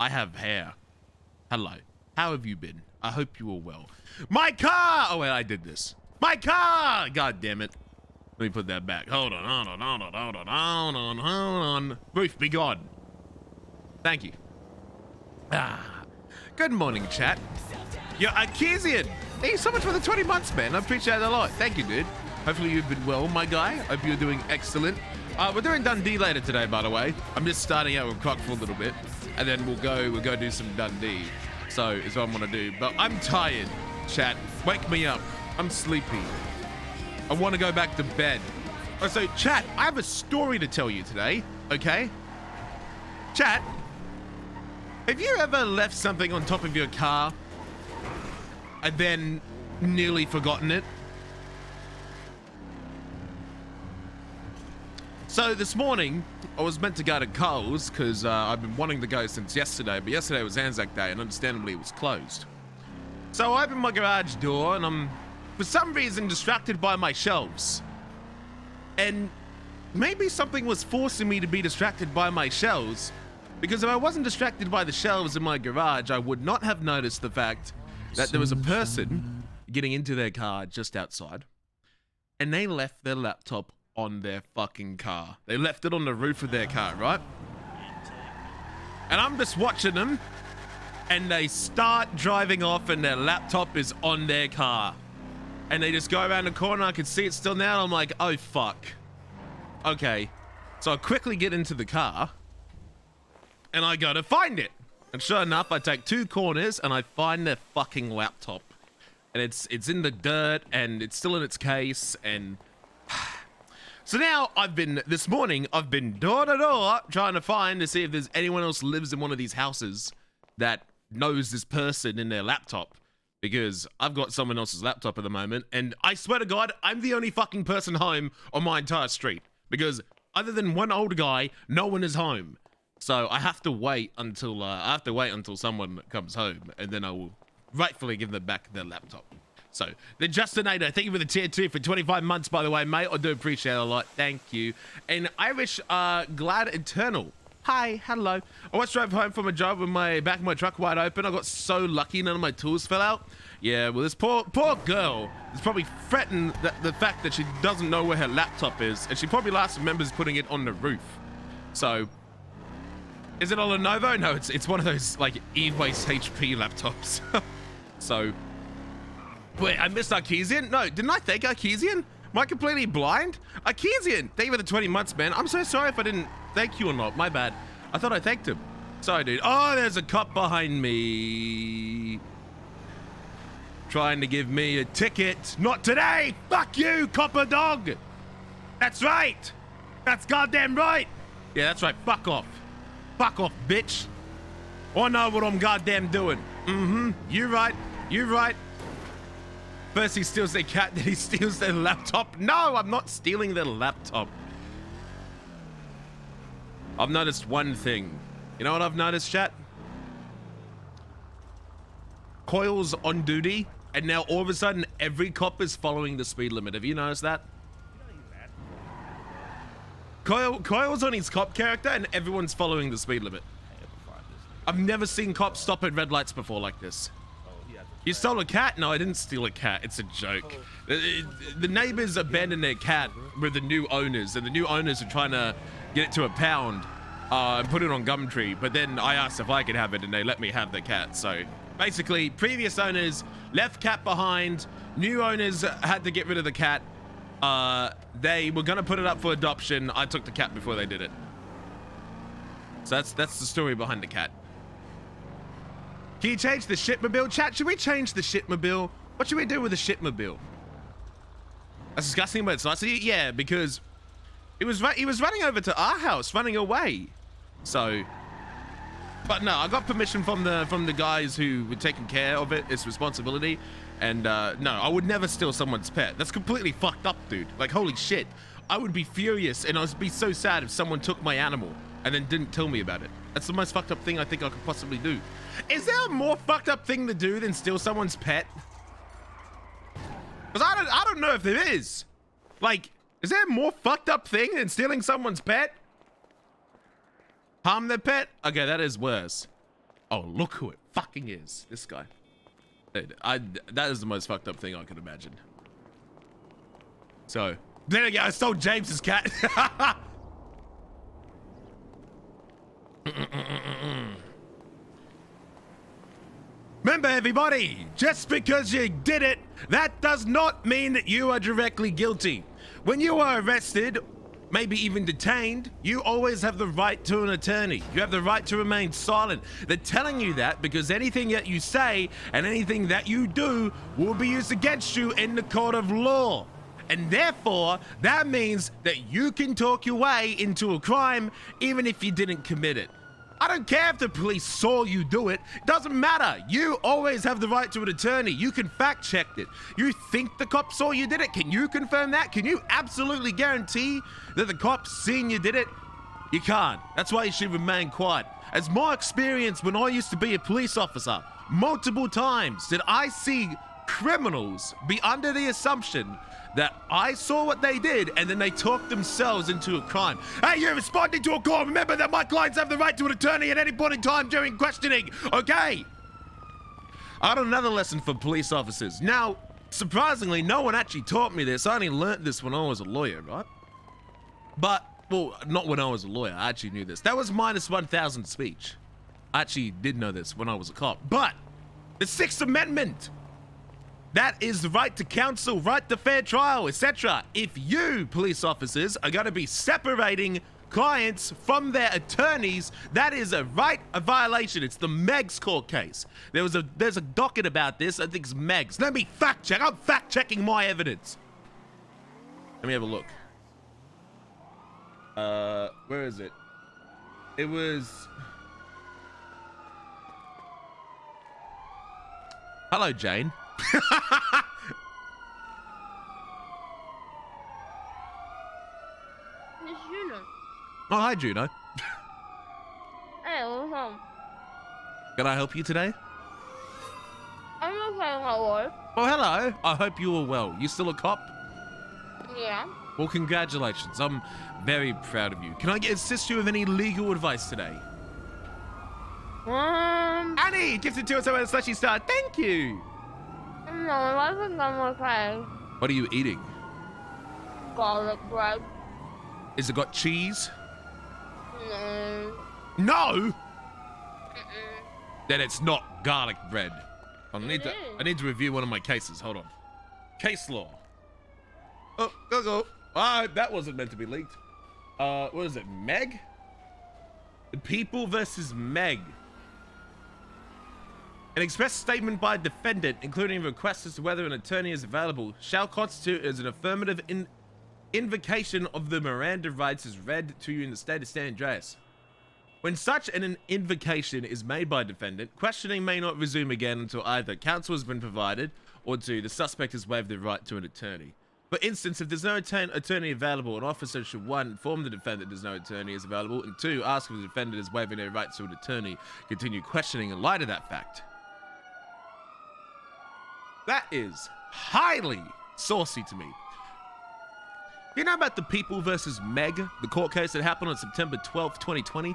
I have hair. Hello. How have you been? I hope you are well. My car! Oh, wait, I did this. My car! God damn it. Let me put that back. Hold on. Roof, be gone. Thank you. Good morning, chat. You're Arkezian. Thank you so much for the 20 months, man. I appreciate it a lot. Thank you, dude. Hopefully you've been well, my guy. Hope you're doing excellent. We're doing Dundee later today, by the way. I'm just starting out with Croc for a little bit, and then we'll go do some Dundee. So is what I'm gonna do. But I'm tired, chat. Wake me up. I'm sleepy. I want to go back to bed. Oh, so chat, I have a story to tell you today. Okay, chat. Have you ever left something on top of your car and then nearly forgotten it? So this morning, I was meant to go to Coles because I've been wanting to go since yesterday, but yesterday was Anzac Day and understandably it was closed. So I opened my garage door and I'm, for some reason, distracted by my shelves. And maybe something was forcing me to be distracted by my shelves, because if I wasn't distracted by the shelves in my garage, I would not have noticed the fact that there was a person getting into their car just outside and they left their laptop on their fucking car. They left it on the roof of their car, right? And I'm just watching them and they start driving off and their laptop is on their car. And they just go around the corner. I can see it still now. I'm like, oh, fuck. Okay. So I quickly get into the car and I go to find it. And sure enough, I take 2 corners and I find their fucking laptop. And it's in the dirt and it's still in its case. And so now this morning, I've been door to door trying to see if there's anyone else lives in one of these houses that knows this person in their laptop. Because I've got someone else's laptop at the moment, and I swear to God, I'm the only fucking person home on my entire street. Because other than one old guy, no one is home. So I have to wait until someone comes home, and then I will rightfully give them back their laptop. So the Justinator, thank you for the tier 2 for 25 months, by the way, mate. I do appreciate it a lot. Thank you. And Irish Glad Eternal. Hi, hello. I once drove home from a job with my back of my truck wide open. I got so lucky none of my tools fell out. Yeah, well, this poor girl is probably fretting the fact that she doesn't know where her laptop is, and she probably last remembers putting it on the roof. So, is it a Lenovo? No, it's one of those like E-Waste HP laptops. So, wait, I missed Arkezian? No, didn't I thank Arkezian? Am I completely blind? Arkezian, thank you for the 20 months, man. I'm so sorry if I didn't thank you or not. My bad. I thought I thanked him. Sorry, dude. Oh, there's a cop behind me. Trying to give me a ticket. Not today. Fuck you, copper dog. That's right. That's goddamn right. Yeah, that's right. Fuck off. Fuck off, bitch. I know what I'm goddamn doing. Mm-hmm. You right. You right. First he steals their cat, then he steals their laptop. No, I'm not stealing their laptop. I've noticed one thing. You know what I've noticed, chat? Coil's on duty, and now all of a sudden every cop is following the speed limit. Have you noticed that? Coil's on his cop character, and everyone's following the speed limit. I've never seen cops stop at red lights before like this. You stole a cat? No, I didn't steal a cat. It's a joke. The neighbors abandoned their cat with the new owners, and the new owners are trying to get it to a pound and put it on Gumtree. But then I asked if I could have it, and they let me have the cat. So basically, previous owners left cat behind. New owners had to get rid of the cat. They were gonna put it up for adoption. I took the cat before they did it. So that's the story behind the cat. Can you change the shipmobile? Chat, should we change the shipmobile? What should we do with the shipmobile? That's disgusting, but it's nice. Yeah, because he was running over to our house, running away. So, but no, I got permission from the guys who were taking care of it. It's responsibility. And no, I would never steal someone's pet. That's completely fucked up, dude. Like, holy shit. I would be furious and I'd be so sad if someone took my animal and then didn't tell me about it. That's the most fucked up thing I think I could possibly do. Is there a more fucked up thing to do than steal someone's pet? Because I don't know if there is. Like, is there a more fucked up thing than stealing someone's pet? Harm their pet? Okay, that is worse. Oh, look who it fucking is. This guy. Dude, that is the most fucked up thing I could imagine. So, there we go. I stole James's cat. Remember, everybody, just because you did it, that does not mean that you are directly guilty. When you are arrested, maybe even detained, you always have the right to an attorney. You have the right to remain silent. They're telling you that because anything that you say and anything that you do will be used against you in the court of law. And therefore, that means that you can talk your way into a crime even if you didn't commit it. I don't care if the police saw you do it. It doesn't matter. You always have the right to an attorney. You can fact check it. You think the cops saw you did it? Can you confirm that? Can you absolutely guarantee that the cops seen you did it? You can't. That's why you should remain quiet. As my experience when I used to be a police officer, multiple times did I see criminals be under the assumption that I saw what they did and then they talked themselves into a crime. Hey, you're responding to a call. Remember that my clients have the right to an attorney at any point in time during questioning, okay? I had another lesson for police officers. Now, surprisingly, no one actually taught me this. I only learned this when I was a lawyer, right? But, well, not when I was a lawyer. I actually knew this. That was minus 1,000 speech. I actually did know this when I was a cop. But the Sixth Amendment, that is the right to counsel, right to fair trial, etc. If you, police officers, are going to be separating clients from their attorneys, that is a violation. It's the Meg's court case. There's a docket about this. I think it's Meg's. Let me fact check. I'm fact checking my evidence. Let me have a look. Where is it? It was... Hello, Jane. It's Juno. Oh, hi, Juno. Hey, what's up? Can I help you today? I'm okay, my lord. Oh, hello. I hope you are well. You still a cop? Yeah. Well, congratulations. I'm very proud of you. Can I assist you with any legal advice today? Annie, gifted to us over the slushy star. Thank you. No, I think I'm okay. What are you eating? Garlic bread. Is it got cheese? No. No? Then it's not garlic bread. I need to review one of my cases. Hold on. Case law. Oh, go. That wasn't meant to be leaked. What is it? Meg? The People versus Meg. An express statement by defendant, including a request as to whether an attorney is available, shall constitute as an affirmative invocation of the Miranda rights as read to you in the state of San Andreas. When such an invocation is made by defendant, questioning may not resume again until either counsel has been provided or 2, the suspect has waived the right to an attorney. For instance, if there's no attorney available, an officer should 1, inform the defendant there's no attorney is available, and 2, ask if the defendant is waiving their rights to an attorney, continue questioning in light of that fact. That is highly saucy to me. You know about the People versus Meg, the court case that happened on September 12th, 2020?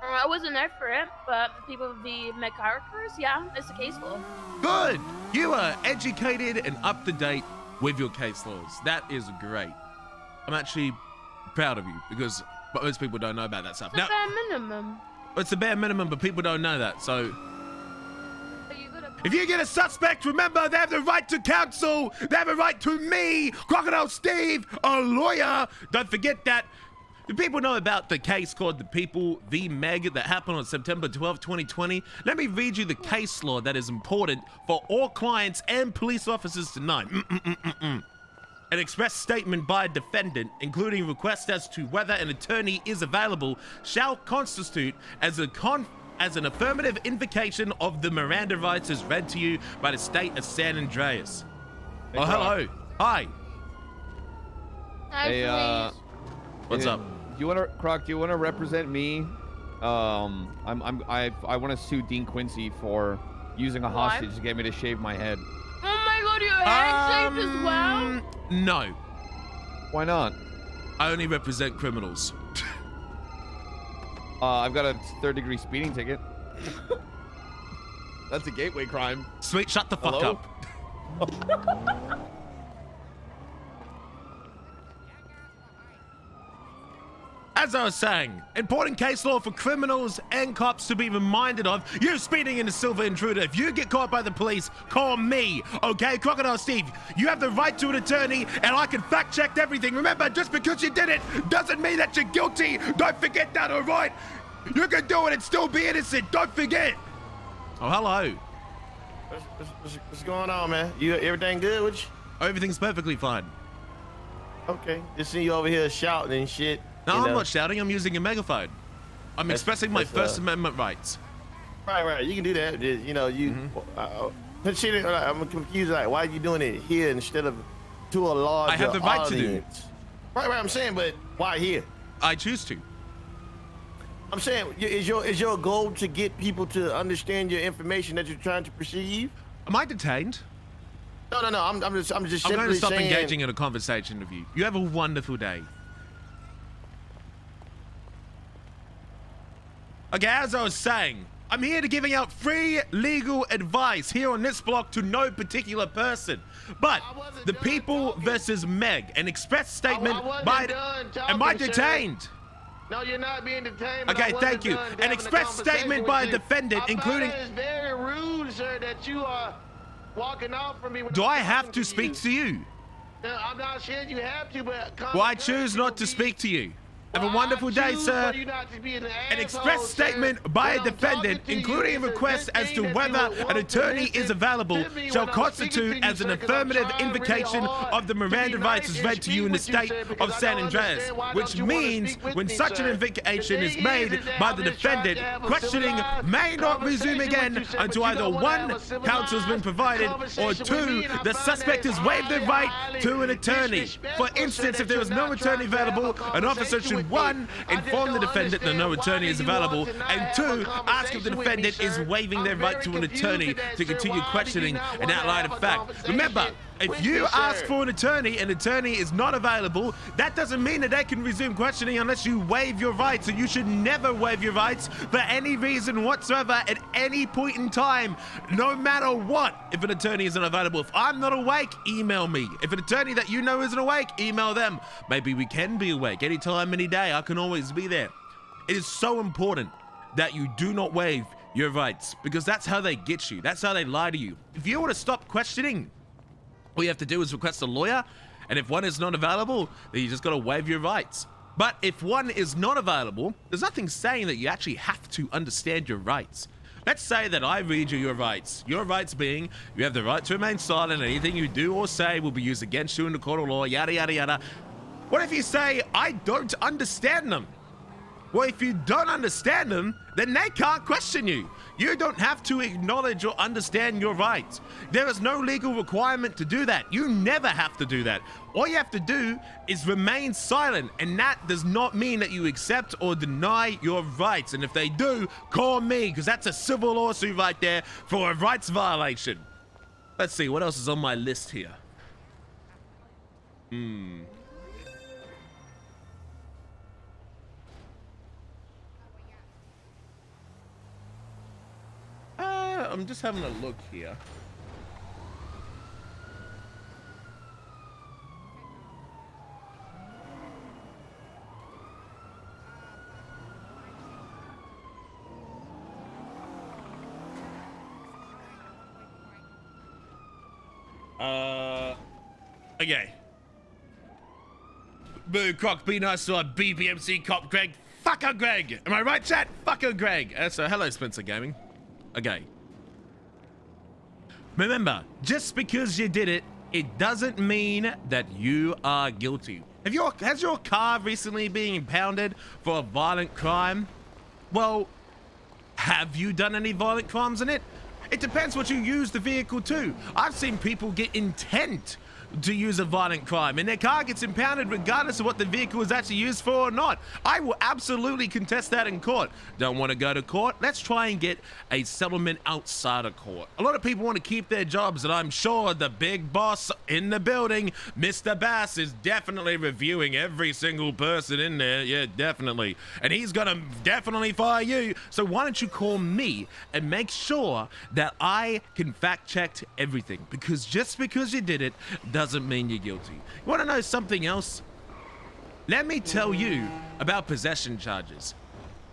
I wasn't there for it, but the people v. Meg characters, yeah, it's a case law. Good! You are educated and up to date with your case laws. That is great. I'm actually proud of you because most people don't know about that stuff. It's the bare minimum. It's the bare minimum, but people don't know that, so... If you get a suspect, remember they have the right to counsel. They have a right to me, Crocodile Steve, a lawyer. Don't forget that. Do people know about the case called the People v. Meg that happened on September 12, 2020? Let me read you the case law that is important for all clients and police officers to know. An express statement by a defendant, including request as to whether an attorney is available, shall constitute as an affirmative invocation of the Miranda rights as read to you by the state of San Andreas. Hey, oh, hello. Hi. Hey, What's up? Do you want to represent me? I want to sue Dean Quincy for using a hostage to get me to shave my head. Oh my god, your hair shaved as well? No. Why not? I only represent criminals. I've got a 3rd-degree speeding ticket. That's a gateway crime. Sweet, shut the fuck Hello? up. As I was saying, important case law for criminals and cops to be reminded of. You speeding in a silver intruder. If you get caught by the police, call me, okay? Crocodile Steve, you have the right to an attorney, and I can fact check everything. Remember, just because you did it doesn't mean that you're guilty. Don't forget that, all right? You can do it and still be innocent. Don't forget. Oh, hello. What's going on, man? Everything good with you? Everything's perfectly fine. Okay. Just see you over here shouting and shit. No, you I'm know. not shouting. I'm using a megaphone. I'm expressing my First Amendment rights. Right. You can do that. You know, you. But shit, I'm confused. Like, why are you doing it here instead of to a larger I have the right to do. audience? Right. I'm saying, but why here? I choose to. I'm saying, is your goal to get people to understand your information that you're trying to perceive? Am I detained? No. I'm just I'm simply going to stop saying, engaging in a conversation with you. You have a wonderful day. Okay, as I was saying, I'm here to giving out free legal advice here on this block to no particular person. But the people versus Meg, an express statement by... Am I detained? No, you're not being detained. Okay, thank you. An express statement by a defendant, including... It's very rude, sir, that you are walking off from me. Do I have to speak to you? No, I'm not saying you have to, but... Well, I choose not to speak to you. Have a wonderful day, sir. An express statement by a defendant, including a request as to whether an attorney is available, shall constitute as an affirmative invocation of the Miranda rights as read to you in the state of San Andreas, which means when such an invocation is made by the defendant, questioning may not resume again until either 1, counsel has been provided, or 2, the suspect has waived their right to an attorney. For instance, if there is no attorney available, an officer should 1, inform the defendant that no attorney is available, and 2, ask if the defendant is waiving their right to an attorney to continue questioning an outline of fact. Remember, if you ask for an attorney is not available, that doesn't mean that they can resume questioning unless you waive your rights, and you should never waive your rights for any reason whatsoever at any point in time, no matter what. If an attorney isn't available, if I'm not awake, email me. If an attorney that you know isn't awake, email them. Maybe we can be awake anytime, any day. I can always be there. It is so important that you do not waive your rights, because that's how they get you. That's how they lie to you. If you want to stop questioning, all you have to do is request a lawyer, and if one is not available, then you just got to waive your rights. But if one is not available, there's nothing saying that you actually have to understand your rights. Let's say that I read you your rights. Your rights being, you have the right to remain silent, and anything you do or say will be used against you in the court of law, yada, yada, yada. What if you say, I don't understand them? Well, if you don't understand them, then they can't question you. You don't have to acknowledge or understand your rights. There is no legal requirement to do that. You never have to do that. All you have to do is remain silent, and that does not mean that you accept or deny your rights. And if they do, call me, because that's a civil lawsuit right there for a rights violation. Let's see, what else is on my list here? I'm just having a look here. Okay. Boo, Croc, be nice to our BBMC cop, Greg. Fucker, Greg. Am I right, chat? Fucker, Greg. So, hello, Spencer Gaming. Okay. Remember, just because you did it, it doesn't mean that you are guilty. Has your car recently been impounded for a violent crime? Well, have you done any violent crimes in it? It depends what you use the vehicle to. I've seen people get intent to use a violent crime, and their car gets impounded regardless of what the vehicle was actually used for or not. I will absolutely contest that in court. Don't want to go to court? Let's try and get a settlement outside of court. A lot of people want to keep their jobs, and I'm sure the big boss in the building, Mr. Bass, is definitely reviewing every single person in there. Yeah, definitely. And he's gonna definitely fire you. So why don't you call me and make sure that I can fact check everything? Because just because you did it doesn't mean you're guilty. You want to know something else? Let me tell you about possession charges.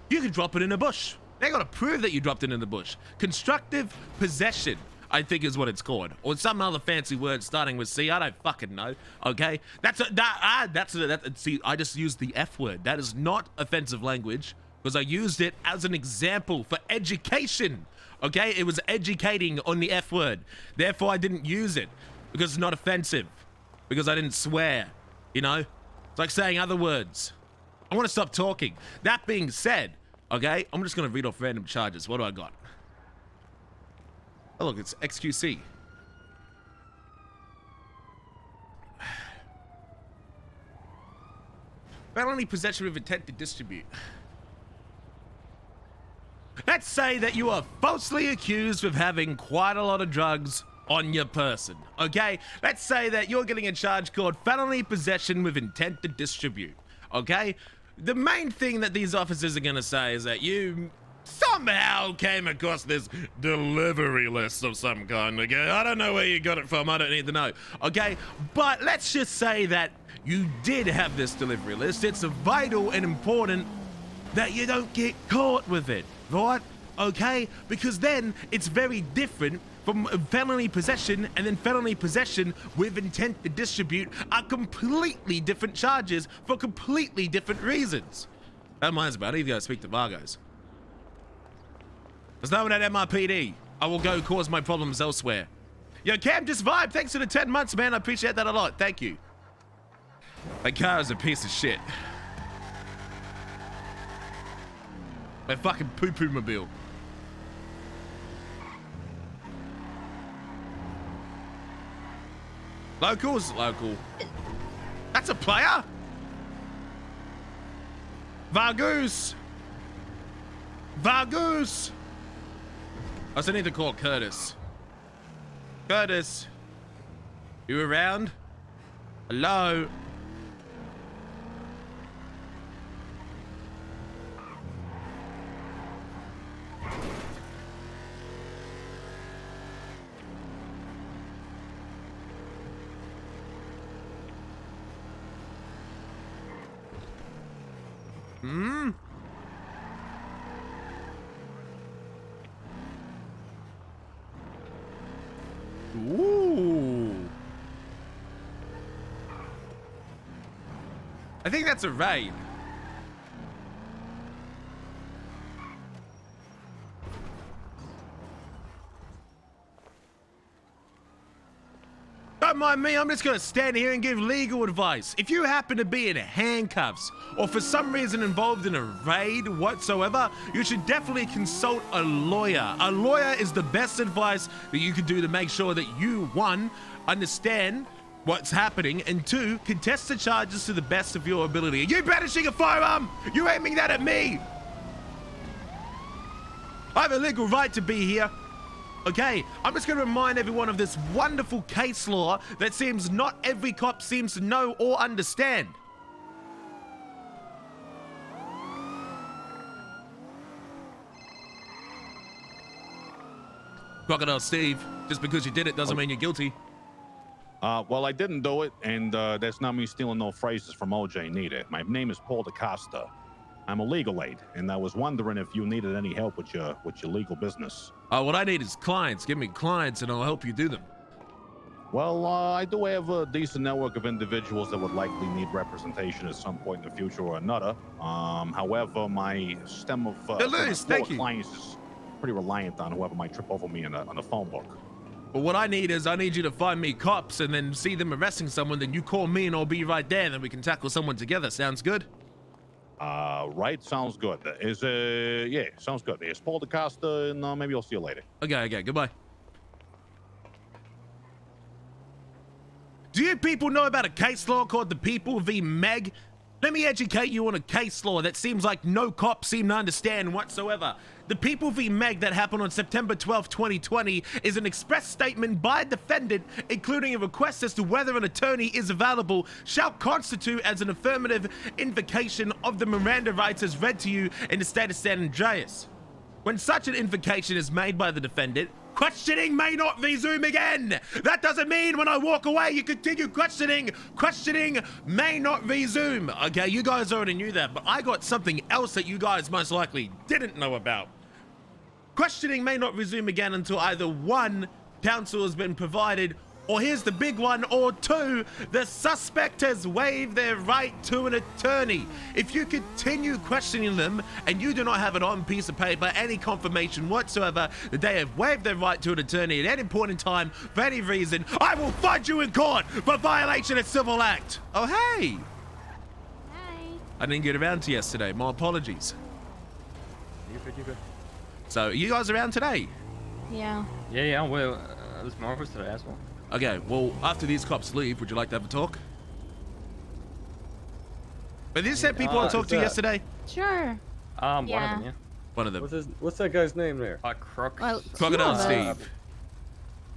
You can drop it in a bush. They gotta prove that you dropped it in the bush. Constructive possession, I think is what it's called, or some other fancy word starting with C. I don't fucking know. Okay, see, I just used the F word. That is not offensive language because I used it as an example for education. Okay, it was educating on the F word. Therefore, I didn't use it because it's not offensive, because I didn't swear. You know, it's like saying other words. I want to stop talking. That being said, okay, I'm just gonna read off random charges. What do I got? Oh look, it's XQC. Felony possession with intent to distribute. Let's say that you are falsely accused of having quite a lot of drugs on your person, okay? Let's say that you're getting a charge called felony possession with intent to distribute, okay? The main thing that these officers are gonna say is that you somehow came across this delivery list of some kind, okay? I don't know where you got it from, I don't need to know, okay? But let's just say that you did have this delivery list. It's vital and important that you don't get caught with it, right? Okay? Because then it's very different from felony possession, and then felony possession with intent to distribute are completely different charges for completely different reasons. That reminds me, I need to go speak to Vargos. There's no one at MRPD. I will go cause my problems elsewhere. Yo, Cam, just vibe. Thanks for the 10 months, man. I appreciate that a lot. Thank you. My car is a piece of shit. My fucking poo-poo mobile. Locals? Local. That's a player? Vargoose! Vargoose! I still need to call Curtis. Curtis? You around? Hello? Hmm? Ooh. I think that's a raid. Don't mind me, I'm just gonna stand here and give legal advice. If you happen to be in handcuffs or for some reason involved in a raid whatsoever, you should definitely consult a lawyer. A lawyer is the best advice that you can do to make sure that you, one, understand what's happening, and two, contest the charges to the best of your ability. Are you brandishing a firearm? You aiming that at me? I have a legal right to be here. Okay, I'm just going to remind everyone of this wonderful case law that seems not every cop seems to know or understand. Crocodile Steve, just because you did it doesn't mean you're guilty. Well, I didn't do it, and that's not me stealing no phrases from OJ neither. My name is Paul DaCosta. I'm a legal aid, and I was wondering if you needed any help with your legal business. What I need is clients. Give me clients, and I'll help you do them. Well, I do have a decent network of individuals that would likely need representation at some point in the future or another. However, my stem of clients is pretty reliant on whoever might trip over me on a phone book. But what I need you to find me cops and then see them arresting someone, then you call me and I'll be right there, and then we can tackle someone together. Sounds good? Right, sounds good. Yeah, sounds good. It's Paul DaCosta, and maybe I'll see you later. Okay, goodbye. Do you people know about a case law called the People v. Meg? Let me educate you on a case law that seems like no cop seem to understand whatsoever. The People v. Meg that happened on September 12, 2020 is an express statement by a defendant, including a request as to whether an attorney is available, shall constitute as an affirmative invocation of the Miranda rights as read to you in the state of San Andreas. When such an invocation is made by the defendant, questioning may not resume again. That doesn't mean when I walk away, you continue questioning. Questioning may not resume. Okay, you guys already knew that, but I got something else that you guys most likely didn't know about. Questioning may not resume again until either 1, counsel has been provided, or here's the big one, or 2, the suspect has waived their right to an attorney. If you continue questioning them and you do not have it on piece of paper, any confirmation whatsoever that they have waived their right to an attorney at any point in time for any reason, I will find you in court for violation of civil act. Oh, hey. Hi. I didn't get around to yesterday. My apologies. You good. So, are you guys around today? Yeah. Yeah, well, there's more of us today as well. Okay, well, after these cops leave, would you like to have a talk? But these said people I talked to yesterday? Sure. One of them, yeah. One of them. What's that guy's name there? Crocodile Steve.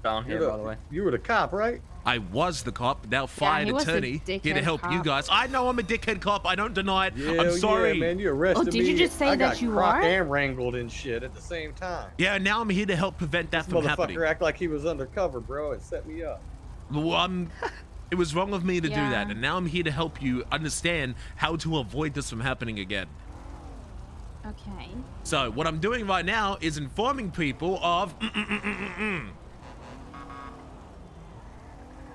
Down here, by the way. You were the cop, right? I was the cop, now fired attorney, here to help you guys. I know I'm a dickhead cop, I don't deny it. Yeah, I'm sorry. Yeah, man, you arrested me. Did you just say that you are? are? And wrangled and shit at the same time. Yeah, now I'm here to help prevent that from happening. Motherfucker act like he was undercover, bro. It set me up. Well, it was wrong of me to do that, and now I'm here to help you understand how to avoid this from happening again. Okay. So, what I'm doing right now is informing people of...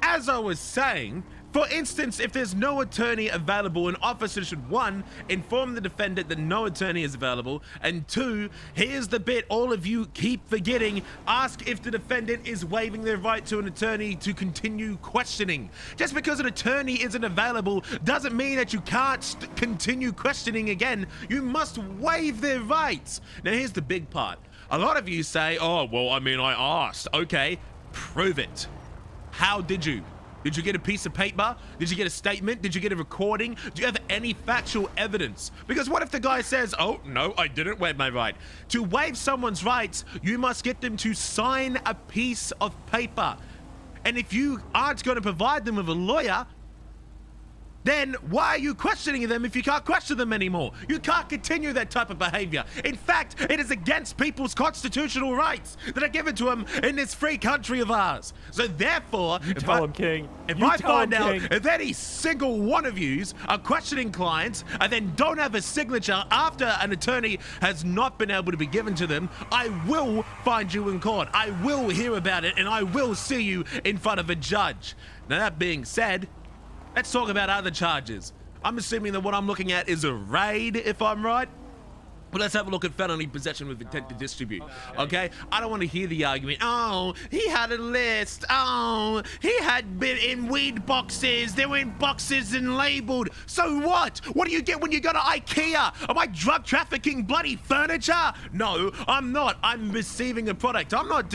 As I was saying, for instance, if there's no attorney available, an officer should 1, inform the defendant that no attorney is available, and 2, here's the bit all of you keep forgetting, ask if the defendant is waiving their right to an attorney to continue questioning. Just because an attorney isn't available doesn't mean that you can't continue questioning again. You must waive their rights. Now here's the big part. A lot of you say, oh, well, I mean, I asked. Okay, prove it. How did you? Did you get a piece of paper? Did you get a statement? Did you get a recording? Do you have any factual evidence? Because what if the guy says, oh, no, I didn't waive my right. To waive someone's rights, you must get them to sign a piece of paper. And if you aren't going to provide them with a lawyer, then why are you questioning them if you can't question them anymore? You can't continue that type of behavior. In fact, it is against people's constitutional rights that are given to them in this free country of ours. So therefore, if I find out if any single one of yous are questioning clients and then don't have a signature after an attorney has not been able to be given to them, I will find you in court. I will hear about it and I will see you in front of a judge. Now that being said, let's talk about other charges. I'm assuming that what I'm looking at is a raid, if I'm right. But let's have a look at felony possession with intent to distribute, okay? I don't want to hear the argument, oh, he had a list, oh, he had been in weed boxes, they were in boxes and labeled. So what? What do you get when you go to IKEA? Am I drug trafficking bloody furniture? No, I'm not. I'm receiving a product. I'm not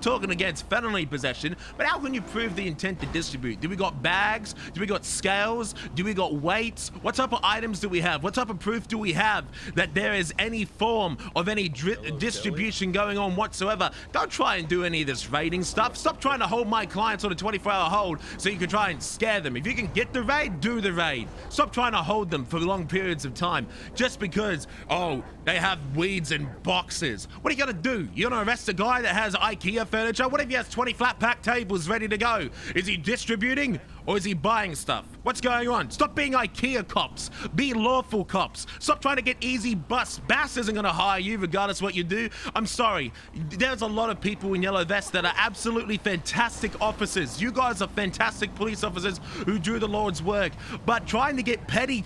talking against felony possession, but how can you prove the intent to distribute? Do we got bags? Do we got scales? Do we got weights? What type of items do we have? What type of proof do we have that there is any form of any distribution going on whatsoever? Don't try and do any of this raiding stuff. Stop trying to hold my clients on a 24-hour hold so you can try and scare them. If you can get the raid, do the raid. Stop trying to hold them for long periods of time just because, oh, they have weeds in boxes. What are you gonna do? You're gonna arrest a guy that has IKEA furniture? What if he has 20 flat pack tables ready to go? Is he distributing or is he buying stuff? What's going on? Stop being IKEA cops. Be lawful cops. Stop trying to get easy bus. Bass isn't gonna hire you regardless what you do. I'm sorry. There's a lot of people in yellow vests that are absolutely fantastic officers. You guys are fantastic police officers who do the Lord's work. But trying to get petty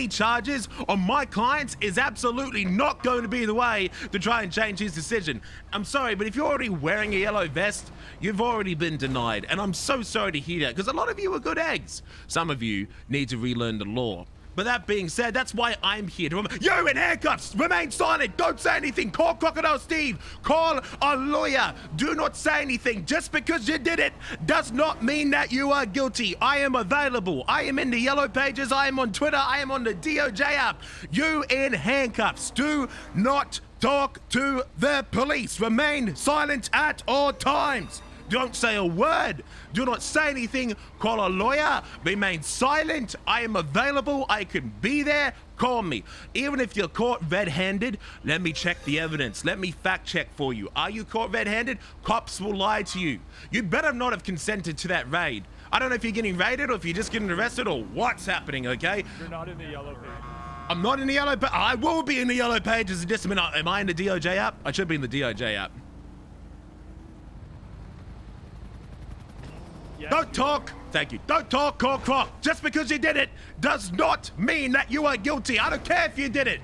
charges on my clients is absolutely not going to be the way to try and change his decision. I'm sorry, but if you're already wearing a yellow vest, you've already been denied. And I'm so sorry to hear that because a lot of you are good eggs. Some of you need to relearn the law. But that being said, that's why I'm here. You in handcuffs! Remain silent! Don't say anything! Call Crocodile Steve! Call a lawyer! Do not say anything! Just because you did it does not mean that you are guilty. I am available. I am in the yellow pages. I am on Twitter. I am on the DOJ app. You in handcuffs. Do not talk to the police. Remain silent at all times. Don't say a word. Do not say anything. Call a lawyer. Remain silent. I am available. I can be there. Call me. Even if you're caught red-handed, let me check the evidence. Let me fact check for you. Are you caught red-handed? Cops will lie to you. You better not have consented to that raid. I don't know if you're getting raided or if you're just getting arrested or what's happening, okay? You're not in the yellow pages. I'm not in the yellow pages. I will be in the yellow pages in just a minute. Am I in the DOJ app? I should be in the DOJ app. Yes, Don't talk. Thank you. Don't talk, call Croc. Just because you did it does not mean that you are guilty. I don't care if you did it.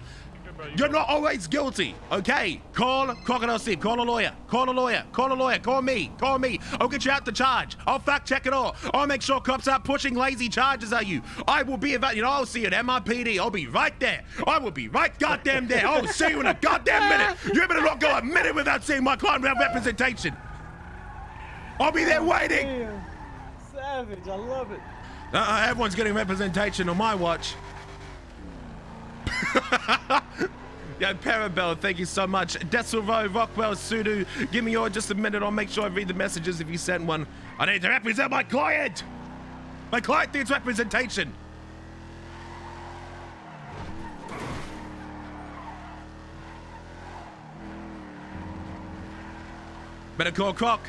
You're not always guilty, okay? Call Crocodile Steve. Call a lawyer. Call a lawyer. Call a lawyer. Call me. Call me. I'll get you out to charge. I'll fact check it all. I'll make sure cops aren't pushing lazy charges at you. I will be about, I'll see you at MRPD. I'll be right there. I will be right goddamn there. I'll see you in a goddamn minute. You better not go a minute without seeing my client without representation. I'll be there waiting. Damn. Savage, I love it. Everyone's getting representation on my watch. Yeah, Parabel, thank you so much. Desselro, Rockwell, Sudu, give me your just a minute. I'll make sure I read the messages if you sent one. I need to represent my client. My client needs representation. Better call Croc.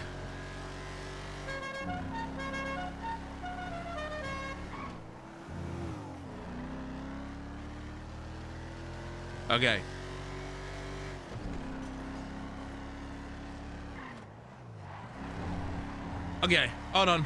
Okay. Okay, hold on.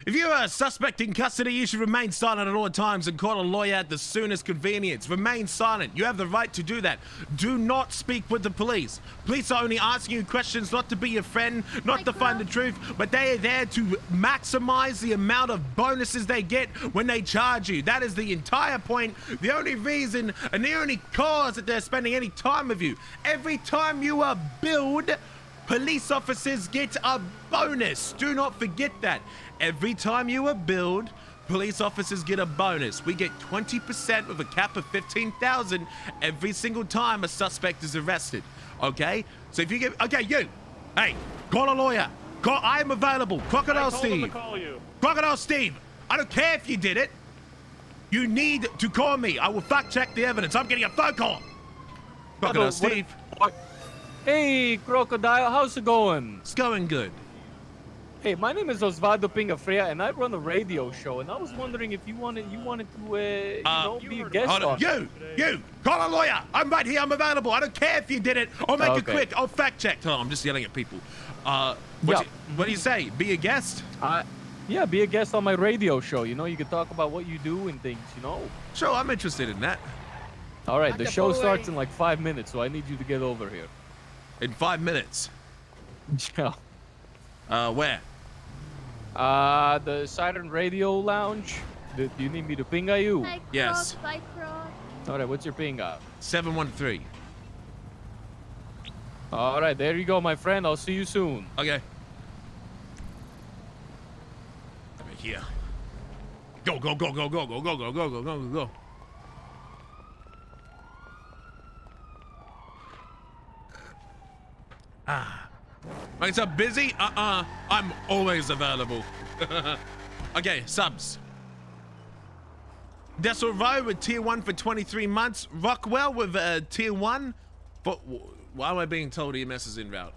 If you are a suspect in custody, you should remain silent at all times and call a lawyer at the soonest convenience. Remain silent. You have the right to do that. Do not speak with the police. Police are only asking you questions not to be your friend, not to find the truth, but they are there to maximize the amount of bonuses they get when they charge you. That is the entire point, the only reason, and the only cause that they're spending any time with you. Every time you are billed, police officers get a bonus. Do not forget that. Every time you are billed, police officers get a bonus. We get 20% with a cap of 15,000 every single time a suspect is arrested. Okay? So if you get, okay, you, hey, call a lawyer. I am available. Crocodile Steve. Crocodile Steve. I don't care if you did it. You need to call me. I will fact check the evidence. I'm getting a phone call. Crocodile Steve. What? Hey, Crocodile, how's it going? It's going good. Hey, my name is Osvaldo Pingafrea, and I run a radio show, and I was wondering if you wanted to, be a guest hold on. You, call a lawyer. I'm right here. I'm available. I don't care if you did it. I'll make it quick. I'll fact check. Oh, I'm just yelling at people. What do you say? Be a guest? Yeah, be a guest on my radio show. You can talk about what you do and things, Sure, I'm interested in that. All right, the show starts in like 5 minutes, so I need you to get over here. In 5 minutes? Yeah. Where? The Siren Radio Lounge. Do you need me to pinga you? Hi, Croc. Yes. Bye, Croc. All right, what's your pinga? 713. All right, there you go, my friend. I'll see you soon. Okay. Over here. Go, go, go, go, go, go, go, go, go, go, go, go. Wait, so busy? I'm always available. Okay, subs. Desselro with tier 1 for 23 months. Rockwell with tier 1 for... Why am I being told EMS is en route?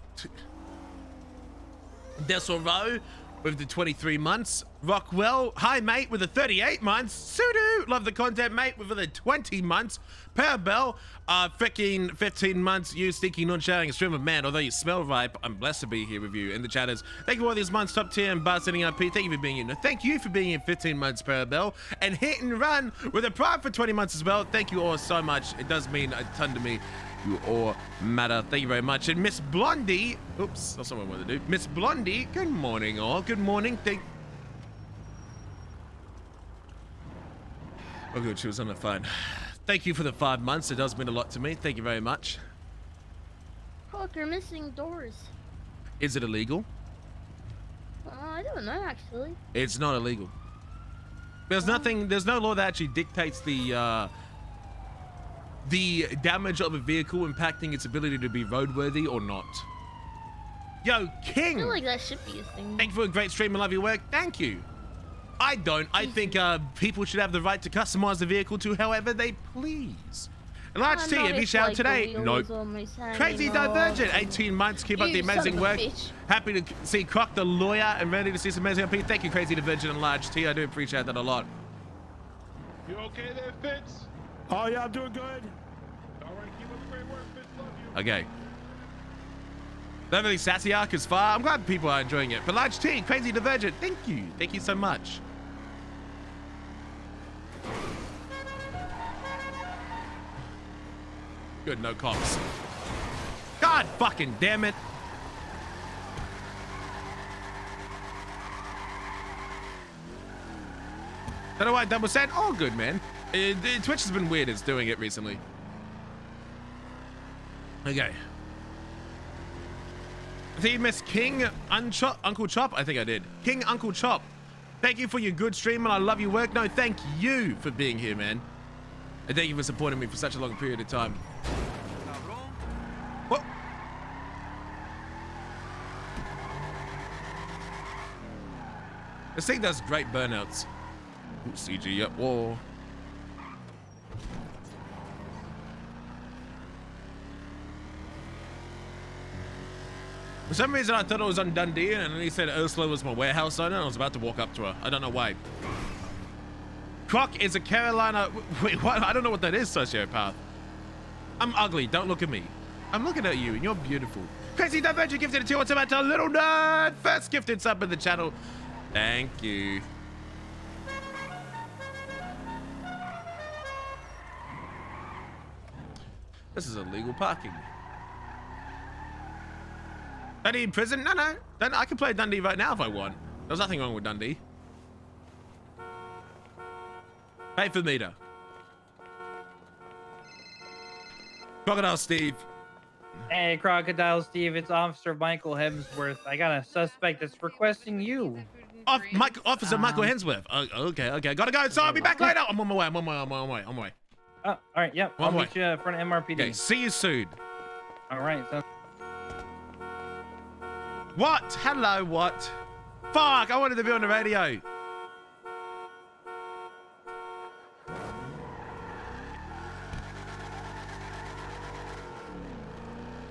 Desselro with the 23 months. Rockwell, hi mate, with the 38 months. Sudu, love the content mate, with the 20 months. Parabel, freaking 15 months. You stinky non-shouting stream of man, although you smell ripe. I'm blessed to be here with you in the chatters. Thank you for all these months, top tier and bar sending up. Thank you for being in. Thank you for being in 15 months, Parabel. And hit and run with a prime for 20 months as well. Thank you all so much. It does mean a ton to me. You all matter. Thank you very much. And Miss Blondie, oops, that's not what I wanted to do. Miss Blondie, good morning, all. Good morning. Oh, good. She was on the phone. Thank you for the 5 months. It does mean a lot to me. Thank you very much. Look, you're missing doors. Is it illegal? I don't know, actually. It's not illegal. There's no law that actually dictates the damage of a vehicle impacting its ability to be roadworthy or not. Yo, King! I feel like that should be a thing. Thank you for a great stream and love your work. Thank you. I don't. I think people should have the right to customize the vehicle to however they please. And Large T, have you shouted today? Nope. Crazy Divergent, 18 months. Keep up the amazing work. Happy to see Croc the lawyer and ready to see some amazing IP. Thank you, Crazy Divergent and Large T. I do appreciate that a lot. You okay there, Fitz? Oh, yeah, I'm doing good. All right, keep up the great work, Fitz. Love you. Okay. Not really sassy arc as far. I'm glad people are enjoying it. But Large T, Crazy Divergent, thank you. Thank you so much. Good, no cops. God fucking damn it. Don't know why double said. All good, man. Twitch has been weird. It's doing it recently. Okay. I think Miss King Uncle Chop. I think I did. King Uncle Chop. Thank you for your good stream and I love your work. No, thank you for being here, man. And thank you for supporting me for such a long period of time. What? This thing does great burnouts. Ooh, CG up wall. For some reason, I thought it was on Dundee, and then he said Ursula was my warehouse owner, and I was about to walk up to her. I don't know why. Croc is a Carolina... Wait, what? I don't know what that is, sociopath. I'm ugly. Don't look at me. I'm looking at you, and you're beautiful. Crazy Divergent gifted a 2 what's about to Little Nerd. First gifted sub in the channel. Thank you. This is illegal parking. Dundee in prison? No. I can play Dundee right now if I want. There's nothing wrong with Dundee. Pay for meter. Crocodile Steve. Hey, Crocodile Steve, it's Officer Michael Hemsworth. I got a suspect that's requesting you. Officer Michael Hemsworth. Okay. Gotta go. So I'll be back later. I'm on my way. Oh, all right, yep. I'll meet you in front of MRPD. Okay, see you soon. All right. So what? Hello, what? Fuck, I wanted to be on the radio.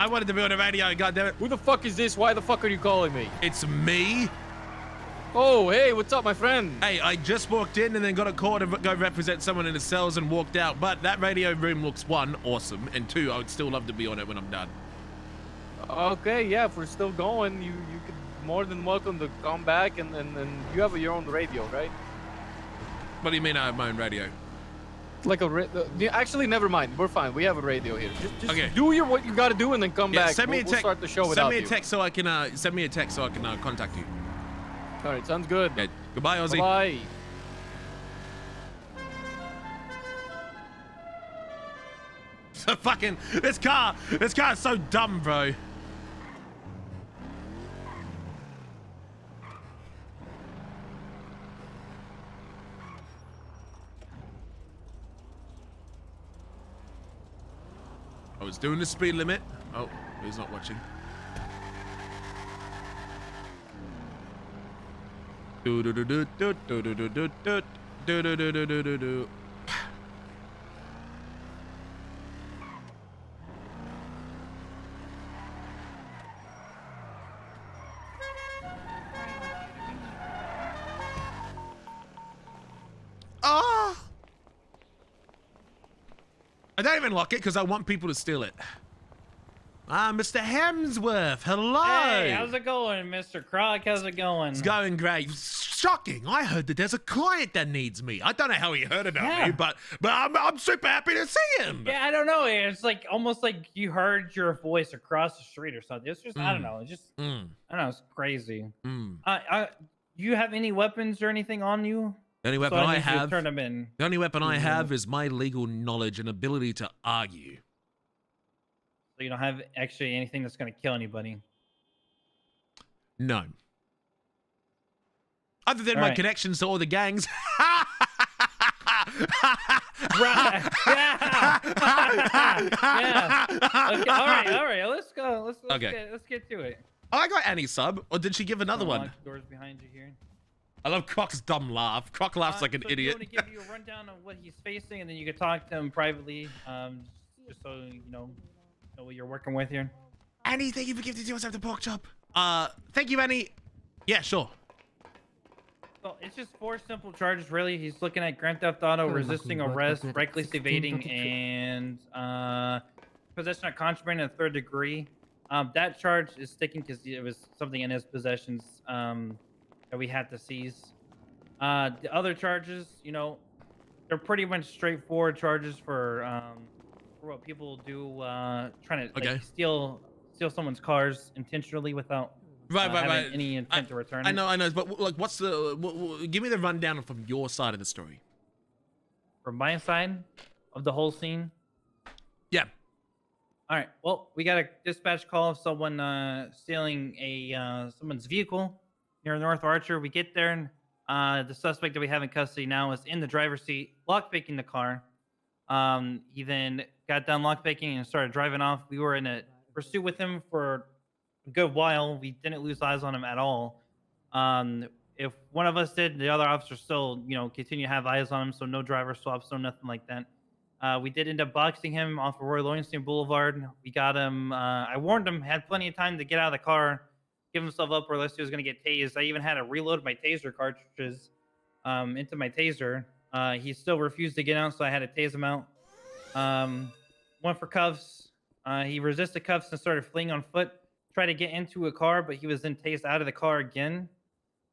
I wanted to be on the radio, goddammit. Who the fuck is this? Why the fuck are you calling me? It's me. Oh, hey, what's up, my friend? Hey, I just walked in and then got a call to go represent someone in the cells and walked out. But that radio room looks, 1, awesome, and 2, I would still love to be on it when I'm done. Okay, yeah, if we're still going, you could more than welcome to come back and you have your own radio, right? What do you mean I have my own radio? Like actually, never mind. We're fine. We have a radio here. Just okay. Do what you got to do and then come back. Send me a text. We'll start the show without you. Send me a text so I can contact you. All right, sounds good. Okay. Goodbye, Ozzy. Bye. So fucking this car is so dumb, bro. I was doing the speed limit. Oh, he's not watching. Do do do do do do do do do do do do do do do do. Oh! I don't even lock it because I want people to steal it. Ah, Mr. Hemsworth, hello. Hey, how's it going, Mr. Croc? How's it going? It's going great. shocking. I heard that there's a client that needs me. I don't know how he heard about me, but I'm super happy to see him. Yeah, I don't know. It's like almost like you heard your voice across the street or something. It's just I don't know. It's just I don't know. It's crazy. Do you have any weapons or anything on you? The only weapon I have. Turn them in. The only weapon I have is my legal knowledge and ability to argue. So you don't have actually anything that's going to kill anybody? No. Other than my connections to all the gangs. Right. Yeah. Yeah. Okay. All right. Let's go. Let's get to it. Oh, I got Annie's sub. Or did she give another one? Lock doors behind you here. I love Croc's dumb laugh. Croc laughs like an idiot. I'm going to give you a rundown of what he's facing, and then you can talk to him privately, just so you know what you're working with here. Annie, thank you for gifting to us after pork chop. Thank you, Annie. Yeah, sure. Well, it's just 4 simple charges, really. He's looking at Grand Theft Auto, resisting arrest, reckless evading, and possession of contraband in the 3rd degree. That charge is sticking because it was something in his possessions that we had to seize. The other charges, they're pretty much straightforward charges for what people do, trying to like, steal someone's cars intentionally without having any intent to return it. I know, but like, what's the? Give me the rundown from your side of the story. From my side of the whole scene. Yeah. All right. Well, we got a dispatch call of someone stealing someone's vehicle near North Archer. We get there, and the suspect that we have in custody now is in the driver's seat, lockpicking the car. He then got done lockpicking and started driving off. We were in a pursuit with him for a good while. We didn't lose eyes on him at all. If one of us did, the other officer still, continue to have eyes on him. So no driver swaps, no nothing like that. We did end up boxing him off of Roy Lowenstein Boulevard. We got him. I warned him, had plenty of time to get out of the car, give himself up, or unless he was going to get tased. I even had to reload my taser cartridges into my taser. He still refused to get out, so I had to tase him out. Went for cuffs. He resisted cuffs and started fleeing on foot. Tried to get into a car, but he was then tased out of the car again.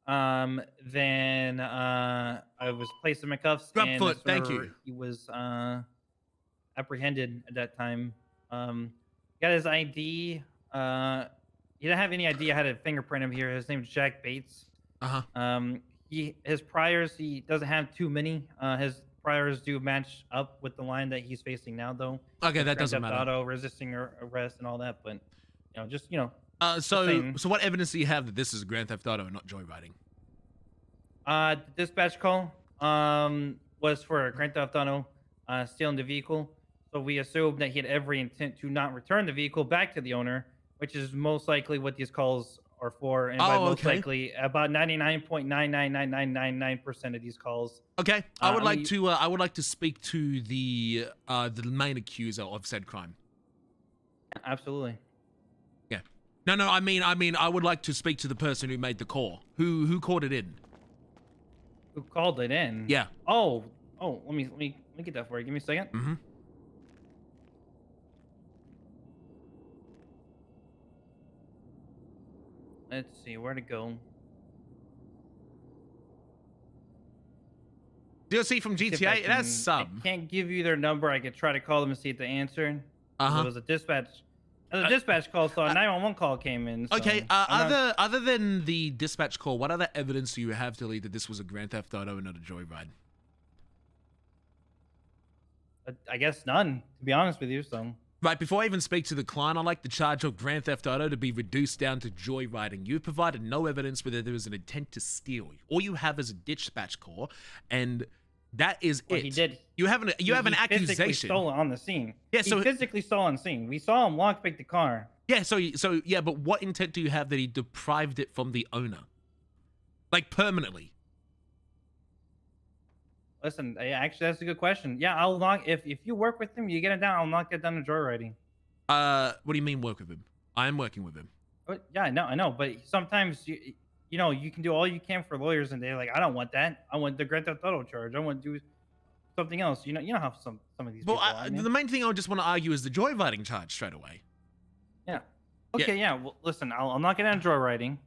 Then I was placed in my cuffs. Front foot, thank you. He was apprehended at that time. Got his ID. He didn't have any ID. I had a fingerprint him here. His name is Jack Bates. His priors, he doesn't have too many. His priors do match up with the line that he's facing now, though. Okay, that doesn't matter. Auto, resisting arrest and all that, but So what evidence do you have that this is Grand Theft Auto and not joyriding? The dispatch call was for Grand Theft Auto stealing the vehicle. So we assumed that he had every intent to not return the vehicle back to the owner, which is most likely what these calls are for. And by most likely, about 99.999999% of these calls. Okay, I would like to speak to the main accuser of said crime. Absolutely. Yeah. No. I mean, I would like to speak to the person who made the call. Who called it in? Who called it in? Yeah. Oh. Let me get that for you. Give me a second. Mm-hmm. Let's see where to go. DLC from GTA. It has some. I can't give you their number. I could try to call them and see if they answer. It was a dispatch. The dispatch call, so a 911 call came in. So okay. Other than the dispatch call, what other evidence do you have to lead that this was a Grand Theft Auto and not a joyride? I guess none, to be honest with you. So. Right, before I even speak to the client, I'd like the charge of Grand Theft Auto to be reduced down to joyriding. You've provided no evidence whether there was an intent to steal. All you have is a dispatch call, and that is it. He did. You have an accusation. Physically stole on the scene. Yeah, so he physically stole on the scene. We saw him lockpick the car. Yeah, so yeah, but what intent do you have that he deprived it from the owner, like permanently? Listen, actually, that's a good question. Yeah, I'll knock if you work with him, you get it down. I'll knock it down to joyriding. What do you mean work with him? I am working with him. Yeah, I know, but sometimes you can do all you can for lawyers, and they're like, I don't want that. I want the Grand Theft Auto charge. I want to do something else. You know how some of these. Well, the main thing I just want to argue is the joyriding charge straight away. Yeah. Okay. Yeah. Well, listen, I'll knock it down to joyriding.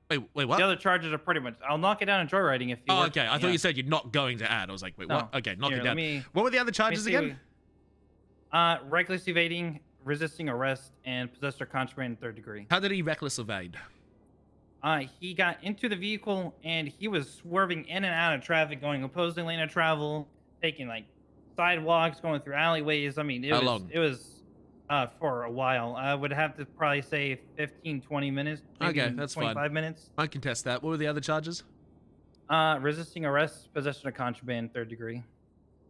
Wait, what? The other charges are pretty much. I'll knock it down in joyriding if you. Oh, work, okay. I thought you said you're not going to add. I was like, wait, what? No. Okay, knock Here, it down. let me- What were the other charges again? Reckless evading, resisting arrest, and possessor contraband in third degree. How did he reckless evade? He got into the vehicle and he was swerving in and out of traffic, going opposing lane of travel, taking like sidewalks, going through alleyways. I mean, it was for a while. I would have to probably say 15, 20 minutes. Maybe Okay, that's 25 fine. minutes. I can test that. What were the other charges? Resisting arrest, possession of contraband, third degree.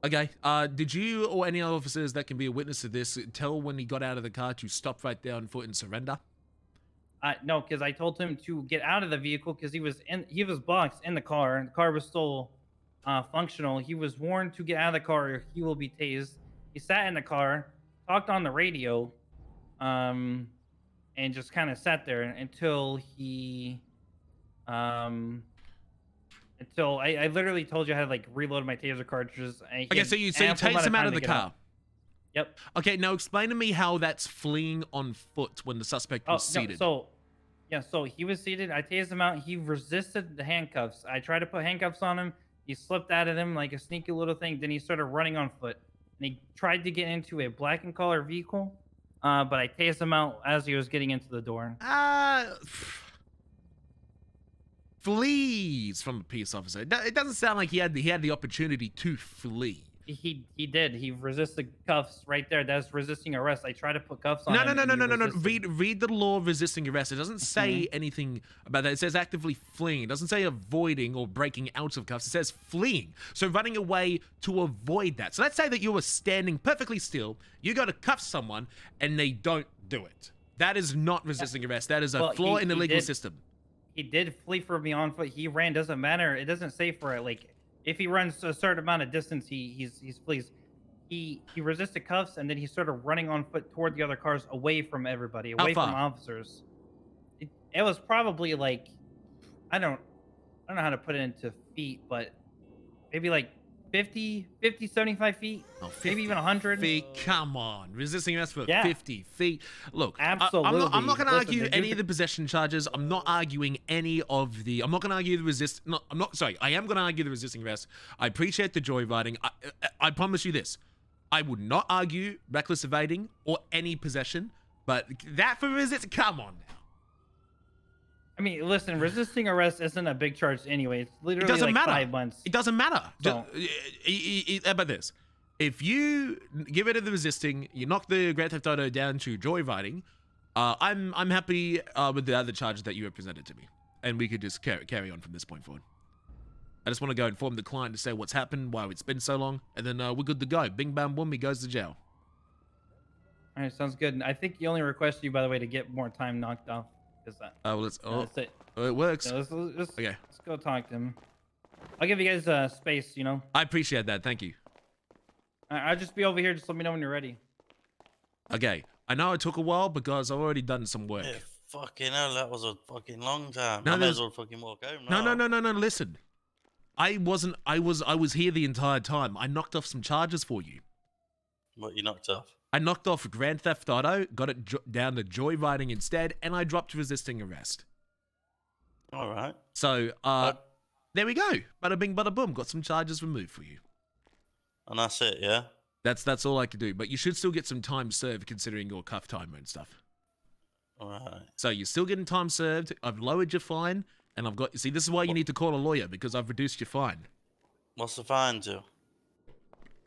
Okay. Did you or any other officers that can be a witness to this tell when he got out of the car to stop right there on foot and surrender? No, because I told him to get out of the vehicle because he was boxed in the car. The car was still functional. He was warned to get out of the car or he will be tased. He sat in the car, talked on the radio, and just kind of sat there until he until I literally told you I had like reload my taser cartridges. Okay, so you tased him out of the car. Yep. Okay, now explain to me how that's fleeing on foot when the suspect was seated. So he was seated. I tased him out. He resisted the handcuffs. I tried to put handcuffs on him. He slipped out of them like a sneaky little thing. Then he started running on foot. And he tried to get into a black and color vehicle, but I tased him out as he was getting into the door. Flees from a peace officer. It doesn't sound like he had the opportunity to flee. He did. He resisted cuffs right there. That's resisting arrest. I tried to put cuffs on him. No. Read the law of resisting arrest. It doesn't say anything about that. It says actively fleeing. It doesn't say avoiding or breaking out of cuffs. It says fleeing. So running away to avoid that. So let's say that you were standing perfectly still. You go to cuff someone and they don't do it. That is not resisting arrest. That is a flaw in the legal system. He did flee for me on foot. He ran. Doesn't matter. It doesn't say for it. Like if he runs a certain amount of distance, he flees. He resisted cuffs and then he started running on foot toward the other cars, away from everybody, away from officers. It was probably like I don't know how to put it into feet, but maybe like 50, 75 feet, maybe even 100 feet. Come on, resisting arrest for 50 feet. Look, absolutely. I'm not going to argue any of the possession charges. I'm not arguing any of the. I'm not going to argue the resist. No, I'm not. Sorry, I am going to argue the resisting arrest. I appreciate the joyriding. I promise you this. I would not argue reckless evading or any possession, but that for resist. Come on now. I mean, listen, resisting arrest isn't a big charge anyway. It's literally doesn't matter. 5 months. It doesn't matter. So, How about this? If you give rid of the resisting, you knock the Grand Theft Auto down to joyriding, I'm happy with the other charges that you have presented to me. And we could just carry on from this point forward. I just want to go inform the client to say what's happened, why it's been so long, and then we're good to go. Bing, bam, boom, he goes to jail. All right, sounds good. I think he only requested you, by the way, to get more time knocked off. Well, let's. That's it. It works. Yeah, let's Okay. Let's go talk to him. I'll give you guys space, you know. I appreciate that. Thank you. I'll just be over here. Just let me know when you're ready. Okay. I know it took a while because I've already done some work. Yeah, fucking hell, that was a fucking long time. No, I may as well fucking walk home now. No. Listen, I was here the entire time. I knocked off some charges for you. What you knocked off? I knocked off Grand Theft Auto, got it down to joyriding instead, and I dropped resisting arrest. All right. So, there we go. Bada bing, bada boom. Got some charges removed for you. And that's it, yeah? That's all I could do. But you should still get some time served considering your cuff timer and stuff. All right. So you're still getting time served. I've lowered your fine, and I've got. See, this is why you need to call a lawyer because I've reduced your fine. What's the fine to?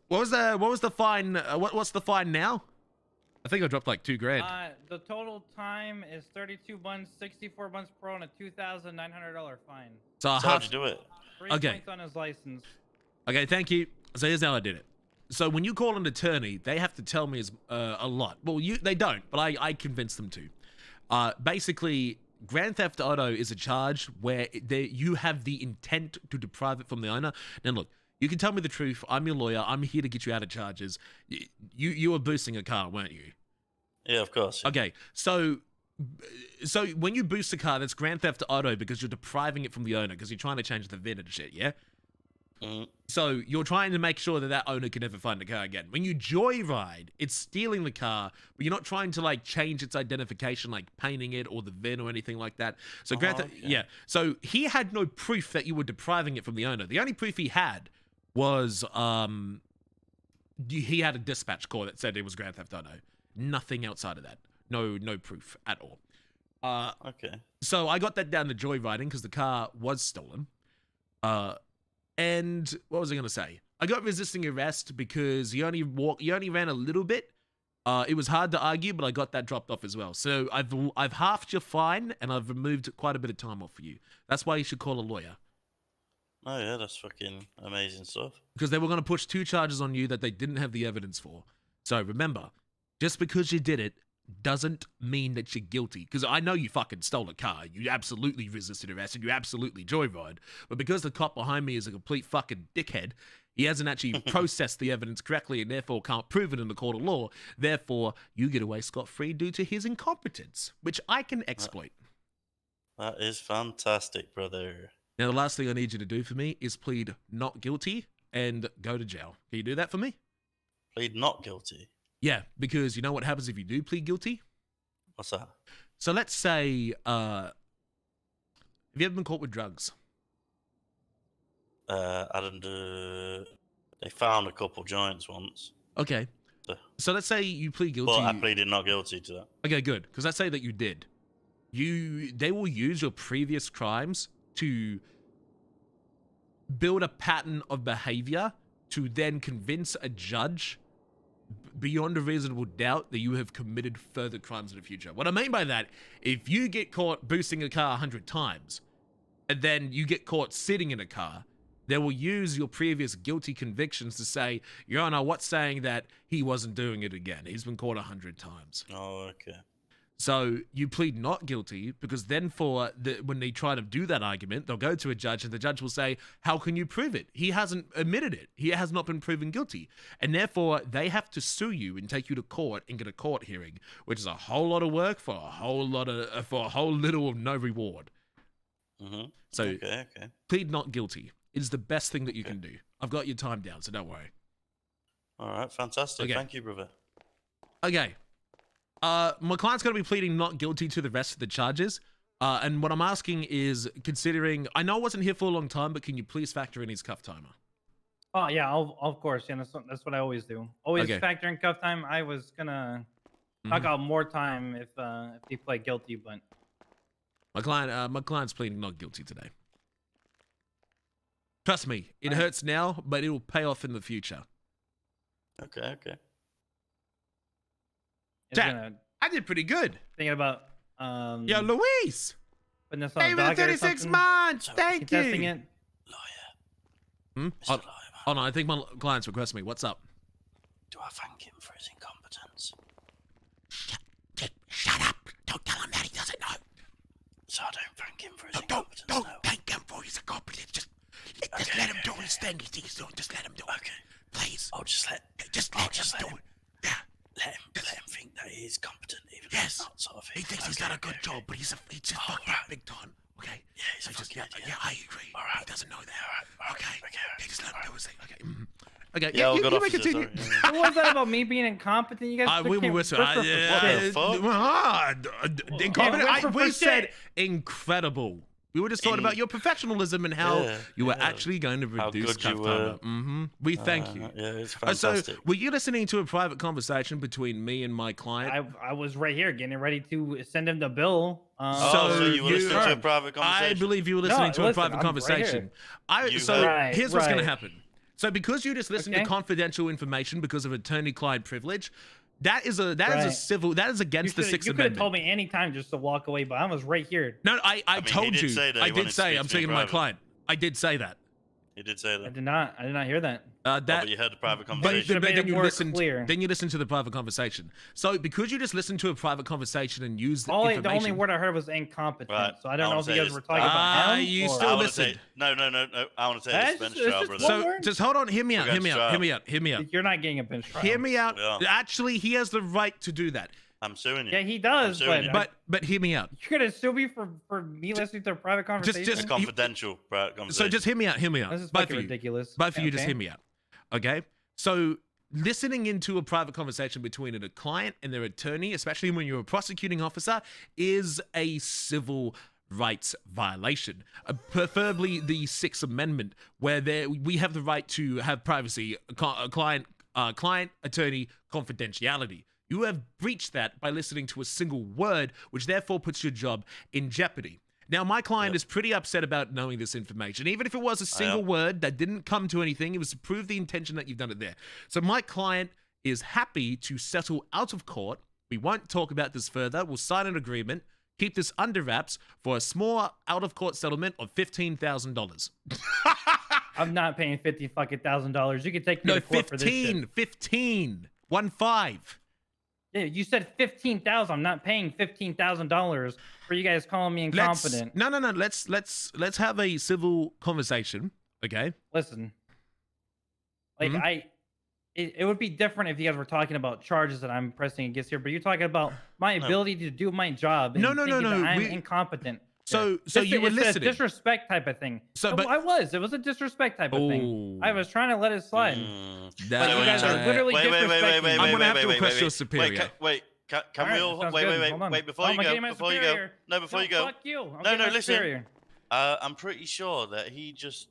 What was the fine? What's the fine now? I think I dropped like $2,000. The total time is 32 months, 64 months pro, and a $2,900 fine. So how'd you do it? 3 points on his license. Okay, thank you. So here's how I did it. So when you call an attorney, they have to tell me a lot. Well, they don't, but I convinced them to. Basically, Grand Theft Auto is a charge where you have the intent to deprive it from the owner. Now look, you can tell me the truth. I'm your lawyer. I'm here to get you out of charges. You were boosting a car, weren't you? Yeah, of course. Okay, so when you boost a car, that's Grand Theft Auto because you're depriving it from the owner because you're trying to change the VIN and shit, yeah? So you're trying to make sure that that owner can never find the car again. When you joyride, it's stealing the car, but you're not trying to like change its identification, like painting it or the VIN or anything like that. So yeah. So he had no proof that you were depriving it from the owner. The only proof he had was he had a dispatch call that said it was Grand Theft Auto. Nothing outside of that. No proof at all. Okay. So I got that down to joyriding because the car was stolen. And what was I going to say? I got resisting arrest because he only ran a little bit. It was hard to argue, but I got that dropped off as well. So I've halved your fine and I've removed quite a bit of time off for you. That's why you should call a lawyer. Oh yeah, that's fucking amazing stuff. Because they were going to push 2 charges on you that they didn't have the evidence for. So remember, just because you did it doesn't mean that you're guilty. Because I know you fucking stole a car. You absolutely resisted arrest and you absolutely joyride. But because the cop behind me is a complete fucking dickhead, he hasn't actually processed the evidence correctly and therefore can't prove it in the court of law. Therefore, you get away scot-free due to his incompetence, which I can exploit. That is fantastic, brother. Now, the last thing I need you to do for me is plead not guilty and go to jail. Can you do that for me? Plead not guilty? Yeah, because you know what happens if you do plead guilty? What's that? So let's say, have you ever been caught with drugs? I didn't do... They found a couple joints once. Okay. So let's say you plead guilty. Well, I pleaded not guilty to that. Okay, good. Because let's say that you did. They will use your previous crimes to build a pattern of behavior to then convince a judge beyond a reasonable doubt that you have committed further crimes in the future. What I mean by that, if you get caught boosting a car 100 times, and then you get caught sitting in a car, they will use your previous guilty convictions to say, Your Honor, what's saying that he wasn't doing it again? He's been caught 100 times. Oh, okay. So you plead not guilty because then when they try to do that argument, they'll go to a judge and the judge will say, how can you prove it? He hasn't admitted it. He has not been proven guilty. And therefore, they have to sue you and take you to court and get a court hearing, which is a whole lot of work for a whole little of no reward. Mm-hmm. So okay. plead not guilty. It is the best thing that you can do. I've got your time down, so don't worry. All right, fantastic. Okay. Thank you, brother. Okay. My client's going to be pleading not guilty to the rest of the charges. And what I'm asking is, considering, I know I wasn't here for a long time, but can you please factor in his cuff timer? Oh, yeah, of course. Yeah, that's what I always do. Always Okay. factor in cuff time. I was going to knock out more time if he played guilty, but... My client's pleading not guilty today. Trust me, it hurts now, but it will pay off in the future. Okay. Chat, I did pretty good. Thinking about Yo, Luis! putting this on Hey, a with the docket or 36 something. months! Thank you! Contesting it. Mr. Lawyer. Hold on, I think my client's requesting me. What's up? Do I thank him for his incompetence? Shut up! Don't tell him that he doesn't know. So I don't thank him for his incompetence. Don't thank him for his incompetence. Just let him do his thing. He's doing. Just let him do it. Okay. Please. I'll just let him do it. Yeah. Let him think that he is competent, even though Yes. he's not sort of. He thinks he's done a good job, but he's just fucking big time. Okay. Yeah, he's a fucking idiot. Yeah, I agree. All right. He doesn't know that. All right. Okay. Okay. Just let him do his thing. Okay. Okay. Yeah, you good may officer, continue. sorry. What was that about me being incompetent? You guys We can't whisper. rip for shit. Incompetent. Rip for We said shit. incredible. We were just talking about your professionalism and how you were yeah. actually going to reduce good you cuff were. timer. We thank you. Yeah, it's So, fantastic. were you listening to a private conversation between me and my client? I was right here getting ready to send him the bill. So you were listening to a private conversation? I believe you were listening to a listen, private I'm right conversation. Right, Here's what's going to right. happen. So because you just listened to confidential information because of attorney-client privilege, that is against the Sixth You could have Amendment. told me anytime just to walk away, but I was right here. No, I mean, he told did you. say that he I wanted did to say speak I'm to me speaking to my private. client. I did say that. He did say I that. did not hear that. But you heard the private But conversation. made it then you more listened. clear. Then you listened to the private conversation. So because you just listened to a private conversation and used the information, The only word I heard was incompetent. Right. So I don't I know wanna if you say guys this. were talking about him. you or- still I wanna listened. say, no. I want to say That's this bench just- trial, it's brother. just So word? just hold on. Hear me out. We're Hear going me to out. trial. Hear me out. Hear me out. You're not getting a bench trial. Hear me out. Yeah. Actually, he has the right to do that. I'm suing you. Yeah, he does, but hear me out. You're gonna sue me for me listening to a private conversation? It's confidential private conversation. So just hear me out. Hear me out. This is Both fucking of you. ridiculous. Both of you, just Okay. hear me out. Okay. So listening into a private conversation between a client and their attorney, especially when you're a prosecuting officer, is a civil rights violation. Preferably the Sixth Amendment, where we have the right to have privacy, client attorney confidentiality. You have breached that by listening to a single word, which therefore puts your job in jeopardy. Now, my client is pretty upset about knowing this information. Even if it was a single word that didn't come to anything, it was to prove the intention that you've done it there. So my client is happy to settle out of court. We won't talk about this further. We'll sign an agreement, keep this under wraps for a small out-of-court settlement of $15,000. I'm not paying $50,000. You can take me to court for this shit. 15. 15. Yeah, you said 15,000. I'm not paying $15,000 for you guys calling me incompetent. No. Let's have a civil conversation, okay? Listen, like it would be different if you guys were talking about charges that I'm pressing against here, but you're talking about my ability to do my job. And No. I'm incompetent. So you were it's listening. a disrespect type of thing. So, No, but it was a disrespect type of thing. I was trying to let it slide. That- But you guys are literally disrespecting me. I'm gonna have to request your superior. Can we all wait before you go? Before you go. No, before you go. Fuck you. No, listen. I'm pretty sure that he just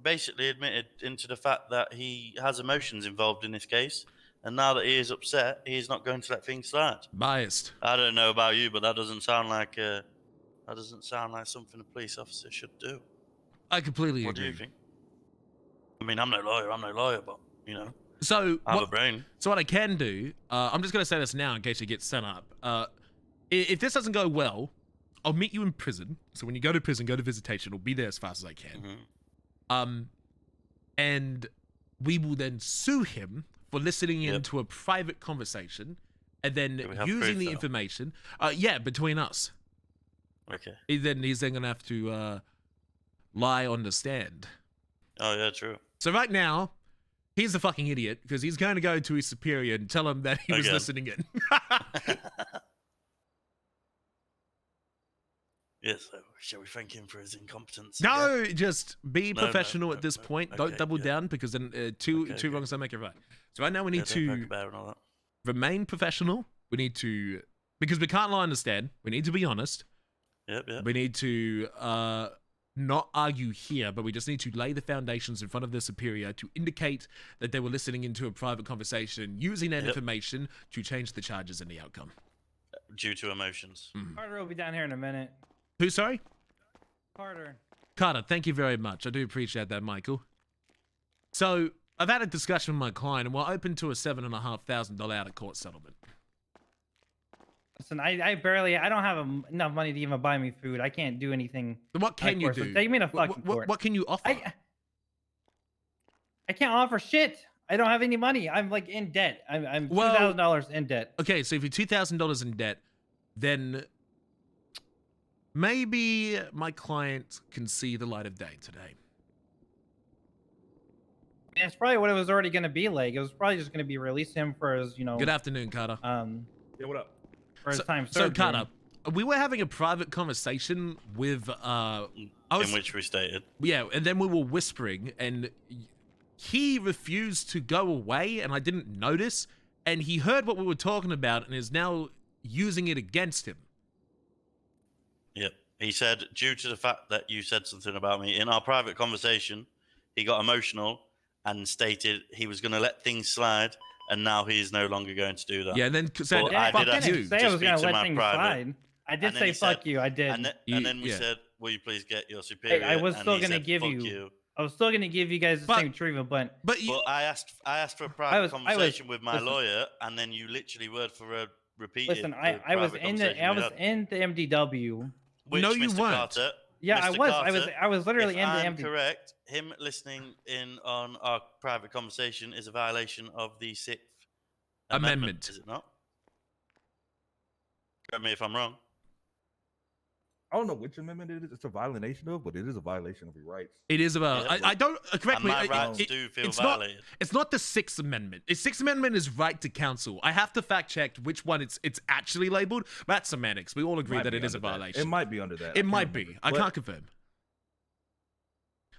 basically admitted into the fact that he has emotions involved in this case, and now that he is upset, he is not going to let things slide. Biased. I don't know about you, but that doesn't sound like something a police officer should do. I completely What agree. do you think? I mean, I'm no lawyer, but you know. So I have a brain. So what I can do, I'm just gonna say this now in case you get sent up. If this doesn't go well, I'll meet you in prison. So when you go to prison, go to visitation. I'll be there as fast as I can. And we will then sue him for listening into a private conversation, and then using the information. Between us. Okay. He's then gonna have to lie on the stand. Oh yeah, true. So right now, he's a fucking idiot because he's going to go to his superior and tell him that he was listening in. Yes, so shall we thank him for his incompetence? No, just be professional at this point. Don't double down because then two wrongs don't make it right. So right now we need to remain professional. We need to, because we can't lie on the stand. We need to be honest. Yep. We need to not argue here, but we just need to lay the foundations in front of the superior to indicate that they were listening into a private conversation, using that information to change the charges and the outcome. Due to emotions. Carter will be down here in a minute. Who, sorry? Carter, thank you very much. I do appreciate that, Michael. So, I've had a discussion with my client, and we're open to a $7,500 out-of-court settlement. listen, I don't have enough money to even buy me food. I can't do anything. What can you do? So take me to fucking court. What can you offer? I can't offer shit. I don't have any money. I'm like in debt. I'm $2,000 in debt. Okay, so if you're $2,000 in debt, then maybe my client can see the light of day today. And it's probably what it was already going to be like. It was probably just going to be release him for his, Good afternoon, Carter. Yeah, what up? For his time So served. Carter, we were having a private conversation with in which we stated. Yeah, and then we were whispering, and he refused to go away, and I didn't notice, and he heard what we were talking about and is now using it against him. Yep. He said, due to the fact that you said something about me in our private conversation, he got emotional and stated he was going to let things slide, and now he is no longer going to do that. Yeah, and then said, Well, I fuck did you. Say I was going to let things slide. I did say fuck you. I did. And then we said, will you please get your superior? Hey, I was And still he going to said, give "Fuck you. I was still going to give you guys the same treatment, but Well, I asked for a private conversation with my lawyer, and then you literally word for word repeated. Listen, I was in the MDW. Which, no, you Mr. weren't. Carter, Yeah, Mr. I was literally if in the I'm MD. correct, him listening in on our private conversation is a violation of the Sixth Amendment. Is it not? Correct me if I'm wrong. I don't know which amendment it is. It's a violation of, but it is a violation of your rights. It is about. I don't correct And me. my rights do feel violated. It's not the Sixth Amendment. The Sixth Amendment is right to counsel. I have to fact check which one it's actually labeled. But that's semantics. We all agree that it is a violation. It might be under that. It might be. I can't confirm.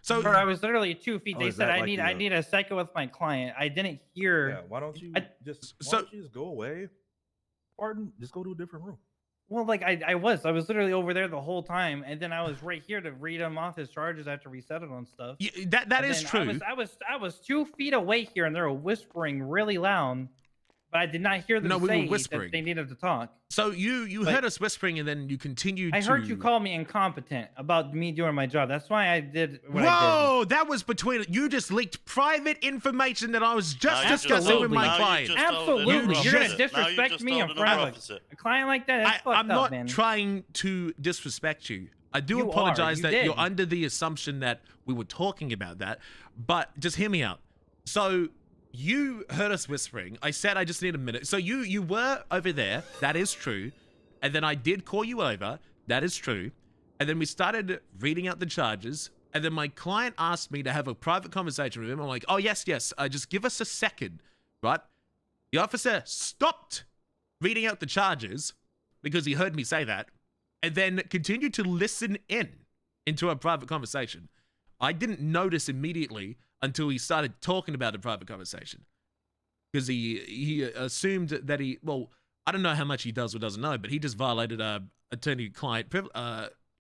So Bro, I was literally 2 feet. They is said that I like need a second with my client. I didn't hear. Yeah, why don't you just go away? Pardon, just go to a different room. Well, like I was literally over there the whole time, and then I was right here to read him off his charges after we settled on stuff. Yeah, that is true. I was 2 feet away here, and they were whispering really loud, but I did not hear them say that they needed to talk. So you heard us whispering, and then you continued. I heard you call me incompetent about me doing my job. That's why I did what I Whoa, that was between you. Just leaked private information that I was just discussing with my client. Absolutely, you're gonna disrespect me in front of a client like that. That's fucked I'm up, not man. trying to disrespect you. I do You apologize are, that you did. you're under the assumption that we were talking about that, but just hear me out. So you heard us whispering. I said I just need a minute. So you were over there. That is true. And then I did call you over. That is true. And then we started reading out the charges. And then my client asked me to have a private conversation with him. I'm like, oh, yes. Just give us a second, right? The officer stopped reading out the charges because he heard me say that and then continued to listen into our private conversation. I didn't notice immediately until he started talking about the private conversation because he assumed that I don't know how much he does or doesn't know, but he just violated attorney-client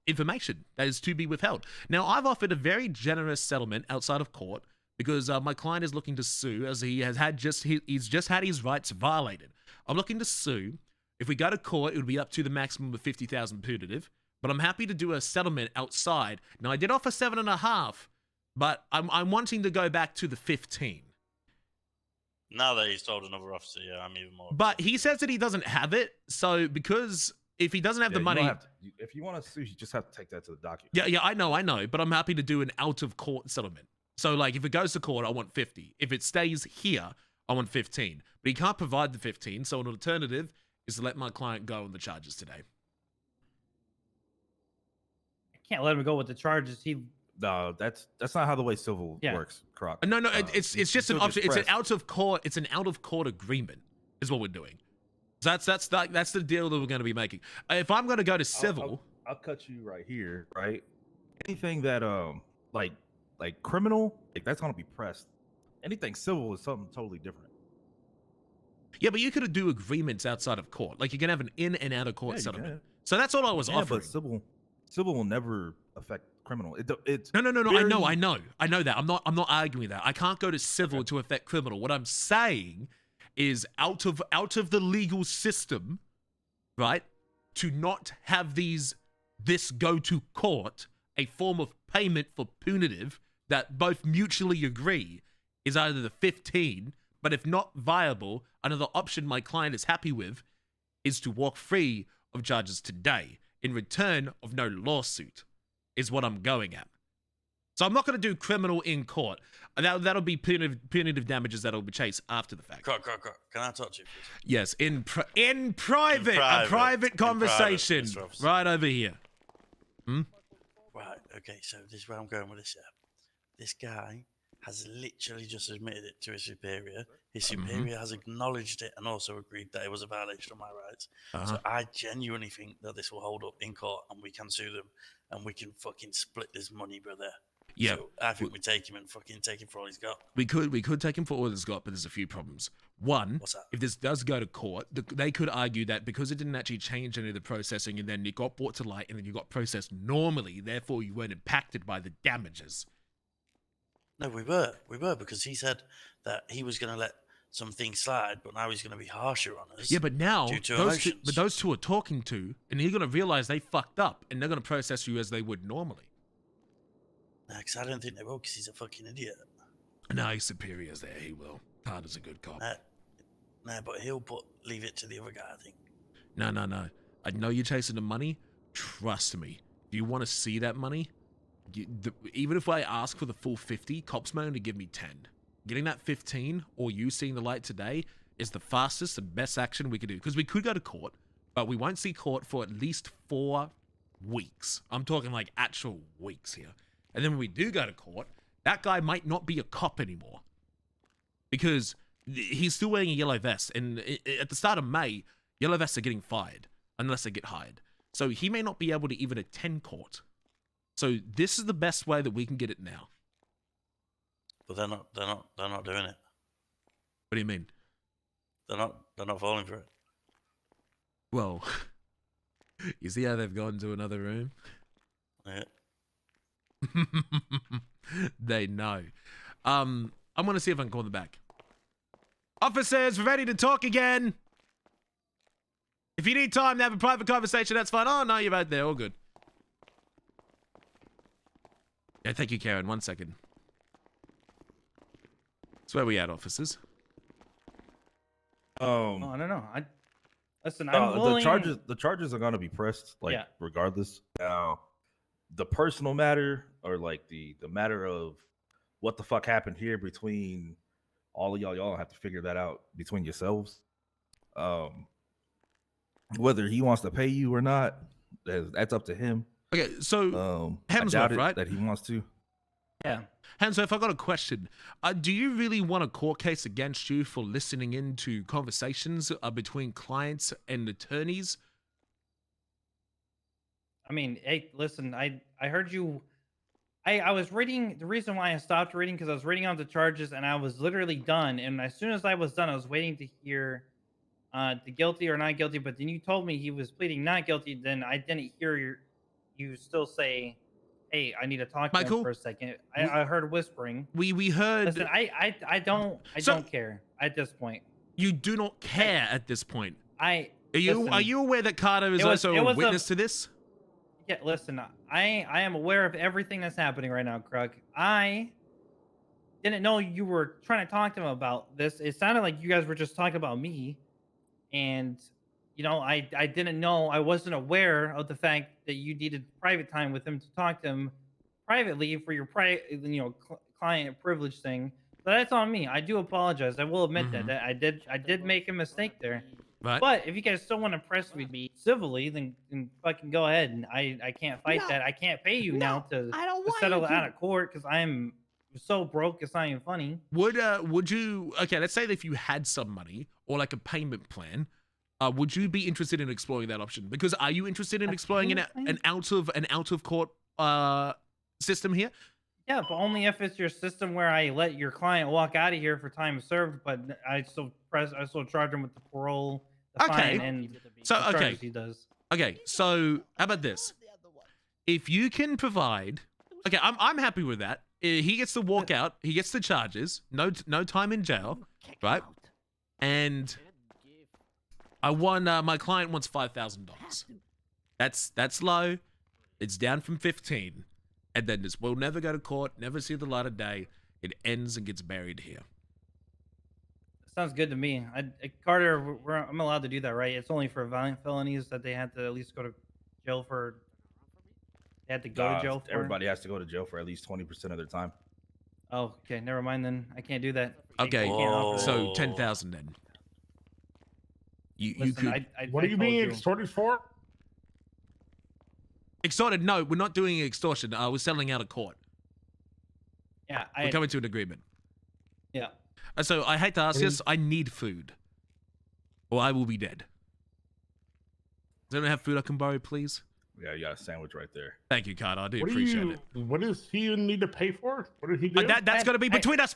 information that is to be withheld. Now, I've offered a very generous settlement outside of court because my client is looking to sue as he's just had his rights violated. I'm looking to sue. If we go to court, it would be up to the maximum of 50,000 punitive, but I'm happy to do a settlement outside. Now, I did offer 7.5, but I'm wanting to go back to the 15. Now that he's told another officer, yeah, I'm even more. But he says that he doesn't have it, so because if he doesn't have the money, if you want to sue, you just have to take that to the document. Yeah, I know, but I'm happy to do an out of court settlement. So like, if it goes to court, I want 50. If it stays here, I want 15. But he can't provide the 15, so an alternative is to let my client go on the charges today. I can't let him go with the charges. No, that's not how the way civil works, Croc. No, it's just an option. It's an out of court. It's an out of court agreement, is what we're doing. So that's the deal that we're going to be making. If I'm going to go to civil, I'll cut you right here. Right, anything that like criminal, like that's going to be pressed. Anything civil is something totally different. Yeah, but you could do agreements outside of court. Like you can have an in and out of court settlement. So that's all I was offering. But civil will never affect criminal. It's no. I know that. I'm not arguing that. I can't go to civil to affect criminal. What I'm saying is out of the legal system, right? To not have this go to court, a form of payment for punitive that both mutually agree is either the 15, but if not viable, another option my client is happy with is to walk free of charges today in return of no lawsuit, is what I'm going at. So I'm not going to do criminal in court. That'll be punitive damages that'll be chased after the fact. Croc, can I talk to you, please? Yes, in private, a private conversation, right over here. Right, okay, so this is where I'm going with this. This guy has literally just admitted it to his superior. His superior has acknowledged it and also agreed that it was a violation of my rights. So I genuinely think that this will hold up in court and we can sue them and we can fucking split this money, brother. Yeah. So I think we take him and fucking take him for all he's got. We could take him for all he's got, but there's a few problems. One, what's that? If this does go to court, they could argue that because it didn't actually change any of the processing and then it got brought to light and then you got processed normally, therefore you weren't impacted by the damages. No, we were because he said that he was going to let some things slide, but now he's going to be harsher on us. Yeah, but now those two are talking to, and you're going to realize they fucked up, and they're going to process you as they would normally. Nah, because I don't think they will, because he's a fucking idiot. No, his superior's there. He will. Carter's a good cop. Nah, but he'll leave it to the other guy, I think. No. I know you're chasing the money. Trust me. Do you want to see that money? Even if I ask for the full 50, cops may only give me 10. Getting that 15 or you seeing the light today is the fastest and best action we could do. Because we could go to court, but we won't see court for at least 4 weeks. I'm talking like actual weeks here. And then when we do go to court, that guy might not be a cop anymore because he's still wearing a yellow vest. And at the start of May, yellow vests are getting fired unless they get hired. So he may not be able to even attend court. So this is the best way that we can get it now. But they're not doing it. What do you mean? They're not falling for it. Well, you see how they've gone to another room? Yeah. They know. I'm gonna see if I can call them back. Officers, we're ready to talk again. If you need time to have a private conversation, that's fine. Oh no, you're right there. All good. Yeah, thank you, Karen. 1 second. That's where we at, officers. Oh, I don't know. Listen. I'm willing... the charges are gonna be pressed, like Yeah. regardless. Now, the personal matter or like the matter of what the fuck happened here between all of y'all have to figure that out between yourselves. Whether he wants to pay you or not, that's up to him. Okay, so Hemsworth, right? That he wants to. Yeah. Hemsworth, I got a question. Do you really want a court case against you for listening into conversations between clients and attorneys? I mean, hey, listen, I heard you. I was reading. The reason why I stopped reading because I was reading on the charges and I was literally done. And as soon as I was done, I was waiting to hear the guilty or not guilty. But then you told me he was pleading not guilty. Then I didn't hear you still say, "Hey, I need to talk to him for a second." I heard whispering. We heard. Listen, I don't care at this point. You do not care at this point. Are you aware that Carter is also a witness to this? Yeah, listen, I am aware of everything that's happening right now, Croc. I didn't know you were trying to talk to him about this. It sounded like you guys were just talking about me. And, you know, I didn't know, I wasn't aware of the fact that you needed private time with him to talk to him privately for your client privilege thing. So that's on me. I do apologize. I will admit that I did make a mistake there. Right. But if you guys still want to press with me civilly, then fucking go ahead. And I can't fight that. I can't pay you now to settle it out of court because I'm so broke. It's not even funny. Would you? Okay, let's say that if you had some money or like a payment plan, would you be interested in exploring that option? Because are you interested in exploring an out of court system here? Yeah, but only if it's your system where I let your client walk out of here for time served, but I still charge him with the parole, the fine, and the charges he does. Okay, so how about this? If you can provide, okay, I'm happy with that. He gets to walk out, he gets the charges, no time in jail, right? And my client wants $5,000. That's low. It's down from 15. And then this will never go to court, never see the light of day. It ends and gets buried here. Sounds good to me. Carter, I'm allowed to do that, right? It's only for violent felonies that they had to at least go to jail for. They had to go to jail for. Everybody has to go to jail for at least 20% of their time. Oh, okay. Never mind then. I can't do that. Okay, so 10,000 then. You could. What are you being extorted for? Extorted? No, we're not doing extortion. We're settling out of court. Yeah, we're coming to an agreement. Yeah. So I hate to ask this. I need food, or I will be dead. Does anyone have food I can borrow, please? Yeah, you got a sandwich right there. Thank you, Carter. I do appreciate it. What does he need to pay for? What did he do? That's got to be between us.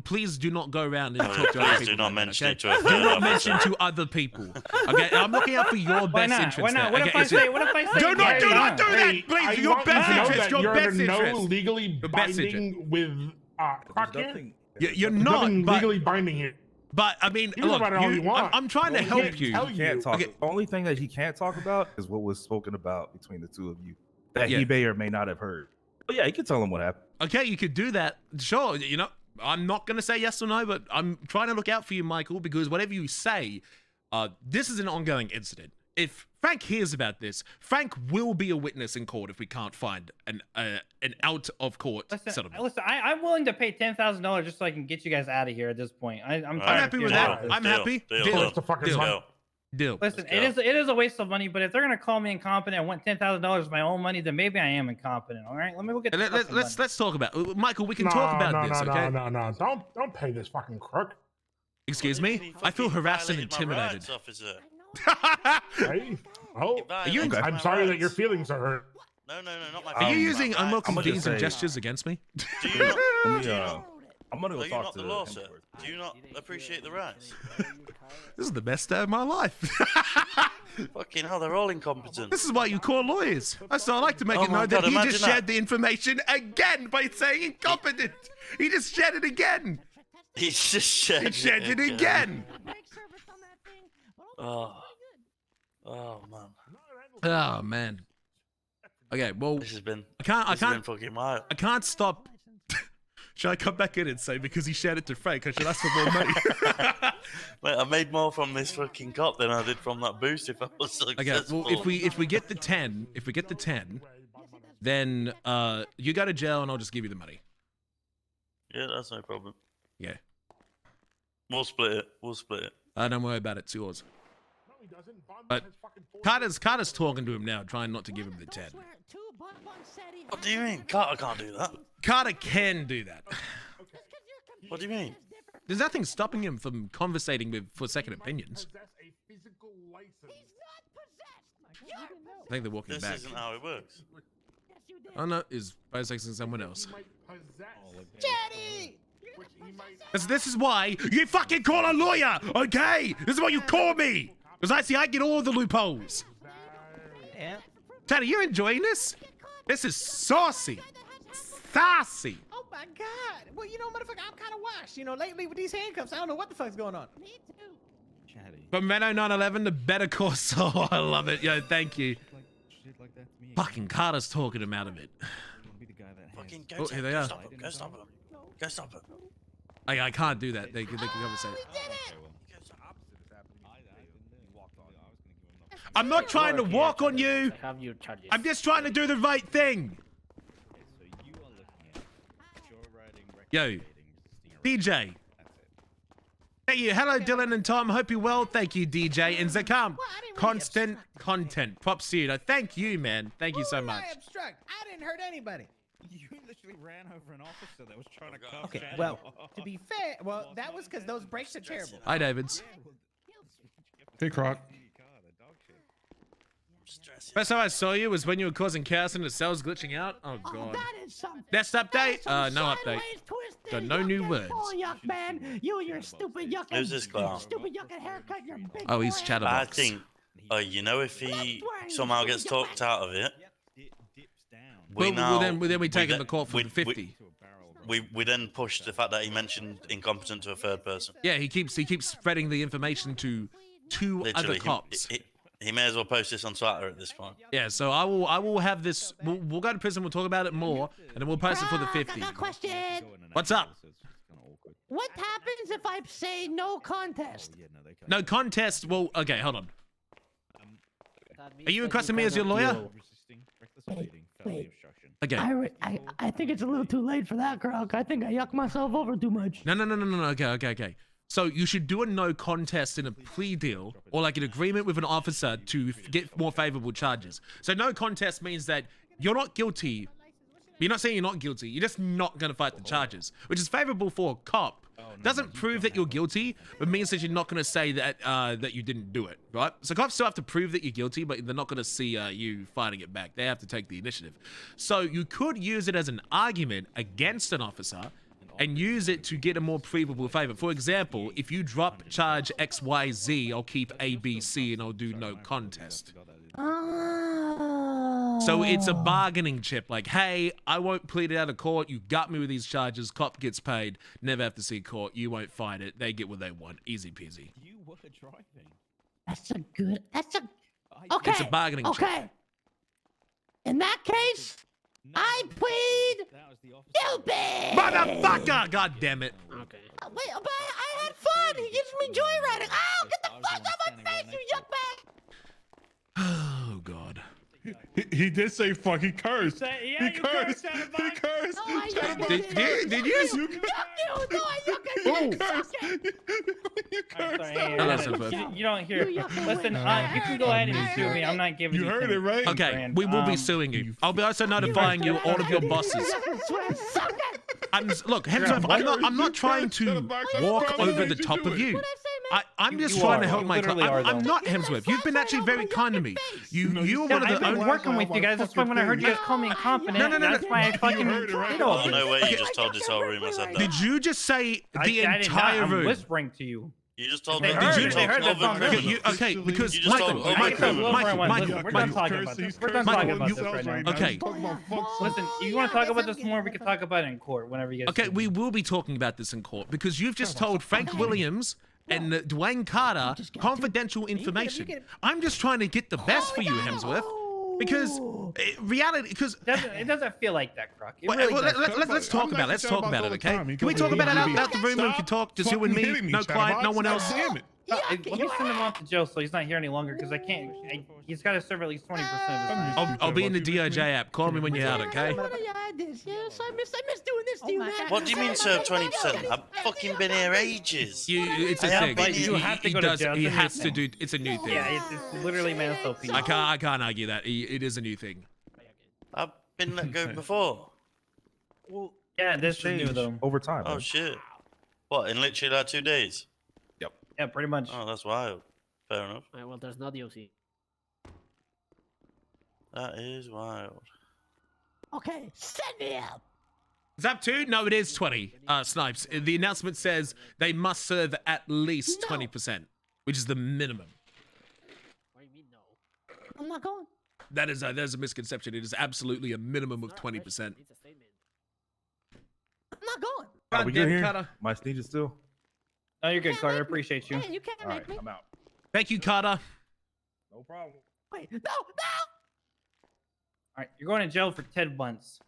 Please do not go around and talk to other people. Do not mention it to do not mention to other people. Okay, I'm looking out for your best interest. Why not? There. What if I say? What if I say? Do not do that, please. Your best interest. Your best interest. No legally binding with Crockett. You're not legally binding it. But I mean, look, I'm trying to help you. He can't talk. Okay. The only thing that he can't talk about is what was spoken about between the two of you that he may or may not have heard. But yeah, he can tell him what happened. Okay, you could do that. Sure, you know, I'm not gonna say yes or no, but I'm trying to look out for you, Michael, because whatever you say, this is an ongoing incident. If Frank hears about this, Frank will be a witness in court if we can't find an out of court settlement. Listen, I'm willing to pay $10,000 just so I can get you guys out of here at this point. I'm happy with that. I'm happy. Deal. What the fuck is Deal. Listen, it is a waste of money, but if they're gonna call me incompetent and want $10,000 of my own money, then maybe I am incompetent. All right, let me look at. Let's talk about Michael. We can talk about this, okay? No. Don't pay this fucking crook. Excuse me. I feel harassed and intimidated. Hey, I'm sorry that your feelings are hurt. No, not my. Are you using unwelcome deeds and gestures against me? Do you I'm gonna go Are you talk not to the law, sir? Do you not appreciate the rights? This is the best day of my life. Fucking hell, they're all incompetent. This is why you call lawyers. So I like to make it known that he just shared the information again by saying incompetent. He just shared it again. He's just shared it. He shared it again. Oh man. Oh man. Okay, well, This has been. I been fucking wild. I can't stop. Should I come back in and say because he shared it to Frank, I should ask for more money? Mate, I made more from this fucking cop than I did from that boost if I was successful. Okay, well, if we get the 10, then you go to jail and I'll just give you the money. Yeah, that's no problem. Yeah. We'll split it. Don't worry about it. It's yours. But Carter's talking to him now, trying not to give him the 10. What do you mean? Carter can't do that. Carter can do that. What do you mean? There's nothing stopping him from conversating for second opinions. I think they're walking back. This isn't how it works. Oh no, is bisexing someone else. Jetty! This is why you fucking call a lawyer, okay? This is why you call me. Because I get all the loopholes. Yeah. Chad, are you enjoying this? This is saucy. Sassy. Oh my god. Well, you know, motherfucker, I'm kind of washed. You know, lately with these handcuffs, I don't know what the fuck's going on. Me too. From Menno 911 to Better Call Saul. I love it. Yo, thank you. Fucking Carter's talking him out of it. Fucking Oh, here they are. Go stop him. Go stop him. I can't do that. They can conversate. I'm not trying to walk on you. I'm just trying to do the right thing. Yo, DJ. Thank you. Hello, Dylan and Tom. Hope you're well. Thank you, DJ. And Zakam. Constant content. Props to you. No, thank you, man. Thank you so much. I obstruct. I didn't hurt anybody. You literally ran over an officer that was trying to cuff Okay, Chad. well, to be fair, that was because those brakes are terrible. Hi, Davids. Hey, Croc. First time I saw you was when you were causing chaos and the cells glitching out. Oh god. That is something. Next update? No update. Got no new words. Oh, yuck, man. You and your stupid yucking. Who's this clown? Stupid yucking haircut. Your big. Oh, he's Chatterbox. I think, you know, if he somehow gets talked out of it, then we take him to court for the 50. We then push the fact that he mentioned incompetent to a third person. Yeah, he keeps spreading the information to two other cops. He may as well post this on Twitter at this point. Yeah, so I will have this. We'll go to prison. We'll talk about it more, and then we'll post it for the 50. I got a question. What's up? What happens if I say no contest? No contest. Well, okay, hold on. Are you requesting me as your lawyer? Wait. Okay. I think it's a little too late for that, Croc. I think I yucked myself over too much. No. Okay. So you should do a no contest in a plea deal or like an agreement with an officer to get more favorable charges. So no contest means that you're not guilty. You're not saying you're not guilty. You're just not going to fight the charges, which is favorable for a cop. Doesn't prove that you're guilty, but means that you're not going to say that that you didn't do it, right? So cops still have to prove that you're guilty, but they're not going to see you fighting it back. They have to take the initiative. So you could use it as an argument against an officer and use it to get a more provable favor. For example, if you drop charge XYZ, I'll keep ABC and I'll do no contest. So it's a bargaining chip. Like, hey, I won't plead it out of court. You got me with these charges. Cop gets paid. Never have to see court. You won't fight it. They get what they want. Easy peasy. You were driving. Okay. It's a bargaining chip. Okay. In that case, I plead guilty. Motherfucker! God damn it. Okay. Wait, but I had fun. He gives me joyriding. Oh, get the fuck out of my face, you yuckbag! Oh, God. He did say fuck. He cursed. Yeah, He cursed. He cursed. Did you? You cursed. You cursed. You don't hear. Listen, you can go ahead and sue me. I'm not giving you. You heard it, right? Okay, we will be suing you. I'll be also notifying you all of your bosses. Look, Hemsworth, I'm not trying to walk over the top of you. I'm just trying to help my client. I'm not Hemsworth. You've been actually very kind to me. You were one of the. I've been working with you guys. That's why when I heard you guys call me incompetent, that's why I fucking. Oh, no way you just told this whole room I said that. Did you just say the entire room? I'm whispering to you. You just told They me. heard that conversation. Okay, because You just told Michael, we're done talking about this. We're done talking about this right now. Okay. Listen, if you want to talk about this more, we can talk about it in court whenever you guys. Okay, we will be talking about this in court because you've just told Frank Williams and Dwayne Carter confidential information. I'm just trying to get the best for you, Hemsworth, because reality. Because it doesn't feel like that, Croc. Let's talk about it. Let's talk about it, okay? Can we talk about it out the room? We can talk just you and me, no client, no one else. Let me send him off to jail so he's not here any longer because I can't. He's got to serve at least 20% of his time. I'll be in the DOJ app. Call me when you're out, okay? I miss doing this to you, man. What do you mean, sir? 20%? I've fucking been here ages. It's a I thing. You have to go to jail. He has to do. It's a new thing. Yeah, it's literally man SOP. I can't argue that. It is a new thing. I've been let go before. Well, Yeah, this is new though. over time. Oh shit! What, in literally like 2 days? Yeah, pretty much. Oh, that's wild. Fair enough. Alright, well, there's no DLC. That is wild. Okay, send me out. Is that 2? No, it is 20. Snipes. The announcement says they must serve at least 20%, which is the minimum. What do you mean no? I'm not going. That is a misconception. It is absolutely a minimum of 20%. It's a statement. I'm not going. Are we good here? Carter. My sneeze is still. No, you're good, Carter. I appreciate you. Hey, you can't All make right, me. I'm out. Thank you, Carter. No problem. Wait, no. All right, you're going to jail for 10 months.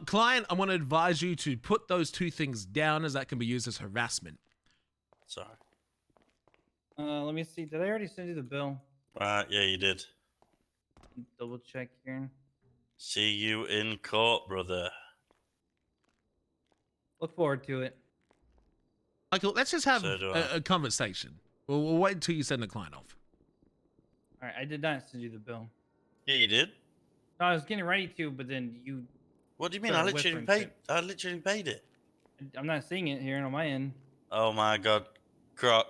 Client, I want to advise you to put those 2 things down as that can be used as harassment. Sorry. Let me see. Did I already send you the bill? Right, yeah, you did. Double check here. See you in court, brother. Look forward to it. Michael, let's just have So do a conversation. We'll wait until you send the client off. All right, I did not send you the bill. Yeah, you did. No, I was getting ready to, but then you. What do you mean? started I literally whispering paid. I literally paid it. I'm not seeing it here on my end. Oh my god, Croc.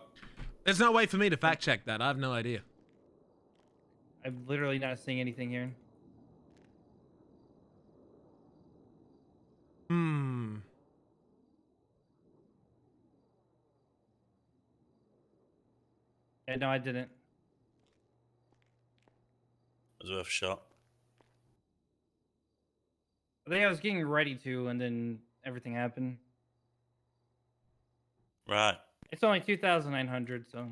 There's no way for me to fact check that. I have no idea. I'm literally not seeing anything here. Yeah, no, I didn't. It was worth a shot. I think I was getting ready to, and then everything happened. Right. It's only 2,900, so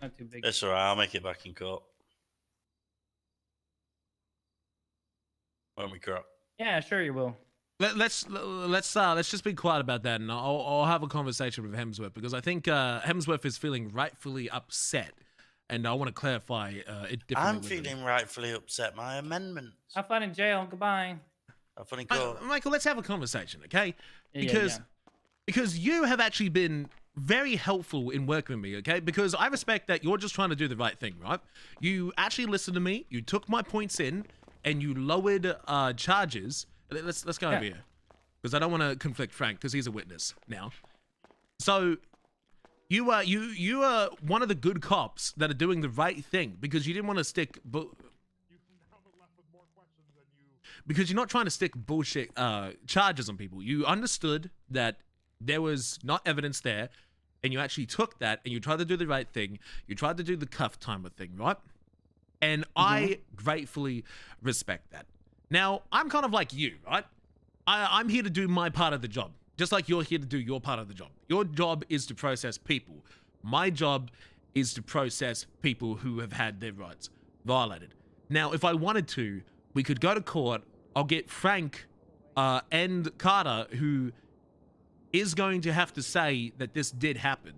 not too big. It's alright. I'll make it back in court. Won't we, Croc? Yeah, sure you will. Let's just be quiet about that, and I'll have a conversation with Hemsworth because I think Hemsworth is feeling rightfully upset, and I want to clarify it differently. I'm feeling rightfully upset. My amendments. Have fun in jail. Goodbye. Have fun in court. Michael, let's have a conversation, okay? Yeah, Because you have actually been very helpful in working with me, okay? Because I respect that you're just trying to do the right thing, right? You actually listened to me, you took my points in, and you lowered charges. Let's go over here, because I don't want to conflict Frank, because he's a witness now. So you are one of the good cops that are doing the right thing, because you didn't want to stick. Because you're not trying to stick bullshit charges on people. You understood that there was not evidence there, and you actually took that and you tried to do the right thing. You tried to do the cuff timer thing, right? And I gratefully respect that. Now, I'm kind of like you, right? I'm here to do my part of the job, just like you're here to do your part of the job. Your job is to process people. My job is to process people who have had their rights violated. Now, if I wanted to, we could go to court. I'll get Frank and Carter, who is going to have to say that this did happen,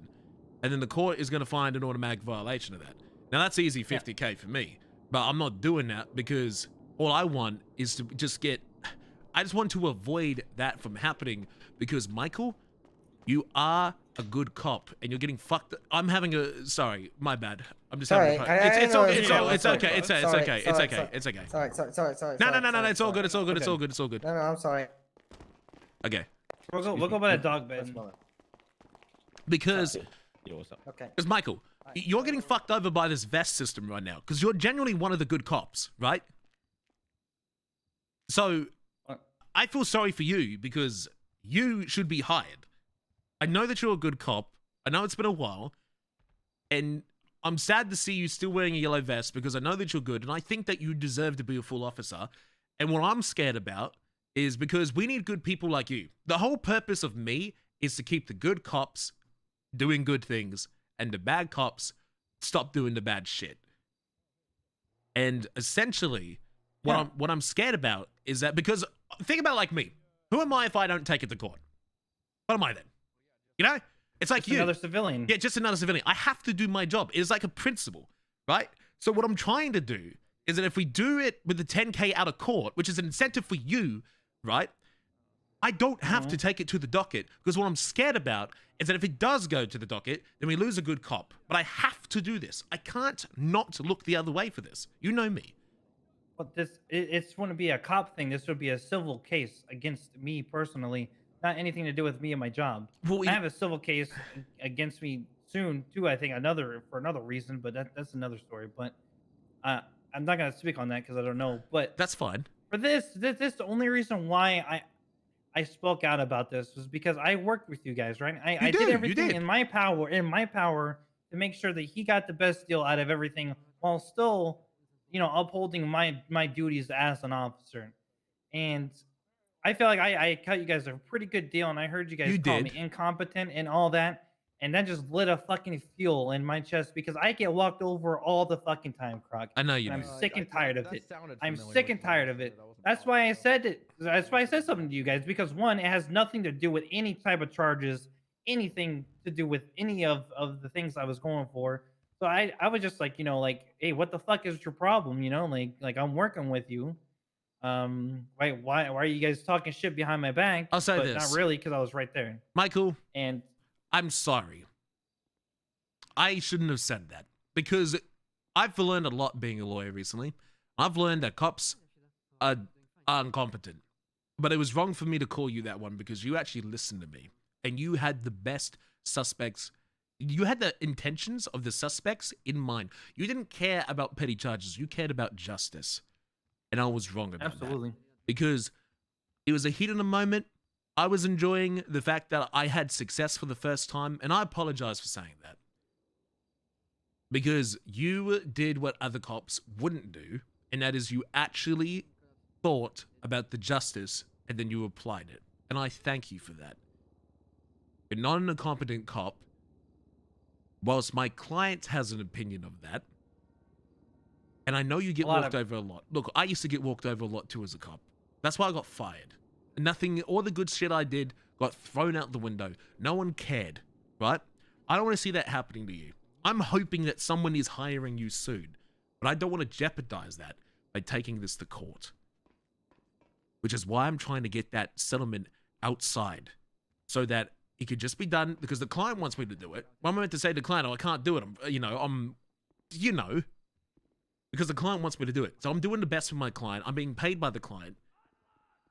and then the court is going to find an automatic violation of that. Now, that's easy 50K for me. But I'm not doing that because all I want is to just get... I just want to avoid that from happening because, Michael, you are a good cop and you're getting fucked. I'm having a... Sorry, my bad. I'm just having a... It's okay. It's okay. It's okay. It's okay. It's okay. Sorry. No. It's all good. It's all good. It's all good. It's all good. No, I'm sorry. Okay. We'll go by the dog bed. Because... Yo, what's up? Okay. Because, Michael, you're getting fucked over by this vest system right now because you're genuinely one of the good cops, right? So, I feel sorry for you because you should be hired. I know that you're a good cop. I know it's been a while. And I'm sad to see you still wearing a yellow vest because I know that you're good and I think that you deserve to be a full officer. And what I'm scared about is because we need good people like you. The whole purpose of me is to keep the good cops doing good things and the bad cops stop doing the bad shit. And essentially, what I'm scared about is that because think about it like me. Who am I if I don't take it to court? What am I then? You know? It's like just another civilian. Yeah, just another civilian. I have to do my job. It's like a principle, right? So what I'm trying to do is that if we do it with the 10K out of court, which is an incentive for you, right? I don't have to take it to the docket because what I'm scared about is that if it does go to the docket, then we lose a good cop. But I have to do this. I can't not look the other way for this. You know me. But it's going to be a cop thing. This would be a civil case against me personally, not anything to do with me and my job. Well, I have a civil case against me soon too. I think for another reason, but that's another story. But I'm not going to speak on that because I don't know. But that's fine. For this the only reason why I spoke out about this was because I worked with you guys, right? I did everything in my power to make sure that he got the best deal out of everything while still, upholding my duties as an officer. And I feel like I cut you guys a pretty good deal, and I heard you guys call me incompetent and all that, and that just lit a fucking fuel in my chest because I get walked over all the fucking time, Croc. I know you. I'm sick and tired of it. I'm sick and tired of it. That's why I said it. That's why I said something to you guys because one, it has nothing to do with any type of charges, anything to do with any of the things I was going for. So I was just like, hey, what the fuck is your problem? Like I'm working with you. Why are you guys talking shit behind my back? I'll say but this. Not really, because I was right there. Michael, and I'm sorry. I shouldn't have said that because I've learned a lot being a lawyer recently. I've learned that cops are incompetent, but it was wrong for me to call you that one because you actually listened to me and you had the best suspects. You had the intentions of the suspects in mind. You didn't care about petty charges. You cared about justice. And I was wrong about that. Because it was a heat in the moment. I was enjoying the fact that I had success for the first time, and I apologize for saying that. Because you did what other cops wouldn't do, and that is you actually thought about the justice, and then you applied it. And I thank you for that. You're not an incompetent cop. Whilst my client has an opinion of that, and I know you get walked over a lot. Look, I used to get walked over a lot too as a cop. That's why I got fired. Nothing, all the good shit I did got thrown out the window. No one cared, right? I don't want to see that happening to you. I'm hoping that someone is hiring you soon, but I don't want to jeopardize that by taking this to court. Which is why I'm trying to get that settlement outside so that it could just be done because the client wants me to do it. I'm meant to say to the client, oh, I can't do it. Because the client wants me to do it. So I'm doing the best for my client. I'm being paid by the client.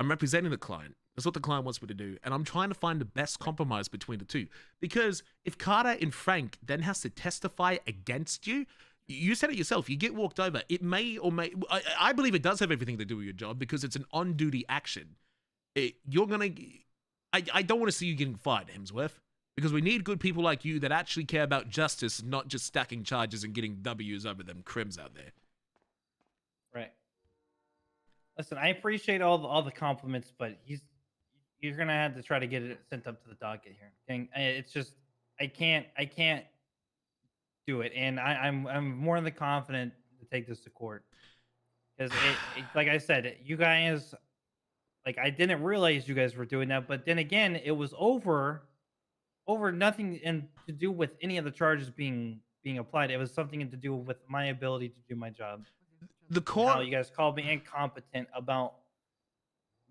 I'm representing the client. That's what the client wants me to do. And I'm trying to find the best compromise between the two. Because if Carter and Frank then has to testify against you, you said it yourself, you get walked over. It may or may, I believe it does have everything to do with your job because it's an on-duty action. I don't want to see you getting fired, Hemsworth. Because we need good people like you that actually care about justice, not just stacking charges and getting W's over them crims out there. Right. Listen, I appreciate all the compliments, but you're gonna have to try to get it sent up to the docket here. Okay? It's just I can't do it, and I'm more than confident to take this to court because like I said, you guys, like I didn't realize you guys were doing that, but then again, it was over nothing and to do with any of the charges being applied. It was something to do with my ability to do my job. the court. How you guys called me incompetent about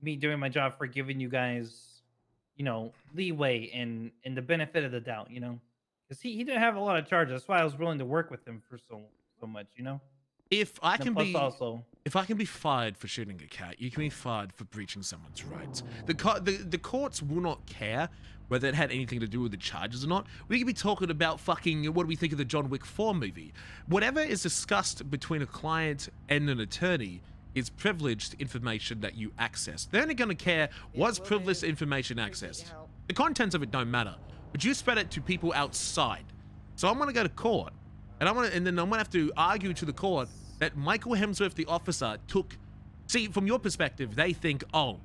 me doing my job for giving you guys, leeway and the benefit of the doubt, because he didn't have a lot of charges. That's why I was willing to work with him for so much, If I And can plus be also, if I can be fired for shooting a cat, you can be fired for breaching someone's rights. The courts will not care whether it had anything to do with the charges or not. We could be talking about fucking what do we think of the John Wick 4 movie. Whatever is discussed between a client and an attorney is privileged information that you access. They're only going to care was privileged information accessed. The contents of it don't matter, but you spread it to people outside. So I'm going to go to court, and then I'm going to have to argue to the court that Michael Hemsworth, the officer, took. See, from your perspective, they think, oh,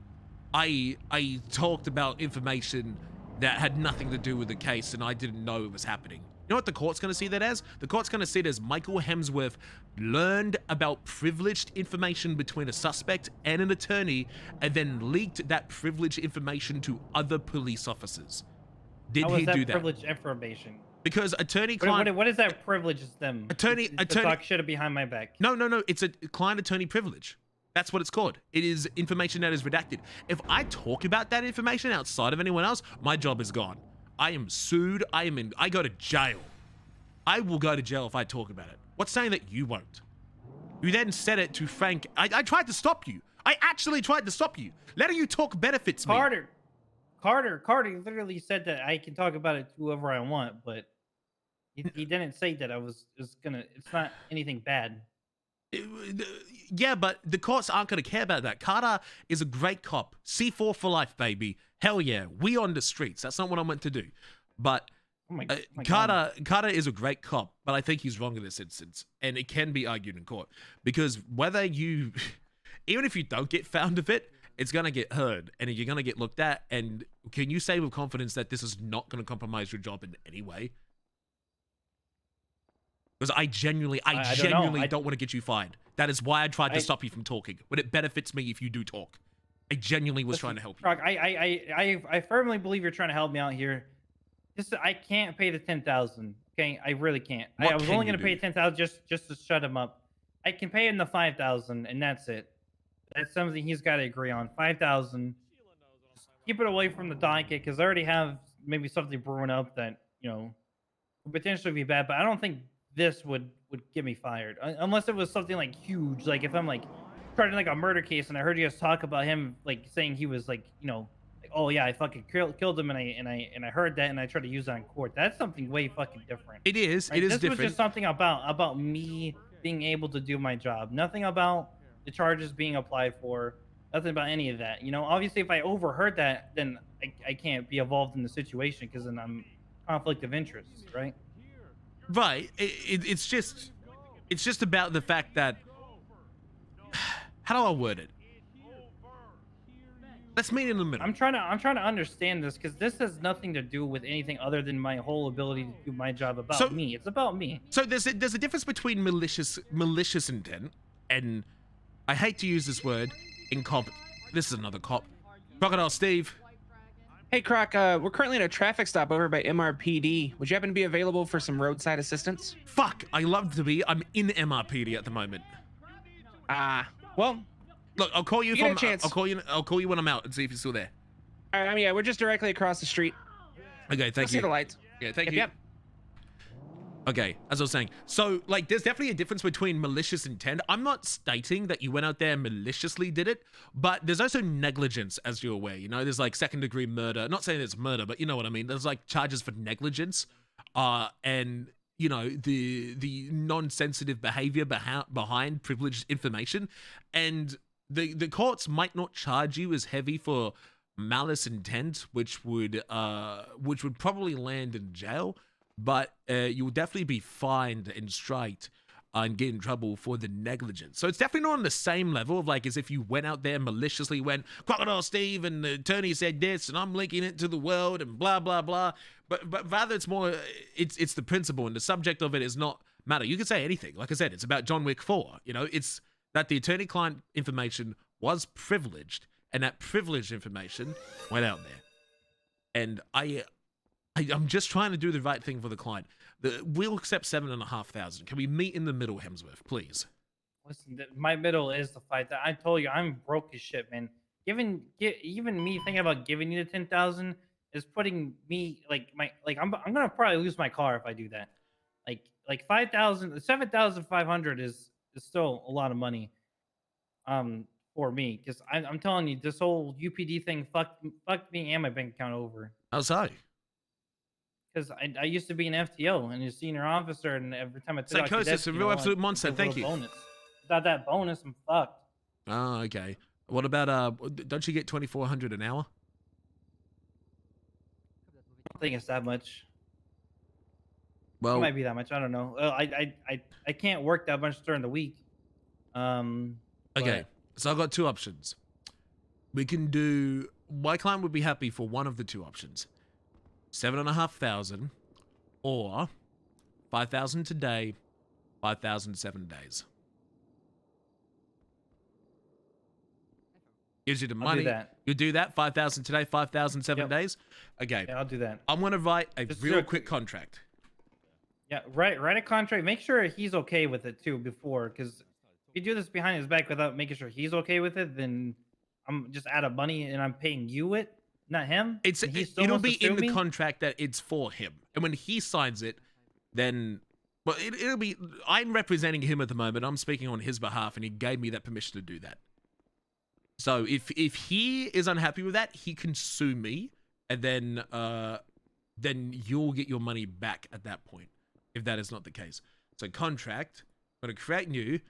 I talked about information that had nothing to do with the case, and I didn't know it was happening. You know what the court's going to see that as? The court's going to see it as Michael Hemsworth learned about privileged information between a suspect and an attorney, and then leaked that privileged information to other police officers. Did he do that? Privileged information? Because attorney-client... What is that privileges them? Attorney... To talk shit behind my back. No. It's a client-attorney privilege. That's what it's called. It is information that is redacted. If I talk about that information outside of anyone else, my job is gone. I am sued. I go to jail. I will go to jail if I talk about it. What's saying that you won't? You then said it to Frank. I tried to stop you. I actually tried to stop you. Letting you talk benefits me. Carter literally said that I can talk about it to whoever I want, but he didn't say that it's not anything bad. Yeah, but the courts aren't going to care about that. Carter is a great cop. C4 for life, baby. Hell yeah. We on the streets. That's not what I meant to do. But Carter is a great cop, but I think he's wrong in this instance. And it can be argued in court. Because whether you... Even if you don't get found of it, it's going to get heard. And you're going to get looked at. And can you say with confidence that this is not going to compromise your job in any way? Because I genuinely don't want to get you fired. That is why I tried to stop you from talking. But it benefits me if you do talk. I genuinely was trying to help you. Croc, I firmly believe you're trying to help me out here. I can't pay the 10,000. Okay, I really can't. I was only going to pay 10,000 just to shut him up. I can pay him the 5,000, and that's it. That's something he's got to agree on. 5,000. Keep it away from the docket because I already have maybe something brewing up that could potentially be bad. But I don't think this would get me fired unless it was something like huge, like if I'm like starting like a murder case and I heard you guys talk about him like saying he was like oh yeah, I fucking killed him and I heard that and I tried to use that in court. That's something way fucking different. It is. Right? It is this different. Was just something about me being able to do my job. Nothing about the charges being applied for. Nothing about any of that. Obviously if I overheard that, then I can't be involved in the situation because then I'm conflict of interest, right? Right. It's just about the fact that how do I word it? Let's meet in the middle. I'm trying to understand this because this has nothing to do with anything other than my whole ability to do my job about me. It's about me. So there's a difference between malicious intent and I hate to use this word incompetent. This is another cop. Crocodile Steve. Hey, Croc, we're currently at a traffic stop over by MRPD. Would you happen to be available for some roadside assistance? Fuck, I love to be. I'm in MRPD at the moment. Well, look, I'll call you. I'll call you when I'm out and see if you're still there. All right, yeah, we're just directly across the street. Okay, thank you. See the lights. Yeah, thank you. Yep. Okay, as I was saying, so like there's definitely a difference between malicious intent. I'm not stating that you went out there and maliciously did it, but there's also negligence, as you're aware. There's like second-degree murder. Not saying it's murder, but you know what I mean. There's like charges for negligence, and the non-sensitive behavior behind privileged information, and the courts might not charge you as heavy for malice intent, which would probably land in jail. But you will definitely be fined and striked and get in trouble for the negligence. So it's definitely not on the same level of like as if you went out there and maliciously went, Crocodile Steve and the attorney said this and I'm linking it to the world and blah, blah, blah. But rather it's more, it's the principle and the subject of it is not matter. You can say anything. Like I said, it's about John Wick 4. It's that the attorney-client information was privileged and that privileged information went out there. And I'm just trying to do the right thing for the client. We'll accept 7,500. Can we meet in the middle, Hemsworth, please? Listen, my middle is the fight that I told you I'm broke as shit, man. Even me thinking about giving you the 10,000 is putting me I'm gonna probably lose my car if I do that. Like 5,000, 7,500 is still a lot of money for me because I'm telling you this whole UPD thing fucked me and my bank account over. How so? Because I used to be an FTO and a senior officer, and every time I took out Psychosis, a real absolute monster. Thank you. Bonus. Without that bonus, I'm fucked. Oh, okay. What about don't you get 2,400 an hour? I think it's that much. Well, It might be that much. I don't know. I can't work that much during the week. Okay, so I've got two options. We can do. My client would be happy for one of the two options: 7,500, or 5,000 today, 5,000 7 days. Gives you the money. Do that. You do that. 5,000 today, 5,000 7 days. Okay. Yeah, I'll do that. I'm gonna write a Just real quick contract. Yeah, write a contract. Make sure he's okay with it too before, because if you do this behind his back without making sure he's okay with it, then I'm just out of money and I'm paying you it, not him. It'll be in the contract that it's for him, and when he signs it, then it'll be. I'm representing him at the moment. I'm speaking on his behalf, and he gave me that permission to do that. So if he is unhappy with that, he can sue me, and then you'll get your money back at that point, if that is not the case. So contract, I'm gonna create new.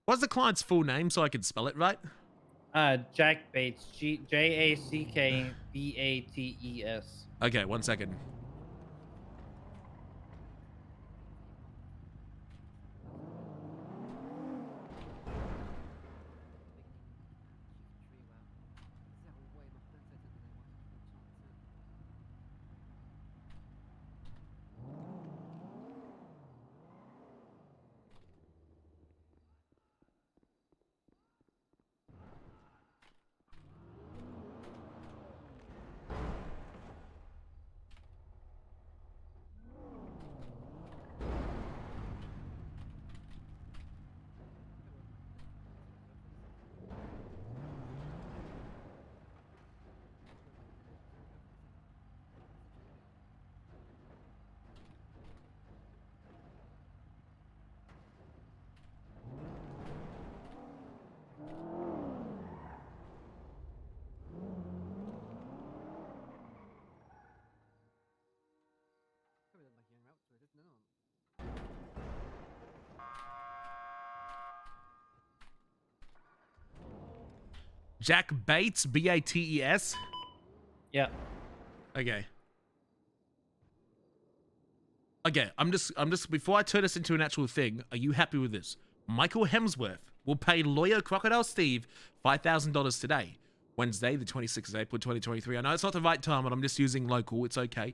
What's the client's full name so I can spell it right? Jack Bates, JACKBATES. Okay, 1 second. Jack Bates, BATES. Yeah. Okay. Okay, I'm just before I turn this into an actual thing, are you happy with this? Michael Hemsworth will pay lawyer Crocodile Steve $5,000 today, Wednesday, the 26th of April, 2023. I know it's not the right time, but I'm just using local. It's okay.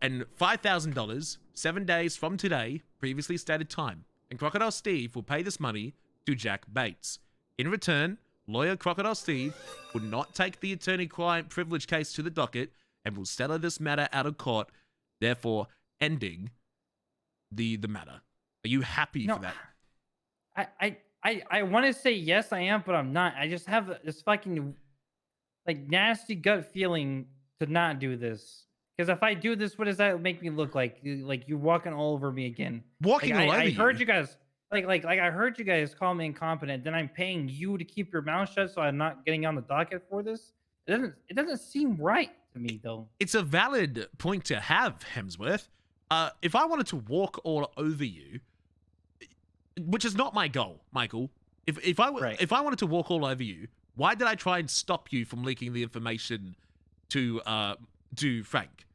And $5,000, 7 days from today, previously stated time. And Crocodile Steve will pay this money to Jack Bates. In return, lawyer Crocodile Steve will not take the attorney-client privilege case to the docket and will settle this matter out of court, therefore ending the matter. Are you happy for that? I want to say yes, I am, but I'm not. I just have this fucking nasty gut feeling to not do this. Because if I do this, what does that make me look like? Like you're walking all over me again. Walking all over you? I heard you guys. Like I heard you guys call me incompetent. Then I'm paying you to keep your mouth shut, so I'm not getting on the docket for this. It doesn't seem right to me, though. It's a valid point to have, Hemsworth. If I wanted to walk all over you, which is not my goal, Michael. If I wanted to walk all over you, why did I try and stop you from leaking the information to Frank?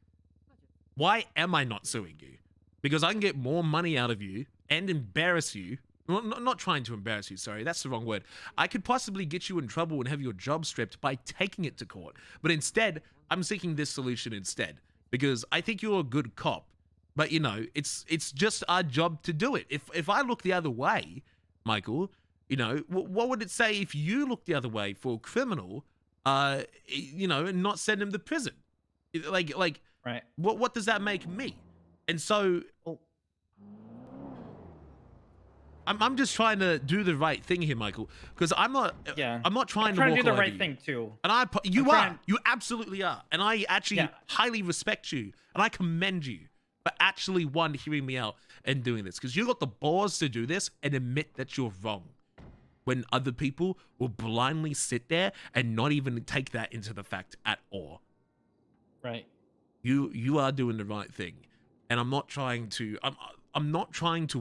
Why am I not suing you? Because I can get more money out of you and embarrass you. Well, not trying to embarrass you, sorry, that's the wrong word. I could possibly get you in trouble and have your job stripped by taking it to court. But instead, I'm seeking this solution instead. Because I think you're a good cop. But, you know, it's just our job to do it. If I look the other way, Michael, you know, what would it say if you look the other way for a criminal, you know, and not send him to prison? Like Right. What does that make me? And so I'm just trying to do the right thing here, Michael, because I'm not trying to walk do the all right over you. thing too. And you absolutely are. And I actually highly respect you and I commend you for actually hearing me out and doing this, because you got the balls to do this and admit that you're wrong when other people will blindly sit there and not even take that into the fact at all. Right. You are doing the right thing, and I'm not trying to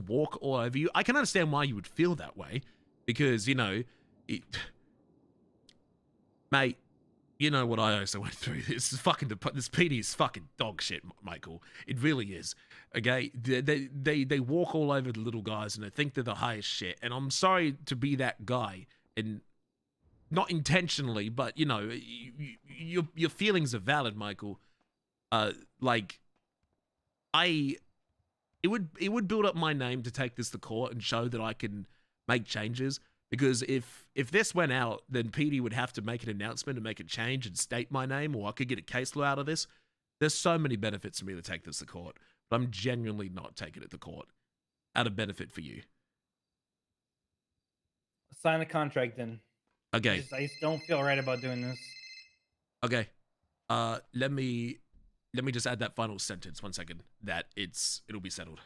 walk all over you. I can understand why you would feel that way, because mate, you know what I also went through. This PD is fucking dog shit, Michael. It really is. Okay, they walk all over the little guys and they think they're the highest shit. And I'm sorry to be that guy, and not intentionally, but your feelings are valid, Michael. It would build up my name to take this to court and show that I can make changes. Because if this went out, then PD would have to make an announcement and make a change and state my name, or I could get a case law out of this. There's so many benefits for me to take this to court, but I'm genuinely not taking it to court out of benefit for you. Sign the contract then. Okay. I just don't feel right about doing this. Okay. Let me just add that final sentence. 1 second. That it'll be settled.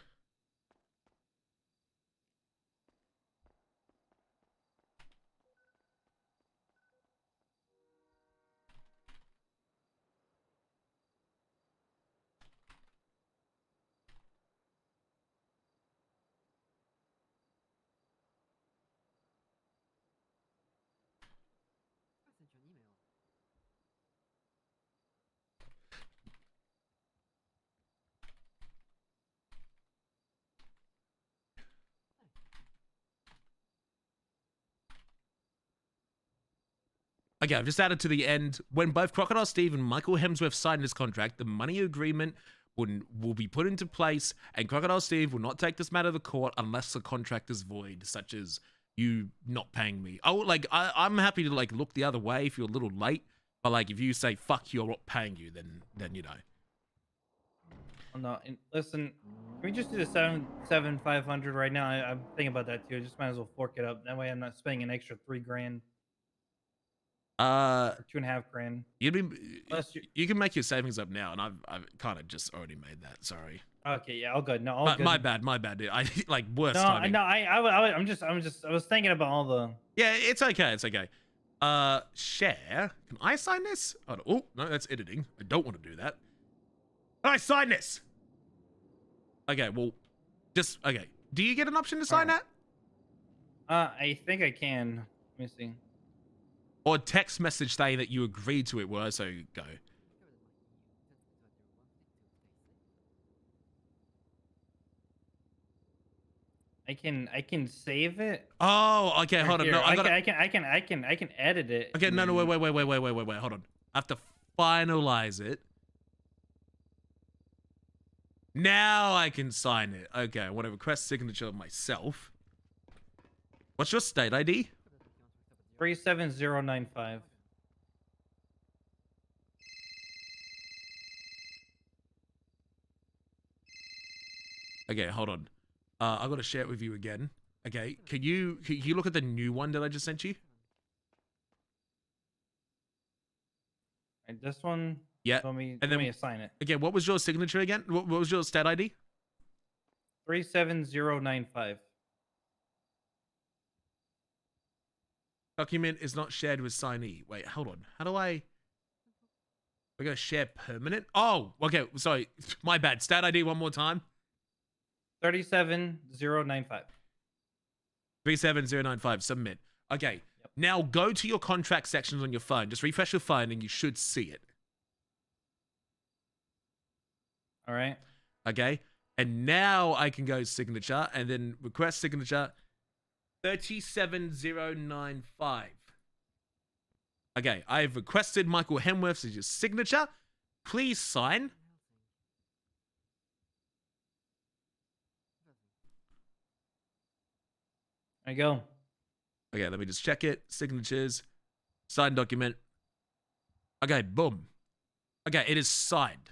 Okay, I've just added to the end. When both Crocodile Steve and Michael Hemsworth signed this contract, the money agreement will be put into place, and Crocodile Steve will not take this matter to court unless the contract is void, such as you not paying me. I'm happy to look the other way if you're a little late, but if you say fuck you, I'm not paying you, then you know. Oh, no, and listen, can we just do the 7,500 right now? I'm thinking about that too. I just might as well fork it up. That way, I'm not spending an extra $3,000. Or 2.5 grand. You can make your savings up now, and I've kind of just already made that. Sorry. Okay, yeah, all good. No, all good. My bad. I worst timing. No, I was thinking about all the. Yeah, it's okay. Share. Can I sign this? Oh no, that's editing. I don't want to do that. Can I sign this? Okay, well, okay. Do you get an option to sign that? I think I can. Let me see. Or text message saying that you agreed to it will also go. I can save it. Oh, okay. Hold on. No, I can edit it. Okay, no, wait. Hold on. I have to finalize it. Now I can sign it. Okay, I want to request signature of myself. What's your state ID? 37095. Okay, hold on. I gotta share it with you again. Okay, can you look at the new one that I just sent you? And this one. Yeah. Let me assign it. Okay, what was your signature again? What was your stat ID? 37095. Document is not shared with signee. Wait, hold on. How do I? We're gonna share permanent. Oh, okay. Sorry, my bad. Stat ID one more time. 37095. 37095. Submit. Okay. Yep. Now go to your contract sections on your phone. Just refresh your phone, and you should see it. All right. Okay. And now I can go signature and then request signature 37095. Okay, I've requested Michael Hemsworth's signature. Please sign. There you go. Okay, let me just check it. Signatures. Signed document. Okay, boom. Okay, it is signed.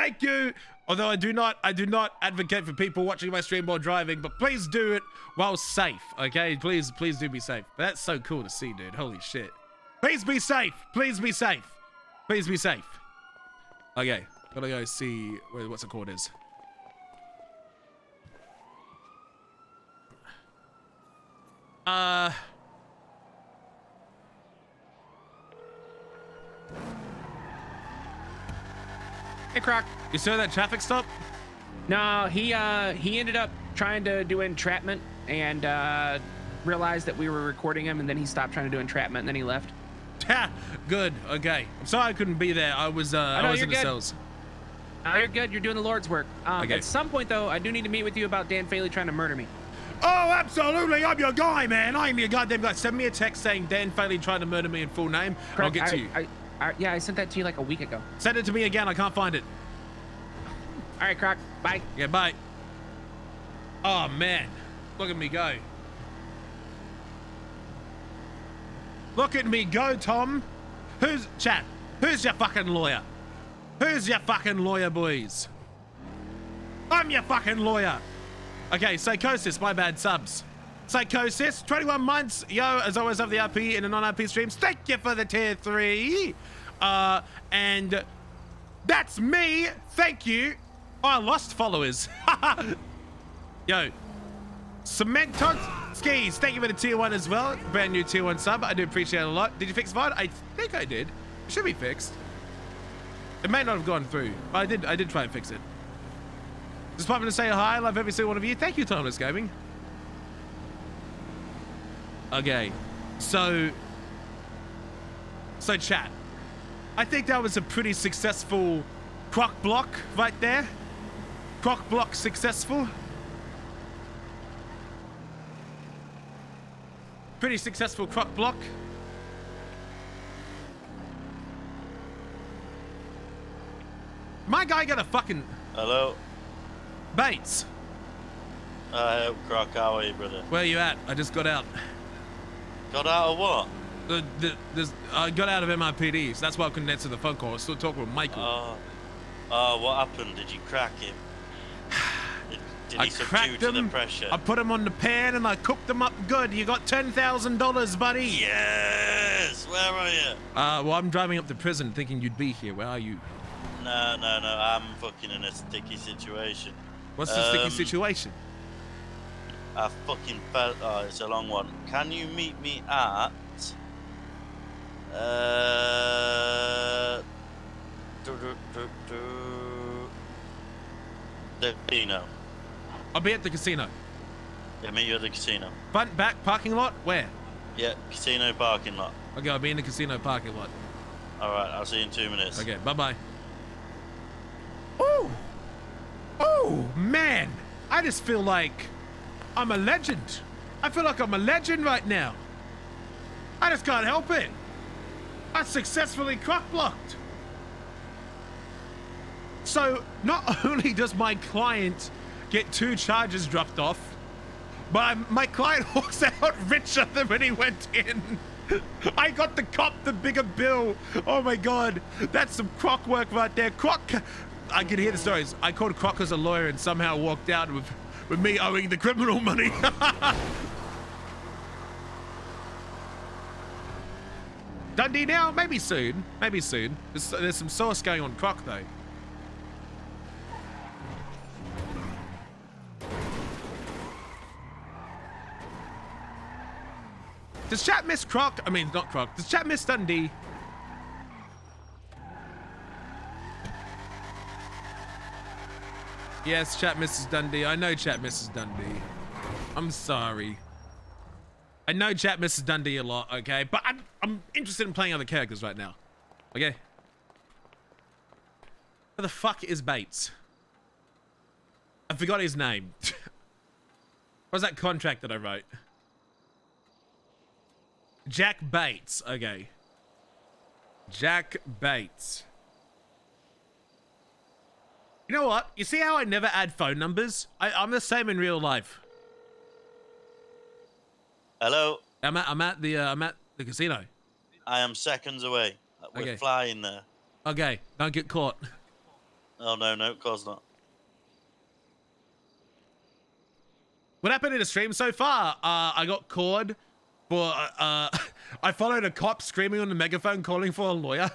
Thank you. Although I do not advocate for people watching my stream while driving, but please do it while safe, okay? Please do be safe. That's so cool to see, dude. Holy shit. Please be safe. Please be safe. Please be safe. Okay, gotta go see what's it called is. Hey, Croc. You saw that traffic stop? No, he ended up trying to do entrapment and realized that we were recording him, and then he stopped trying to do entrapment, and then he left. Good. Okay. I'm sorry I couldn't be there. I was in the cells. No, you're good. You're doing the Lord's work. Okay. At some point, though, I do need to meet with you about Dan Faley trying to murder me. Oh, absolutely. I'm your guy, man. I'm your goddamn guy. Send me a text saying Dan Faley tried to murder me in full name. Correct. I'll get to you. Yeah, I sent that to you like a week ago. Send it to me again. I can't find it. All right, Croc. Bye. Yeah, bye. Oh, man. Look at me go. Look at me go, Tom. Who's your fucking lawyer? Who's your fucking lawyer, boys? I'm your fucking lawyer. Okay, Psychosis, my bad, subs. Psychosis, 21 months. Yo, as always, of the RP in the non-RP streams. Thank you for the tier 3. And that's me. Thank you. Oh, I lost followers. Yo, Cementot Skis, thank you for the tier 1 as well. Brand new tier 1 sub. I do appreciate it a lot. Did you fix VOD? I think I did. It should be fixed. It may not have gone through, but I did try and fix it. Just popping to say hi. I love every single one of you. Thank you, Timeless Gaming. Okay, so chat. I think that was a pretty successful croc block right there. Croc block successful. Pretty successful croc block. My guy got a fucking... Hello? Bates. Croc, how are you, brother? Where you at? I just got out. Got out of what? I got out of MRPD, so that's why I couldn't answer the phone call. I was still talking with Michael. What happened? Did you crack him? Did he subdue to the pressure? I put him on the pan and I cooked him up good. You got $10,000, buddy. Yes! Where are you? Well, I'm driving up to prison thinking you'd be here. Where are you? No. I'm fucking in a sticky situation. What's the sticky situation? I fucking felt... Oh, it's a long one. Can you meet me at... the casino. I'll be at the casino. Yeah, meet you at the casino. Front, back, parking lot? Where? Yeah, casino parking lot. Okay, I'll be in the casino parking lot. Alright, I'll see you in 2 minutes. Okay, bye-bye. Oh! Oh, man! I just feel like I'm a legend. I feel like I'm a legend right now. I just can't help it. I successfully croc blocked. So, not only does my client get 2 charges dropped off, but my client walks out richer than when he went in. I got the cop the bigger bill. Oh my God, that's some croc work right there. Croc, I can hear the stories. I called Croc as a lawyer and somehow walked out with me owing the criminal money. Dundee now? Maybe soon. Maybe soon. There's some sauce going on Croc though. Does chat miss Croc? I mean, not Croc. Does chat miss Dundee? Yes, chat misses Dundee. I know chat misses Dundee. I'm sorry. I know chat misses Dundee a lot, okay? But I'm interested in playing other characters right now. Okay? Where the fuck is Bates? I forgot his name. What was that contract that I wrote? Jack Bates. Okay. Jack Bates. You know what? You see how I never add phone numbers? I'm the same in real life. Hello? I'm at the casino. I am seconds away. We're Okay. flying there. Okay, don't get caught. Oh no, of course not. What happened in the stream so far? I got caught for I followed a cop screaming on the megaphone calling for a lawyer.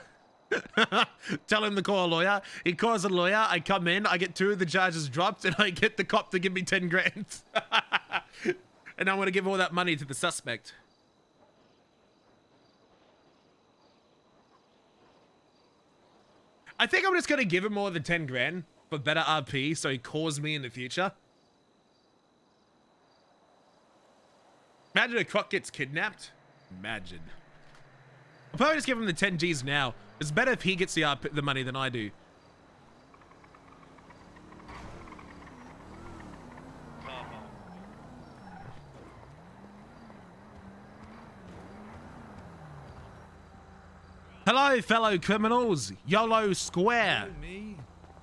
Tell him to call a lawyer. He calls a lawyer. I come in. I get 2 of the charges dropped, and I get the cop to give me 10 grand. And I want to give all that money to the suspect. I think I'm just gonna give him all the 10 grand for better RP, so he calls me in the future. Imagine a croc gets kidnapped. Imagine. I'll probably just give him the 10 G's now. It's better if he gets the money than I do. Hello, fellow criminals. YOLO Square. Me?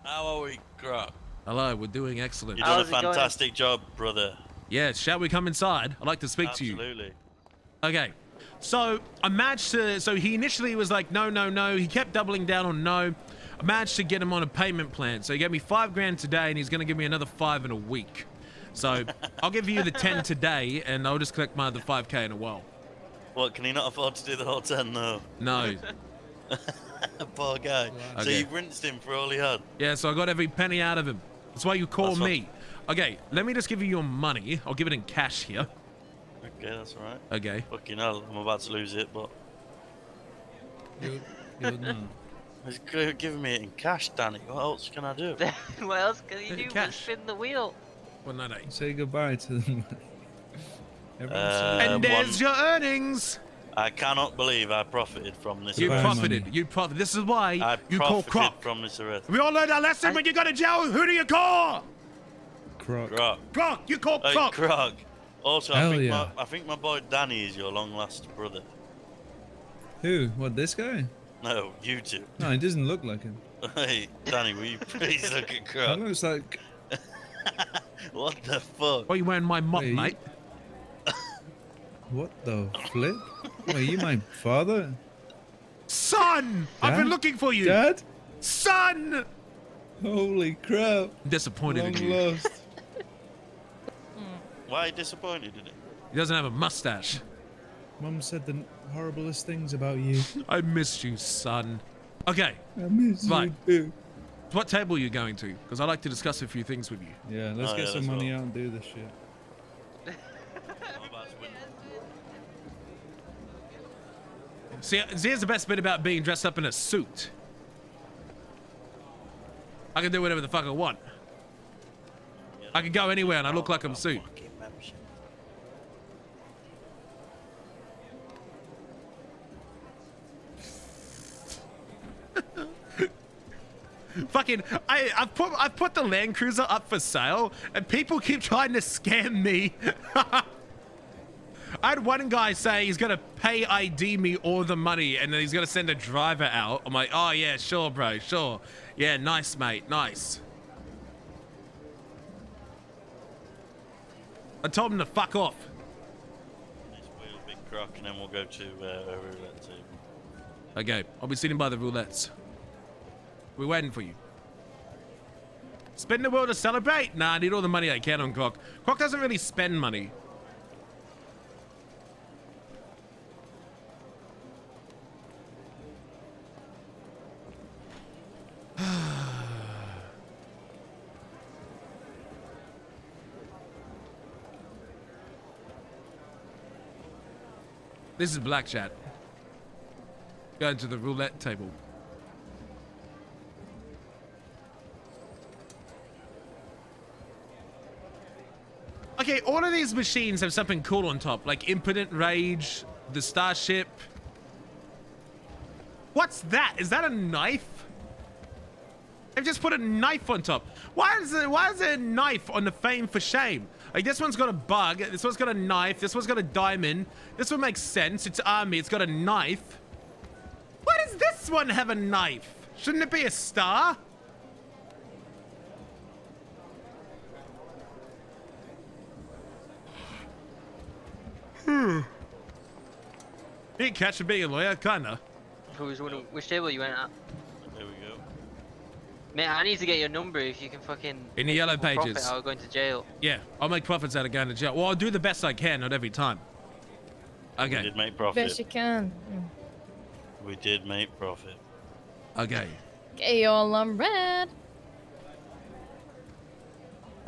How are we, Croc? Hello, we're doing excellent. You've done a fantastic job, brother. Yeah, shall we come inside? I'd like to speak to you. Absolutely. Okay. So I managed to, so he initially was like, no, no, no. He kept doubling down on no. I managed to get him on a payment plan. So he gave me 5 grand today and he's going to give me another 5 in a week. So I'll give you the 10 today and I'll just collect my other 5K in a while. What, can he not afford to do the whole 10 though? No. Poor guy. Okay. So you rinsed him for all he had? Yeah, so I got every penny out of him. That's why you call That's me. Okay, let me just give you your money. I'll give it in cash here. Okay, that's alright. Okay. Fucking hell, I'm about to lose it, but... He's giving me it in cash, Danny. What else can I do? What else can you do but spin the wheel? 198. Say goodbye to them. And there's your earnings. I cannot believe I profited from this You arrest. profited. You profited. This is why you call Croc. From this arrest. We all learned our lesson when you go to jail. Who do you call? Croc. Croc. You call Hey, Croc. Croc. Also, Hell I think my boy Danny is your long lost brother. Who? What, this guy? No, you two. No, he doesn't look like him. Hey, Danny, will you please look at That Croc? looks like... What the fuck? Why are you wearing my mop, Wait, mate? What the flip? Wait, are you my father? Son! I've been looking for you! Dad? Son! Holy crap. I'm disappointed in Long you. lost. Why are you disappointed in it? He doesn't have a mustache. Mum said the horriblest things about you. I missed you, son. Okay. I miss Right. you too. What table are you going to? Because I'd like to discuss a few things with you. Yeah, let's get some money out and do this shit. See, here's the best bit about being dressed up in a suit. I can do whatever the fuck I want. I can go anywhere and I look like I'm suit. Fucking, I've put the Land Cruiser up for sale and people keep trying to scam me. I had one guy say he's gonna pay ID me all the money and then he's gonna send a driver out. I'm like, oh yeah, sure, bro, sure. Yeah, nice, mate, nice. I told him to fuck off. Let's wheel Big Croc and then we'll go to a roulette table. Okay, I'll be sitting by the roulettes. We're waiting for you. Spend the wheel to celebrate? Nah, I need all the money I can on Croc. Croc doesn't really spend money. This is Black Chat. Going to the roulette table. Okay, all of these machines have something cool on top, like Impotent Rage, the Starship. What's that? Is that a knife? They've just put a knife on top. Why is there a knife on the Fame for Shame? Like, this one's got a bug, this one's got a knife, this one's got a diamond. This one makes sense, it's army, it's got a knife. Why does this one have a knife? Shouldn't it be a star? You didn't catch me being a lawyer, kinda. Which table you went at? There we go. Mate, I need to get your number if you can fucking... In the yellow make pages. profit out of going to jail. Yeah, I'll make profits out of going to jail. Well, I'll do the best I can, not every time. Okay. We did make profit. Best you can. We did make profit. Okay. Okay, all on red.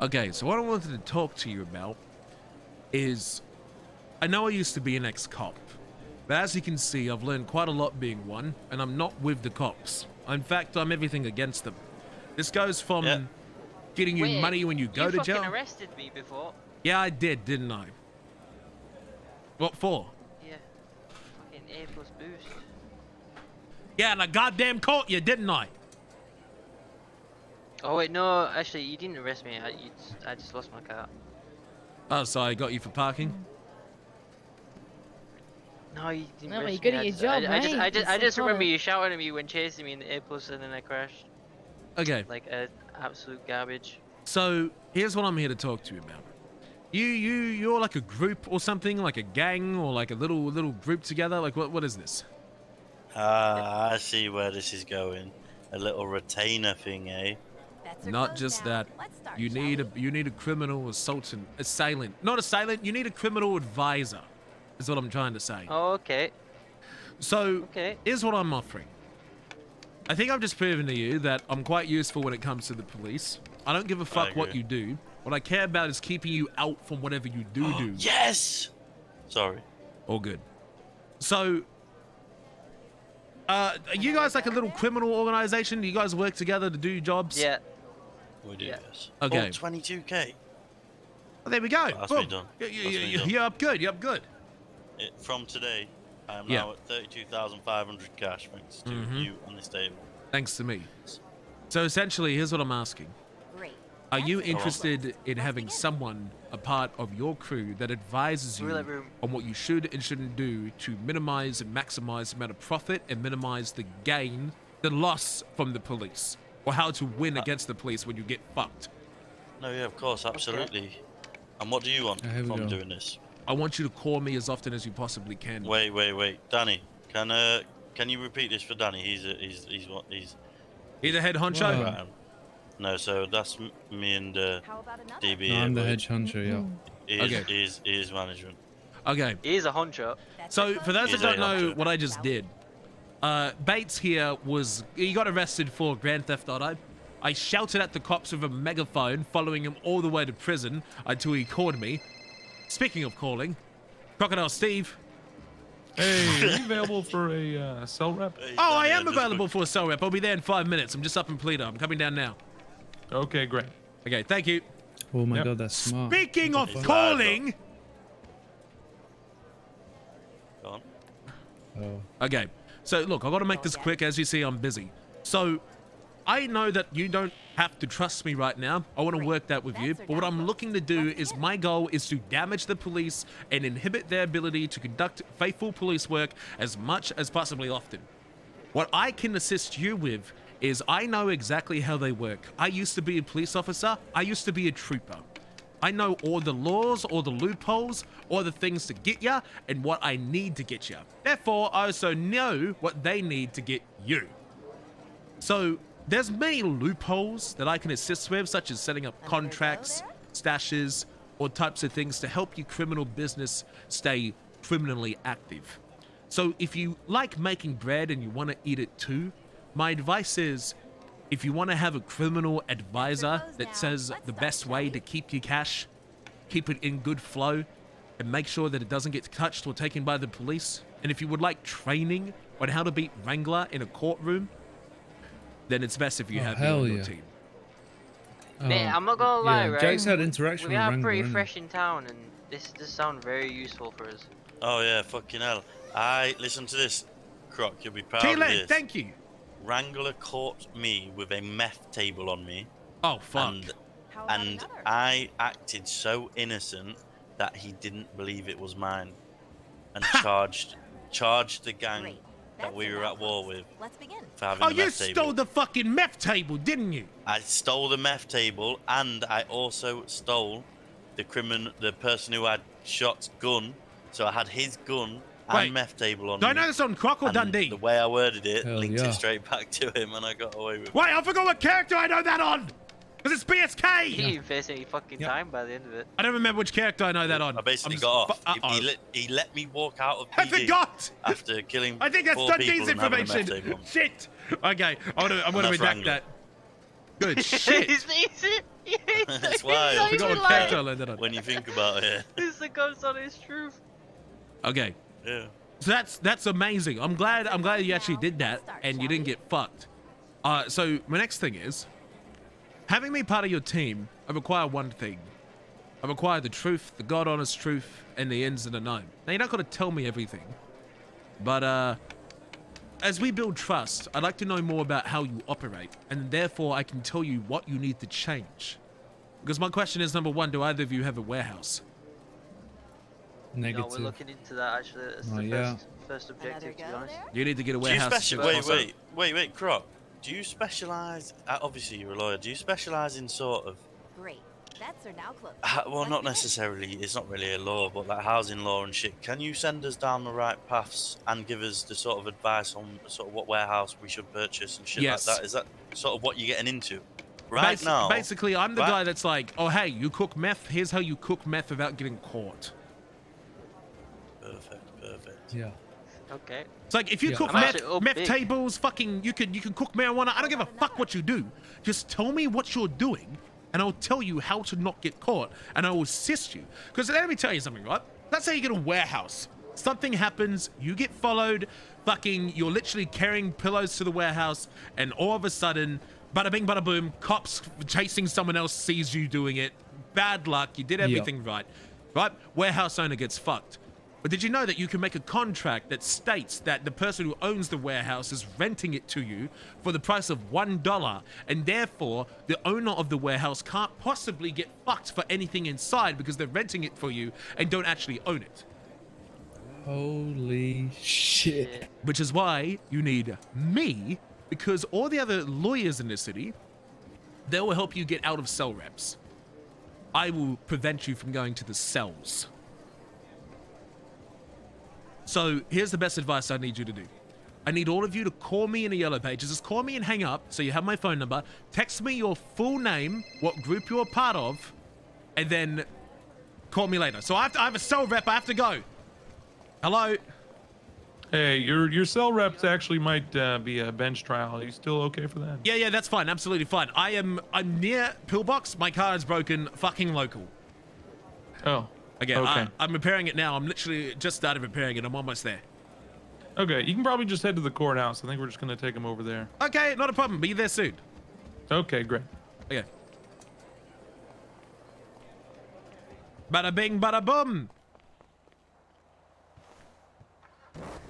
Okay, so what I wanted to talk to you about is, I know I used to be an ex-cop, but as you can see, I've learned quite a lot being one, and I'm not with the cops. In fact, I'm everything against them. This goes from getting you money when you go to jail. You fucking arrested me before. Yeah, I did, didn't I? What for? Yeah. Fucking A+ boost. Yeah, and I goddamn caught you, didn't I? Oh wait, no, actually, you didn't arrest me. I just lost my car. Oh, so I got you for parking? No, you didn't No, arrest you're me. good at your job, I just mate. remember you shouting at me when chasing me in the A+, and then I crashed. Okay. Like absolute garbage. So here's what I'm here to talk to you about. You're like a group or something, like a gang or like a little group together. Like what is this? I see where this is going. A little retainer thing, eh? Not just that. You need a criminal assailant. Not assailant. You need a criminal advisor. Is what I'm trying to say. Oh, okay. So here's what I'm offering. I think I've just proven to you that I'm quite useful when it comes to the police. I don't give a fuck what you do. What I care about is keeping you out from whatever you do. Yes! Sorry. All good. So, are you guys like a little criminal organization? Do you guys work together to do jobs? Yeah. We do, yes. Okay. Oh, 22k. Well, there we go. That's Boom. me done. You're up good. You're up good. From today, I am now at 32,500 cash thanks to you on this table. Thanks to me. So essentially, here's what I'm asking. Are you interested in having someone, a part of your crew, that advises you on what you should and shouldn't do to minimize and maximize the amount of profit and minimize the gain, the loss from the police? Or how to win against the police when you get fucked? No, yeah, of course, absolutely. And what do you want from doing this? I want you to call me as often as you possibly can. Wait, Danny, can you repeat this for Danny? He's the head honcho. Right. No, so that's me and DB. No, I'm the head honcho. Yeah. He is management. Okay. He is a honcho. So for those that don't know what I just did, Bates here he got arrested for Grand Theft Auto. I shouted at the cops with a megaphone, following him all the way to prison until he called me. Speaking of calling, Crocodile Steve. Hey, are you available for a cell rep? Oh, I am available for a cell rep. I'll be there in 5 minutes. I'm just up in Paleto. I'm coming down now. Okay, great. Okay, thank you. Oh my god, that's smart. Speaking of calling. Go on. Oh. Okay, so look, I got to make this quick. As you see, I'm busy. So I know that you don't have to trust me right now. I want to work that with you. But what I'm looking to do is, my goal is to damage the police and inhibit their ability to conduct faithful police work as much as possibly often. What I can assist you with is, I know exactly how they work. I used to be a police officer. I used to be a trooper. I know all the laws, all the loopholes, all the things to get ya, and what I need to get ya. Therefore, I also know what they need to get you. So there's many loopholes that I can assist with, such as setting up contracts, stashes, or types of things to help your criminal business stay criminally active. So if you like making bread and you want to eat it too, my advice is, if you want to have a criminal advisor that says the best way to keep your cash, keep it in good flow, and make sure that it doesn't get touched or taken by the police, and if you would like training on how to beat Wrangler in a courtroom, then it's best if you have me on your team. Mate, I'm not gonna lie, right? Jake's had interaction we with are Wrangler, pretty hasn't he? fresh in town, and this does sound very useful for us. Oh yeah, fucking hell. Listen to this, Croc. You'll be proud of T-Len, this. thank you. Wrangler caught me with a meth table on me. Oh fuck. And I acted so innocent that he didn't believe it was mine, and charged the gang that we were at war with for having the meth table. You stole the fucking meth table, didn't you? I stole the meth table, and I also stole the person who had shot's gun. So I had his gun and meth table on Do me. I know this on Croc or and Dundee? The way I worded it linked yeah. it straight back to him, and I got away with it. Wait, I forgot what character I know that on! Because it's BSK! You didn't face any fucking time by the end of it. I don't remember which character I know that on. I basically got off. He let me walk out of PD I forgot! after killing I think that's 4 Dundee's people and having a meth information. table on me. Shit! Okay, I'm gonna that's redact Wrangler. that. Good shit. That's why I forgot what character I learned that on. when you think about it. It's the God's honest truth. Okay. Yeah. So that's amazing. I'm glad you actually did that and you didn't get fucked. So my next thing is, having me part of your team, I require one thing. I require the truth, the God honest truth, and the ins and the known. Now you're not gonna tell me everything, but as we build trust, I'd like to know more about how you operate, and therefore I can tell you what you need to change. Because my question is, number one, do either of you have a warehouse? Negative. No, we're looking into that actually. That's the first objective, to be honest. You need to get a Do you warehouse. wait, Croc. Do you specialize? Obviously, you're a lawyer. Do you specialize in sort of? Great. Vets are now closed. Well, not necessarily. It's not really a law, but like housing law and shit. Can you send us down the right paths and give us the sort of advice on sort of what warehouse we should purchase and shit Yes. like that? Is that sort of what you're getting into right now? Basically, I'm the guy that's like, oh hey, you cook meth. Here's how you cook meth without getting caught. Perfect. Yeah. Okay. It's like if you cook meth tables, fucking, you can cook marijuana. I don't give a fuck what you do. Just tell me what you're doing, and I'll tell you how to not get caught, and I will assist you. Because let me tell you something, right? Let's say you get a warehouse. Something happens, you get followed, fucking, you're literally carrying pillows to the warehouse, and all of a sudden, bada bing, bada boom, cops chasing someone else sees you doing it. Bad luck, you did everything right. Right? Warehouse owner gets fucked. But did you know that you can make a contract that states that the person who owns the warehouse is renting it to you for the price of $1, and therefore the owner of the warehouse can't possibly get fucked for anything inside because they're renting it for you and don't actually own it? Holy shit. Which is why you need me, because all the other lawyers in the city, they will help you get out of cell reps. I will prevent you from going to the cells. So here's the best advice I need you to do. I need all of you to call me in the yellow pages. Just call me and hang up so you have my phone number. Text me your full name, what group you're a part of, and then call me later. So I have a cell rep. I have to go. Hello? Hey, your cell reps actually might be a bench trial. Are you still okay for that? Yeah, that's fine. Absolutely fine. I'm near Pillbox. My car is broken. Fucking local. Oh. Again, Okay. I'm repairing it now. I'm literally just started repairing it. I'm almost there. Okay, you can probably just head to the courthouse. I think we're just gonna take him over there. Okay, not a problem. Be there soon. Okay, great. Okay. Bada bing, bada boom.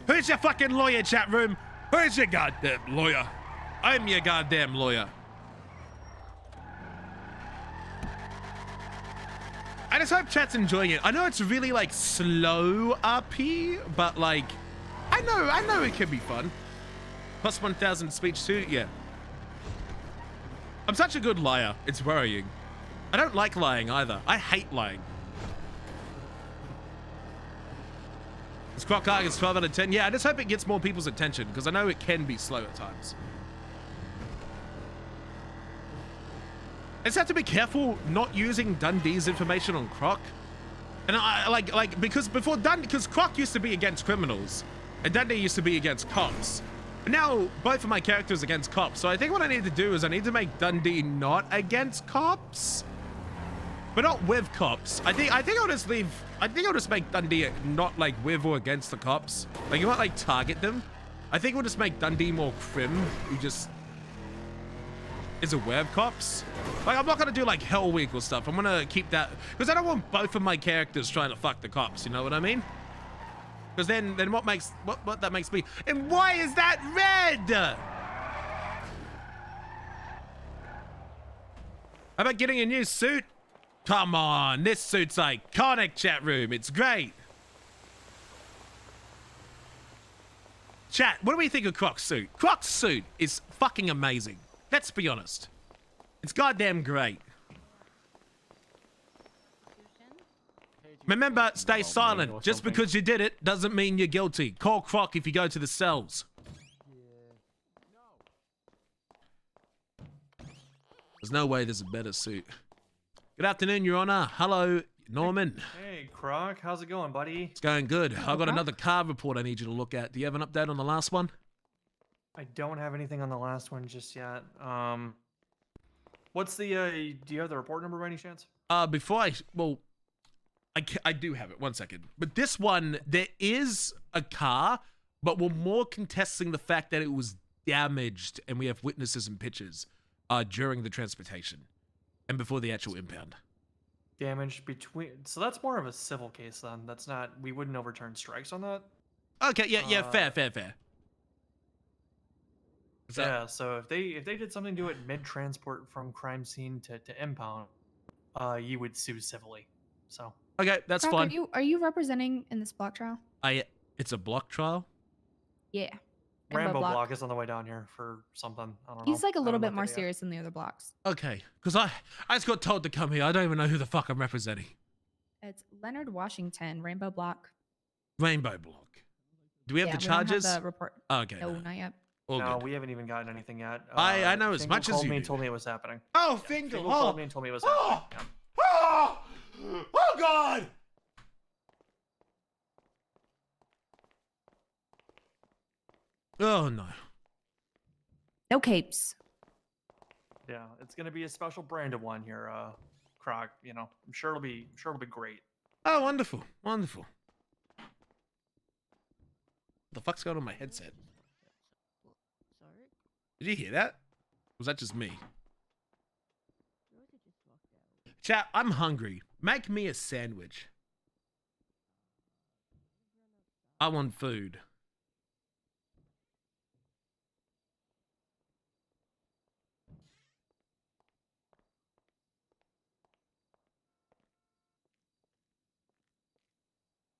Who's your fucking lawyer, chat room? Who's your goddamn lawyer? I'm your goddamn lawyer. I just hope chat's enjoying it. I know it's really like slow RP, but like, I know it can be fun. Plus 1,000 speech too, yeah. I'm such a good liar. It's worrying. I don't like lying either. I hate lying. This Crocodile gets 12 out of 10. Yeah, I just hope it gets more people's attention because I know it can be slow at times. I just have to be careful not using Dundee's information on Croc. And I like because before because Croc used to be against criminals and Dundee used to be against cops. But now both of my characters are against cops. So I think what I need to do is I need to make Dundee not against cops. But not with cops. I think I'll just leave. I think I'll just make Dundee not like with or against the cops. Like you won't like target them. I think we'll just make Dundee more crim, who just is aware of cops. Like I'm not gonna do like Hell Week or stuff. I'm gonna keep that because I don't want both of my characters trying to fuck the cops. You know what I mean? Because then what that makes me. And why is that red? How about getting a new suit? Come on, this suit's iconic, chat room. It's great. Chat, what do we think of Croc's suit? Croc's suit is fucking amazing. Let's be honest. It's goddamn great. Remember, stay silent. Just because you did it doesn't mean you're guilty. Call Croc if you go to the cells. There's no way there's a better suit. Good afternoon, Your Honor. Hello, Norman. Hey, Croc. How's it going, buddy? It's going good. I've got another car report I need you to look at. Do you have an update on the last one? I don't have anything on the last one just yet. What's the, do you have the report number by any chance? I do have it. 1 second. But this one, there is a car, but we're more contesting the fact that it was damaged, and we have witnesses and pictures during the transportation and before the actual impound. Damage between... So that's more of a civil case, then. That's not... We wouldn't overturn strikes on that. Okay, yeah, fair. Yeah, so if they did something to it mid-transport from crime scene to impound, you would sue civilly. So... Okay, that's Croc, fine. Are you representing in this block trial? It's a block trial? Yeah. Rambo block is on the way down here for something. I don't know. He's like a little bit more serious than the other blocks. Okay, because I just got told to come here. I don't even know who the fuck I'm representing. It's Leonard Washington, Rainbow Block. Rainbow Block. Do we have the we don't have charges? the report. Oh, okay. No, not yet. All No, good. we haven't even gotten anything yet. I know as Fingal much as called you me and do. told me it was happening. Oh, Fingal! Fingal called me and told me it was happening. Oh, God! Oh, no. No capes. Yeah, it's gonna be a special brand of one here, Croc. You know, I'm sure it'll be great. Oh, wonderful. Wonderful. What the fuck's going on my headset? Did you hear that? Was that just me? Chat, I'm hungry. Make me a sandwich. I want food.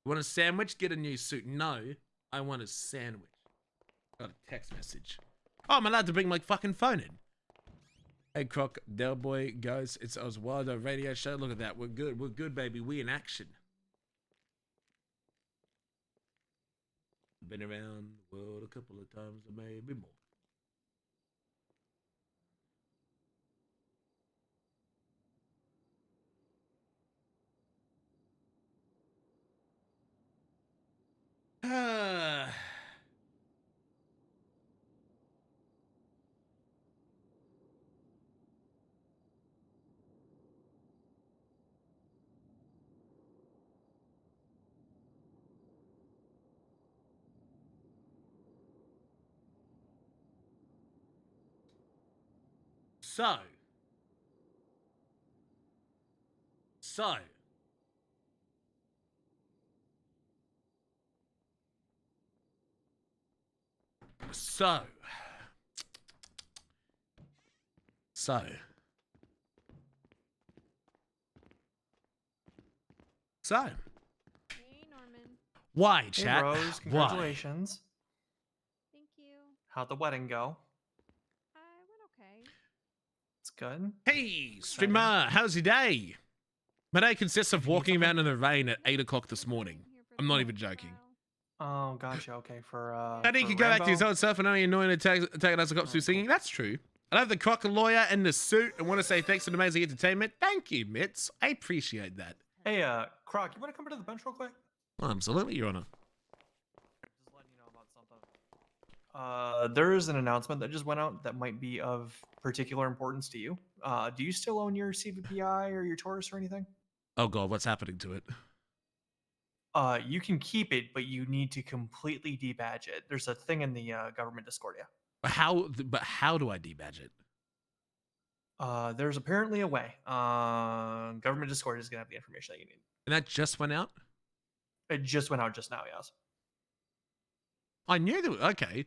You want a sandwich? Get a new suit. No, I want a sandwich. Got a text message. Oh, I'm allowed to bring my fucking phone in. Hey, Croc, Del Boy, guys, it's Oswaldo radio show. Look at that. We're good, baby. We in action. Been around the world a couple of times, or maybe more. So. Hey, Norman. Why, Hey, chat? Rose, Why? congratulations. Thank you. How'd the wedding go? Went okay. It's good. Hey, streamer, how's your day? My day consists of walking around in the rain at 8 o'clock this morning. I'm not even joking. Oh, gotcha. Okay, for Then you can go back to his old self and only annoying and taking us cops who singing. That's true. I love the Croc lawyer and the suit and want to say thanks for the amazing entertainment. Thank you, Mitz. I appreciate that. Hey, Croc, you want to come to the bench real quick? Oh, absolutely, Your Honor. Just letting you know about something. There is an announcement that just went out that might be of particular importance to you. Do you still own your CVPI or your Taurus or anything? Oh God, what's happening to it? You can keep it, but you need to completely debadge it. There's a thing in the government Discordia. But how do I debadge it? There's apparently a way. Government Discordia is gonna have the information that you need. And that just went out? It just went out just now, yes. I knew that. Okay,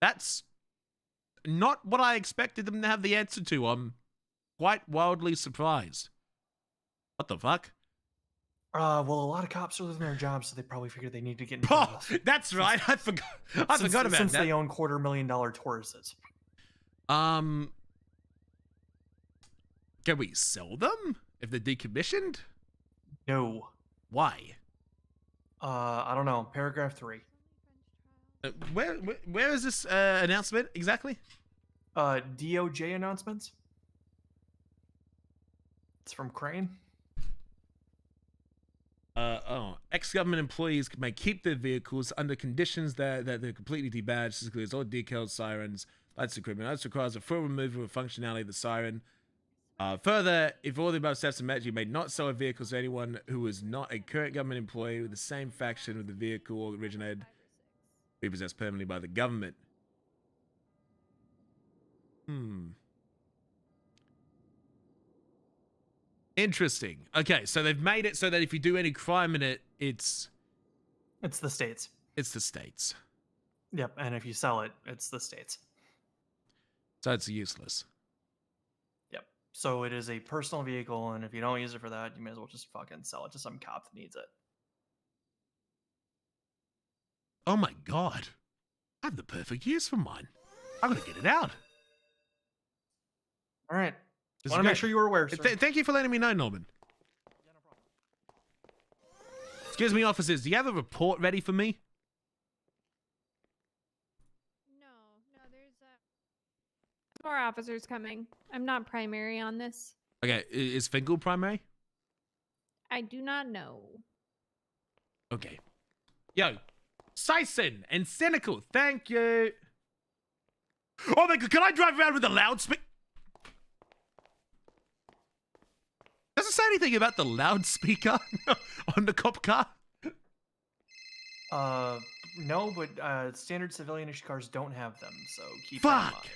that's not what I expected them to have the answer to. I'm quite wildly surprised. What the fuck? Well, a lot of cops are losing their jobs, so they probably figured they need to get in front of us. That's right. I forgot. I forgot about since that. they own $250,000 Tauruses. Can we sell them if they're decommissioned? No. Why? I don't know. Paragraph 3. Where is this announcement exactly? DOJ announcements. It's from Crane. Ex-government employees may keep their vehicles under conditions that they're completely debadged. This includes all decals, sirens, lights, equipment. This requires a full removal of functionality of the siren. Further, if all the above steps are met, you may not sell a vehicle to anyone who is not a current government employee with the same faction of the vehicle originated, be possessed permanently by the government. Interesting. Okay, so they've made it so that if you do any crime in it, it's the states. It's the states. Yep, and if you sell it, it's the states. So it's useless. Yep. So it is a personal vehicle, and if you don't use it for that, you may as well just fucking sell it to some cop that needs it. Oh my god. I have the perfect use for mine. I'm gonna get it out. All right. Want to make sure you were aware, sir. Thank you for letting me know, Norman. Yeah, no problem. Excuse me, officers. Do you have a report ready for me? No, there's more officers coming. I'm not primary on this. Okay, is Fingal primary? I do not know. Okay. Yo, Sison and Cynical, thank you. Oh my god, can I drive around with a loudspeaker? Does it say anything about the loudspeaker on the cop car? No, but standard civilian-ish cars don't have them, so keep Fuck. that in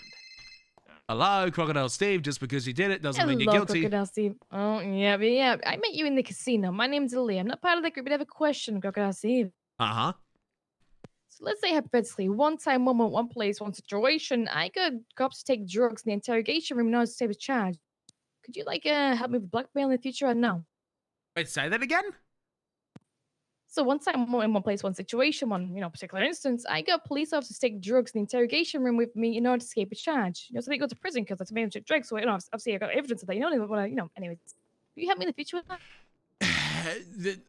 mind. Hello, Crocodile Steve. Just because you did it doesn't mean you're guilty. Crocodile Steve. Oh, yeah. I met you in the casino. My name's Ali. I'm not part of the group, but I have a question, Crocodile Steve. Uh-huh. So let's say hypothetically, one time, moment, one place, one situation, I got cops to take drugs in the interrogation room and I was to take a charge. Could you, help me with blackmail in the future or no? Wait, say that again? So one time, in one place, one situation, one, particular instance, I got police officers to take drugs in the interrogation room with me in order to escape a charge. So they go to prison because that's made took drugs. So, obviously I got evidence of that. Anyways. Can you help me in the future with that?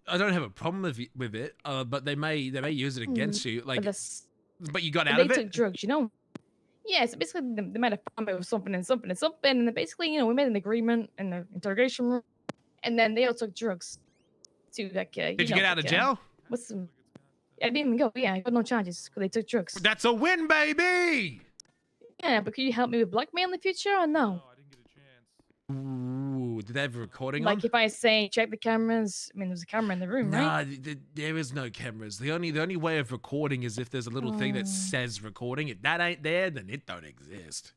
I don't have a problem with it, but they may use it against you. But you got out of it? They took drugs, Yeah, so basically they might have found me with something, and then basically, we made an agreement in the interrogation room, and then they all took drugs. To Did you get out of jail? I didn't even go. Yeah, I got no charges because they took drugs. That's a win, baby! Yeah, but could you help me with blackmail in the future or no? Ooh, did they have a recording on? If I say check the cameras, there's a camera in the room, right? Nah, there is no cameras. The only way of recording is if there's a little thing that says recording. If that ain't there, then it don't exist.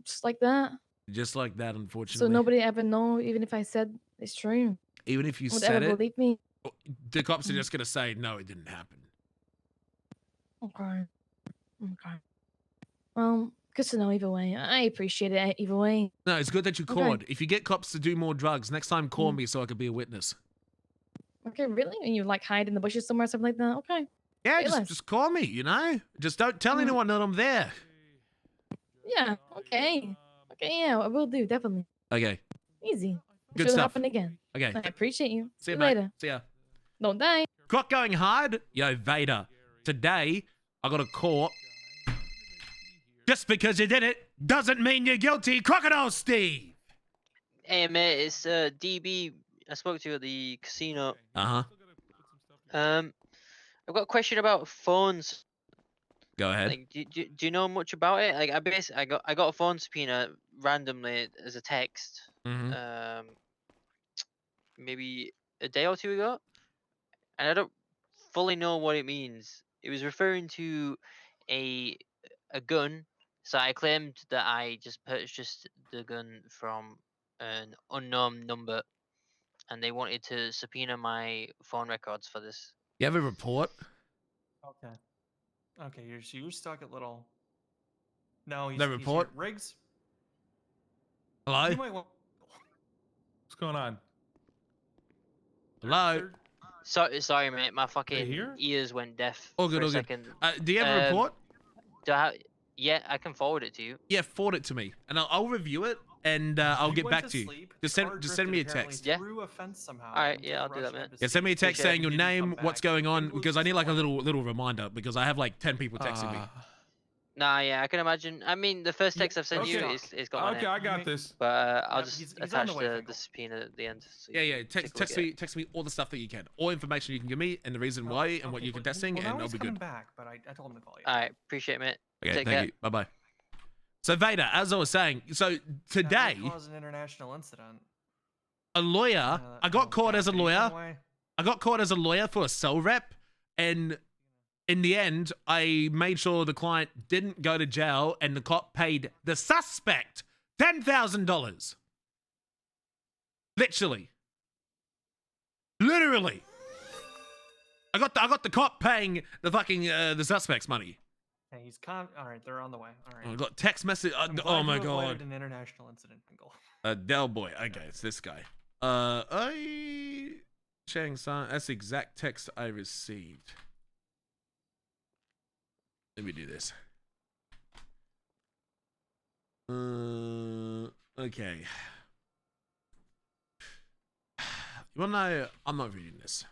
Just like that? Just like that, unfortunately. So nobody ever know, even if I said it's true? Even if you Would said ever it, believe me? the cops are just going to say, no, it didn't happen. Okay. Well, good to know either way. I appreciate it either way. No, it's good that you called. If you get cops to do more drugs, next time call me so I could be a witness. Okay, really? And you hide in the bushes somewhere, something like that? Okay. Yeah, just call me, Just don't tell anyone that I'm there. Yeah, okay. Okay, yeah, I will do, definitely. Okay. Easy. Good It'll stuff. happen again. Okay. I appreciate you. See you later. See ya. Don't die. Croc going hard? Yo, Vader. Today, I got a call. Just because you did it doesn't mean you're guilty. Crocodile Steve! Hey, mate, it's DB. I spoke to you at the casino. Uh-huh. I've got a question about phones. Go ahead. Do you know much about it? I got a phone subpoena randomly as a text. Maybe a day or two ago, and I don't fully know what it means. It was referring to a gun, so I claimed that I just purchased the gun from an unknown number, and they wanted to subpoena my phone records for this. You have a report? Okay, you're stuck at little. No, The report? He's Riggs. Hello? You might want... What's going on? Hello? Sorry, mate. My fucking ears went deaf All good, for a all good. second. Do you have a report? Yeah, I can forward it to you. Yeah, forward it to me, and I'll review it, and I'll You get went back to you. sleep, Just the car send me a drifted text. apparently through a fence somehow. All right, into yeah, the I'll do that, Russian man. embassy. Yeah, send me a text Appreciate it. saying your Didn't come name, what's back. going on, Didn't lose because I need like a disappointment. little reminder because I have like 10 people texting me. Nah, yeah, I can imagine. I mean, the first text I've sent you okay. is got my Okay, name. I got this. But I'll Yep, just he's on attach the way, the Finkel. subpoena at the end. So Yeah, you yeah. can take a look Text at me, it. text me all the stuff that you can, all information you can give me, and the reason why, and what you can testing, well, and now I'll he's be coming good. back, but I told him to call you. All right, appreciate it, mate. Okay, Take thank care. you. Bye bye. So Vader, as I was saying, so today Caused an international incident. a lawyer, I got caught as a Did he run lawyer. away? I got caught as a lawyer for a cell rep, and in the end, I made sure the client didn't go to jail, and the cop paid the suspect $10,000. Literally. I got the cop paying the fucking the suspect's money. Hey, he's all right, they're on the way. All right. I got text message. I'm glad Oh my you avoided god. an international incident, Finkel. Del Boy. Okay, it's this guy. I Chang San. That's the exact text I received. Let me do this. Okay. Well, no, I'm not reading this.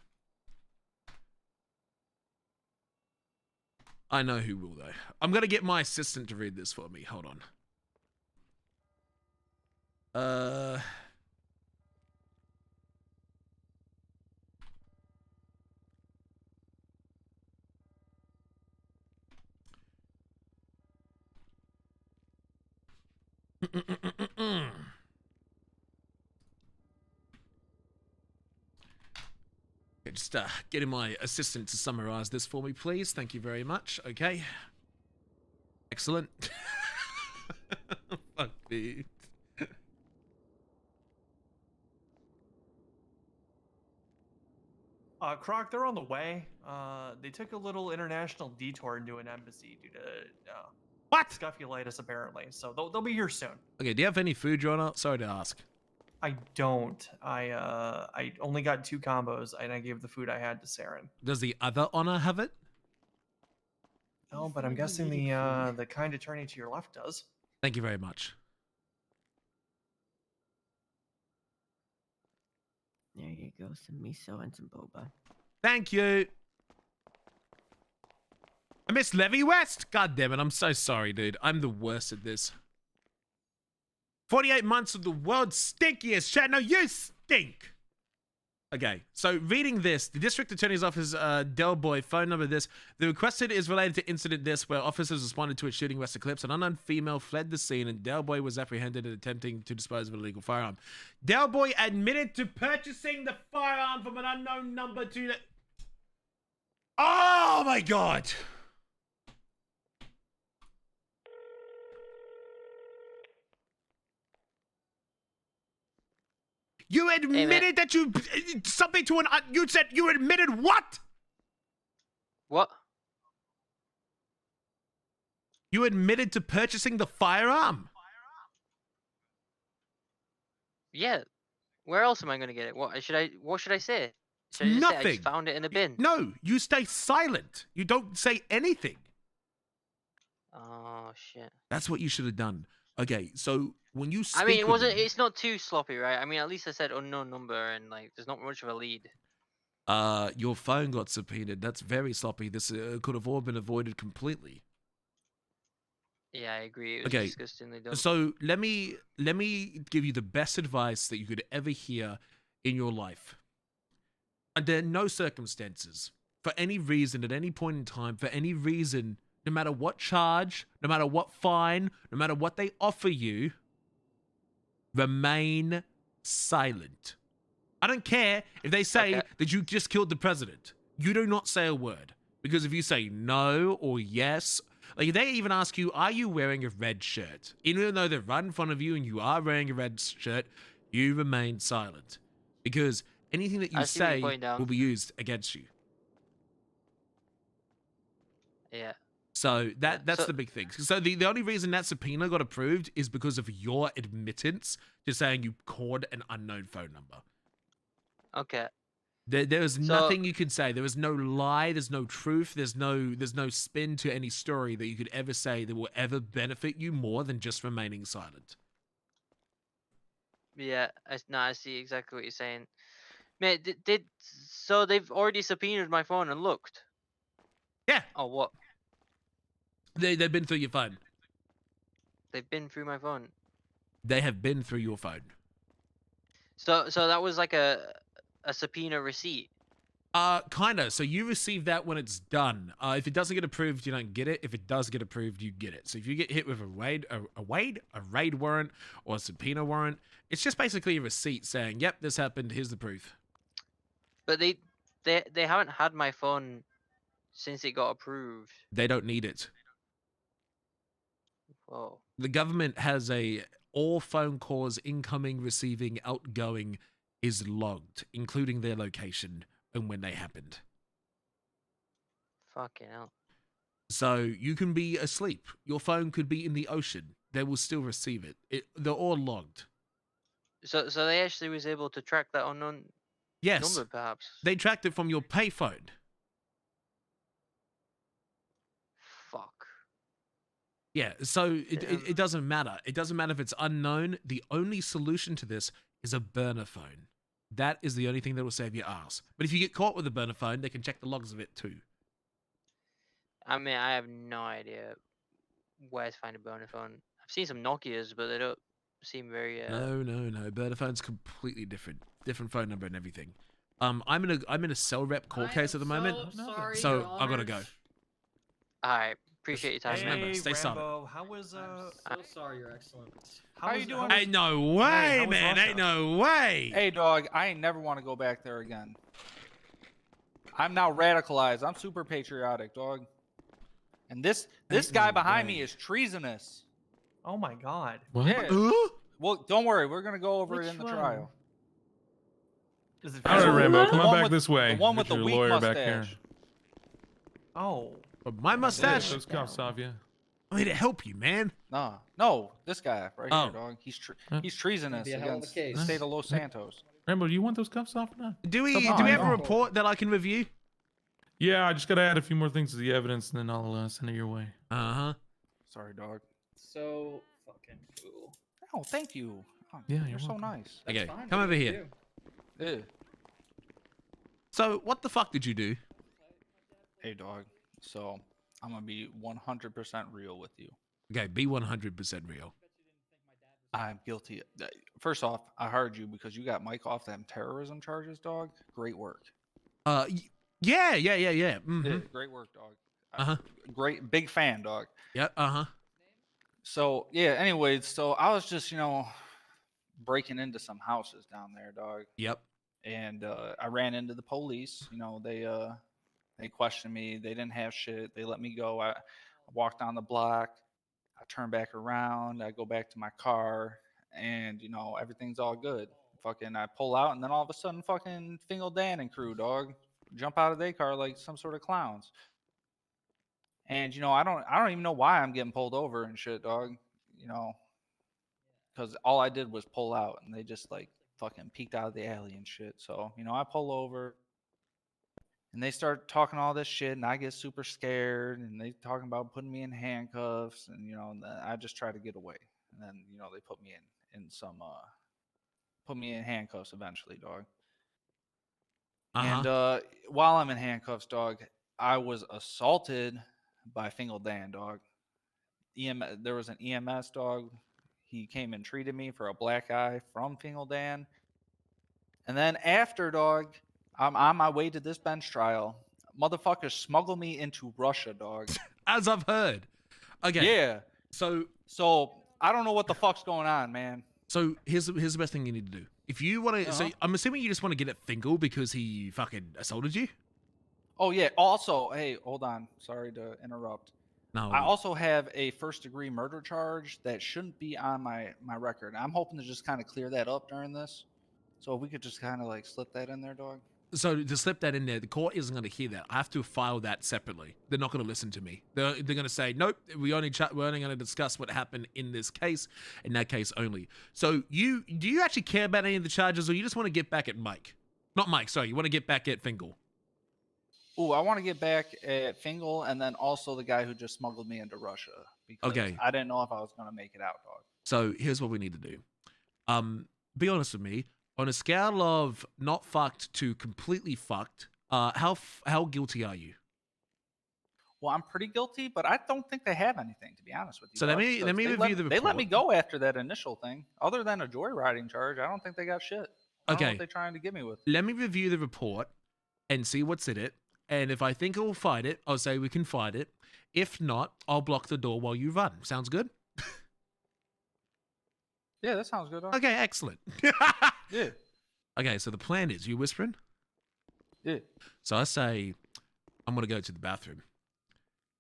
I know who will, though. I'm going to get my assistant to read this for me. Hold on. Okay, just getting my assistant to summarize this for me, please. Thank you very much. Okay. Excellent. Fuck me. Croc, they're on the way. They took a little international detour into an embassy due to what? Scuffulatus, apparently. So they'll be here soon. Okay, do you have any food, Your Honor? Sorry to ask. I don't. I only got 2 combos, and I gave the food I had to Saren. Does the other honor have it? No, but I'm guessing the kind attorney to your left does. Thank you very much. There you go, some miso and some boba. Thank you. Miss Levy West. God damn it, I'm so sorry, dude. I'm the worst at this. 48 months of the world's stinkiest chat. No, you stink. Okay, so reading this, the district attorney's office, Del Boy, phone number this. The requested is related to incident this, where officers responded to a shooting West Eclipse. An unknown female fled the scene, and Del Boy was apprehended in attempting to dispose of an illegal firearm. Del Boy admitted to purchasing the firearm from an unknown number to the... Oh my god! You admitted that you something to an you said you admitted what? What? You admitted to purchasing the firearm. Yeah. Where else am I gonna get it? What should I say? Should I just say I Nothing. just found it in a bin? No, you stay silent. You don't say anything. Oh shit. That's what you should have done. Okay, so when you speak I mean, it with wasn't. them- It's not too sloppy, right? I mean, at least I said unknown number, and like, there's not much of a lead. your phone got subpoenaed. That's very sloppy. This could have all been avoided completely. Yeah, I agree. It was Okay, disgustingly done. so let me give you the best advice that you could ever hear in your life. Under no circumstances, for any reason, at any point in time, for any reason, no matter what charge, no matter what fine, no matter what they offer you, remain silent. I don't care if they say that you just killed the president. You do not say a word. Because if you say no or yes, like if they even ask you, are you wearing a red shirt? Even though they're right in front of you and you are wearing a red shirt, you remain silent. Because anything that you I see what you're say putting down. will be used against you. Yeah. So that's So- the big thing. So the only reason that subpoena got approved is because of your admittance to saying you called an unknown phone number. Okay. There was So- nothing you could say. There was no lie. There's no truth. There's no spin to any story that you could ever say that will ever benefit you more than just remaining silent. Yeah, I see exactly what you're saying. Mate, so they've already subpoenaed my phone and looked? Yeah. Oh, what? They've been through your phone. They've been through my phone. They have been through your phone. So that was like a subpoena receipt. Kinda. So you receive that when it's done. If it doesn't get approved, you don't get it. If it does get approved, you get it. So if you get hit with a raid warrant or a subpoena warrant, it's just basically a receipt saying, "Yep, this happened. Here's the proof." But they haven't had my phone since it got approved. They don't need it. Whoa. The government has all phone calls incoming, receiving, outgoing is logged, including their location and when they happened. Fucking hell. So you can be asleep. Your phone could be in the ocean. They will still receive it. They're all logged. So they actually was able to track that unknown Yes. number, perhaps. They tracked it from your payphone. Fuck. Yeah, so it doesn't matter. It doesn't matter if it's unknown. The only solution to this is a burner phone. That is the only thing that will save your ass. But if you get caught with a burner phone, they can check the logs of it too. I mean, I have no idea where to find a burner phone. I've seen some Nokias, but they don't seem very. No. Burner phone's completely different. Different phone number and everything. I'm in a cell rep court case at the moment, sorry, so Your I gotta go. Honors. Alright, appreciate your time. Just remember, stay silent. Rambo, how was I'm so sorry, Your Excellency. How you doing? Ain't no way, how was man. Russia? Ain't no way. Hey, dog, I ain't never want to go back there again. I'm now radicalized. I'm super patriotic, dog. And this guy behind me is treasonous. Oh my god. What? Yeah. Well, don't worry. We're going to go over it in the trial. Is it All right, Rambo, come The on one back with- this way. The one with Get the your weak lawyer back mustache. here. Oh. But my mustache. Those cuffs off you. I mean, to help you, man. No, this guy right Oh. here, dog. He's treasonous Be a hell of a against case. the state of Los Santos. Rambo, do you want those cuffs off or not? Do we Come on, have a no. report that I can review? Yeah, I just gotta add a few more things to the evidence, and then I'll send it your way. Sorry, dog. So fucking cool. Oh, thank you. Oh, Yeah, you're so welcome. nice. Okay, fine, come what over do you here. Yeah. So, what the fuck did you do? Hey, dog. So I'm gonna be 100% real with you. Okay, be 100% real. I'm guilty. First off, I hired you because you got Mike off them terrorism charges, dog. Great work. Yeah. Mm-hmm. Yeah, great work, dog. Uh-huh. Great, big fan, dog. Yeah, uh-huh. So yeah. Anyways, so I was just breaking into some houses down there, dog. Yep. And I ran into the police. They questioned me. They didn't have shit. They let me go. I walked down the block. I turn back around. I go back to my car, and everything's all good. Fucking, I pull out, and then all of a sudden, fucking Fingal Dan and crew, dog, jump out of their car like some sort of clowns. And I don't even know why I'm getting pulled over and shit, dog. Because all I did was pull out, and they just like fucking peeked out of the alley and shit. So I pull over. And they start talking all this shit, and I get super scared, and they talking about putting me in handcuffs, and and then I just try to get away, and then they put me in handcuffs eventually, dog. And while I'm in handcuffs, dog, I was assaulted by Fingal Dan, dog. There was an EMS dog. He came and treated me for a black eye from Fingal Dan, and then after, dog, I'm on my way to this bench trial. Motherfuckers smuggle me into Russia, dog. As I've heard. Okay. Yeah. So I don't know what the fuck's going on, man. So here's the best thing you need to do. If you want to, so I'm assuming you just want to get at Fingal because he fucking assaulted you. Oh yeah. Also, hey, hold on. Sorry to interrupt. No. I also have a first-degree murder charge that shouldn't be on my record. I'm hoping to just kind of clear that up during this. So if we could just kind of like slip that in there, dog. So to slip that in there, the court isn't going to hear that. I have to file that separately. They're not going to listen to me. They're going to say, nope, we're only going to discuss what happened in this case, in that case only. So do you actually care about any of the charges, or you just want to get back at Mike? Not Mike, sorry. You want to get back at Fingal? Ooh, I want to get back at Fingal, and then also the guy who just smuggled me into Russia. Because Okay. I didn't know if I was going to make it out, dog. So here's what we need to do. be honest with me. On a scale of not fucked to completely fucked, how guilty are you? Well, I'm pretty guilty, but I don't think they have anything, to be honest with you. So let dog, me 'cause they review the They let me report. go after that initial thing. Other than a joyriding charge, I don't think they got shit. I don't know Okay. what they're trying to get me with. Let me review the report and see what's in it. And if I think we'll fight it, I'll say we can fight it. If not, I'll block the door while you run. Sounds good? Yeah, that sounds good. Dog. Okay, excellent. Yeah. Okay, so the plan is, you whispering? Yeah. So I say, I'm going to go to the bathroom.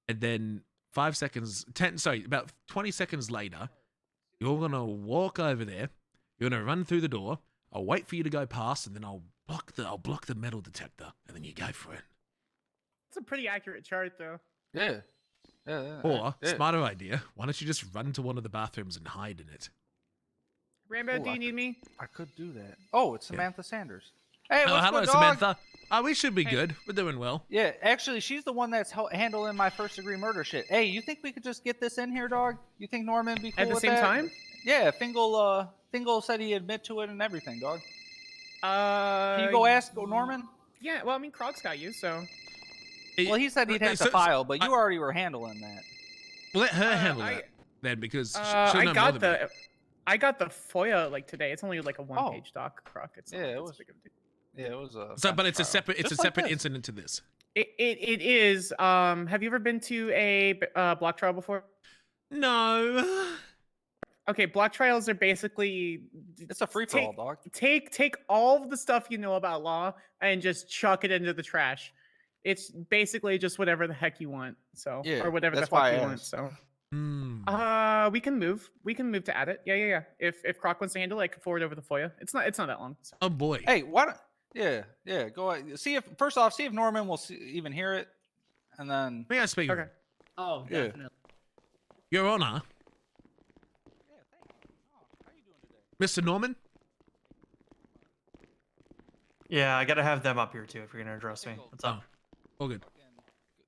And then about 20 seconds later, you're going to walk over there. You're going to run through the door. I'll wait for you to go past, and then I'll block the metal detector, and then you go for it. It's a pretty accurate chart, though. Yeah. Yeah. Or, smarter idea, why don't you just run to one of the bathrooms and hide in it? Rambo, do you need me? I could do that. Oh, it's Samantha Sanders. Hey, what's hello, good, dog? Samantha. We should be good. We're doing well. Yeah, actually, she's the one that's handling my first-degree murder shit. Hey, you think we could just get this in here, dog? You think Norman would be cool At the with same that? time? Yeah, Fingal said he'd admit to it and everything, dog. Can you Go ask Norman? Yeah, well, I mean, Croc's got you, so. Well, he said he'd have to file, but you already were handling that. Let her handle that then, because I got the FOIA like today. It's only like a one-page doc, Croc. It's not it was. big of a deal. Yeah, it was a. So, but it's a separate. It's Just a like separate this. incident to this. It is. Have you ever been to a block trial before? No. Okay, block trials are basically. It's a free for all, dog. Take all of the stuff you know about law and just chuck it into the trash. It's basically just whatever the heck you want. So Yeah, or whatever the that's fuck why you I want. asked. So. Hmm. We can move. We can move to add it. Yeah. If Croc wants to handle it, I can forward over the FOIA. It's not that long. So. Oh boy. Hey, why don't? Yeah. Go ahead. See if Norman will even hear it, and then. May I speak? Okay. Oh, Yeah. definitely. Your Honor. Mr. Norman. Yeah, I gotta have them up here too if you're gonna address me. What's up? All good.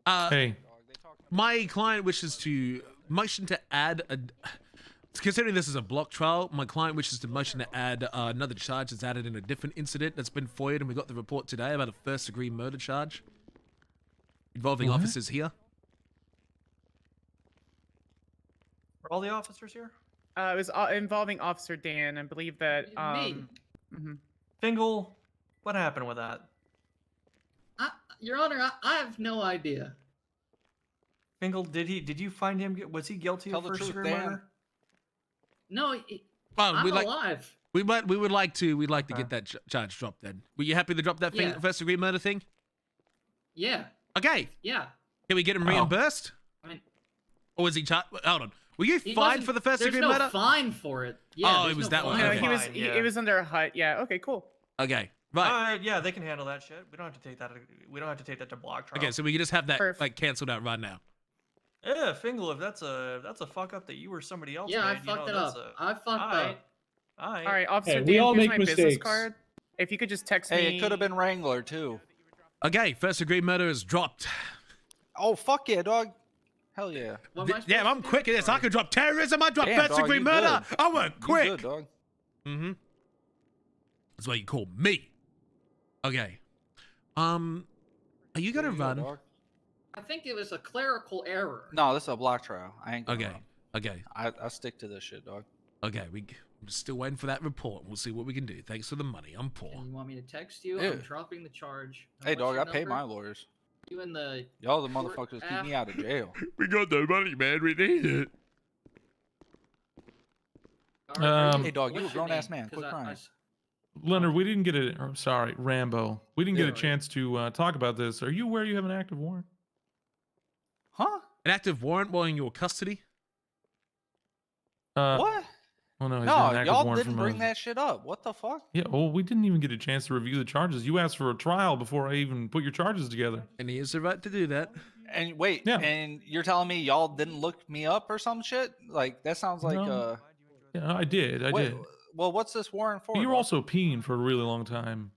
Hey. My client wishes to motion to add a. Considering this is a block trial, my client wishes to motion to add another charge that's added in a different incident that's been FOIA'd, and we got the report today about a first-degree murder charge involving What? officers here. Are all the officers here? It was involving Officer Dan. I believe that. Fingal, what happened with that? Your Honor, I have no idea. Fingal, did you find him? Was he guilty Tell of the first truth, degree Dan. murder? No, Well, I'm we'd like alive. we'd like to get that charge dropped. Then, were you happy to drop that Yeah. first degree murder thing? Yeah. Okay. Yeah. Can we get him reimbursed? I mean, Or was he charged? Hold on. Were you he fined wasn't- for the first degree There's no murder? fine for it. Yeah. Oh, there's it was no that one. fine. No, Okay. he was. Fine, yeah. It was under a hut. Yeah. Okay. Cool. Okay. Right. Yeah, they can handle that shit. We don't have to take that. We don't have to take that to block trial. Okay, so we can just have that like canceled out right now. Yeah, Fingal, if that's a fuck up that you or somebody else Yeah, I made, fucked it that's up. I fucked up. All right, Officer Hey, we Dan, all here's make my business mistakes. card. If you could just text me. Hey, it could have been Wrangler too. Okay, first degree murder is dropped. Oh fuck yeah, dog! Hell yeah. Yeah, I'm quick at this. I could drop terrorism. I drop Damn, first degree dog, you murder. good. I work You quick. good, dog. Mm-hmm. That's why you call me. Okay. Are you gonna run? dog. I think it was a clerical error. No, this is a block trial. I ain't. Gonna Okay. run. Okay. I stick to this shit, dog. Okay. I'm still waiting for that report. We'll see what we can do. Thanks for the money. I'm poor. And you want me to text you? Yeah. I'm dropping the charge. Hey, What's dog, your I pay number? my lawyers. You and the. Y'all the motherfuckers keep me out of jail. We got no money, man. We need it. Hey, dog, you a What's your grown ass name? man. 'Cause Quit I- crying. Leonard, we didn't get it. Or, sorry, Rambo. We didn't get Yeah. a chance to talk about this. Are you aware you have an active warrant? Huh? An active warrant while in your custody? What? Oh no, he's got No, an active y'all warrant didn't from bring us. that shit up. What the fuck? Yeah, well, we didn't even get a chance to review the charges. You asked for a trial before I even put your charges together. And he has the right to do that. And wait, Yeah. and you're telling me y'all didn't look me up or some shit? Like that sounds like No. Yeah, I did. I wait, did. Well, what's this warrant for? You were dog? also peeing for a really long time.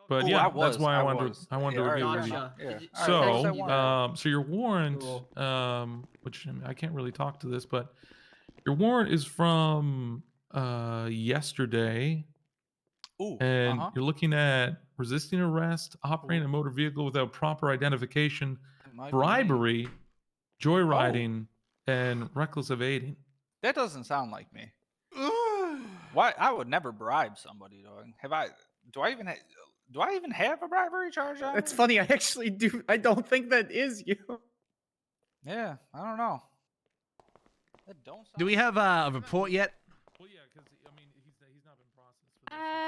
But Ooh, yeah, I was, that's why I wanted was. to I wanted Yeah, to review alright, with you. gotcha. Yeah. Alright, what's that So, warrant? so your warrant, Cool. which I can't really talk to this, but your warrant is from yesterday. Ooh. And you're looking at resisting arrest, operating Ooh. a motor vehicle without proper identification, might be me. bribery, joyriding, and reckless evading. That doesn't sound like me. Why? I would never bribe somebody, dog. Have I? Do I even? Do I even have a bribery charge on It's me? funny. I actually do. I don't think that is you. Yeah, I don't know. That don't sound. Do we have a report yet?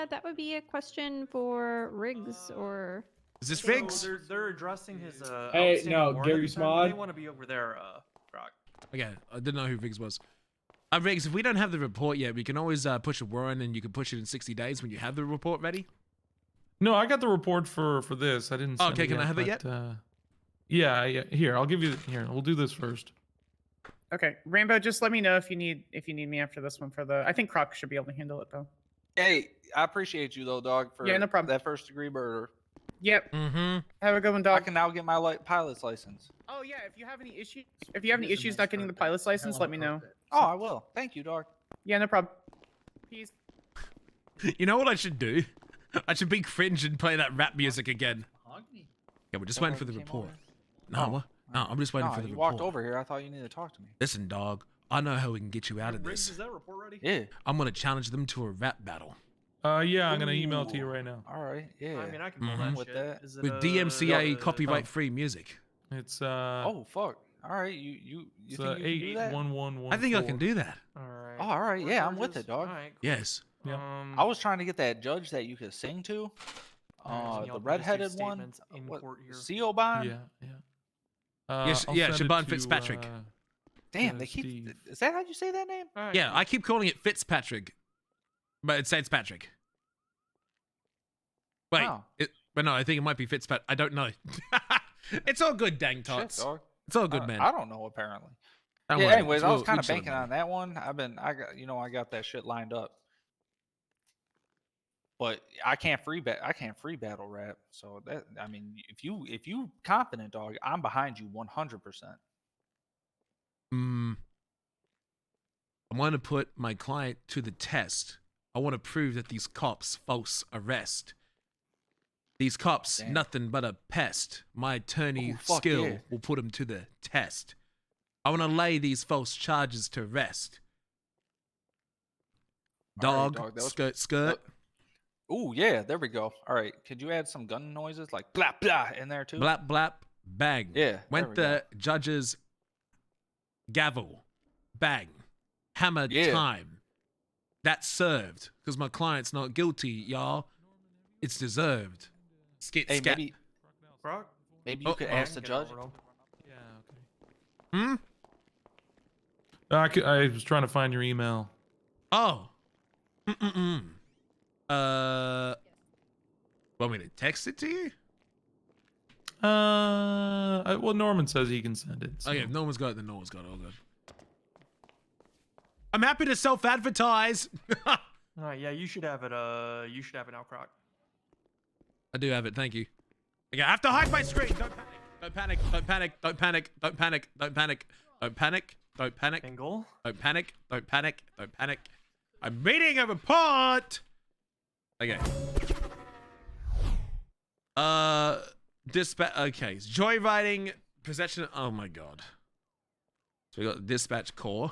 That would be a question for Riggs or. Is this So Riggs? they're addressing his. Hey, outstanding no, warrant Gary at the time. Smod. They want to be over there, Brock. Okay, I didn't know who Riggs was. Riggs, if we don't have the report yet, we can always push a warrant, and you can push it in 60 days when you have the report ready. No, I got the report for this. I didn't. Send Okay, it can I yet, have it but, yet? Yeah. Here, I'll give you. Here, we'll do this first. Okay, Rainbow. Just let me know if you need me after this one for the. I think Croc should be able to handle it though. Hey, I appreciate you though, dog, for Yeah, no problem. that first degree murder. Yep. Mm-hmm. Have a good one, dog. I can now get my pilot's license. Oh yeah, if you have any issues, not getting the pilot's license, let me know. Oh, I will. Thank you, dog. Yeah, no problem. Peace. You know what I should do? I should be cringe and play that rap music again. Yeah, we're just waiting for the report. No, I'm just waiting for the you report. walked over here. I thought you needed to talk to me. Listen, dog. I know how we can get you out of Riggs, this. is that report ready? Yeah. I'm gonna challenge them to a rap battle. Yeah, I'm gonna email it to you right now. All right. Yeah. I mean, I can pull Mhm. that with shit. that. Is it, With DMCA oh. copyright-free music. It's Oh fuck. All right. You it's think you can do that? 81114. I think I can do that. All right. Oh, all right. Yeah, I'm with it, dog. All right. Yes. Yeah. I was trying to get that judge that you could sing to. Y'all The can just do redheaded one. statements in court here. CO Bond. Yeah. Yes, I'll yeah, send it Shaban to, Fitzpatrick. Damn, they Steve. keep. Is that how you say that name? All right, Yeah, cool. I keep calling it Fitzpatrick, but it's Fitzpatrick. Wait, Oh. but no, I think it might be Fitzpatrick. I don't know. It's all good, dang Shit, tots. dog. It's all good, man. I don't know apparently. Don't Yeah. worry, Anyways, I was we'll kind of chill, banking man. on that one. I got that shit lined up. But I can't free battle rap. So that, I mean, if you confident, dog, I'm behind you 100%. I want to put my client to the test. I want to prove that these cops false arrest. These cops, Damn. nothing but a pest. My attorney Ooh, fuck skill yeah. will put them to the test. I want to lay these false charges to rest. All right, Dog, dog, that was- skirt. Ooh, yeah, there we go. All right, could you add some gun noises like blah blah in there too? Blap, blap, bang. Yeah, Went there the judge's gavel. Bang. Hammer Yeah. time. That's served. Because my client's not guilty, y'all. It's deserved. Skit, Hey, scat. maybe Brock? maybe you could ask the judge. Hmm? I was trying to find your email. Oh. Want me to text it to you? Well, Norman says he can send it. So. Okay, if no one's got it, then no one's got it. All good. I'm happy to self-advertise. All right, yeah, you should have it. You should have it now, Croc. I do have it. Thank you. Okay, I have to hide my screen. Don't panic. Don't panic. Don't panic. Don't panic. Don't panic. Don't panic. Don't panic. Angle. Don't panic. Don't panic. Don't panic. I'm reading a report. Okay. Dispatch. Okay, joyriding, possession. Oh my god. So we got dispatch core,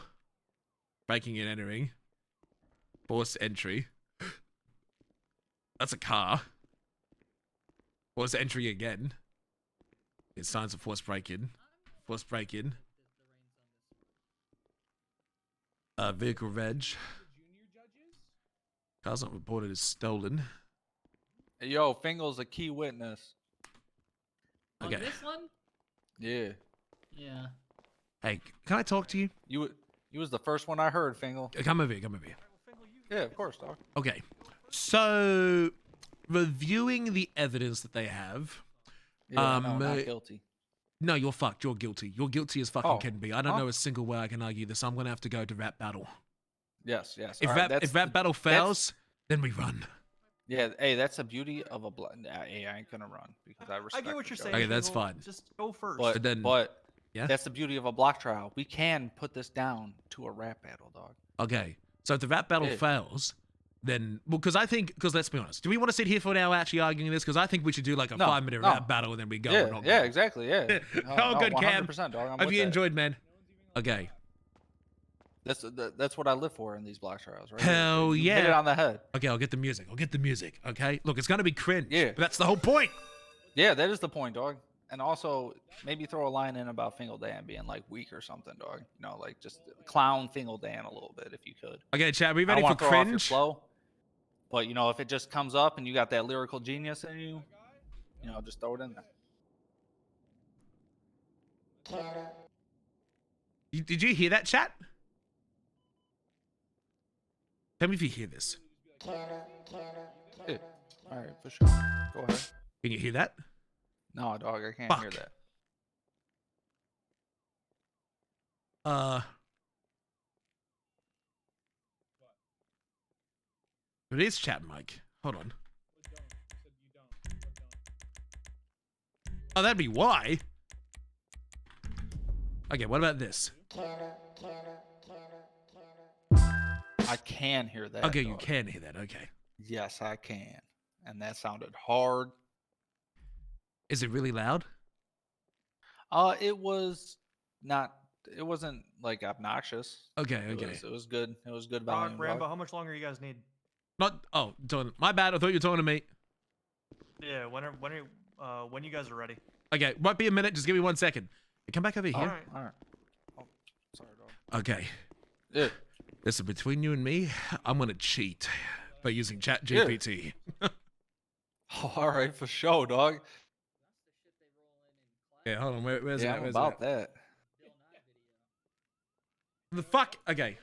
breaking and entering, forced entry. That's a car. Forced entry again. It's signs of forced break-in. Forced break-in. Vehicle reg. Car's not reported as stolen. Hey, yo, Fingal's a key witness. Okay. On this one? Yeah. Yeah. Hey, can I talk to you? You was the first one I heard, Fingal. Come over here. Come over here. Yeah, of course, dog. Okay. So, reviewing the evidence that they have. Yeah, no, not guilty. No, you're fucked. You're guilty. You're guilty as fucking Oh. can be. I don't Huh? know a single way I can argue this. I'm gonna have to go to rap battle. Yes, yes. If All right, if rap battle fails, then we run. Yeah, hey, that's the beauty of a blood. Hey, I ain't gonna run because I respect. get what the you're judge. saying. Okay, that's Fingal. fine. Just go first. But yeah, that's the beauty of a block trial. We can put this down to a rap battle, dog. Okay. So if the rap battle Yeah. fails, then well, because let's be honest, do we want to sit here for an hour actually arguing this? Because I think we should do like a No, 5-minute no. rap battle and then we go. Yeah, and not yeah, go. exactly. Yeah. Oh, good, Cam. 100%, dog. I'm Have with you that. enjoyed, man? Okay. That's what I live for in these block trials, right? Hell You yeah. hit it on the head. Okay, I'll get the music. Okay, look, it's gonna be cringe. Yeah. But that's the whole point. Yeah, that is the point, dog. And also, maybe throw a line in about Fingal Dan being like weak or something, dog. You know, like just clown Fingal Dan a little bit if you could. Okay, Chad, we I ready don't for wanna throw off your cringe? flow, but you know, if it just comes up and you got that lyrical genius in you, you know, just throw it in there. Did you hear that, chat? Tell me if you hear this. Yeah. All right, for sure. Go ahead. Can you hear that? No, dog, I can't hear Fuck. that. It is chat mic. Hold on. Oh, that'd be why. Okay, what about this? I can hear that. Okay, you dog. can hear that. Okay. Yes, I can. And that sounded hard. Is it really loud? It was not. It wasn't like obnoxious. Okay, It okay. was good. It was good Dog, volume. Rambo, dog. how much longer you guys need? Not. Oh, my bad. I thought you were talking to me. Yeah, when you guys are ready. Okay, might be a minute. Just give me 1 second. Come back over here. All right. Oh, sorry, dog. Okay. Yeah. Listen, between you and me, I'm gonna cheat by using Chat GPT. Oh, all right, for sure, dog. Yeah, hold on. Where's yeah, that? I'm Where's about that? that. The fuck? Okay.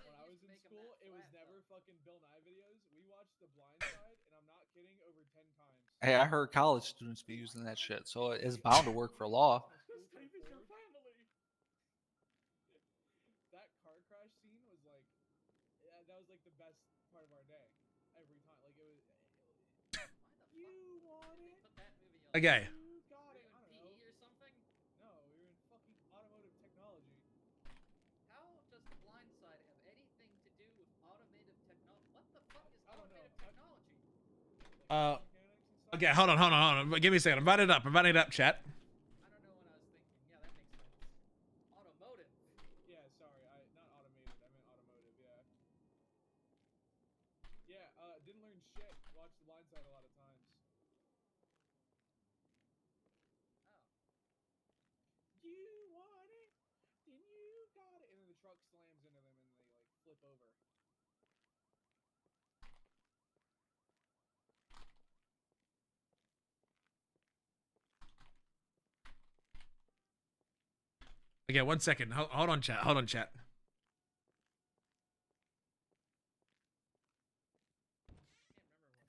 Hey, I heard college students be using that shit, so it's bound to work for law. That car crash scene was like, that was like the best part of our day. Every time, like it was. You want it? Okay. You got it. I don't know. or something? No, we were in fucking automotive technology. How does the blind side have anything to do with automated technology? What the fuck is automated technology? Okay, hold on. Give me a second. I'm writing it up, chat. I don't know what I was thinking. Yeah, that makes sense. Automotive. Yeah, sorry, not automated. I meant automotive. Yeah. Yeah. Didn't learn shit. Watched The Blind Side a lot of times. You want it? Then you got it. And then the truck slams into them and they like flip over. Okay, 1 second. Hold on, chat.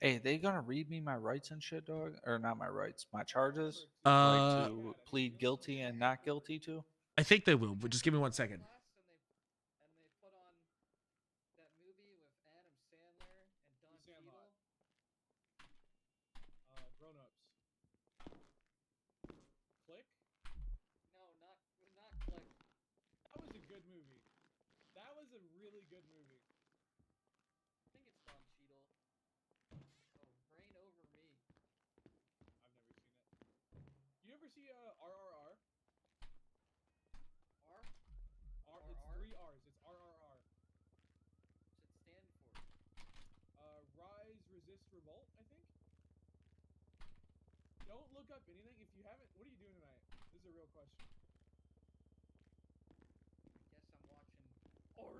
Hey, they gonna read me my rights and shit, dog? Or not my rights, my charges? Uh, like to plead guilty and not guilty to? I think they will, but just give me 1 second. And they put on that movie with Adam Sandler and Don Cheadle. Grown Ups. Click? No, not Click. That was a good movie. That was a really good movie. I think it's Don Cheadle. Oh, Reign Over Me. I've never seen it. You ever see RRR? It's 3 R's. It's RRR. What's it stand for? Rise, Resist, Revolt, I think? Don't look up anything. If you haven't, what are you doing tonight? This is a real question. I guess I'm watching. Or.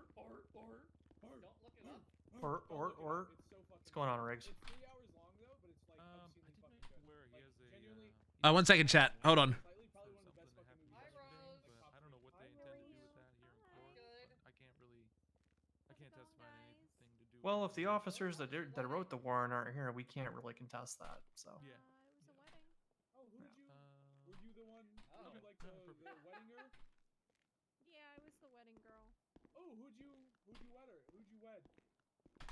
Don't look it up. Or. It's so fucking What's going on, Riggs? It's 3 hours long though, but it's like obscenely fucking good. Like genuinely. 1 second, chat. Hold on. Probably one of the best fucking movies. Hi, Rose. I don't know what they intend to do with that here in court. I can't testify to anything to do. Well, if the officers that wrote the warrant aren't here, we can't really contest that. So. Yeah. Oh, were you the one? Were you like the weddinger? Yeah, I was the wedding girl. Oh, who'd you wed her? Who'd you wed?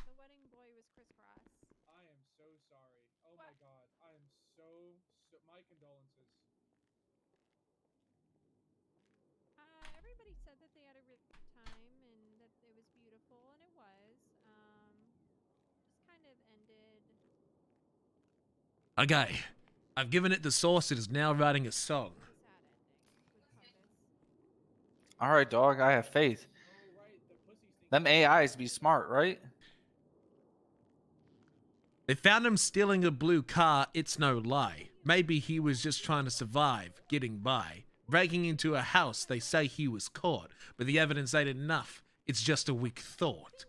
The wedding boy was crisscross. I am so sorry. Oh my god. I am so my condolences. Everybody said that they had a really good time and that it was beautiful, and it was. Just kind of Okay. I've given it the source. It is now writing a song. All right, dog. I have faith. Them AIs be smart, right? They found him stealing a blue car. It's no lie. Maybe he was just trying to survive, getting by. Breaking into a house, they say he was caught, but the evidence ain't enough. It's just a weak thought.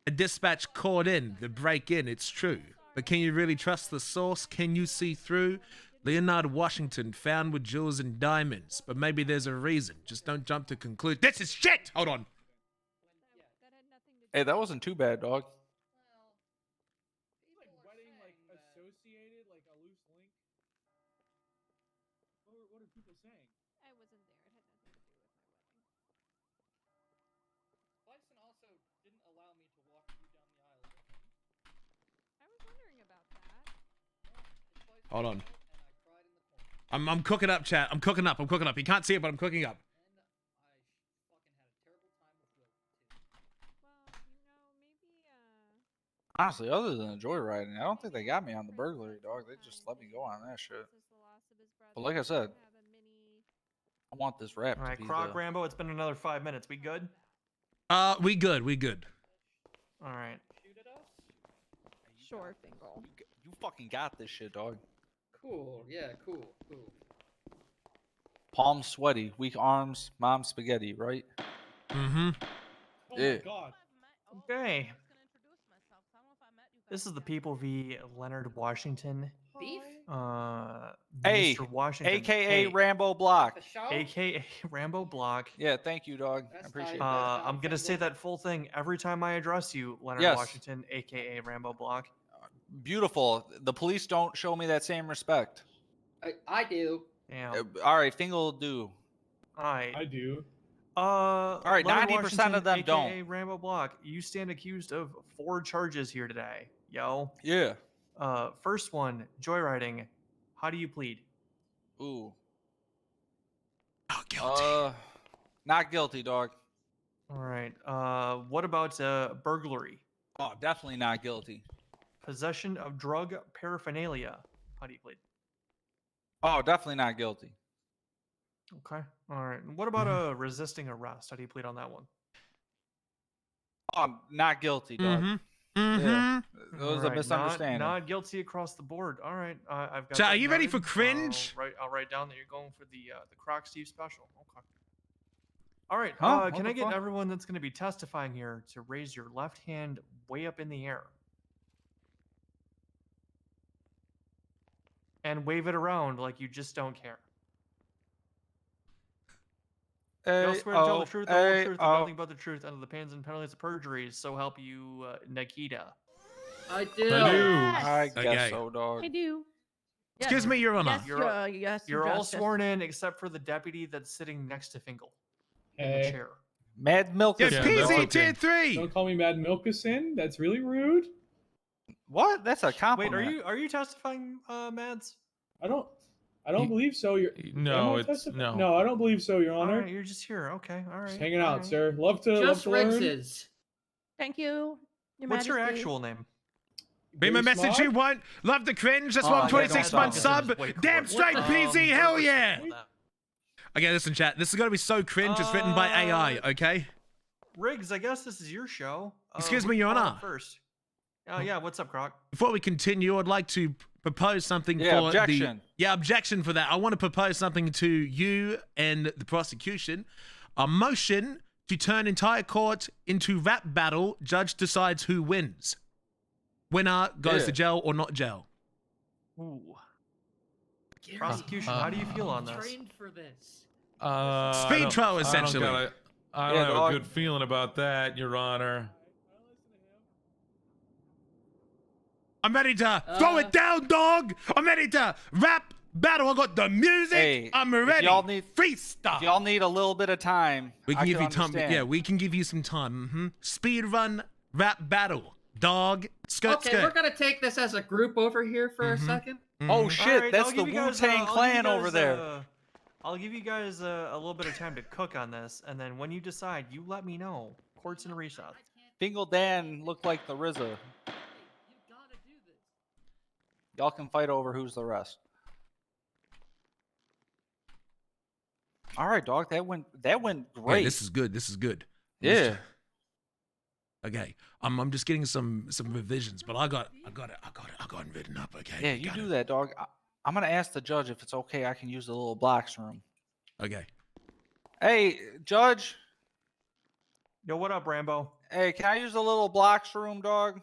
A dispatch called in, the break-in, it's true. But can you really trust the source? Can you see through? Leonard Washington found with jewels and diamonds, but maybe there's a reason. Just don't jump to conclude. This is shit! Hold on. Hey, that wasn't too bad, dog. Like wedding, like associated, like a loose link. What are people saying? I wasn't there. It had nothing to do with my wedding. Bison also didn't allow me to walk you down the aisle with him. I was wondering about that. Hold on. I'm cooking up, chat. I'm cooking up. You can't see it, but I'm cooking up. Honestly, other than joyriding, I don't think they got me on the burglary, dog. They just let me go on that shit. But like I said, I want this rap All to right, be Croc the... Rambo. It's been another 5 minutes. We good? We good. All right. Sure, Fingal. You fucking got this shit, dog. Cool. Yeah. Cool. Palm sweaty, weak arms, mom spaghetti, right? Mm-hmm. Oh Yeah. my god. Okay. This is the People v. Leonard Washington. Beef? Hey, Mr. Washington. AKA Rambo Block. AKA Rambo Block. Yeah, thank you, dog. I appreciate that. I'm gonna say that full thing every time I address you, Leonard Yes. Washington, AKA Rambo Block. Beautiful. The police don't show me that same respect. I do. Yeah. All right, Fingal will do. I do. All right, 90% of them don't. AKA Rambo Block, you stand accused of 4 charges here today, yo. Yeah. First one, joyriding. How do you plead? Ooh. Oh, guilty. Not guilty, dog. All right. What about burglary? Oh, definitely not guilty. Possession of drug paraphernalia. How do you plead? Oh, definitely not guilty. Okay. All right. And what about resisting arrest? How do you plead on that one? Oh, not guilty, dog. Yeah. It was a misunderstanding. Not guilty across the board. All right. I've got. Chat, that are you ready noted. for cringe? I'll write down that you're going for the Croc Steve special. Okay. All right. Huh? Can What I the get fuck? everyone that's going to be testifying here to raise your left hand way up in the air and wave it around like you just don't care? You'll swear to tell the truth, the whole truth, and nothing but the truth under the pains and penalties of perjury. So help you, Nikita. I do. I guess Okay. so, dog. I do. Excuse me, Your Honor. Yes, You're all Justice. sworn in except for the deputy that's sitting next to Fingal in the Hey. chair. Mad Milk Yes, is PZ tier 3. Don't call me Mad Milkison. That's really rude. What? That's a Wait, compliment. are you testifying, Mads? I don't believe so. No, Am I it's testifying? no. No, I don't believe so, Your All Honor. right, you're just here. Okay, all right. Just hanging all out, right. sir. Love to Just learn. Rex's. Thank you. What's your Majesty. actual name? Be my Big message Smog? you want. Love the cringe. That's why Oh, I'm yeah, 26 don't months stop. sub. Wait, Damn what? straight, PZ. Hell yeah. Hold up. Okay, listen, chat. This is going to be so cringe. It's written by AI, okay? Riggs, I guess this is your show. Excuse who me, you Your calling Honor. First. Yeah, what's up, Croc? Before we continue, I'd like to propose something Yeah, for objection. objection for that. I want to propose something to you and the prosecution. A motion to turn entire court into rap battle. Judge decides who wins. Winner goes to jail or not jail. Ooh. Prosecution, how do you feel on this? Trained for this. Speed trial, essentially. I don't have a good feeling about that, Your Honor. I'm ready to throw it down, dog. I'm ready to rap battle. I got the music. Hey, I'm if ready. y'all need- Freestyle. If y'all need a little bit of time, We can I give you time. understand. Yeah, we can give you some time. Speed run rap battle, dog. Skirt, Okay, skirt. we're gonna take this as a group over here for a second. Oh shit, All right, that's I'll the give you guys, Wu-Tang I'll give you Clan guys, over there. I'll give you guys a little bit of time to cook on this, and then when you decide, you let me know. Court's in recess. Fingal Dan looked like the RZA. Y'all can fight over who's the rest. All right, dog. That went great. Wait, this is good. This is good. Yeah. Okay, I'm just getting some revisions, but I got it written up. Okay. Yeah, you do that, dog. I'm gonna ask the judge if it's okay. I can use the little blocks room. Okay. Hey, judge. Yo, what up, Rambo? Hey, can I use the little blocks room, dog?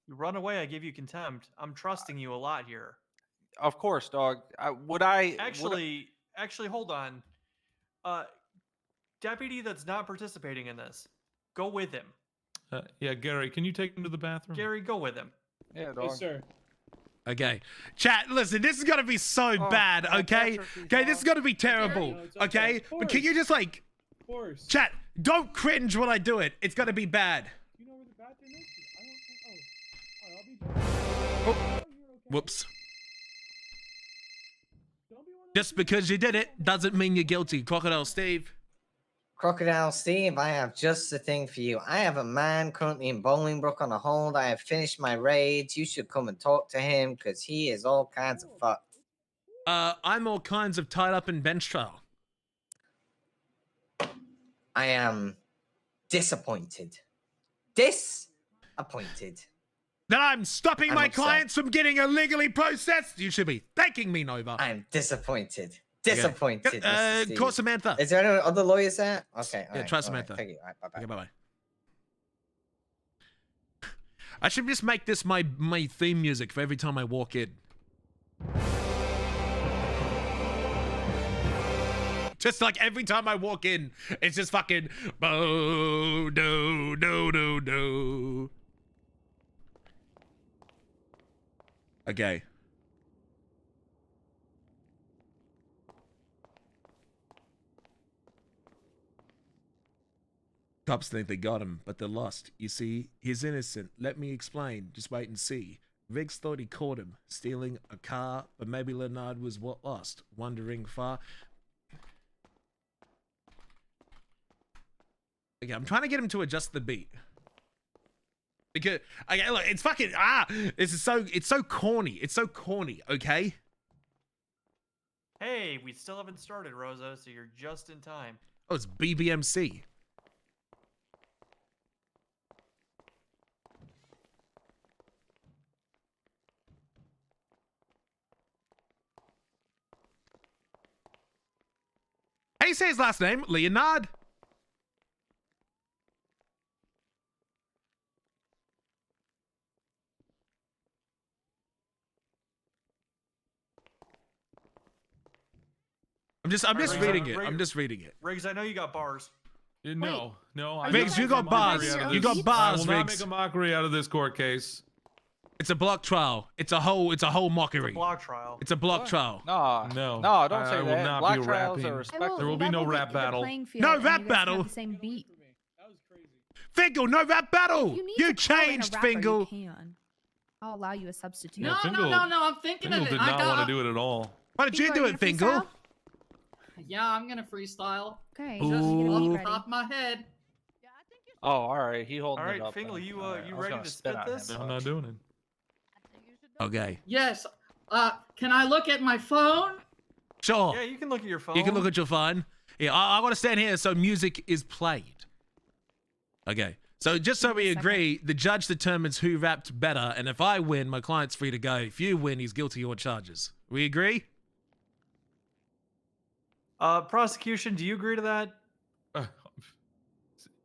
You run away, I give you contempt. I'm trusting you a lot here. Of course, dog. Actually, hold on. Deputy that's not participating in this, go with him. Yeah, Gary, can you take him to the bathroom? Gary, go with him. Yeah, dog. Yes, sir. Okay, chat. Listen, this is gonna be so bad. Okay, this is gonna be terrible. Okay, but can you just like, chat? Don't cringe when I do it. It's gonna be bad. You know where the bathroom is? I don't think. Oh, I'll be. Oh, whoops. Just because you did it doesn't mean you're guilty. Crocodile Steve. Crocodile Steve, I have just the thing for you. I have a man currently in Bolingbroke on a hold. I have finished my raids. You should come and talk to him because he is all kinds of fucked. I'm all kinds of tied up in bench trial. I am disappointed. Disappointed. That I'm stopping I'm my upset. clients from getting illegally processed? You should be thanking me, Nova. I'm disappointed. Disappointed. Mr. Steve. Call Samantha. Is there any other lawyers there? Okay. Yeah, try Samantha. Thank you. All right, bye-bye. Okay, bye-bye. I should just make this my theme music for every time I walk in. Just like every time I walk in, it's just fucking bo do do do do. Okay. Cops think they got him, but they're lost. You see, he's innocent. Let me explain. Just wait and see. Riggs thought he caught him stealing a car, but maybe Leonard was what lost, wandering far. Okay, I'm trying to get him to adjust the beat. Because okay, look, it's fucking it's so corny. It's so corny, okay? Hey, we still haven't started, Rosa, so you're just in time. Oh, it's BBMC. How do you say his last name? Leonard? I'm just reading it. I'm just reading it. Riggs, I know you got bars. No. Riggs, you got bars. You got I bars, will not Riggs. make a mockery out of this court case. It's a block trial. It's a whole mockery. Block trial. It's a block trial. No, No, don't say I will that. not Block be trials rapping. are respectable. There will be no rap battle. No rap battle. Same beat. Fingal, no rap battle. You to call in a changed, rapper, Fingal. You can. I'll allow you a substitute. No, I'm thinking Fingal of it. did not want to do it at all. Why did you do it, Fingal? Yeah, I'm gonna freestyle. Okay. Just Ooh. off the top of my head. Oh, all right. He holding All right, it up. Fingal, then. you All right, I was ready gonna to spit spit on him, this? but- I'm not doing it. Okay. Yes. Can I look at my phone? Sure. Yeah, you can look at your phone. You can look at your phone. Yeah, I want to stand here so music is played. Okay. So just so we agree, the judge determines who rapped better, and if I win, my client's free to go. If you win, he's guilty of all charges. We agree? Prosecution, do you agree to that?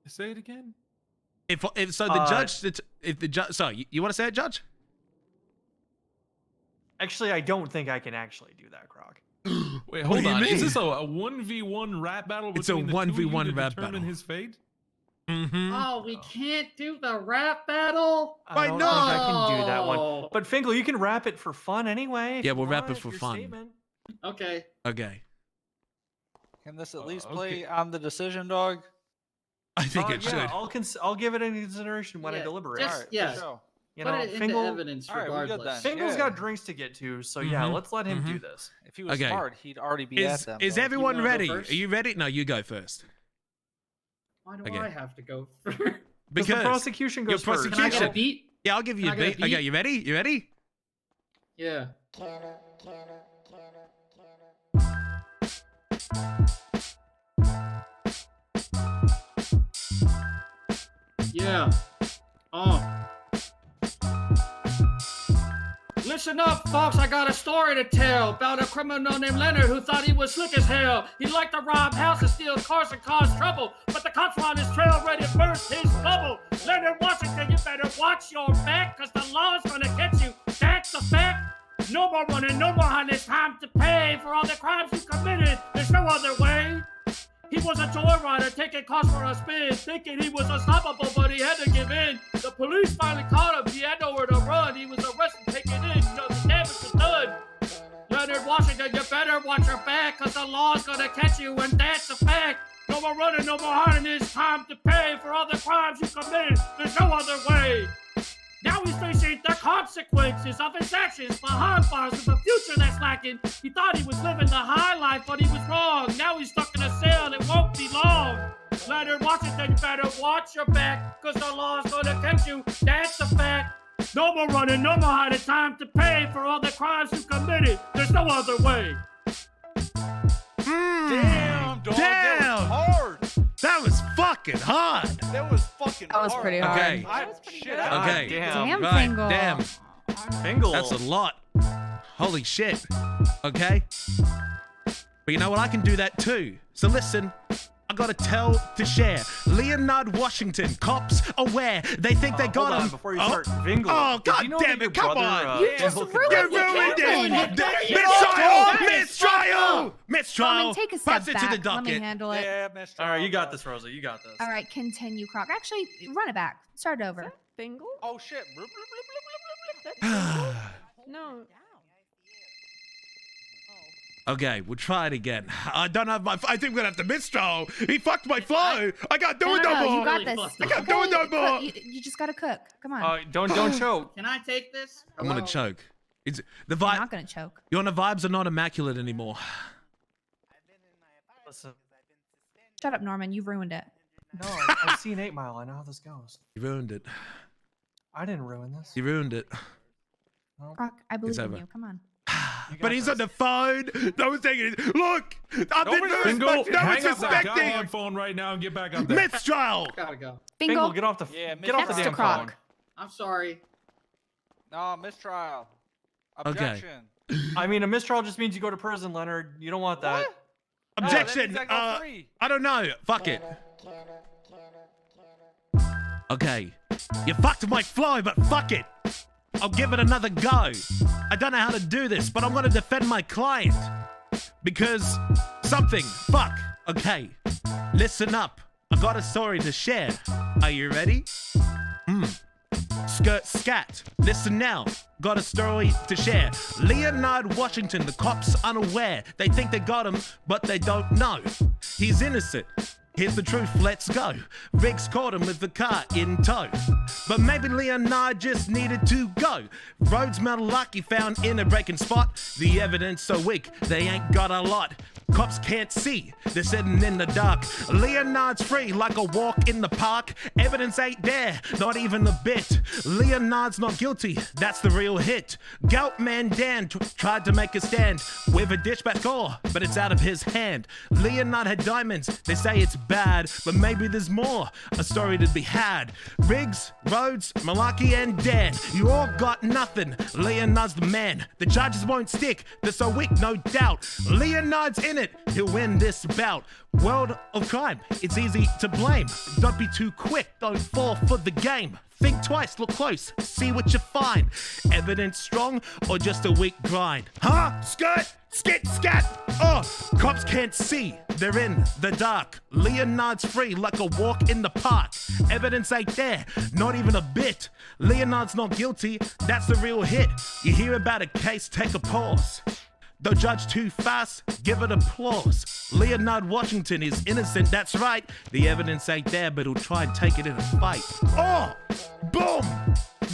Say it again. If so, the judge. If the judge. Sorry, you want to say it, Judge? Actually, I don't think I can actually do that, Croc. Wait, What hold do you on. mean? Is this a 1v1 rap battle It's a between the two of you 1v1 to rap determine battle. his fate? Mm-hmm. Oh, we can't do the rap battle. I don't think I can do that one. But Fingal, you can rap it for fun anyway. if Yeah, you we'll rap want, it for your fun. statement. Okay. Okay. Can this at least play on the decision, dog? I think it should. I'll give it any consideration when I Yeah, deliberate. just- All right, yeah. for sure. You Put know, it into Fingal, evidence All right, we're good regardless. then. Fingal's Yeah. got drinks to get to, so yeah, Mhm. let's let him do Mhm. this. If he was Okay. smart, he'd already be at them. Is dog. everyone wanna go ready? first? Are you ready? No, you go first. Why do Okay. I have to go? Because the prosecution goes your first. prosecution. Can I get a beat? Yeah, I'll give you a Can I get beat. a beat? Okay, you ready? You ready? Yeah. Yeah. Listen up, folks. I got a story to tell about a criminal named Leonard who thought he was slick as hell. He liked to rob houses, steal cars, and cause trouble. But the cops were on his trail, ready to burst his bubble. Leonard Washington, you better watch your back, cause the law's gonna get you. That's a fact. No more running, no more hiding. It's time to pay for all the crimes you committed. There's no other way. He was a joyrider, taking cars for a spin, thinking he was unstoppable, but he had to give in. The police finally caught him. He had nowhere to run. He was arrested, taken in. You know, the damage was done. Leonard Washington, you better watch your back, cause the law's gonna catch you, and that's a fact. No more running, no more hiding. It's time to pay for all the crimes you committed. There's no other way. Now he's facing the consequences of his actions behind bars with a future that's lacking. He thought he was living the high life, but he was wrong. Now he's stuck in a cell and it won't be long. Leonard Washington, you better watch your back, cause the law's gonna catch you. That's a fact. No more running, no more hiding. Time to pay for all the crimes you committed. There's no other way. Damn, dog. That was hard. That was fucking hard. That was fucking That was hard. pretty hard. Okay. Okay. Damn, Right. Fingal. Damn. Fingal. That's a lot. Holy shit. Okay. But you know what? I can do that too. So listen. I gotta tell to share. Leonard Washington, cops aware. They think they got hold on, him. before you start, Fingal, Oh, did god you know damn that your it. Come brother, on. You just ruined it. Mistrial. Mistrial. Roman, take a step Pass it back. to the Let docket. me handle it. Yeah, Mr. All right, you got this, Rosa. You got this. All right, continue, Croc. Actually, run it back. Start over. Fingal? Oh shit. No. Okay, we'll try it again. I don't have my. I think we're gonna have to mistrial. He fucked my flow. I can't do it no more. You got this. I can't do it no more. You just gotta cook. Come on. Don't choke. Can I take this? I'm gonna choke. It's the I'm vibe. not gonna choke. Your vibes are not immaculate anymore. Listen. Shut up, Norman. You've ruined it. No, I've seen 8 Mile. I know how this goes. You ruined it. I didn't ruin this. You ruined it. Croc, I believe in over. you. Come on. But he's on the phone. No one's taking it. Look, I've been Fingal, no one's hang up that suspecting. goddamn phone right now and get back up there. Mistrial. Gotta go. Fingal, get off the get off the next to damn Croc. phone. I'm sorry. No, mistrial. Okay. Objection. I mean, a mistrial just means you go to prison, Leonard. You don't want that. Objection. that means I go free. I don't know. Fuck it. Okay. You fucked my flow, but fuck it. I'll give it another go. I don't know how to do this, but I'm gonna defend my client. Because something. Fuck. Okay. Listen up. I got a story to share. Are you ready? Skirt scat. Listen now. Got a story to share. Leonard Washington, the cops unaware. They think they got him, but they don't know. He's innocent. Here's the truth, let's go. Riggs caught him with the car in tow. But maybe Leonard just needed to go. Roads metal lucky found in a breaking spot. The evidence so weak, they ain't got a lot. Cops can't see, they're sitting in the dark. Leonard's free like a walk in the park. Evidence ain't there, not even a bit. Leonard's not guilty, that's the real hit. Goat man Dan tried to make a stand with a dispatch call, but it's out of his hand. Leonard had diamonds, they say it's bad, but maybe there's more, a story to be had. Riggs, Rhodes, Malaki and Dan, you all got nothing. Leonard's the man, the charges won't stick, they're so weak, no doubt. Leonard's in it, he'll win this bout. World of crime, it's easy to blame. Don't be too quick, don't fall for the game. Think twice, look close, see what you find. Evidence strong or just a weak grind? Huh? Skirt? Skit, scat! Oh, cops can't see, they're in the dark. Leonard's free like a walk in the park. Evidence ain't there, not even a bit. Leonard's not guilty, that's the real hit. You hear about a case, take a pause. Don't judge too fast, give it applause. Leonard Washington is innocent, that's right. The evidence ain't there, but he'll try and take it in a fight. Oh! Boom!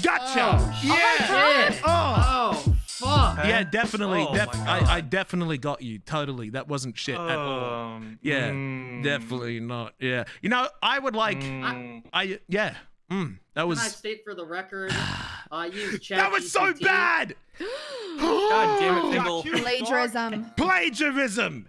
Gotcha! Oh, yeah! shit. Oh! Oh, fuck. Yeah, definitely. Oh my I definitely got you. Totally. That wasn't shit at all. Yeah, definitely not. Yeah. You know, I would like. Yeah. That Can was. I state for the record? I used ChatGPT. That was so bad. God damn it, Fingal. Plagiarism. Plagiarism.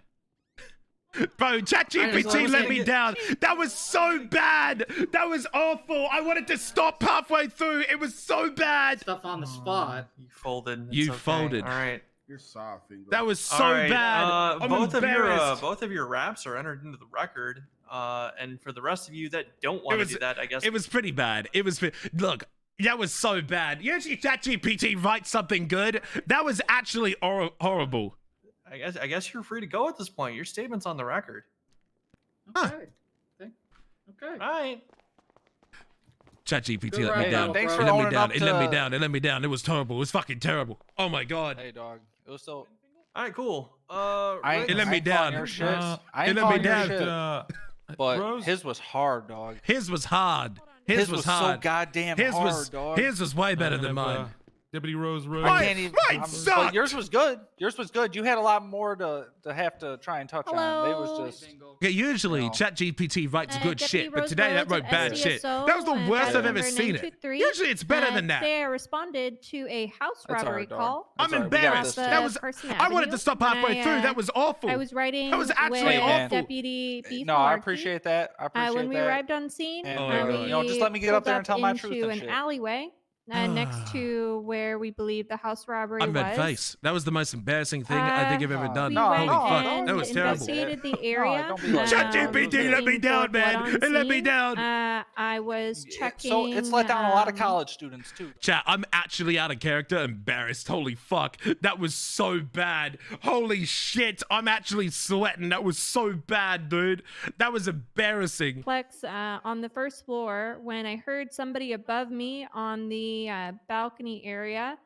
Bro, ChatGPT let me down. That was so bad. That was awful. I wanted to stop halfway through. It was so bad. Stuff on the spot. You folded. You It's okay. folded. All right. You're soft, Fingal. That was so All right, bad. I'm both embarrassed. of your raps are entered into the record. And for the rest of you that don't want to do that, I guess it was pretty bad. It was look. That was so bad. Usually ChatGPT writes something good. That was actually horrible. I guess you're free to go at this point. Your statement's on the record. Okay. Okay. All right. ChatGPT Good let me rap down. battle, Thanks It for let me owning down. up It let me to- down. It let me down. It was terrible. It was fucking terrible. Oh my god. Hey, dog. It was so. All right, cool. I It let me ain't calling down. your shit. It I ain't let me calling your down. shit. But his was hard, dog. His was hard. His was hard. so goddamn his hard, was, dog. His was way better than mine. Deputy Rose. I can't even. Mine but sucked. yours was good. Yours was good. You had a lot more to have to try and touch on. They was just. Okay, usually No. ChatGPT writes good Deputy shit, but Rose today that Rhodes wrote of bad shit. SDSO, That was the worst I've number ever seen it. 923. Usually it's better than that. Today I responded to a house That's robbery alright, dog. call. That's I'm alright. We got embarrassed. this, That too. was. Person I wanted to Avenue stop when halfway through. That was awful. I was writing That was actually with awful. Deputy Beef No, I Malarkey. appreciate that. I appreciate When we that. arrived on scene, And, we you know, just let me get up pulled there and tell my into truth and an shit. alleyway next to where we believe the house robbery I'm was. red face. That was the most embarrassing thing I think I've ever done. We No, went Holy fuck, and that was terrible. investigated the area. don't be like that. ChatGPT let me looking down, for blood man. on It let me scene. down. I was checking. So it's let down a lot of college students too. Chat, I'm actually out of character, embarrassed. Holy fuck. That was so bad. Holy shit. I'm actually sweating. That was so bad, dude. That was embarrassing. Complex on the first floor when I heard somebody above me on the balcony area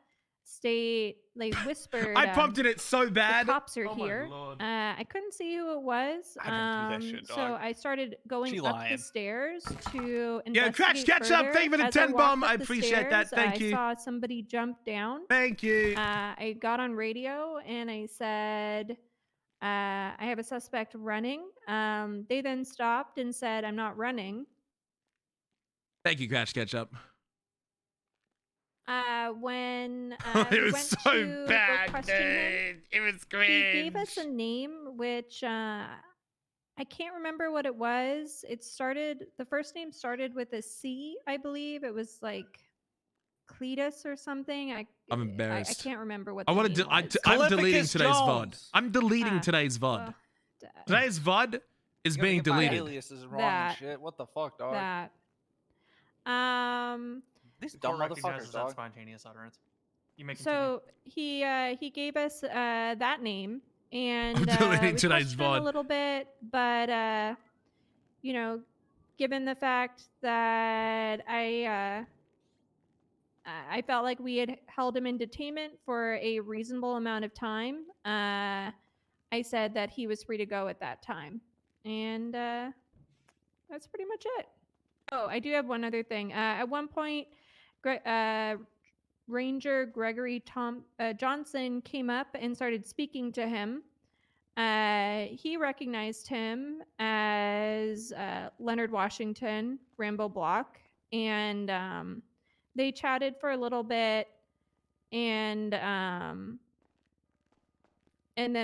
whispered. I pumped it so bad. The cops are Oh my here. lord. I couldn't see who it was. I didn't do that shit, So dog. I started going She up lying. the stairs to Yeah, investigate Crash, catch up. further. Thank you for the As 10 walked bomb. up I the appreciate that. stairs, Thank you. I saw somebody jump down. Thank you. I got on radio and I said, I have a suspect running. They then stopped and said, I'm not running. Thank you, Crash Ketchup. When It we was went so to go bad, question him, dude. It was he cringe. gave us a name, which I can't remember what it was. The first name started with a C, I believe. It was like Cletus or something. I'm embarrassed. I can't remember what I the want name to. was. I'm deleting Calificus today's VOD. Jones. I'm deleting today's VOD. Well, Today's VOD is You gotta being get my deleted. aliases wrong That- and shit. What the fuck, dog? that. These The dumb court recognizes motherfuckers, that dog. spontaneous utterance. You may continue. So he gave us that name, and I'm deleting we today's questioned him a VOD. little bit, but given the fact that I felt like we had held him in detainment for a reasonable amount of time, I said that he was free to go at that time, and that's pretty much it. Oh, I do have one other thing. At one point, Ranger Gregory Johnson came up and started speaking to him. He recognized him as Leonard Washington, Rambo Block, and they chatted for a little bit, and then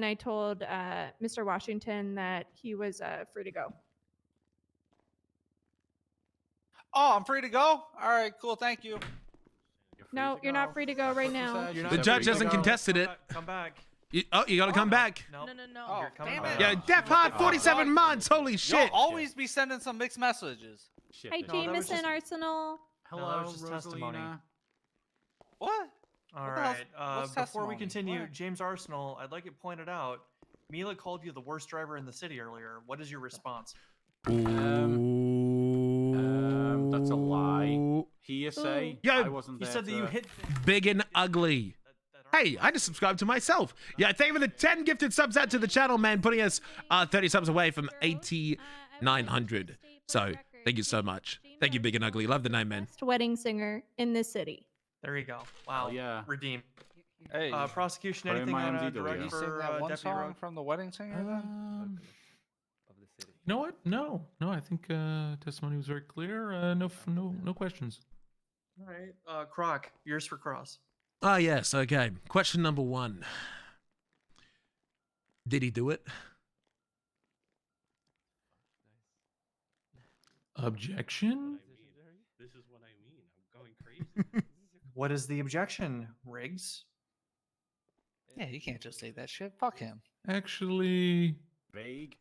I told Mr. Washington that he was free to go. Oh, I'm free to go? All right, cool. Thank you. No, you're not free to go right now. The judge hasn't contested it. Come back. You gotta come back. No. Oh, damn it. Yeah, Death Hard 47 months. Holy You'll shit. always be sending some mixed messages. Hi, Jameson Arsenal. No, that was just testimony. What? All What the hell's- right. what's Before we testimony? continue, What? James Arsenal, I'd like it pointed out. Mila called you the worst driver in the city earlier. What is your response? That's a lie. Hearsay. Yo, I wasn't He there said that you to- hit. Big and ugly. Hey, I just subscribed to myself. Yeah, thank you for the 10 gifted subs out to the channel, man. Putting us 30 subs away from 8,900. So, thank you so much. Thank you, Big and Ugly. Love the name, man. Best wedding singer in this city. There you go. Wow. yeah. Redeem. Hey, prosecution, put in anything my on MD direct Did he for sing that one Deputy song Rogue? from the wedding singer then? You know what? No. I think testimony was very clear. No questions. All right, Croc, yours for Cross. Ah, yes. Okay. Question number 1. Did he do it? Objection? This is what I mean. I'm going crazy. What is the objection, Riggs? Yeah, you can't just say that shit. Fuck him. Actually, Vague.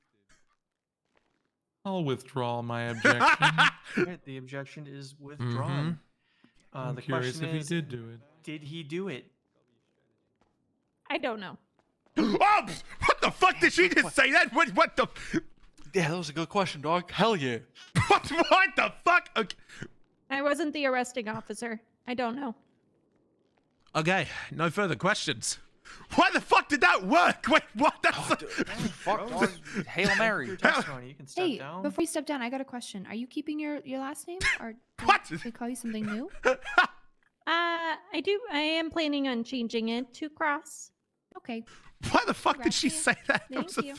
I'll withdraw my objection. Right, the objection is withdrawn. I'm The curious question if is, he did do it. did he do it? I don't know. Oh, what the fuck did she just say? That what the? Yeah, that was a good question, dog. Hell yeah. What the fuck? Okay. I wasn't the arresting officer. I don't know. Okay, no further questions. Why the fuck did that work? Wait, what? That's Fuck, dog. Hail Mary. Your testimony, you can step Hey, down. before you step down, I got a question. Are you keeping your last name, or what? Did they call you something new? I do. I am planning on changing it to Cross. Okay. Why the fuck did she say that? Thank you.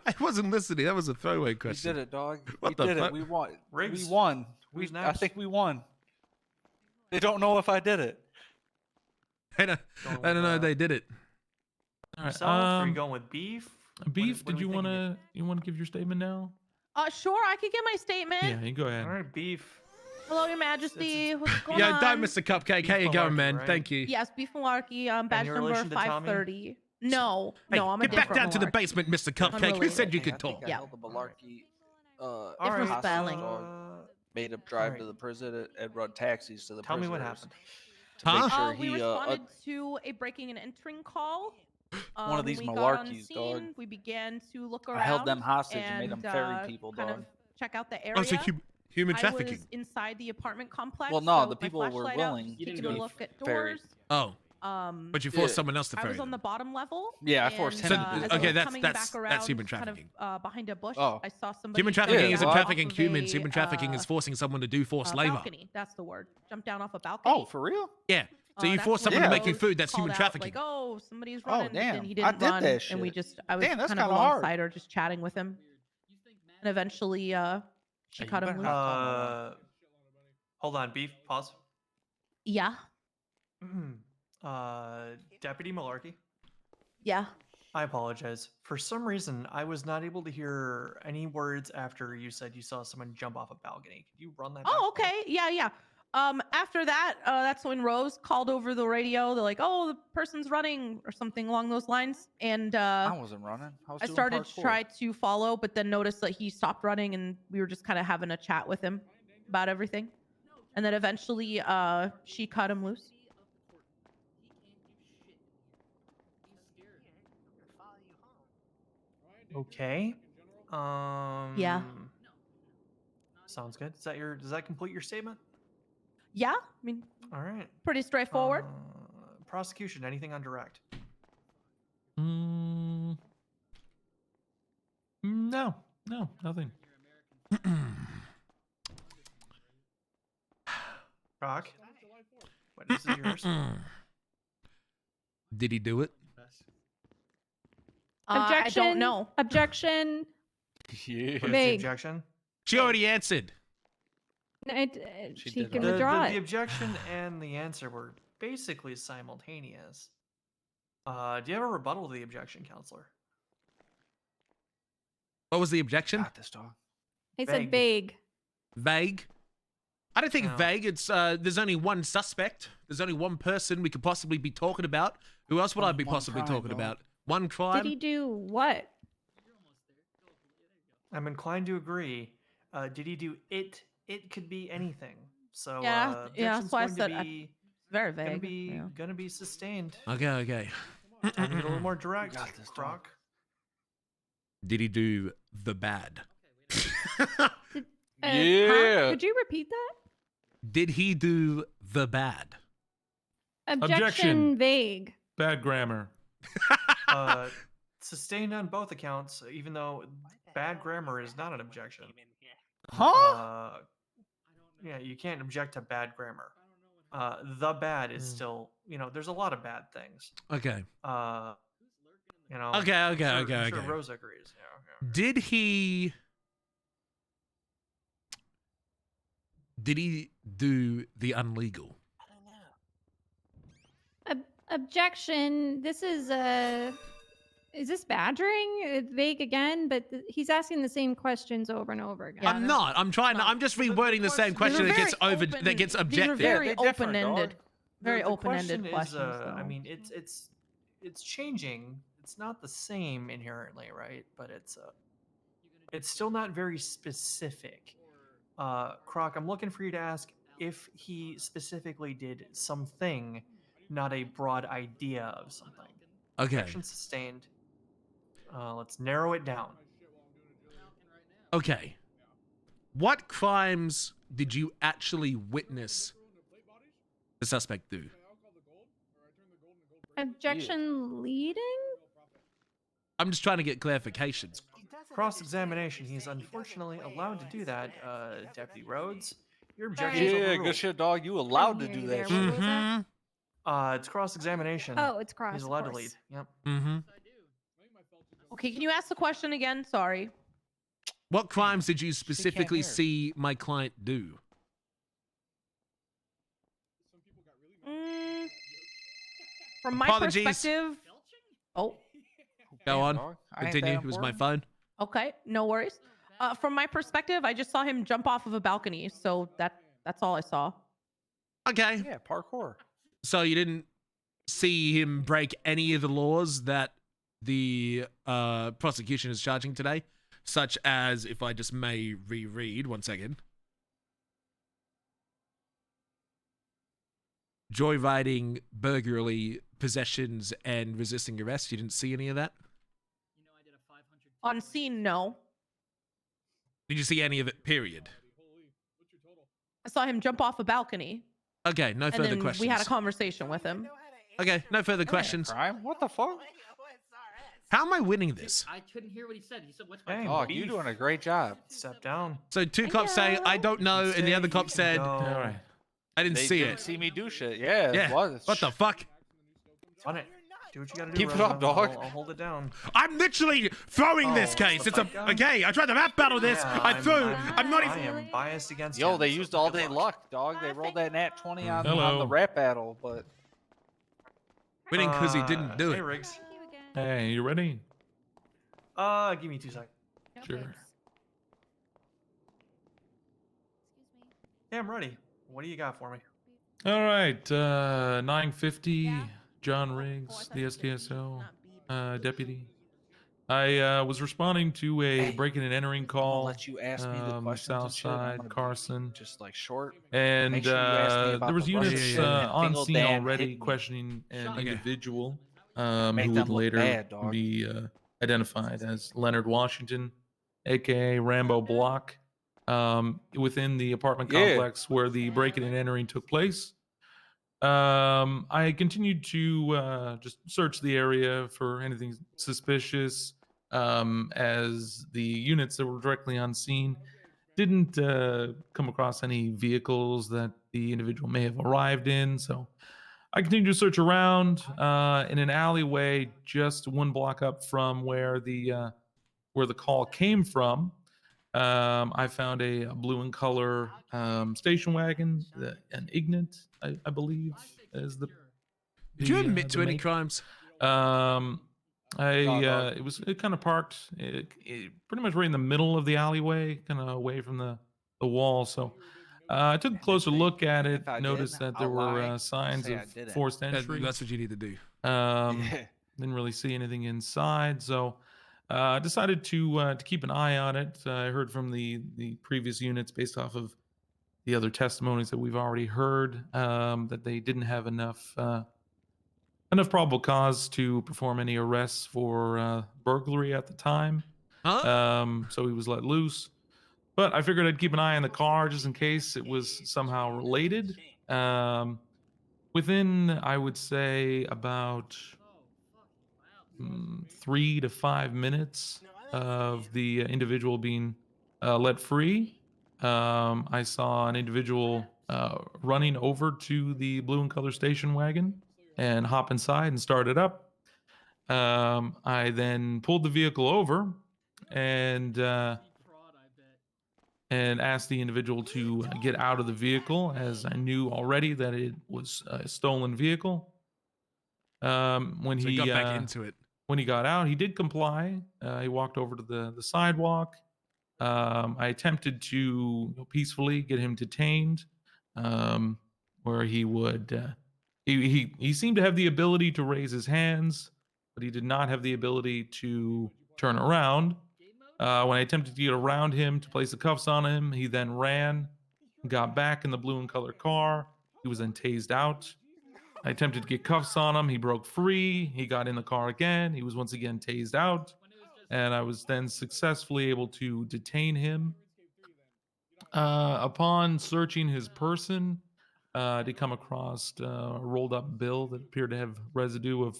I wasn't listening. That was a throwaway We question. did it, dog. What We the did fuck? it. We won. Riggs, We won. who's I next? think we won. They don't know if I did it. I don't know. They did it. All right. Yourself, are you going with Beef? Beef, what did are we you thinking? want to give your statement now? Sure, I could get my statement. Yeah, you go ahead. All right, Beef. Hello, Your Majesty. What's going Yeah, on? don't Mr. Cupcake. How you going, man? right? Thank you. Yes, Beef Malarkey, badge your number relation to Tommy? 530. No, Hey, no, I'm a get back different down to the Malarkey. basement, Mr. Cupcake. Who said you could talk? Yeah. The Malarkey, Different hostage spelling. dog made him drive alright. to the prison and run taxis to the Tell me what prisoners happened. To make sure We he, responded to a breaking and entering call. One of When these we got on malarkeys, scene, dog. We began to look I around. held them hostage and made them ferry people, kind dog. of check out the area. Oh, so human I trafficking. was inside the apartment complex. Well, no, so the with my people were flashlight out, willing just to taking be a look at ferried. doors. Oh, but you forced someone else to I ferry was on them. the bottom level. Yeah, I forced and, him to do as that. I Okay, was that's- coming that's- back that's around, human kind of, trafficking. behind a bush. Oh. I saw somebody. Human trafficking jump isn't off trafficking of humans. a, Human trafficking is forcing someone to do forced labor. balcony. That's the word. Jump down off a balcony. Oh, for real? Yeah. So you That's force when someone to the make you road food. That's called human out, trafficking. Like, oh, somebody's Oh, running. But damn. then he I didn't did run, that and we shit. just, I was Damn, that's kind of kinda hard. alongside her, just chatting with him. And eventually, she Hey, cut you him better loose. not call my wife. Hold on, Beef. Pause. Yeah, Deputy Malarkey. yeah. I apologize. For some reason, I was not able to hear any words after you said you saw someone jump off a balcony. Could you run that? Oh, back for me? okay. Yeah. After that, that's when Rose called over the radio. They're like, "Oh, the person's running" or something along those lines. And I wasn't running. I was I doing started to parkour. try to follow, but then noticed that he stopped running, and we were just kind of having a chat with him about everything. And then eventually, she cut him loose. Okay. Yeah. Sounds good. Does that complete your statement? Yeah, I mean, All right. pretty straightforward. Prosecution, anything on direct? No, nothing. Rock. Witness is yours. Did he do it? Objection. I don't know. Objection. Yeah. What is the Vague. objection? She already answered. She did can The, withdraw the it. objection and the answer were basically simultaneous. Do you have a rebuttal to the objection, counselor? What was the objection? Got this, dog. I said vague. Vague. I don't think No. vague. It's there's only one suspect. There's only one person we could possibly be talking about. Who else would I be One possibly crime, talking dog. about? One crime. Did he do what? I'm inclined to agree. Did he do it? It could be anything. So Yeah, that's why I said be, very gonna vague. be yeah. gonna be sustained. Okay. Time to get a little more direct. Got this, dog. Croc. Did he do the bad? Yeah. Could you repeat that? Did he do the bad? Objection. Vague. Bad grammar. Sustained on both accounts, even though bad grammar is not an objection. Huh? Yeah, you can't object to bad grammar. The bad is still, there's a lot of bad things. Okay. Okay, Okay. I'm sure Rose agrees. Yeah. Did he do the unlegal? Objection. This is this badgering? Vague again, but he's asking the same questions over and over again. I'm not. I'm trying. I'm just rewording the same question that gets that gets objected. These are very open-ended. Very The open-ended question questions. is, I though. mean, it's changing. It's not the same inherently, right? But it's still not very specific. Croc, I'm looking for you to ask if he specifically did something, not a broad idea of something. Okay. Action sustained. Let's narrow it down. Okay. What crimes did you actually witness the suspect do? Objection leading? I'm just trying to get clarifications. Cross-examination. He's unfortunately allowed to do that, Deputy Rhodes. Your objection is Yeah, overruled. good shit, dog. You allowed to do that shit. It's cross-examination. Oh, it's cross. He's of allowed to course. lead. Yep. Mm-hmm. Okay, can you ask the question again? Sorry. What crimes did you specifically see my client do? From my Apologies. perspective. Oh. Go on. dog. I ain't Continue. that It was my important. phone. Okay, no worries. From my perspective, I just saw him jump off of a balcony, so that's all I saw. Okay. Yeah, parkour. So you didn't see him break any of the laws that the prosecution is charging today, such as, if I just may reread, 1 second. Joyriding, burglary, possessions, and resisting arrest. You didn't see any of that? On scene, no. Did you see any of it, period? I saw him jump off a balcony. Okay, no and further then questions. we had a conversation with him. Okay, no further questions. Crime? What the fuck? How am I winning this? I couldn't hear what he said. He said, "What's my?" Hey, Oh, you doing a great job. Step down. So two cops say, I don't know, and the other cop said, All right. I didn't They see didn't it. see me do shit. Yeah, Yeah. it was. What the fuck? On it. Do what you gotta do. Keep it Rosa. up, dog. I'll hold it down. I'm literally throwing this Oh, case. the It's a fight gun? okay. I tried to rap battle this. Yeah, I threw. I'm not I even. am biased against Yo, him, they so used all good day luck, dog. They rolled that nat 20 on the Hello. rap battle, but Winning because he didn't do Hey, it. Riggs. Hey, you ready? Give me 2 seconds. Sure. Yeah, I'm ready. What do you got for me? All right, 950, John Riggs, the SDSO deputy. I was responding to a breaking and entering call. let you ask me the questions and South shit. I'm Side, gonna be Carson. just like short. And Make sure you ask me about there was the Russian units shit and on Fingal scene Dan already hit me. questioning an Okay. individual Make who them would look later bad, dog. be identified as Leonard Washington, aka Rambo Block, within the apartment Yeah. complex where the breaking and entering took place. I continued to just search the area for anything suspicious, as the units that were directly on scene didn't come across any vehicles that the individual may have arrived in. So I continued to search around in an alleyway just 1 block up from where the call came from. I found a blue in color station wagon, an Ignat, I believe, is the. Did you admit the to any make. crimes? It was kind of parked pretty much right in the middle of the alleyway, kind of away from the wall. So I took a closer look at it, If I did, noticed that there I'll were lie. signs Say of I didn't. forced entry. That's what you need to do. Didn't really see anything inside, so I decided to keep an eye on it. I heard from the previous units, based off of the other testimonies that we've already heard, that they didn't have enough probable cause to perform any arrests for burglary at the time. So he was let loose. But I figured I'd keep an eye on the car just in case it was somehow related. Within, I would say, about 3 to 5 minutes of the individual being let free, I saw an individual running over to the blue and color station wagon and hop inside and start it up. I then pulled the vehicle over and asked the individual to get out of the vehicle, as I knew already that it was a stolen vehicle. When So he got back into it. When he got out, he did comply. He walked over to the sidewalk. I attempted to peacefully get him detained, where he would. He seemed to have the ability to raise his hands, but he did not have the ability to turn around. When I attempted to get around him to place the cuffs on him, he then ran, got back in the blue and color car. He was then tased out. I attempted to get cuffs on him. He broke free. He got in the car again. He was once again tased out. And I was then successfully able to detain him. Upon searching his person, to come across a rolled up bill that appeared to have residue of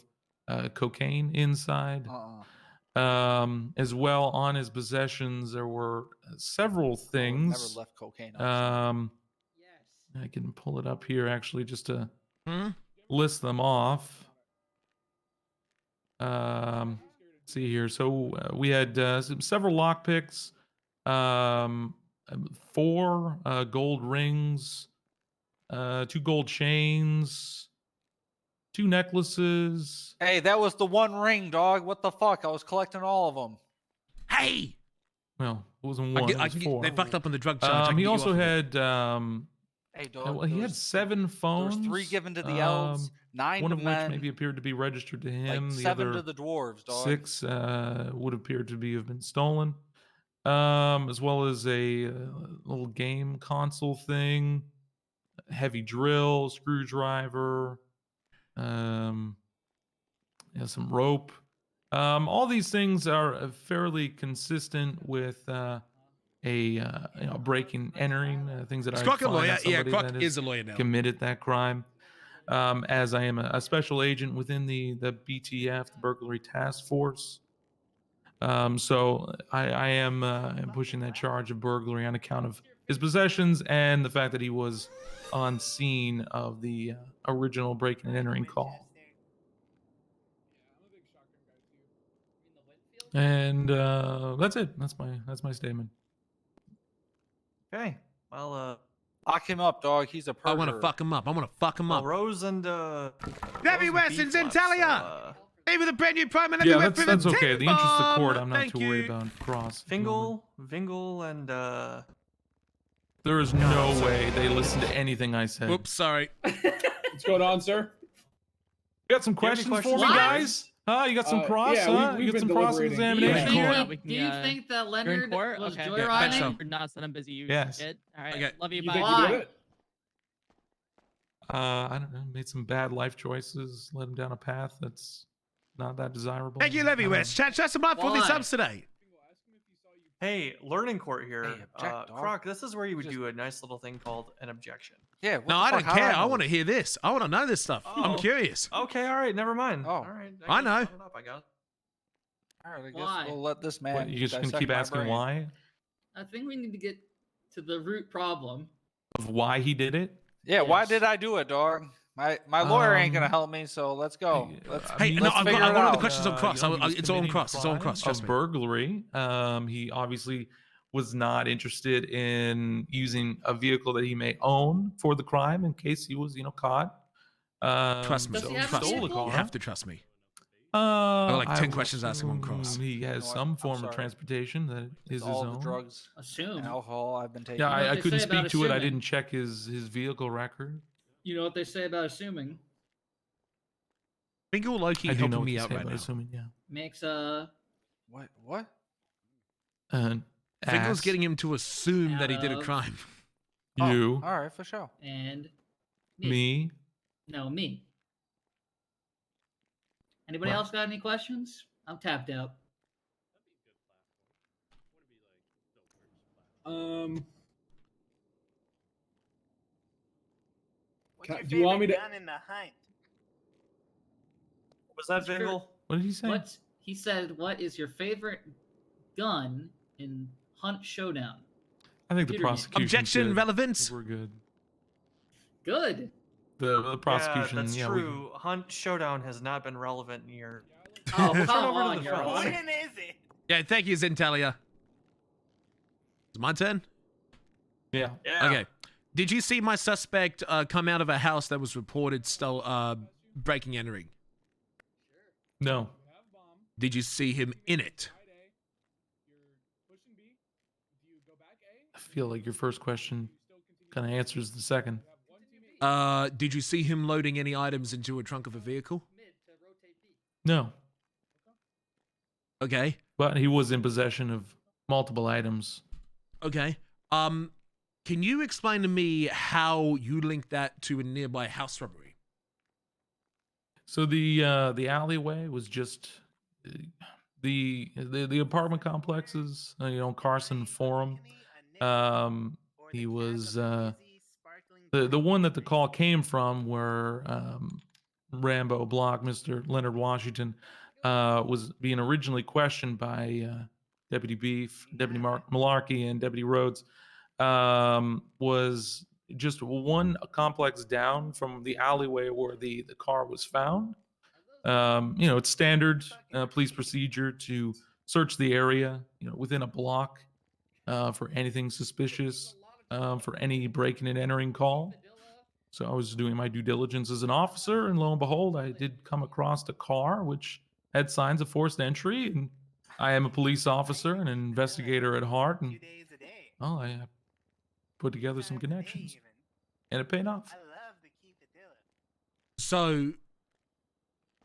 cocaine inside. As well, on his possessions, there were several things. Never left cocaine outside. I can pull it up here actually just to list them off. See here. So we had several lockpicks, 4 gold rings, 2 gold chains, 2 necklaces. Hey, that was the one ring, dog. What the fuck? I was collecting all of them. Hey! Well, it wasn't one. It was 4. They fucked up on the drug charge. I can He get you also off of it. had. Hey, dog. Well, he had 7 phones. There was 3 given to the elves, 9 one to of men, which maybe appeared to be registered to him. like The 7 other to the dwarves, dog. 6 would appear to have been stolen, as well as a little game console thing, heavy drill, screwdriver, some rope. All these things are fairly consistent with breaking, entering, things that Is I Croc a find lawyer? on somebody Croc that is has a lawyer now. committed that crime. As I am a special agent within the BTF, the Burglary Task Force. So I am pushing that charge of burglary on account of his possessions and the fact that he was on scene of the original breaking and entering call. And that's it. That's my statement. Okay. Well, lock him up, dog. He's a perjurer. I want to fuck him up. I want to fuck him well, up. Rose and Debbie Weston's in Talia. Hey, with a brand new prime and Yeah, that's okay. The interest of court, I'm not Thank too you. worried about cross. Vingle, and There is no way they listen to anything I said. Whoops, sorry. What's going on, sir? You got some questions for me, guys? Huh? You got some cross? Yeah, huh? we've You got been some cross deliberating. examination? Yeah. Do you think that Leonard was Yeah, joyriding? so. No, son, I'm busy. You Yes. shit. All right. Okay. Love you. You Bye. think you did it? I don't know. Made some bad life choices. Led him down a path that's not that desirable. Thank you, Levy West. Chat some up for the Why? subs today. hey, learning court here. Hey, object, dog. Croc, this is where you would do a nice little thing called an objection. Yeah. What No, the I fuck? don't How care. do I know want to this? hear this. I want to know this stuff. I'm Oh. curious. Okay, all right, never mind. Oh. All right. I know. guess I got it. All right, I guess Why? we'll let this man. What, you just gonna dissect keep my asking brain. why? I think we need to get to the root problem. Of why he did it? Yeah, why Yes. did I do it, dog? My lawyer ain't gonna Um, help me, so let's go. Let's, Hey, no, let's I've figure got it one of the out. questions on cross. He was It's all on committing cross. It's all on crime cross. Trust of me. burglary. He obviously was not interested in using a vehicle that he may own for the crime in case he was, caught. Trust me. Does he have a Trust me. vehicle? You have to trust me. I got like 10 questions to ask him on cross. He has what? some I'm form of sorry. transportation that is his all own. the drugs Assume. and alcohol I've been taking. Yeah, know what I they couldn't say about speak to it. I assuming? didn't check his vehicle record. You know what they say about assuming? Fingal Loki I do know helping what me to out say right about now. assuming, yeah. Makes What? And Fingal's ass, getting him to assume that he did a Out of- crime. you, All right, for sure. and me. No, me. Anybody Right. else got any questions? I'm tapped out. Do you want me to? Was that What's your Vingle? What did he say? What he said? What is your favorite gun in Hunt Showdown? I think the Computer game. prosecution. Objection, relevance. We're good. Good. The prosecution. Yeah, that's we- true. Hunt Showdown has not been relevant in your. Oh, We'll turn come over to on, the you're front. right. When is it? Yeah, thank you, Zentalia. It's my turn? Yeah. Okay. Did you see my suspect come out of a house that was reported breaking and entering? No. Did you see him in it? I feel like your first question kind of answers the second. Did you see him loading any items into a trunk of a vehicle? No. Okay. But he was in possession of multiple items. Okay. Can you explain to me how you link that to a nearby house robbery? So the alleyway was just the apartment complexes, Carson Forum. He was the one that the call came from, where Rambo Block, Mr. Leonard Washington, was being originally questioned by Deputy Beef, Deputy Malarkey, and Deputy Rhodes. Was just one complex down from the alleyway where the car was found. It's standard police procedure to search the area, within a block for anything suspicious, for any breaking and entering call. So I was doing my due diligence as an officer, and lo and behold, I did come across a car which had signs of forced entry. And I am a police officer, an investigator at heart, and well, I put together some connections, and it paid off. So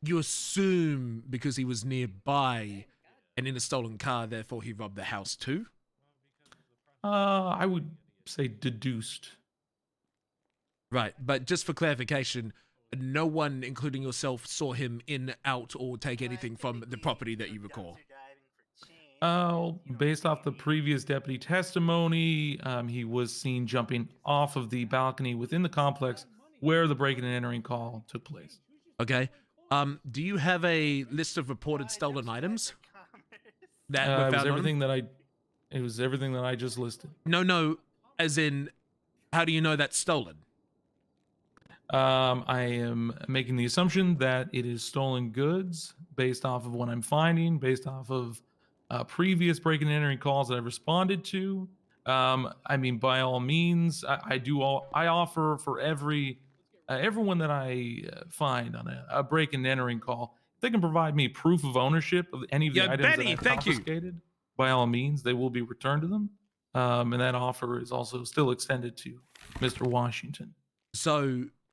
you assume because he was nearby and in a stolen car, therefore he robbed the house too? I would say deduced. Right, but just for clarification, no one, including yourself, saw him in, out, or take anything from the property that you recall? Based off the previous deputy testimony, he was seen jumping off of the balcony within the complex where the breaking and entering call took place. Okay. Do you have a list of reported stolen items that were found It was everything that I just listed. No, as in, how do you know that's stolen? I am making the assumption that it is stolen goods based off of what I'm finding, based off of previous breaking and entering calls that I've responded to. By all means, I offer for everyone that I find on a break and entering call, if they can provide me proof of ownership of any of the items that I've confiscated, by all means, they will be returned to them. And that offer is also still extended to Mr. Washington.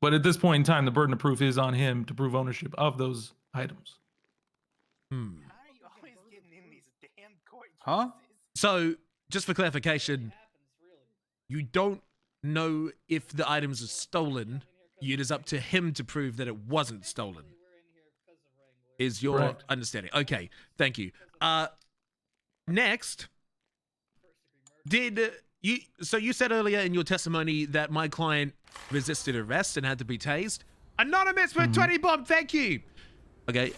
But at this point in time, the burden of proof is on him to prove ownership of those items. Huh? So, just for clarification, you don't know if the items are stolen. It is up to him to prove that it wasn't stolen. Is your Correct. understanding? Okay, thank you. Next, you said earlier in your testimony that my client resisted arrest and had to be tased? Anonymous with 20 bomb, thank you. Okay,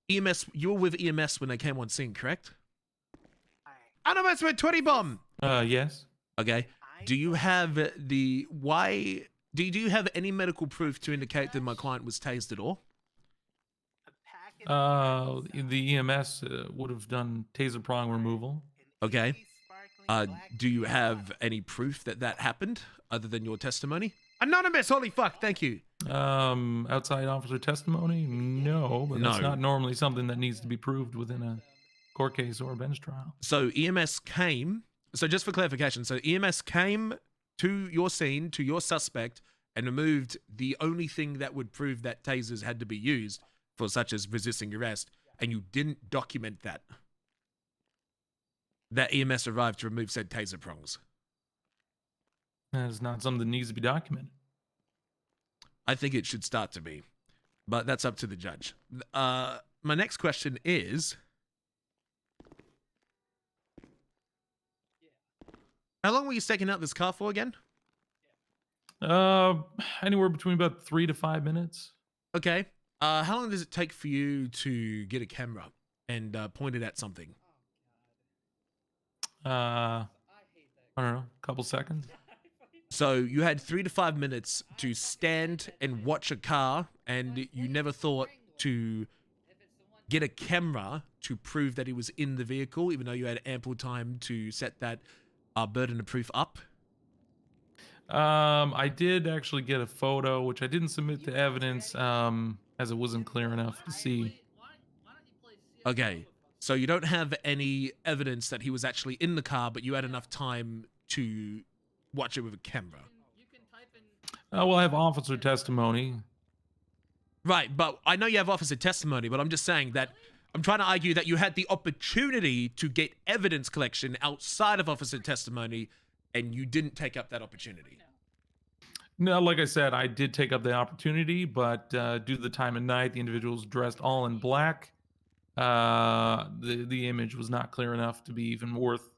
EMS, you were with EMS when they came on scene, correct? Anonymous with 20 bomb. Yes. Okay. Do you have do you have any medical proof to indicate that my client was tased at all? The EMS would have done taser prong removal. Okay. Do you have any proof that happened other than your testimony? Anonymous, holy fuck, thank you. Outside officer testimony? No, but that's not normally something that needs to be proved within a court case or a bench trial. So EMS came, so just for clarification, so EMS came to your scene, to your suspect, and removed the only thing that would prove that tasers had to be used for such as resisting arrest, and you didn't document that. That EMS arrived to remove said taser prongs. That is not something that needs to be documented. I think it should start to be, but that's up to the judge. My next question is, how long were you staking out this car for again? Anywhere between about 3 to 5 minutes. Okay. How long does it take for you to get a camera and point it at something? I don't know, a couple seconds. So you had 3 to 5 minutes to stand and watch a car, and you never thought to get a camera to prove that he was in the vehicle, even though you had ample time to set that burden of proof up. I did actually get a photo, which I didn't submit to evidence, as it wasn't clear enough to see. Okay, so you don't have any evidence that he was actually in the car, but you had enough time to watch it with a camera. Well, I have officer testimony. Right, but I know you have officer testimony, but I'm just saying that I'm trying to argue that you had the opportunity to get evidence collection outside of officer testimony, and you didn't take up that opportunity. No, like I said, I did take up the opportunity, but due to the time of night, the individual's dressed all in black. The image was not clear enough to be even worth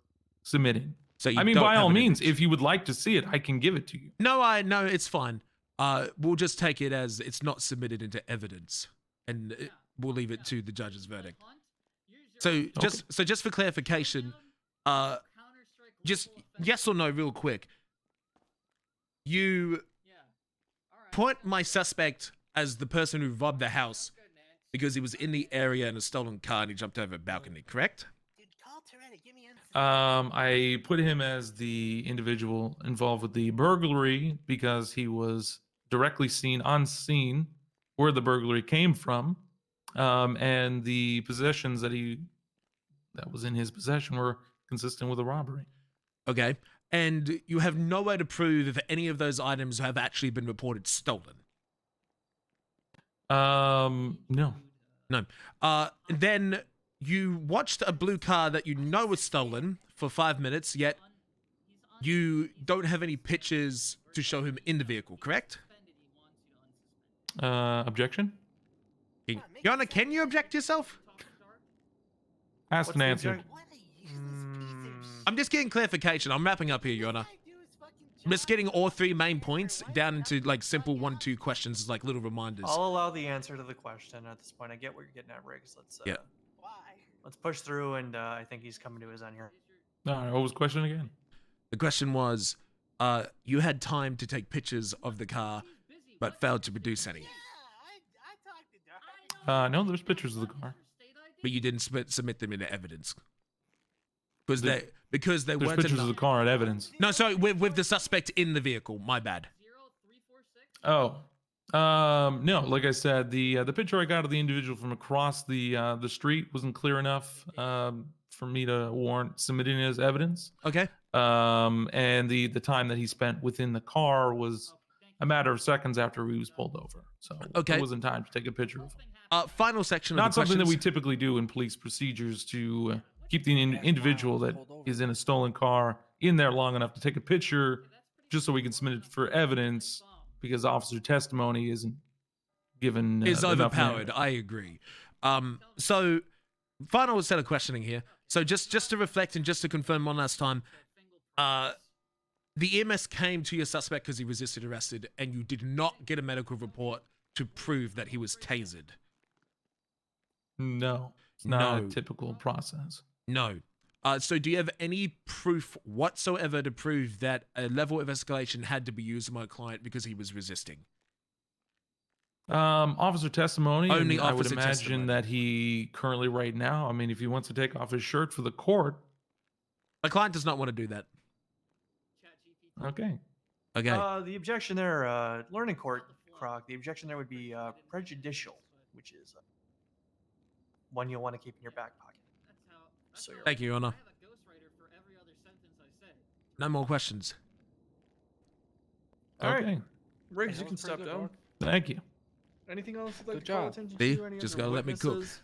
submitting. So I mean, don't by have all an means, image. if you would like to see it, I can give it to you. No, it's fine. We'll just take it as it's not submitted into evidence, and we'll leave it to the judge's verdict. So just for clarification, just yes or no, real quick. You put my suspect as the person who robbed the house because he was in the area in a stolen car and he jumped over a balcony, correct? I put him as the individual involved with the burglary because he was directly seen on scene where the burglary came from, and the possessions that was in his possession were consistent with a robbery. Okay, and you have no way to prove if any of those items have actually been reported stolen. No. Then you watched a blue car that you know was stolen for 5 minutes, yet you don't have any pictures to show him in the vehicle, correct? Objection? Yana, can you object yourself? Asked and answered. I'm just getting clarification. I'm wrapping up here, Yana. I'm just getting all 3 main points down into like simple 1-2 questions, like little reminders. I'll allow the answer to the question at this point. I get what you're getting at, Riggs. Let's push through, and I think he's coming to his end here. All right, what was the question again? The question was, you had time to take pictures of the car, but failed to produce any. No, there's pictures of the car. But you didn't submit them into evidence. Because there There's weren't pictures enough. of the car at evidence. No, sorry, with the suspect in the vehicle. My bad. Oh, no. Like I said, the picture I got of the individual from across the street wasn't clear enough for me to warrant submitting it as evidence. Okay. And the time that he spent within the car was a matter of seconds after he was pulled over. So it wasn't time to take a picture of him. Final section. Not of the something that we questions. typically do in police procedures to keep the individual that is in a stolen car in there long enough to take a picture, just so we can submit it for evidence, because officer testimony isn't given. Is enough overpowered. room. I agree. So final set of questioning here. So just to reflect and just to confirm one last time, the EMS came to your suspect because he resisted arrested, and you did not get a medical report to prove that he was tasered. No, it's not a typical process. No. So do you have any proof whatsoever to prove that a level of escalation had to be used on my client because he was resisting? Officer testimony. Only and I would officer imagine testimony. that he currently right now, I mean, if he wants to take off his shirt for the court. My client does not want to do that. Okay. Okay. The objection there, learning court, Croc, the objection there would be prejudicial, which is one you'll want to keep in your back pocket. So you're Thank you, Your Honor. No more questions. All right. Okay. Riggs, you can step down. Thank you. Anything else you'd like Good to call job. attention See? to? Any Just other gotta let me cook. witnesses?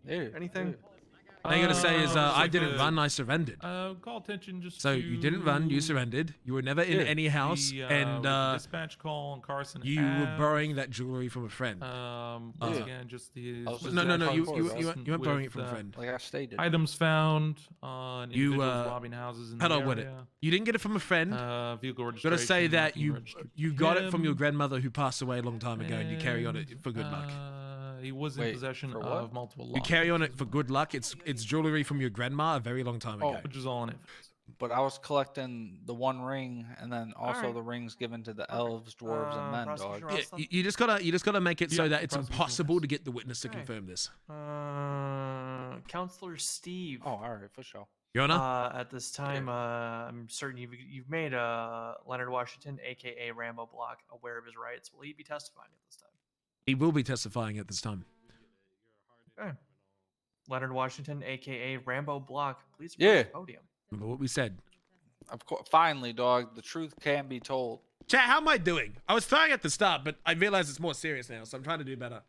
Yeah. Anything? All you gotta say is, I didn't like run, I surrendered. Call attention just So to you didn't run, you surrendered. You were never in Yeah, any house, the, and with the dispatch call on Carson. you were Ave. borrowing that jewelry from a friend. Once again, just the No, you weren't borrowing it from a friend. Like I stated. items found on You individuals robbing houses in held the on with it. area. You didn't get it from a friend. Vehicle Gotta registration. say that not being you registered you to got it from him. your grandmother who passed away a long time ago, and you carry on it for good luck. He was in Wait, possession for what? of multiple You locks. carry on it for good luck. It's jewelry from your grandma a very long time ago. which is all in it. but I was collecting the one ring, and then also Alright. the rings given to the elves, dwarves, and men, dog. Prosecution Yeah, Rostam? you just gotta make it so Yeah, that it's prosecution impossible to get the witness to Okay. confirm this. Counselor Steve. Oh, all right, for sure. Your Honor? At this time, I'm certain you've made Leonard Washington, aka Rambo Block, aware of his rights. Will he be testifying at this time? He will be testifying at this time. Okay. Leonard Washington, aka Rambo Block, please approach Yeah. the podium. Remember what we said. Of course, finally, dog. The truth can be told. Chat, how am I doing? I was throwing at the start, but I realize it's more serious now, so I'm trying to do better.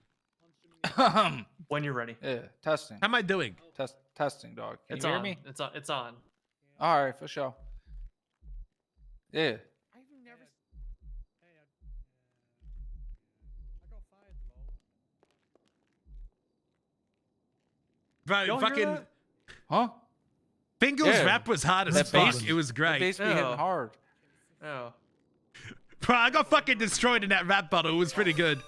When you're ready. Yeah, testing. How am I doing? Testing, dog. Can It's you hear on. me? It's on. All right, for sure. Yeah. Bro, Y'all hear fucking that? Huh? Fingal's Yeah. rap was hard as That fuck. bass- It was that great. bass be hitting hard. Oh. Bro, I got fucking destroyed in that rap battle. It was pretty good.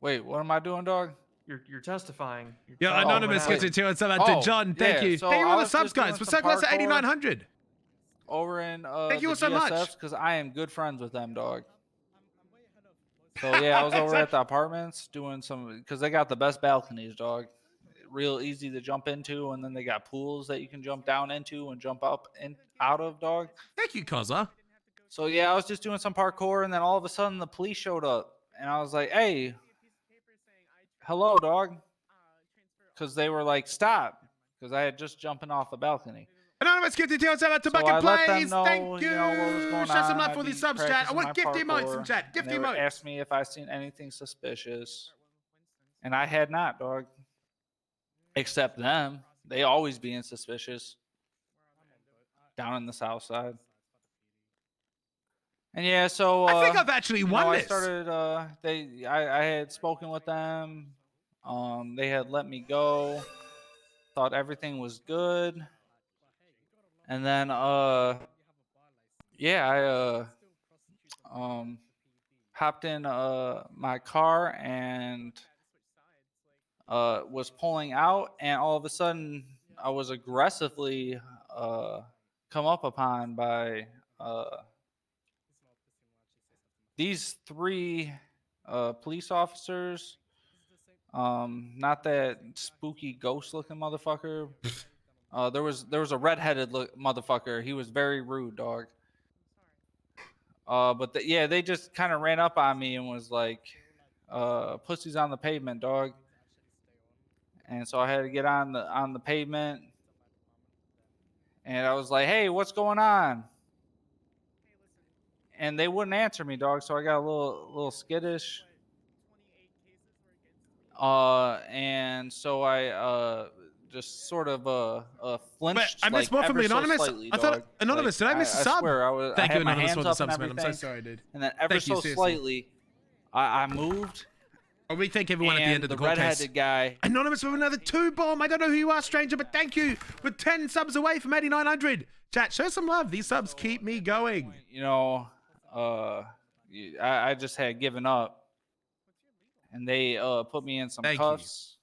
Wait, what am I doing, dog? You're testifying. Yeah, Anonymous gets it too. And so to Oh, John, thank yeah, you. so Thank you for I all the was subs, just doing guys. We're some so close to parkour. 8,900. Over in Thank you the so much. GSFs, because I am good friends with them, dog. So yeah, I was over at the apartments doing some, because they got the best balconies, dog. Real easy to jump into, and then they got pools that you can jump down into and jump up and out of, dog. Thank you, Kaza. So yeah, I was just doing some parkour, and then all of a sudden the police showed up, and I was like, "Hey, hello, dog," because they were like, "Stop," because I had just jumping off the balcony. Anonymous gifted to us out to So Bucket I let them Plays. know, Thank you. you know, what was going Show some on. love I'd for be these subs, chat. I practicing want my gift emotes parkour, in chat. and Gift they would emotes. ask me if I seen anything suspicious, and I had not, dog. Except them, they always being suspicious down in the south side. And yeah, so I think I've actually won I this. started. I had spoken with them. They had let me go. Thought everything was good. And then yeah, I hopped in my car and was pulling out, and all of a sudden I was aggressively come up upon by these three police officers. Not that spooky ghost looking motherfucker. There was a redheaded motherfucker. He was very rude, dog. But yeah, they just kind of ran up on me and was like, "Pussy's on the pavement, dog." And so I had to get on the pavement, and I was like, "Hey, what's going on?" And they wouldn't answer me, dog. So I got a little skittish. And so I just sort of flinched. I missed like, more from ever the so Anonymous. slightly, I thought dog. Anonymous. Did I miss a I sub? swear, I Thank had you, my Anonymous, hands for the up subs, and man. I'm so everything, sorry, dude. And then ever Thank you, so seriously. slightly, I moved. I'll rethank everyone at the end of the court case. redheaded guy. Anonymous with another 2 bomb. I don't know who you are, stranger, but thank you for 10 subs away from 8,900. Chat, show some love. These subs keep me going. You know, I just had given up, and they put me in some Thank you. cuffs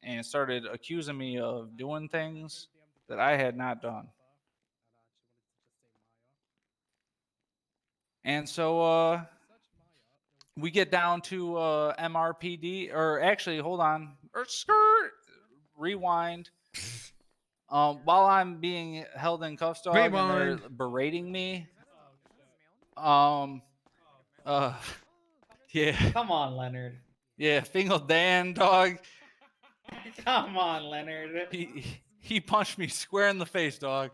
and started accusing me of doing things that I had not done. And so we get down to MRPD, or actually, hold on, rewind. While I'm being held in cuffs, dog, and they're Rewind. berating me. Yeah. Come on, Leonard. Yeah, Fingal Dan, dog. Come on, Leonard. He punched me square in the face, dog.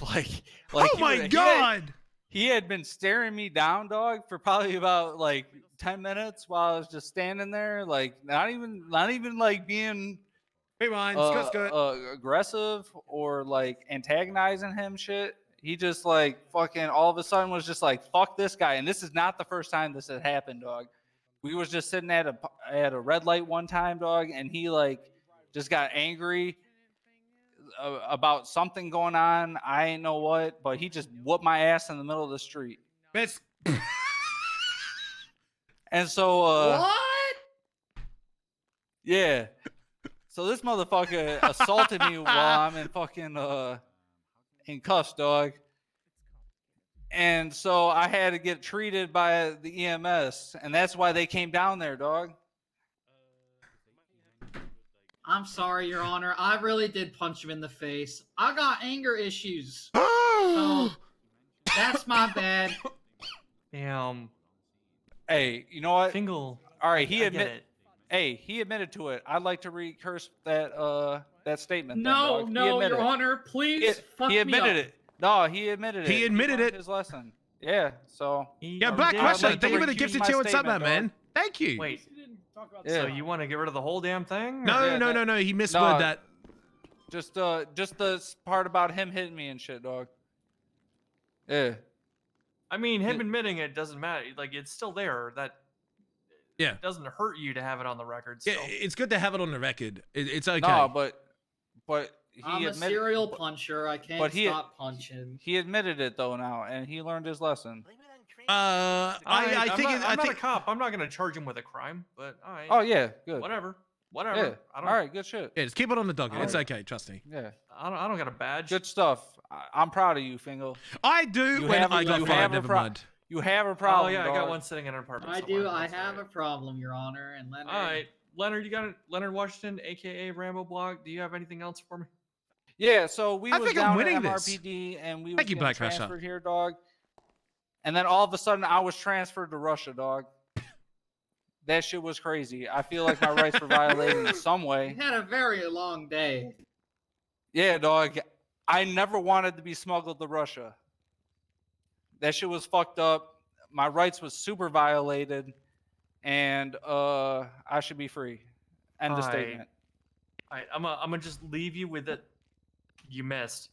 Like Oh he my would- God. He had been staring me down, dog, for probably about like 10 minutes while I was just standing there, like not even like being Rewind. aggressive or like antagonizing him shit. He just like fucking all of a sudden was just like, fuck this guy. And this is not the first time this had happened, dog. We was just sitting at a red light one time, dog, and he like just got angry about something going on. I ain't know what, but he just whooped my ass in the middle of the street. That's And so What? yeah. So this motherfucker assaulted me while I'm in fucking in cuffs, dog. And so I had to get treated by the EMS, and that's why they came down there, dog. I'm sorry, Your Honor. I really did punch him in the face. I got anger issues. So that's my bad. Damn. Hey, you know what? Fingal. All right, I get it. Hey, he admitted to it. I'd like to recurse that statement. No, then, dog. no, Your Honor. Please fuck he me admitted up. it. No, he admitted it. He admitted learned it. His lesson. Yeah. So. Yeah, Black Question. Thank you for the gifted tier. What's up, man? Thank you. Wait. Yeah. So you want to get rid of the whole damn thing? No, no. He misworded that. Just the part about him hitting me and shit, dog. Yeah. I mean, him admitting it doesn't matter. Like, it's still there. That Yeah. doesn't hurt you to have it on the record. Yeah, Still. it's good to have it on the record. It's okay. No, but he I'm a admitted. serial puncher. I can't stop punching. He admitted it though now, and he learned his lesson. I think I'm not a cop. I'm not gonna charge him with a crime. But all right. Oh yeah, good. Whatever. Yeah. I don't. All right, good shit. Yeah, just keep it on the docket. It's okay. Trust me. Yeah. I don't got a badge. Good stuff. I'm proud of you, Fingal. I do when I got fired. Never mind. You have a problem. Oh yeah, I got dog. one sitting in an apartment. I somewhere. do. I That's have right. a problem, Your Honor. And Leonard. All right, Leonard, you got it. Leonard Washington, aka Rambo Block. Do you have anything else for me? Yeah, so we I was think I'm down winning at this. MRPD and we was Thank you, getting Black Russia. transferred here, dog. And then all of a sudden I was transferred to Russia, dog. That shit was crazy. I feel like my rights were violated in some way. You had a very long day. Yeah, dog. I never wanted to be smuggled to Russia. That shit was fucked up. My rights was super violated, and I should be free. End of statement. All right, I'm gonna just leave you with it. You missed.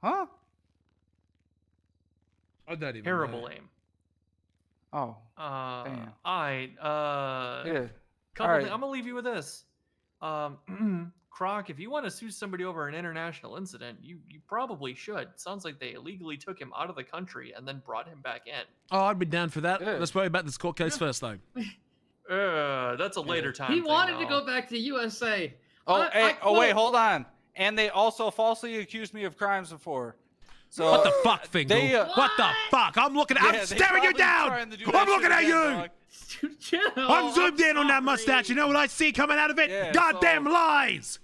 Huh? I don't even Terrible know. aim. Oh. Damn. Damn. All right. Yeah. Couple All right. I'm gonna leave you with this. Croc, if you want to sue somebody over an international incident, you probably should. Sounds like they illegally took him out of the country and then brought him back in. Oh, I'd be down for that. Yeah. Let's worry about this court case first, though. That's a later time. He thing, wanted to though. go back to USA. Oh, wait, quit. hold on. And they also falsely accused me of crimes before. So What the fuck, Fingal? they, What the fuck? I'm looking at. Yeah, I'm they staring you probably down. trying to do I'm that looking shit at again, you. dog. Chill. I'm zoomed in on that sorry. mustache. You know what I see coming out of it? Yeah, Goddamn so- lies.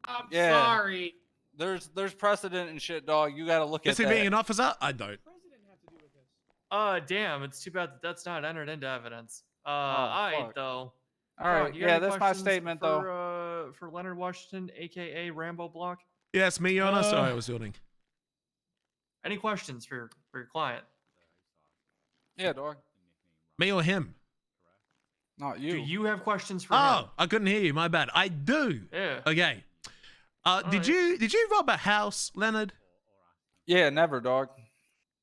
I'm Yeah. sorry. There's precedent and shit, dog. You got to look Is at he that. being an officer? I don't. Damn, it's too bad that's not entered into evidence. Oh, All right, fuck. though. All right, Croc, you got yeah, any that's my questions statement, though. For Leonard Washington, aka Rambo Block. Yes, me, Your Honor. Sorry, I was yawning. Any questions for your client? Yeah, dog. Me or him? Not you. Do you have questions for him? Oh, I couldn't hear you. My bad. I do. Yeah. Okay. Did right. you rob a house, Leonard? Yeah, never, dog.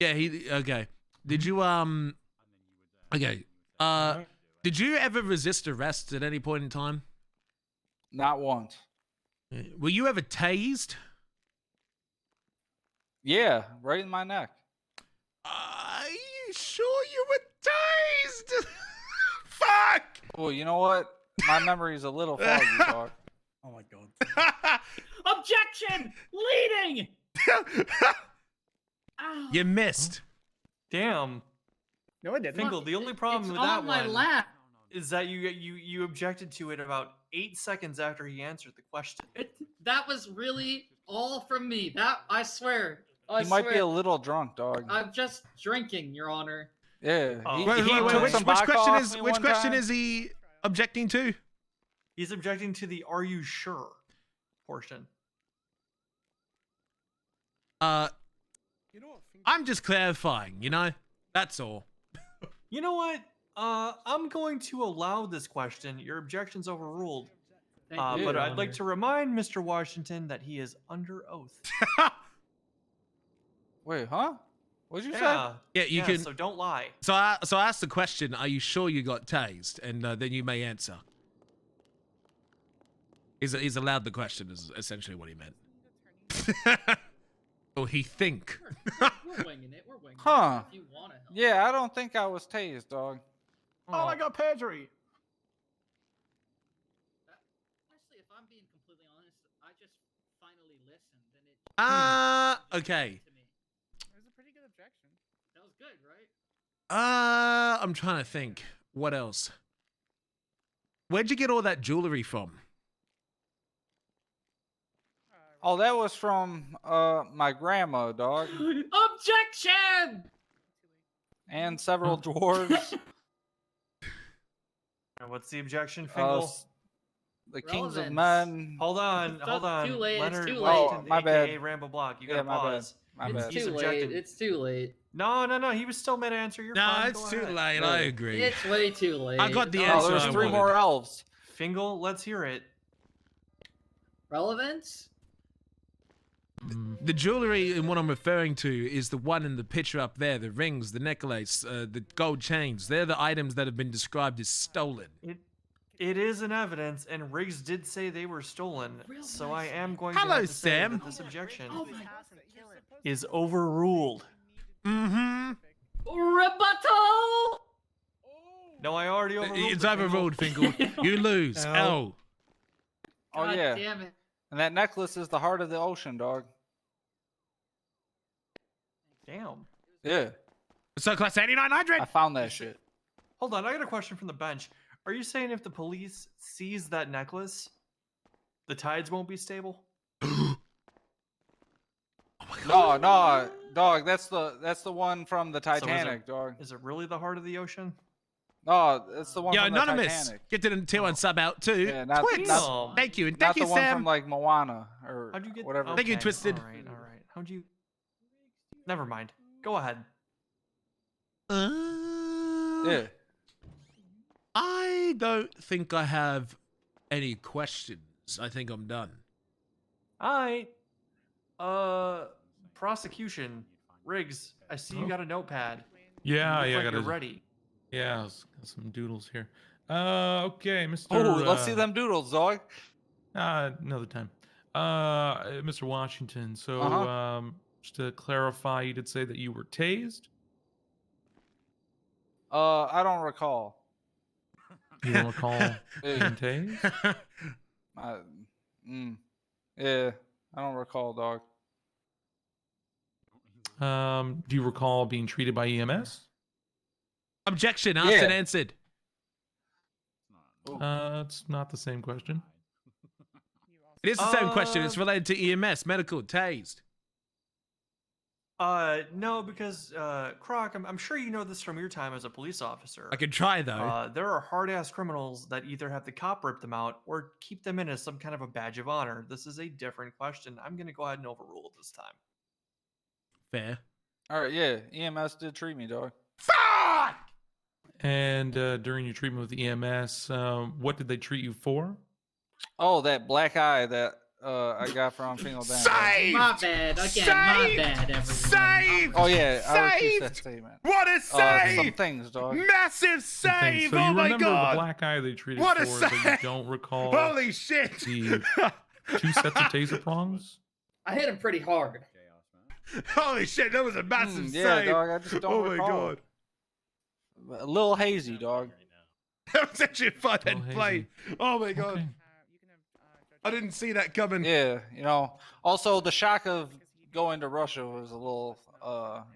Yeah, okay. Did you okay. Did you ever resist arrest at any point in time? Not once. Were you ever tased? Yeah, right in my neck. Are you sure you were tased? Fuck! Well, you know what? My memory's a little foggy, dog. Oh my god. Objection! Leading! You missed. Damn. No, I didn't. Fingal, the only problem It's with on that my one lap. is that you objected to it about 8 seconds after he answered the question. That was really all from me. That I swear. I He might be swear. a little drunk, dog. I'm just drinking, Your Honor. Yeah. Oh. He, Wait, he wait, took which some question vodka off is me which one question time. is he objecting to? He's objecting to the "Are you sure?" portion. I'm just clarifying, you know? That's all. You know what? I'm going to allow this question. Your objection's overruled. Thank you, But Your I'd like Honor. to remind Mr. Washington that he is under oath. Wait, huh? What'd you Yeah. Yeah, you can. So don't lie. So I asked the question, are you sure you got tased? And then you may answer. He's allowed the question is essentially what he meant. Or he think. We're winging it. We're winging Huh. it. If you want to help. say? Yeah, I don't think I was tased, dog. Oh, I got perjury. Okay. It was a pretty good objection. That was good, right? I'm trying to think. What else? Where'd you get all that jewelry from? Oh, that was from my grandma, dog, Objection! and several dwarves. And what's the objection, Fingal? The kings of Relevance. men. Hold on, hold on. Too late, it's Leonard too late. Washington, My bad. aka Rambo Block. You Yeah, gotta my bad. pause. My It's bad. He's too objecting. late. It's too late. No. He was still meant to answer your No, fine. it's Go too ahead. late. I agree. It's way too late. I got the No, answer. there's I 3 wanted. more elves. Fingal, let's hear it. Relevance? The jewelry in what I'm referring to is the one in the picture up there. The rings, the necklace, the gold chains. They're the items that have been described as stolen. It is in evidence, and Riggs did say they were stolen, so I am going to Hello, have to say Sam. that this objection is overruled. Mm-hmm. Rebuttal! No, I already overruled It's it, overruled, Fingal. You lose. L. L. Oh God yeah. damn it. And that necklace is the heart of the ocean, dog. Damn. Yeah. So class 8900. I found that shit. Hold on, I got a question from the bench. Are you saying if the police seize that necklace, the tides won't be stable? No, dog. That's the one from the Titanic, dog. Is it really the heart of the ocean? No, it's the one Yeah, from the Anonymous. Titanic. Get to the tier 1 sub out too. Yeah, not, Twix. not, Thank you. And not thank you, the one Sam. from like Moana or How'd you get whatever. Thank you, Twisted. All right. How'd you? Never mind. Go ahead. Yeah. I don't think I have any questions. I think I'm done. All right. Prosecution. Riggs, I see you got a notepad. Yeah, You look I like got you're ready. Yeah, got some doodles here. Okay, Mr. Oh, let's see them doodles, dog. Another time. Mr. Washington. So, Uh-huh. just to clarify, you did say that you were tased. I don't recall. You don't recall being Yeah. tased? Yeah, I don't recall, dog. Do you recall being treated by EMS? Objection. Asked Yeah. and answered. It's not the same question. It is the same question. It's related to EMS, medical, tased. No, because Croc, I'm sure you know this from your time as a police officer. I can try though. There are hard-ass criminals that either have the cop rip them out or keep them in as some kind of a badge of honor. This is a different question. I'm gonna go ahead and overrule it this time. Fair. All right, yeah, EMS did treat me, dog. Fuck! And during your treatment with EMS, what did they treat you for? Oh, that black eye that I got from Fingal Down. Saved! My bad. Again, Saved! my bad, everyone. Saved! Oh yeah, I refuse that Saved! statement. What a Some save! things, dog. Massive Some things. save! So Oh you my remember god! the black eye they treated What a for, but you save! don't recall Holy shit! the 2 sets of taser prongs? I hit him pretty hard. Holy shit, that was a massive Yeah, save! dog. I just don't Oh my recall. god. A little hazy, dog. That was actually a fun Little play. Oh my god. Okay. I didn't see that coming. Yeah, you know. Also, the shock of going to Russia was a little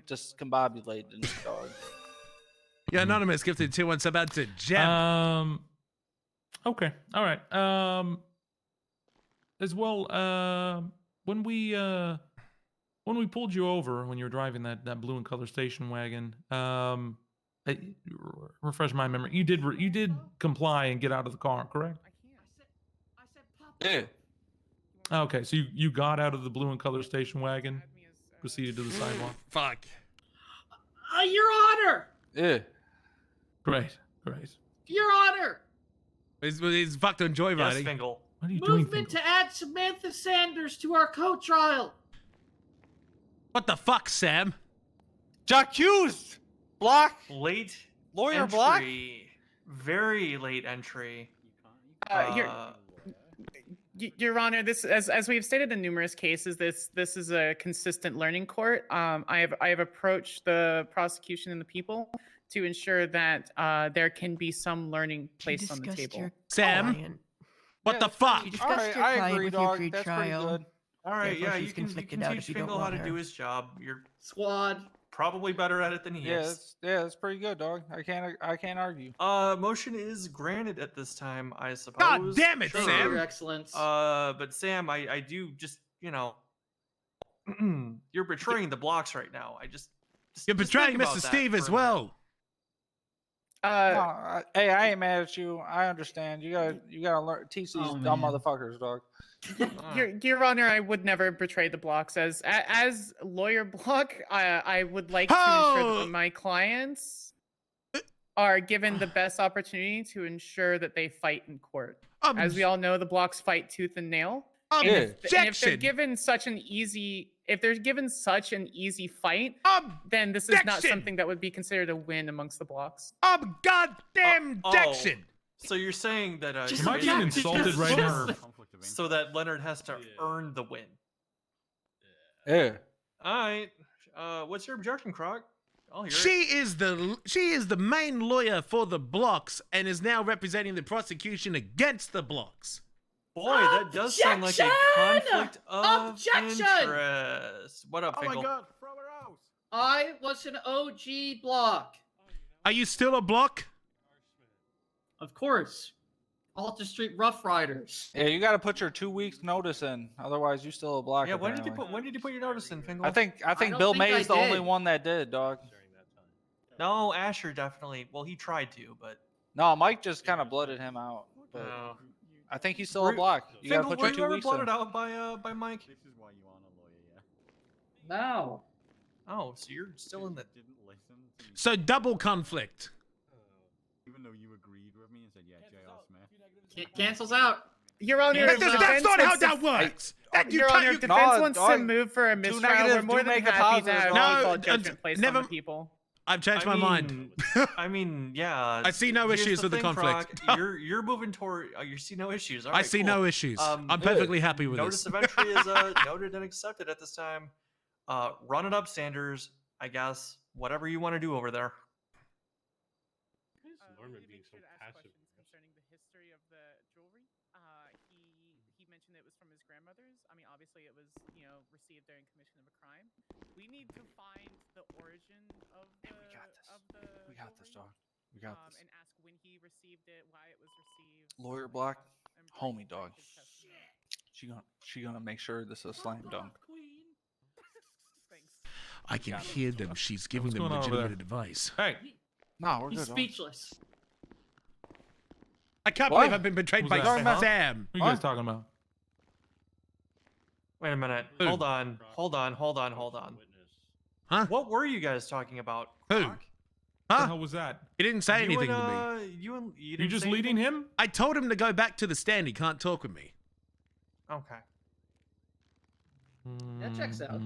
discombobulated, dog. Yeah, Anonymous gifted 2-1 sub out to Gem. Okay. All right. As well, when we pulled you over when you were driving that blue and color station wagon, refresh my memory. You did comply and get out of the car, correct? Yeah. Okay, so you got out of the blue and color station wagon, proceeded to the sidewalk. Fuck. Your Honor! Yeah. Great. Your Honor! He's fucked on Yes, joyriding. Fingal. What are you doing, Movement Fingal? to add Samantha Sanders to our co-trial. What the fuck, Sam? J'accuse! Block! Late Lawyer entry. Block? Very late entry. Your Honor, this as we've stated in numerous cases, this is a consistent learning court. I have approached the prosecution and the people to ensure that there can be some learning placed on the table. Sam, what the fuck? All right, I agree, dog. That's pretty good. All right, Therefore, yeah, she's you can conflicted out teach if you don't Fingal how want to her. do his job. You're Squad. probably better at it than he Yeah, is. it's pretty good, dog. I can't argue. Motion is granted at this time, I suppose. God damn it, Sure. Thank you, Sam. Your Excellence. But Sam, I do just, you're betraying the blocks right now. You're just betraying think about Mr. that Steve for as a minute. well. Hey, I ain't mad at you. I understand. You gotta learn teach these dumb man. motherfuckers, dog. Your Honor, I would never betray the blocks. As lawyer block, I would like to ensure that my clients are given the best opportunity to ensure that they fight in court. As we all know, the blocks fight tooth and nail. And if they're given such an easy, fight, then this is not something that would be considered a win amongst the blocks. Goddamn objection! So you're saying that Am I being insulted right now? So that Leonard has to earn the win. Yeah. All right. What's your objection, Croc? I'll hear She is the main lawyer for the blocks and is now representing the prosecution against the blocks. Boy, that does sound like a conflict of Objection! interest. What up, Fingal? throw her out. I was an OG block. Are you still a block? Of course. Alta Street Rough Riders. Yeah, you gotta put your 2 weeks notice in, otherwise you still a block. Yeah, when did you put your notice in, Fingal? I think don't Bill think I May's the only did. one that did, dog. No, Asher definitely. Well, he tried to, but No, Mike just kind of blooded him out. But I think he's still a block. You gotta Fingal, put were your you 2 ever weeks blotted in. out by Mike? This is why you aren't a lawyer, yeah. No. Oh, so you're still in the. Didn't listen to me. So double conflict. Even though you agreed with me and said, yeah, J.R. Smith. Cancels out. Your Honor, That's not how that works. Your Honor, if defense wants to move for a mistrial, we're negatives more do than make a happy to positive, have dog. default judgment placed on the people. I've changed my mind. I mean, yeah. I see no here's issues with the thing, conflict. Croc. You're moving toward. You see no issues. All I right, see cool. no issues. I'm perfectly happy with Notice this. of entry is noted and accepted at this time. Run it up, Sanders. I guess whatever you want to do over there. Norman being so passive. Concerning the history of the jewelry, he mentioned it was from his grandmother's. I mean, obviously it was received during commission of a crime. We need to find the origin of the We got this, dog. We got this. and ask when he received it, why it was received. Lawyer block, homie, dog. She gonna make sure this is a slam dunk. I can hear them. She's giving them going on over legitimate there? advice. Hey, No, we're He's good. dog. speechless. I can't What? believe I've been betrayed Who's by that? Sam. what are you guys talking about? Wait a minute. Who? Hold on. Huh? What were you guys talking about? Who? Croc? What the Huh? hell was that? He didn't say You anything and, to me. You You didn't just say leading anything? him? I told him to go back to the stand. He can't talk with me. Okay. That checks out.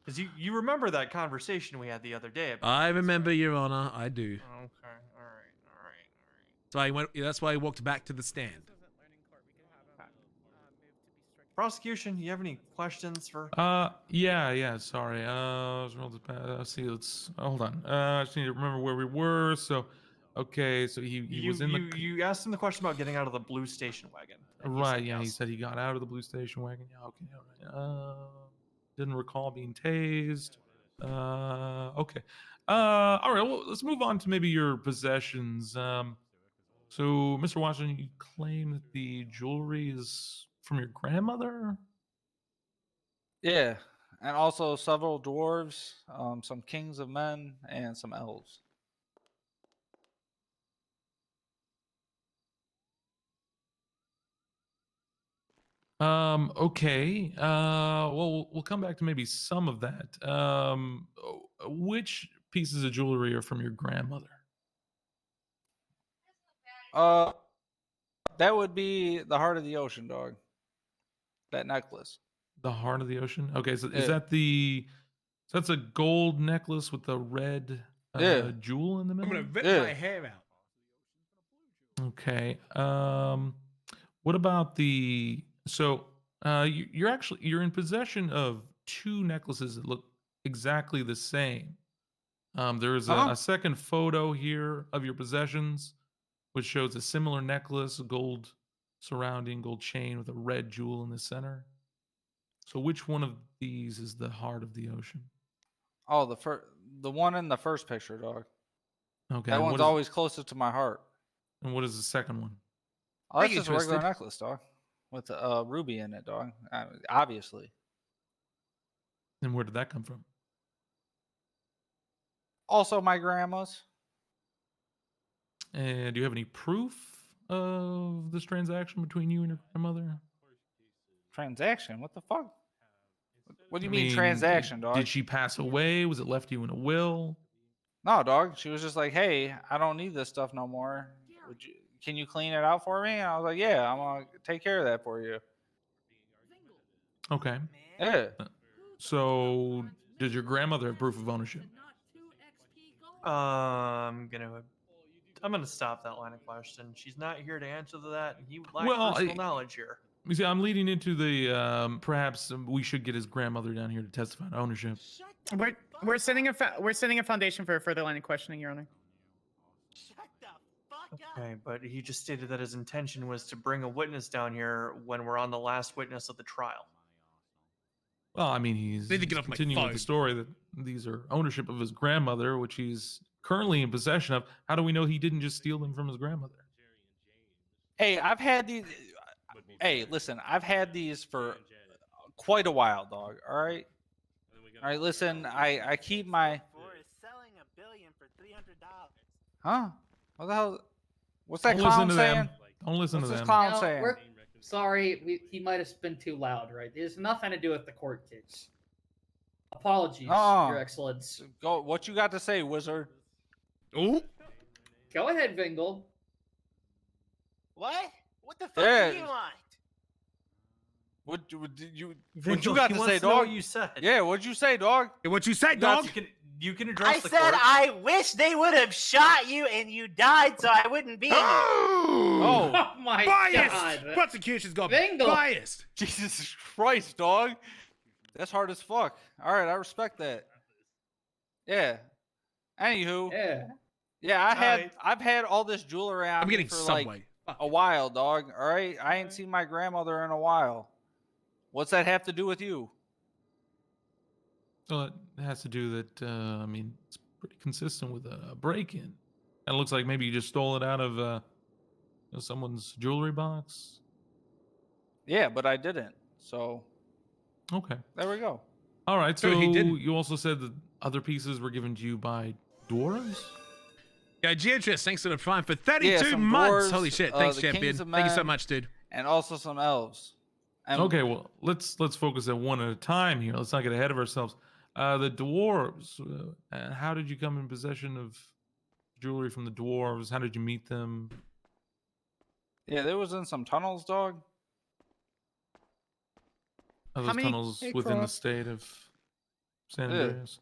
Because you remember that conversation we had the other day. About I remember, Your Honor. I do. Okay. All right. So I went. That's why I walked back to the stand. Prosecution, you have any questions for? Yeah, sorry. Let's see, hold on. I just need to remember where we were. So, okay, so he was in the. You asked him the question about getting out of the blue station wagon. and he Right, said yeah, he yes. said he got out of the blue station wagon. Yeah, okay, all right. Didn't recall being tased. Okay. All right, well, let's move on to maybe your possessions. So, Mr. Washington, you claim that the jewelry is from your grandmother? Yeah, and also several dwarves, some kings of men, and some elves. Okay. Well, we'll come back to maybe some of that. Which pieces of jewelry are from your grandmother? That would be the heart of the ocean, dog. That necklace. The heart of the ocean. Okay, so Yeah. is that the? So that's a gold necklace with the red jewel in the middle. I'm gonna rip my hair out. Okay. What about the? So, you're in possession of two necklaces that look exactly the same. There is a second photo here of your possessions, which shows a similar necklace, gold surrounding gold chain with a red jewel in the center. So which one of these is the heart of the ocean? Oh, the one in the first picture, dog. Okay. That and one's what is- always closest to my heart. And what is the second one? Oh, that's Bring it just a regular twisted. necklace, dog, with a ruby in it, dog. Obviously. And where did that come from? Also, my grandma's. And do you have any proof of this transaction between you and your grandmother? Transaction? What the fuck? What do you I mean mean, transaction, dog? Did she pass away? Was it left to you in a will? No, dog. She was just like, "Hey, I don't need this stuff no more. Can you clean it out for me?" And I was like, "Yeah, I'm gonna take care of that for you." Okay. Yeah. So, does your grandmother have proof of ownership? I'm gonna stop that line of question. She's not here to answer that, and you lack Well, personal knowledge here. You see, I'm leading into the perhaps we should get his grandmother down here to testify to ownership. We're setting a foundation for a further line of questioning, Your Honor. Okay, but he just stated that his intention was to bring a witness down here when we're on the last witness of the trial. Well, I mean, he's Need to get off my continuing with phone. the story that these are ownership of his grandmother, which he's currently in possession of. How do we know he didn't just steal them from his grandmother? Hey, I've had these. Hey, listen, I've had these for quite a while, dog. All right. All right. Listen, I keep my. Huh? What the hell? What's that Don't listen clown to saying? them. Don't listen What's to this them. clown No, saying? we're sorry. He might have been too loud, right? It has nothing to do with the court case. Apologies, Your Excellence. Go. What you got to say, wizard? Oh. Go ahead, Vingle. What? What the fuck Yeah. do you want? What you Vingle, got he to wants say, to know dog? what you said. Yeah, what'd you say, dog? What you say, You got dog? You can I address the said court. I wish they would have shot you and you died so I wouldn't be here. Oh, Oh my Biased. god. Prosecution's got Vingle. biased. Jesus Christ, dog. That's hard as fuck. All right, I respect that. Yeah. Anywho. Yeah. Yeah, I've had all this jewelry on I'm me getting for Subway. like a while, dog. All right, I ain't seen my grandmother in a while. What's that have to do with you? Well, it has to do that. I mean, it's pretty consistent with a break-in. And it looks like maybe you just stole it out of someone's jewelry box. Yeah, but I didn't. So Okay. there we go. All right. So So he didn't. you also said that other pieces were given to you by dwarves. Yeah, GHS, thanks to the Prime for 32 Yeah, some months. dwarves, Holy shit. Thanks, the champion. Kings of Thank you so Men, much, dude. And also some elves. And Okay. Well, let's focus at one at a time here. Let's not get ahead of ourselves. The dwarves. How did you come in possession of jewelry from the dwarves? How did you meet them? yeah, there was in some tunnels, dog. Are How those many- tunnels Hey, within the Croc. state of San Yeah. Andreas?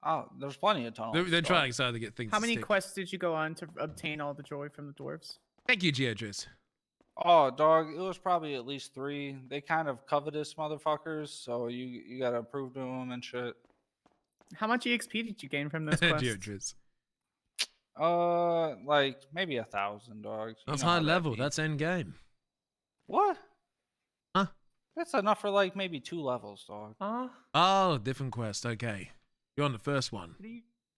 Oh, there's plenty of tunnels. They're dog. trying so to get things How to many stick. quests did you go on to obtain all the joy from the dwarves? Thank you, GHS. Oh, dog, it was probably at least 3. They kind of covetous motherfuckers, so you gotta prove to them and shit. How much EXP did you gain from those quests? GHS. Like maybe 1,000, dogs. You That's know high how that level. be. That's end game. What? Huh? That's enough for like maybe 2 levels, dog. Oh, different quest. Okay. You're on the first one.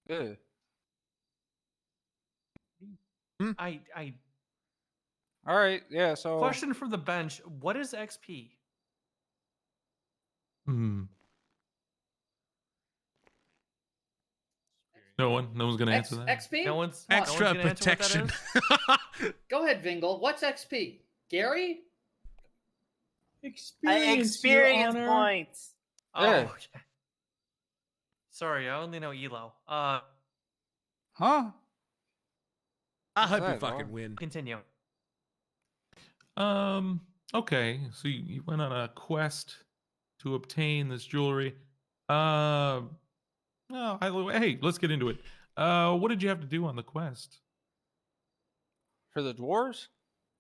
Yeah. All right. Yeah. So. Question from the bench: what is XP? No one's gonna answer that. XP? No one's Extra gonna answer what that protection. is? Go ahead, Vingle. What's XP? Gary? Experience points. Oh, Yeah. okay. Sorry, I only know Elo. Huh? I What's hope you that, fucking dog? win. Continue. Okay. So you went on a quest to obtain this jewelry. Hey, let's get into it. What did you have to do on the quest? For the dwarves?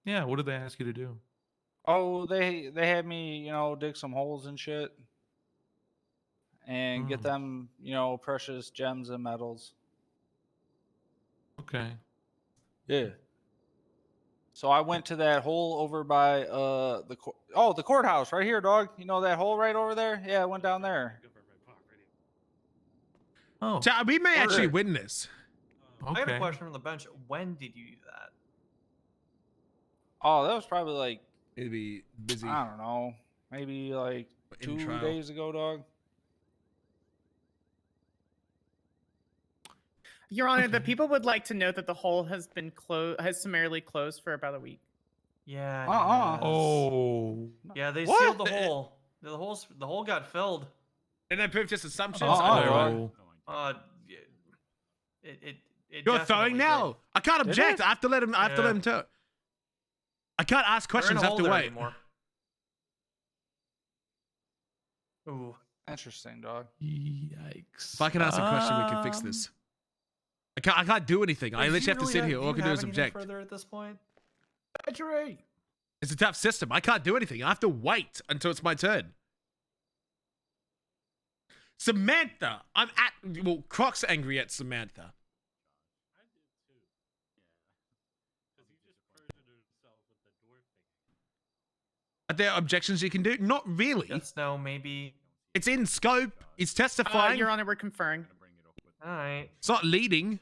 Yeah, what did they ask you to do? Oh, they had me, dig some holes and shit, and get them, precious gems and metals. Okay. Yeah. So I went to that hole over by the courthouse right here, dog. You know that hole right over there? Yeah, I went down there. Oh, So we may actually Alright. win this. I got a okay. question from the bench. When did you do that? Oh, that was probably like, It'd be busy. I don't know, maybe like In 2 trial. days ago, dog. Your Honor, the people would like to note that the hole has been summarily closed for about a week. Yeah. it has. Oh. Yeah, they What? sealed the hole. The hole got filled. And then proof just assumptions. Oh. Yeah, it You're definitely throwing did. now. I can't Did object. it? I have to let him. I have to let Yeah. him tell. I can't ask questions. I have to There wait. anymore. Ooh. Interesting, dog. Yikes. If I can ask a question, we can fix this. I can't do anything. I Wait, do literally you have to really sit have- here. All I you can do have is anything object. Further at this point. Battery. It's a tough system. I can't do anything. I have to wait until it's my turn. Samantha, well, Croc's angry at Samantha. Are there objections you can do? Not really. Yes, no, maybe. It's in scope. It's testifying. Your Honor, we're conferring. All right. It's not leading.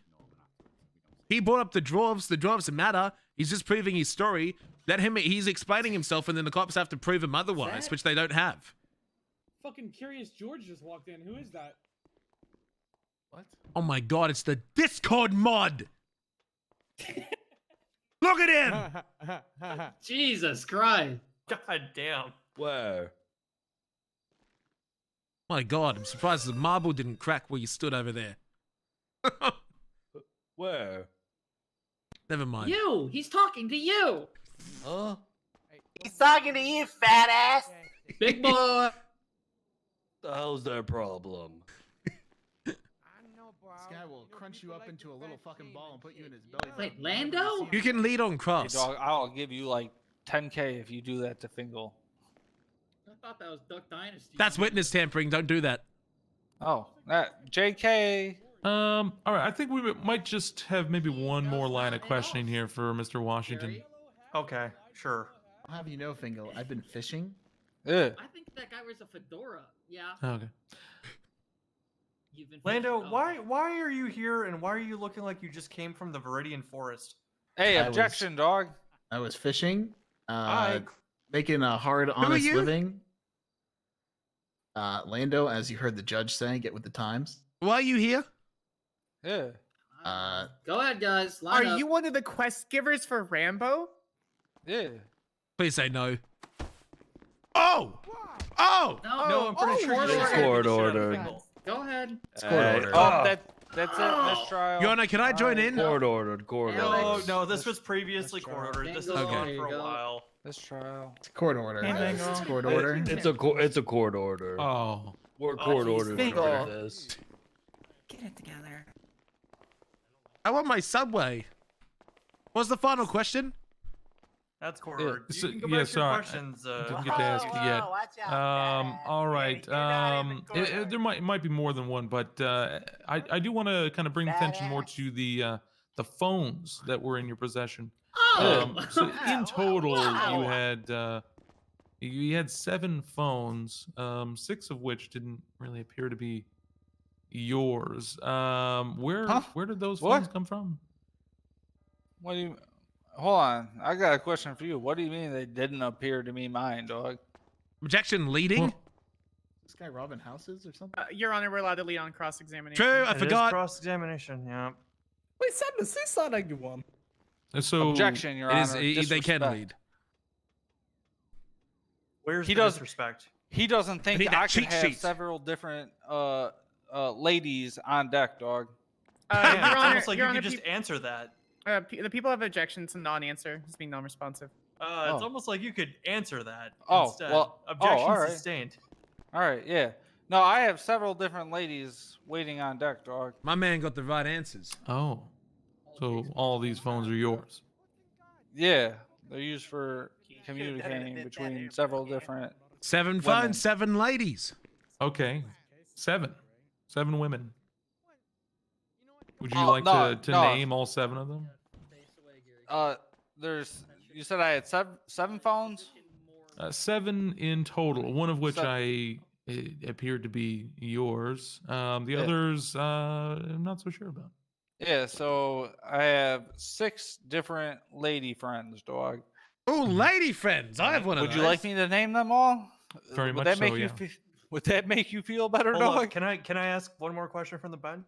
He brought up the dwarves. The dwarves matter. He's just proving his story. He's explaining himself, and then the cops have to prove him otherwise, which they don't have. Fucking Curious George just walked in. Who is that? What? Oh my god, it's the Discord mod. Look at him. Jesus Christ. God damn. Where? My god, I'm surprised the marble didn't crack where you stood over there. Where? Never mind. You! He's talking to you! Huh? He's talking to you, fat ass. Big boy! The hell's their problem? This guy will crunch you up into a little fucking ball and put you in his belly. Wait, Lando? You can lead on Hey, cross. dog, I'll give you like 10K if you do that to Fingal. I thought that was Duck Dynasty. That's witness tampering. Don't do that. Oh, that JK. All right. I think we might just have maybe one more line of questioning here for Mr. Washington. Okay, sure. I'll have you know, Fingal, I've been fishing. Yeah. I think that guy wears a fedora. Yeah. Okay. You've been Lando, fishing. why are you here and why are you looking like you just came from the Viridian Forest? Hey, I objection, dog. I was fishing, Hi. making a hard, are honest you? living. Lando, as you heard the judge say, get with the times. Why are you here? Yeah. Go ahead, guys. Line Are up. you one of the quest givers for Rambo? Yeah. Please say no. Oh! Oh! No, I'm pretty sure you just Court shit out of order. Fingal. Go ahead. It's court order. Oh, that's it. Mistrial. Your Honor, can I join in? Court ordered. Court No, ordered. no, this was previously court ordered. This has Fingal. gone Okay. for a There you go. while. Mistrial. It's court order. Hey, It's Fingal. court order. It's a court order. Oh. We're court geez, orders Fingal. for this. Get it together. I want my subway. What's the final question? That's court Yeah, ordered. You so- can go yeah, back to your sorry. questions. Didn't get to ask you yet. watch out. All right. There might be more than one, but I do want to kind of bring attention more to the phones that were in your possession. Oh! So in total, Wow. you had 7 phones, 6 of which didn't really appear to be yours. Where did those phones come from? What do you? Hold on. I got a question for you. What do you mean they didn't appear to me mine, dog? Objection leading? This guy robbing houses or something? Your Honor, we're allowed to lead on cross-examination. True, I It is forgot. cross-examination, yeah. Wait, say something you want. So Objection, Your It is- Honor. they can Disrespect. lead. Where's He the does- disrespect? He doesn't think need that I can cheat have sheet. several different ladies on deck, dog. Yeah, Your it's Honor, almost like Your you Honor, could just answer that. the people have objections and non-answer. It's being non-responsive. It's almost like you could answer that Oh, instead. well, Objection all right. sustained. All right, yeah. No, I have several different ladies waiting on deck, dog. My man got the right answers. Oh, so all these phones are yours. Yeah, they're used for communicating between several different. 7 women. phones, 7 ladies. Okay, 7 women. Would you Oh, like no, to no. name all 7 of them? There's you said I had seven phones. 7 in total, one of which Se- it appeared to be yours. The Yeah. others, I'm not so sure about. Yeah, so I have 6 different lady friends, dog. Oh, lady friends! I have one of Would those. you like me to name them all? Very Would much that make so, you yeah. would that make you feel better, Hold dog? up. Can I ask one more question from the bench?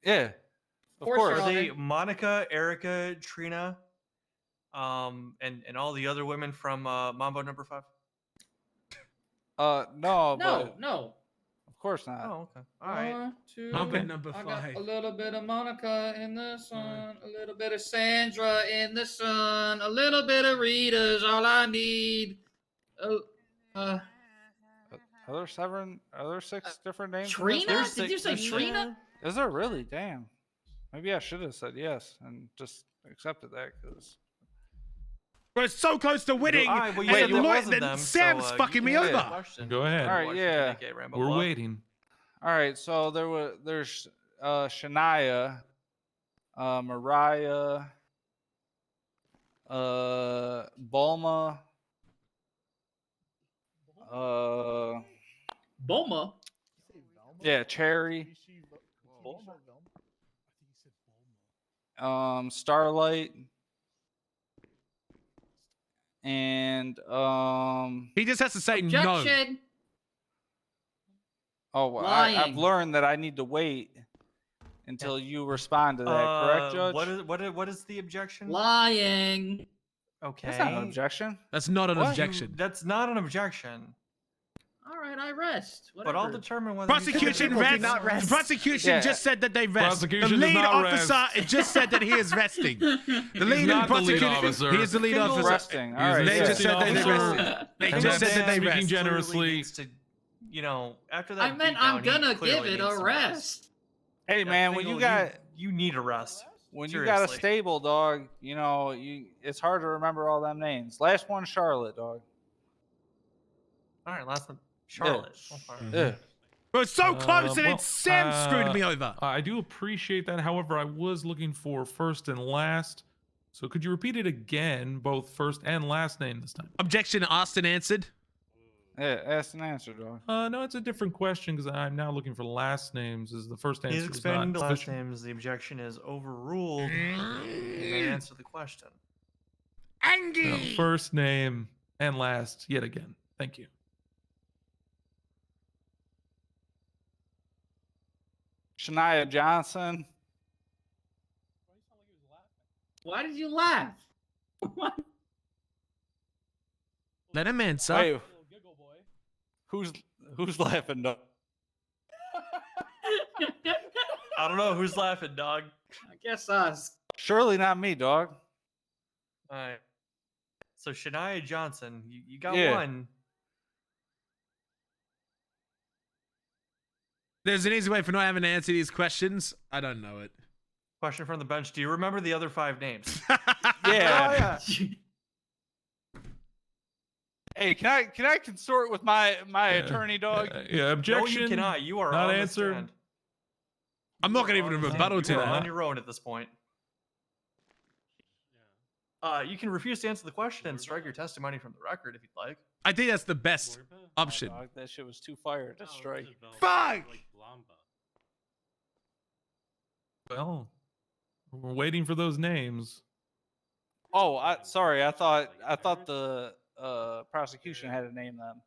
Yeah, of course. Are they Monica, Erica, Trina, and all the other women from Mambo Number 5? No, No, but no. of course not. Oh, okay. All right. 1, 2. Mambo number I got 5. a little bit of Monica in the sun, a little bit of Sandra in the sun, a little bit of Rita's all I need. Are there 7? Are there 6 different names? in Trina? this? Did you say Trina? Is there really? Damn. Maybe I should have said yes and just accepted that because. We're so close to winning, Alright, well, you and said then there wasn't them, Sam's so, you fucking can me ask the over. question. Go ahead. All right, yeah. We're waiting. All right, so there's Shania, Mariah, Bulma, Bulma? yeah, Cherry, Starlight, and He just has to say no. Objection. Oh, I've Lying. learned that I need to wait until you respond to that. Correct, Judge? What is the objection? Lying. Okay. That's not an objection. That's not an What? objection. That's not an objection. All right, I rest. But I'll Whatever. determine whether Prosecution rests. Prosecution Yeah. just said that they rest. Prosecution The does lead not officer rest. it just said that he is resting. The lead not the lead prosecutor. officer. He is the lead Fingal officer. resting. All right, They yeah. just said that they Officer. rested. They And just that said that they man speaking rest. generously. Needs to, after that. I meant beatdown, I'm he gonna give clearly it needs a some rest. Hey, Yeah, man, when Fingal, you got you need a rest. when you got a Seriously. stable dog, it's hard to remember all them names. Last one, Charlotte, dog. All right, last one, Charlotte. Yeah. We're so close, and well, it's Sam screwed me over. I do appreciate that. However, I was looking for first and last. So could you repeat it again, both first and last name this time? Objection asked and answered. Yeah, ask and answer, dog. No, it's a different question because I'm now looking for last names. Is the first answer He's is expanding not to last sufficient. names. The objection is overruled. You may answer the question. No, first name and last yet again. Thank you. Shania Johnson. Why did you laugh? What? Let him answer. Wait, who's laughing, dog? I don't know who's laughing, dog. I guess us. Surely not me, dog. All right. So Shania Johnson, you got Yeah. one. There's an easy way for not having to answer these questions. I don't know it. Question from the bench: do you remember the other 5 names? Yeah. Hey, can I consort with my attorney, dog? Yeah, objection. No, you cannot. You are not on answered. the stand. I'm not going to You are even on the rebuttal stand. to You are on that. your own at this point. You can refuse to answer the question and strike your testimony from the record if you'd like. I think that's the best option. Dog, that shit was too fire to strike. Fuck! Well, we're waiting for those names. Oh, sorry. I thought the prosecution had to name them.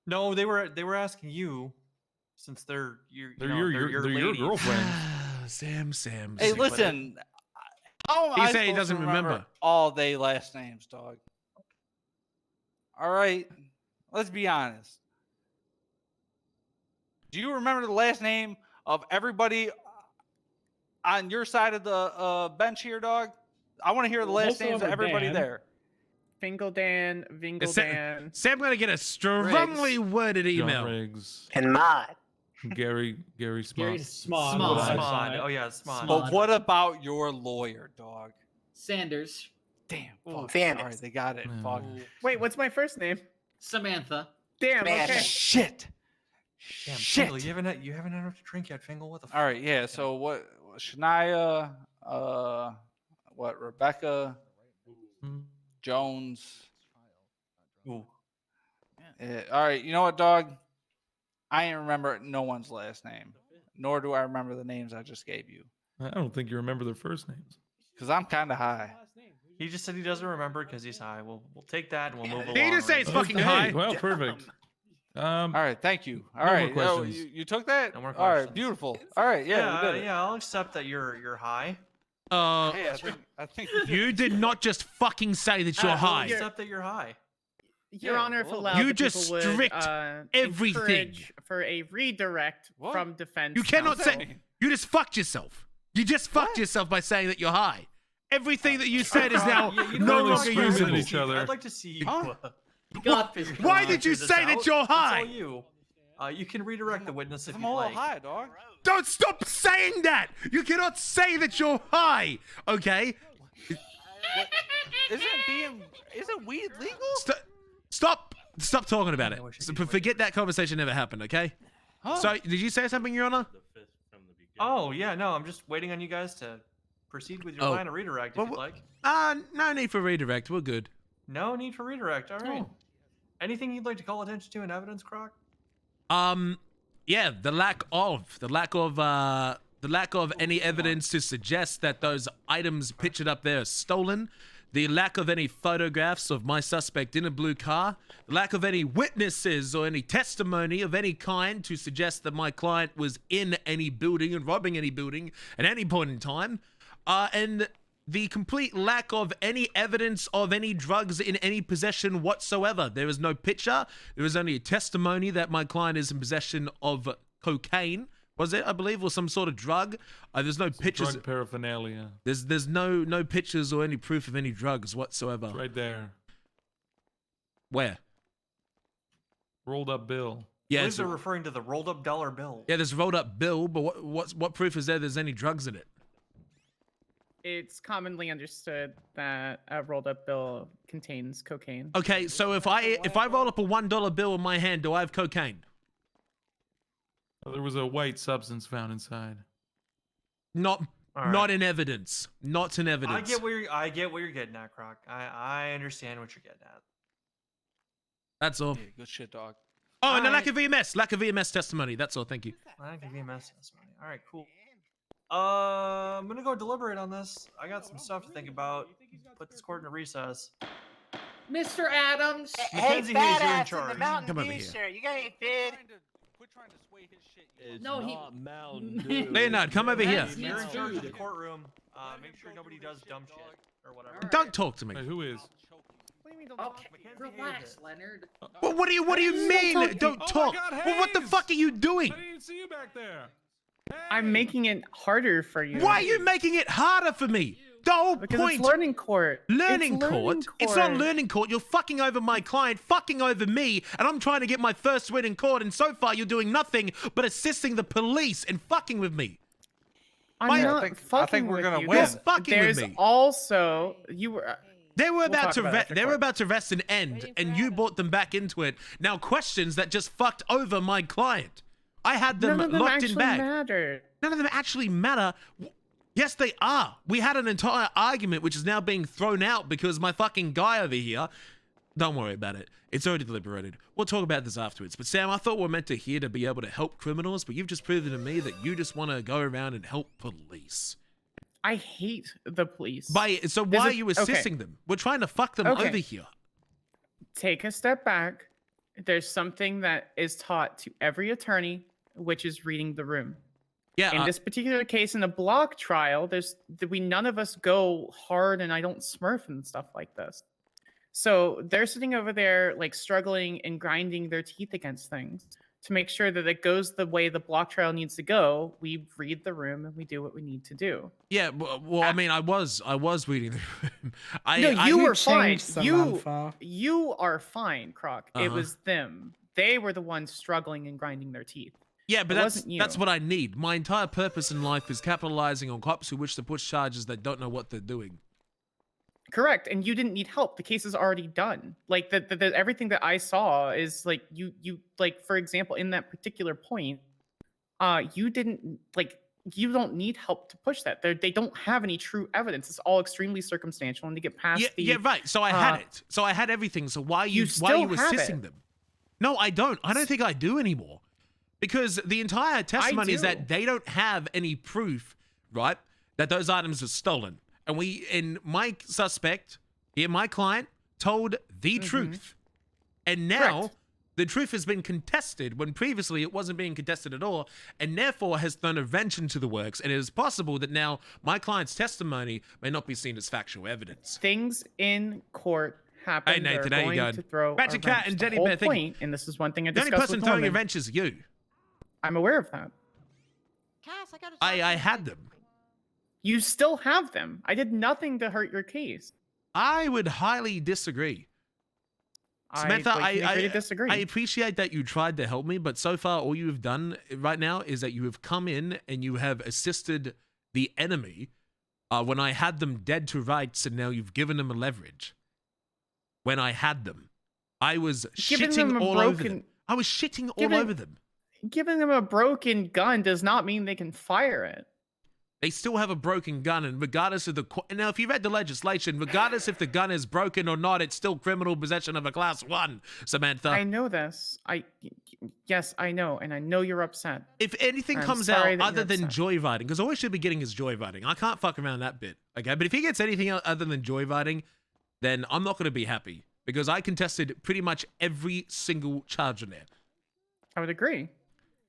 No, they were asking you, since they're your ladies. girlfriend. Sam. Hey, listen. How am He I said he supposed to doesn't remember. all day last names, dog. All right, let's be honest. Do you remember the last name of everybody on your side of the bench here, dog? I want to hear the last names of everybody there. Fingaldan, Vingaldan. Sam going to get a strongly worded John email. Riggs. And Mod. Gary Smod. Smod. Oh yeah, Smod. But what about your lawyer, dog? Sanders. Damn. Fuck. Sanders. All right, they got it. Fuck. Wait, what's my first name? Samantha. Damn. Okay. Shit. Damn, Shit. Fingal, you haven't had enough to drink yet, Fingal. What the? All right, yeah. So what? Shania, Rebecca, Jones. Ooh. All right, you know what, dog? I ain't remember no one's last name, nor do I remember the names I just gave you. I don't think you remember their first names. Because I'm kind of high. He just said he doesn't remember because he's high. We'll take that and we'll move along. Did he just say it's fucking Okay, high? Well, perfect. All right, thank you. All no more right, oh, questions. you took that? No more All right, questions. beautiful. All right, yeah, we did it. Yeah. I'll accept that you're high. Hey, I think You did not just fucking say that you're I'll high. accept that you're high. Your Yeah, Honor, if well, allowed, You the just people would, strict everything. encourage for a redirect What? from defense. You cannot counsel. say. You just fucked yourself. You just fucked yourself by saying that you're high. Everything that you said is now You no know what, longer Croc, usable. at each other. I'd like to see you. You got this. Why did you figure this say that out. you're That's all high? you. You can redirect the witness if I'm you a little like. high, dog. Don't stop saying that. You cannot say that you're high. Okay. Isn't weed legal? Stop talking about it. Forget that conversation ever happened. Okay. So, did you say something, Your Honor? Oh yeah, no, I'm just waiting on you guys to proceed with your Oh. line of redirect if you'd like. No need for redirect. We're good. No need for redirect. All right. Anything you'd like to call attention to in evidence, Croc? Yeah, the lack of any evidence to suggest that those items pictured up there are stolen. The lack of any photographs of my suspect in a blue car. The lack of any witnesses or any testimony of any kind to suggest that my client was in any building and robbing any building at any point in time. And the complete lack of any evidence of any drugs in any possession whatsoever. There is no picture. There is only a testimony that my client is in possession of cocaine. Was it, I believe, or some sort of drug? There's no pictures. Drug paraphernalia. There's no pictures or any proof of any drugs whatsoever. It's right there. Where? Rolled up bill. Yeah, Police are referring to the rolled up dollar bill. yeah. There's a rolled up bill, but what proof is there? There's any drugs in it? It's commonly understood that a rolled up bill contains cocaine. Okay, so if I roll up a $1 bill in my hand, do I have cocaine? There was a white substance found inside. Not All not in evidence. Not in I evidence. get where you're getting at, Croc. I understand what you're getting at. That's all. Yeah, good shit, dog. Oh, and a lack Alright. of EMS. Lack of EMS testimony. That's all. Thank you. I can VMS testimony. All right, cool. I'm gonna go deliberate on this. I got some stuff to think about. Put this court in a recess. Mr. Adams. Hey, Mackenzie Hayes, you're in badass in the charge. Mountain Come over Dew here. shirt. You got any fid? Quit trying to sway his shit. No, he. Mountain Dew. Leonard, come over here. That's You're in his charge of the food. courtroom. Make sure nobody does dumb shit or whatever. Don't talk to me. Wait, who is? Okay, Mackenzie relax, Hayes. Leonard. Well, what do you mean? Don't talk. God, Well, what the Hayes! fuck are you doing? I didn't see you back there. I'm making it harder for you. Why are you making it harder for me? The whole Because point. it's learning court. Learning It's court? It's not learning court. You're fucking over my client, fucking over me, and I'm trying to get my first win in court, and so far you're doing nothing but assisting the police and fucking with me. I'm not I think fucking we're with gonna you. win. There's, Fucking with there's me. also you were. They were We'll about talk to about it after they were court. about to rest an end, and you brought them back into it. Now questions that just fucked over my client. I had them None of them locked in actually back. matter. None of them actually matter. Yes, they are. We had an entire argument which is now being thrown out because my fucking guy over here. Don't worry about it. It's already deliberated. We'll talk about this afterwards. But Sam, I thought we were meant to here to be able to help criminals, but you've just proven to me that you just want to go around and help police. I hate the police. So why are you assisting them? We're trying to fuck them over here. Take a step back. There's something that is taught to every attorney, which is reading the room. Yeah. In this particular case, in a block trial, none of us go hard, and I don't smurf and stuff like this. So they're sitting over there, like struggling and grinding their teeth against things to make sure that it goes the way the block trial needs to go. We read the room and we do what we need to do. Yeah. Well, I mean, I was reading the room. You were fine. Changed the You are fine, Croc. It Uh-huh. was them. They were the ones struggling and grinding their teeth. Yeah, but It that's wasn't you. that's what I need. My entire purpose in life is capitalizing on cops who wish to push charges that don't know what they're doing. Correct, and you didn't need help. The case is already done. Like everything that I saw is like you like, for example, in that particular point, you didn't like you don't need help to push that. They don't have any true evidence. It's all extremely circumstantial, and to get past yeah, right. So I had it. So I had everything. So why are you assisting them? No, I don't. I don't think I do anymore. Because the entire testimony is that they don't have any proof, right, that those items were stolen. And my suspect, my client, told the truth. And now the truth has been contested when previously it wasn't being contested at all, and therefore has thrown a wrench into the works. And it is possible that now my client's testimony may not be seen as factual evidence. Things in court happen. Hey, Nathan, how you going? To throw Ratchet Cat and Jenny Bear, and this is one thing I the discussed only person with throwing a Norman. wrench is you. I'm aware of that. I had them. You still have them. I did nothing to hurt your case. I would highly disagree. Samantha, I disagree. I appreciate that you tried to help me, but so far all you have done right now is that you have come in and you have assisted the enemy when I had them dead to rights, and now you've given them a leverage. When I had them, I was shitting all over them. I was shitting all over them. Giving them a broken gun does not mean they can fire it. They still have a broken gun, and regardless of the... Now, if you read the legislation, regardless if the gun is broken or not, it's still criminal possession of a class 1, Samantha. I know this. Yes, I know, and I know you're upset. If anything comes out other than joyriding, because all we should be getting is joyriding. I can't fuck around that bit, okay? But if he gets anything other than joyriding, then I'm not going to be happy, because I contested pretty much every single charge in there. I would agree.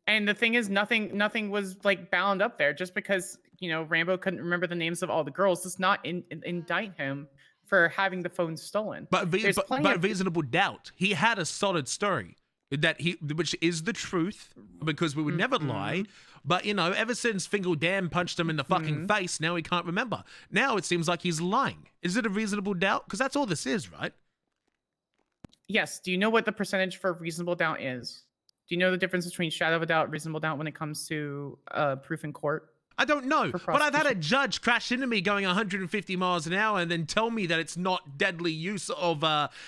And the thing is, nothing was like bound up there. Just because, you know, Rambo couldn't remember the names of all the girls does not indict him for having the phone stolen. But reasonable doubt. He had a solid story which is the truth, because we would never lie. But, you know, ever since Fingal Dam punched him in the fucking face, now he can't remember. Now it seems like he's lying. Is it a reasonable doubt? Because that's all this is, right? Yes. Do you know what the percentage for reasonable doubt is? Do you know the difference between shadow of a doubt and reasonable doubt when it comes to proof in court? I don't know, but I've had a judge crash into me going 150 miles an hour and then tell me that it's not deadly use of,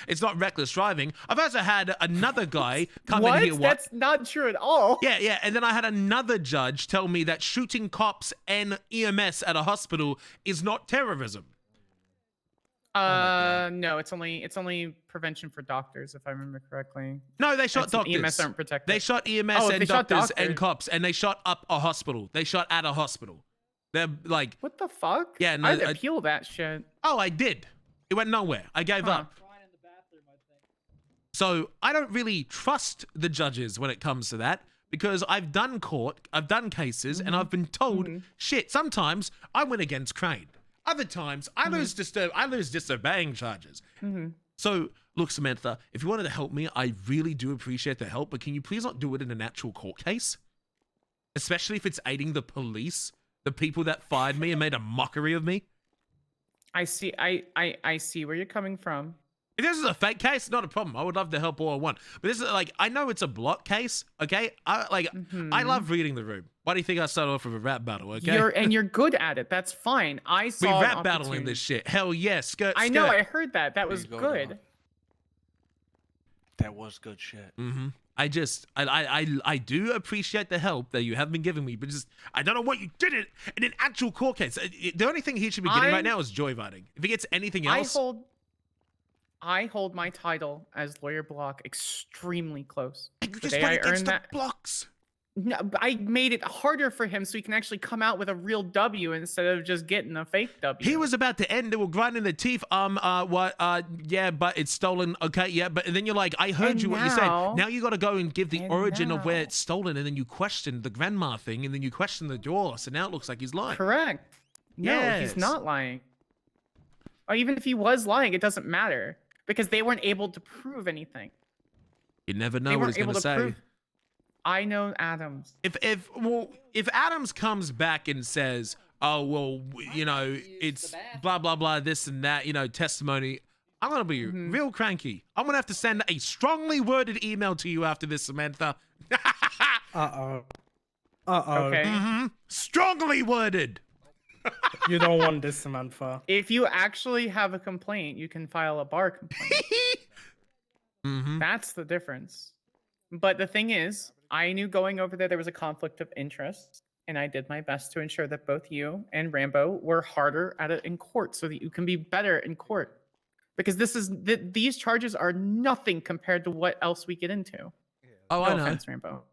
it's not reckless driving. I've also had another guy come in here. That's not true at all. Yeah. And then I had another judge tell me that shooting cops and EMS at a hospital is not terrorism. No, it's only prevention for doctors, if I remember correctly. No, they shot doctors. EMS aren't protected. They shot EMS and doctors and cops, and they shot up a hospital. They shot at a hospital. They're like, what the fuck? Yeah, no, I'd appeal that shit. Oh, I did. It went nowhere. I gave up. So I don't really trust the judges when it comes to that, because I've done court, I've done cases, and I've been told shit. Sometimes I win against Crane. Other times, I lose disobeying charges. So, look, Samantha, if you wanted to help me, I really do appreciate the help, but can you please not do it in an actual court case? Especially if it's aiding the police, the people that fired me and made a mockery of me. I see. I see where you're coming from. If this is a fake case, not a problem. I would love to help all I want. But this is like, I know it's a block case, okay? I love reading the room. Why do you think I started off with a rap battle, okay? You're good at it. That's fine. We rap battling this shit. Hell yes, skirt. I know, I heard that. That was good. That was good shit. I do appreciate the help that you have been giving me, but just, I don't know what you did it in an actual court case. The only thing he should be getting right now is joyriding. If he gets anything else... I hold my title as Lawyer Block extremely close. And you just went against the blocks. No, I made it harder for him so he can actually come out with a real W instead of just getting a fake W. He was about to end. They were grinding their teeth. Yeah, but it's stolen. Okay, yeah, but and then you're like, I heard you what you said. Now you got to go and give the origin of where it's stolen, and then you question the grandma thing, and then you question the door. So now it looks like he's lying. Correct. No, he's not lying. Or even if he was lying, it doesn't matter. Because they weren't able to prove anything. You never know what he's going to say. I know Adams. If Adams comes back and says, "Oh well, you know, it's blah blah blah, this and that," you know, testimony, I'm gonna be real cranky. I'm gonna have to send a strongly worded email to you after this, Samantha. Okay. Strongly worded. You don't want this, Samantha. If you actually have a complaint, you can file a bar complaint. That's the difference. But the thing is, I knew going over there was a conflict of interest, and I did my best to ensure that both you and Rambo were harder at it in court so that you can be better in court. Because these charges are nothing compared to what else we get into. Oh, No I know. offense, Rambo.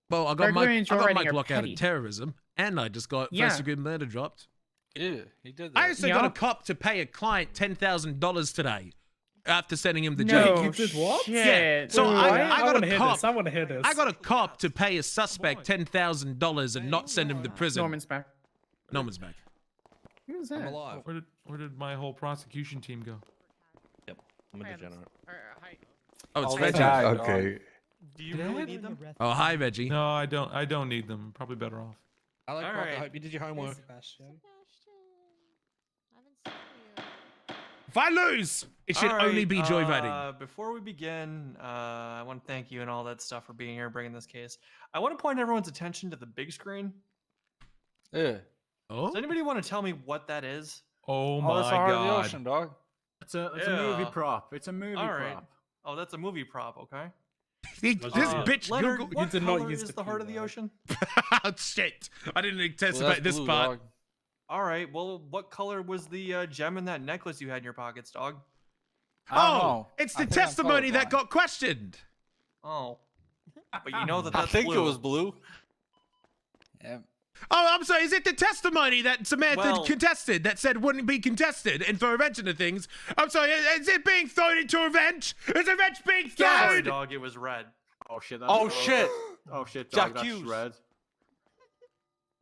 Well, I got Burglary my and joyriding are block out petty. of terrorism, and I just got Yeah. first degree murder dropped. Yeah, he did I that. also got a cop to pay a client $10,000 today after sending him to No jail. You did what? Yeah. shit. So Wait, I what? got wanna a hear cop. this. I wanna hear this. I got a cop to pay a suspect $10,000 and not send him to prison. Norman's back. Norman's back. Who's that? I'm alive. Where did my whole prosecution team go? Yep, I'm a degenerate. Oh, it's Oh, Reggie. they died, dog. Okay. Do you really need them? Oh, hi, Reggie. No, I don't. I don't need them. Probably better off. I like All Croc. I right. hope you did your homework. If I lose, it should All right, only be joyriding. Before we begin, I want to thank you and all that stuff for being here and bringing this case. I want to point everyone's attention to the big screen. Yeah. Oh? Does anybody want to tell me what that is? Oh Oh, my that's the heart of the god. ocean, dog. It's a movie Yeah. prop. It's a movie All right. prop. Oh, that's a movie prop. Okay. This bitch Leonard, Google. what color is the heart of the ocean? Oh, shit. I didn't Well, anticipate that's this blue, part. dog. All right. Well, what color was the gem in that necklace you had in your pockets, dog? I don't Oh, know. it's I the think I'm testimony that colorblind. got questioned. Oh. But you know that I that's think blue. it was blue. Yeah. Oh, I'm sorry. Is it the testimony that Samantha Well- contested that said wouldn't be contested and for revenge into things? I'm sorry. Is it being thrown into revenge? Is revenge being Sorry, thrown? dog. It was red. Oh shit. That's Oh shit. Oh shit. Jack Dog, that's Hughes. red.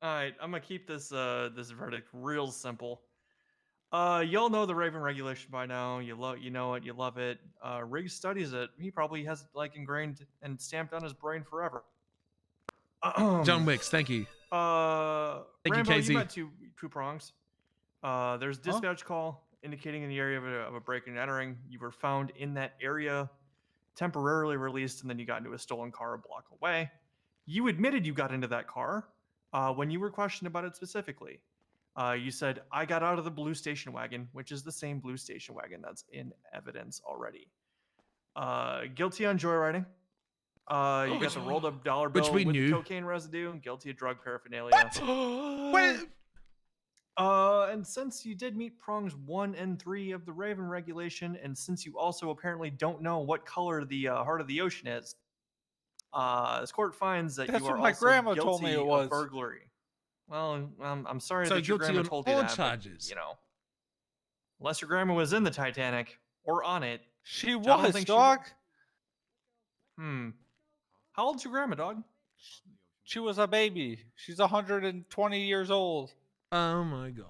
All right, I'm gonna keep this this verdict real simple. Y'all know the Raven regulation by now. You know it, you love it. Riggs studies it. He probably has it like ingrained and stamped on his brain forever. John Wicks, thank you. Thank you, Rambo, KZ. you met two prongs. There's dispatch call indicating in the area of a break and entering. You were found in that area, temporarily released, and then you got into a stolen car a block away. You admitted you got into that car when you were questioned about it specifically. You said, I got out of the blue station wagon, which is the same blue station wagon that's in evidence already. Guilty on joyriding. You got the rolled up dollar bill which we with knew. cocaine residue. Guilty of drug paraphernalia. What? And since you did meet prongs 1 and 3 of the Raven regulation, and since you also apparently don't know what color the heart of the ocean is, this court finds that That's you are what my also grandma guilty told me it of was. burglary. Well, I'm sorry So that your guilty grandma on told you all that. charges. But, you know, unless your grandma was in the Titanic or on it, She I don't was, think dog. How old's your grandma, dog? She was a baby. She's 120 years old. Oh my god.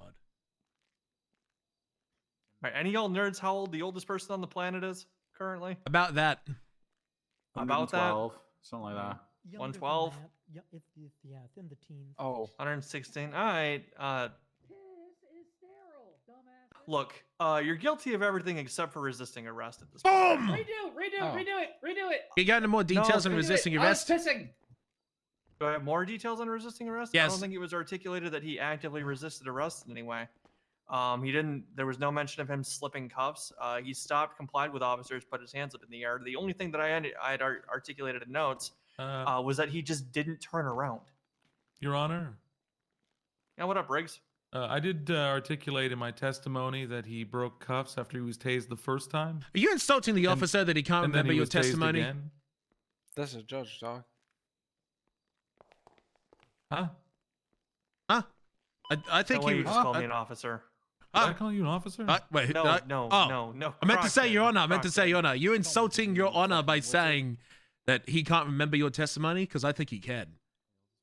All right, any of y'all nerds how old the oldest person on the planet is currently? About that. About that? 112, something like that. 112? Yeah, it's in the teens. Oh. 116. All right. Look, you're guilty of everything except for resisting arrest at this point. Boom! Redo it. Can you go into more details on redo it. resisting arrest? I was pissing. Do I have more details on resisting arrest? I Yes. don't think it was articulated that he actively resisted arrest in any way. He didn't. There was no mention of him slipping cuffs. He stopped, complied with officers, put his hands up in the air. The only thing that I had articulated in notes was that he just didn't turn around. Your Honor, Yeah, what up, Riggs? I did articulate in my testimony that he broke cuffs after he was tased the first time. Are you insulting the officer that he can't and then remember he your was tased testimony? again. That's a judge, dog. Huh? I think No way you you just called me an officer. Did I call you an officer? Wait, No, oh, no. I meant to say Crockett, your honor. I meant to Crockett. say your honor. You insulting your honor by saying that he can't remember your testimony? Because I think he can.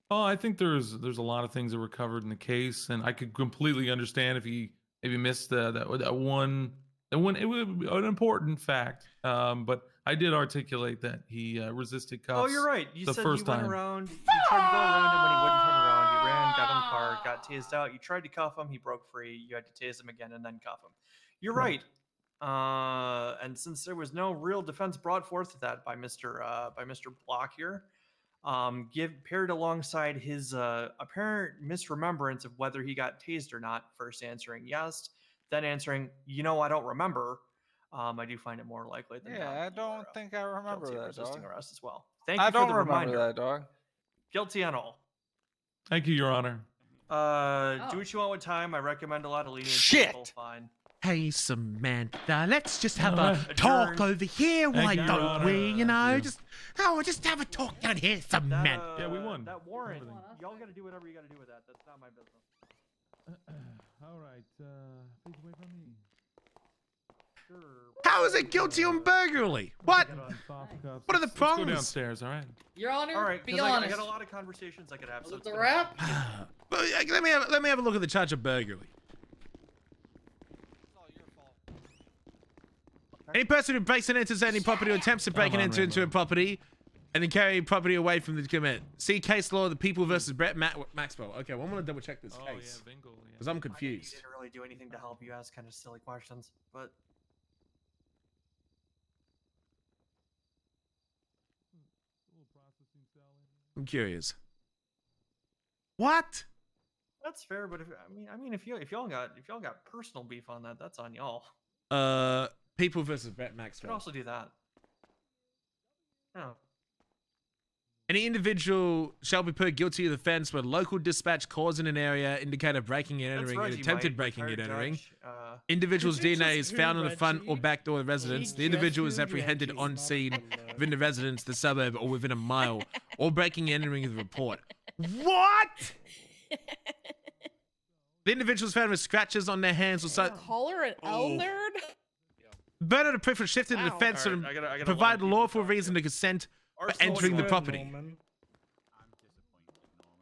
Oh, I think there's a lot of things that were covered in the case, and I could completely understand if he maybe missed that one. It was an important fact. But I did articulate that he resisted cuffs. Oh, you're right. You the said first you went time. around. You tried to go around him when he wouldn't turn around. You ran, got in the car, got tased out. You tried to cuff him. He broke free. You had to tase him again and then cuff him. You're right. And since there was no real defense brought forth to that by Mr. Block here, paired alongside his apparent misremembrance of whether he got tased or not, first answering yes, then answering, I don't remember. I do find it more likely than Yeah, not. I don't think I remember guilty of that, resisting dog. arrest as well. Thank you I for don't the remember reminder. that, dog. Guilty on all. Thank you, Your Honor. Do what you want with time. I recommend a lot of leniency. Shit. Full fine. Hey, Samantha, let's just have Uh, a talk over here, why you, Your don't Honor. we? You know, you. just have a talk down here, Samantha. Yeah, we won. That warrant, y'all gotta do whatever you gotta do with that. That's not my business. All right. Please wait for me. Sure. How is it guilty on burglary? What? What are the Let's go prongs? downstairs. All right. Your Honor, All right, be 'cause I honest. got a lot of conversations I could have. So Was it it's the been- rap? Let me have a look at the charge of burglary. Any person who breaks and enters any property or attempts to break and enter into a property and then carry property away from the commit. See case law, the People versus Brett Maxwell. Okay, well, I'm gonna double check this case because I'm You confused. didn't really do anything to help. You asked kind of silly questions, but I'm curious. What? that's fair. But if y'all got personal beef on that, that's on y'all. People versus Brett You could Maxwell. also do that. Oh. Any individual shall be put guilty of the offense when local dispatch calls in an area indicator breaking and That's entering and Reggie attempted White, breaking and retired entering. judge. Individual's Could you DNA just is found who, on the front or Reggie? back door of the residence. The individual is apprehended on scene within the residence, the suburb, or within a mile, or breaking and entering the report. What? The individual is found with scratches on their hands or so. Call her an L nerd? Burden of proof shifted to the Wow. defense Alright, to I gotta provide line lawful people reason to consent for Arsenal entering the is property. Norman.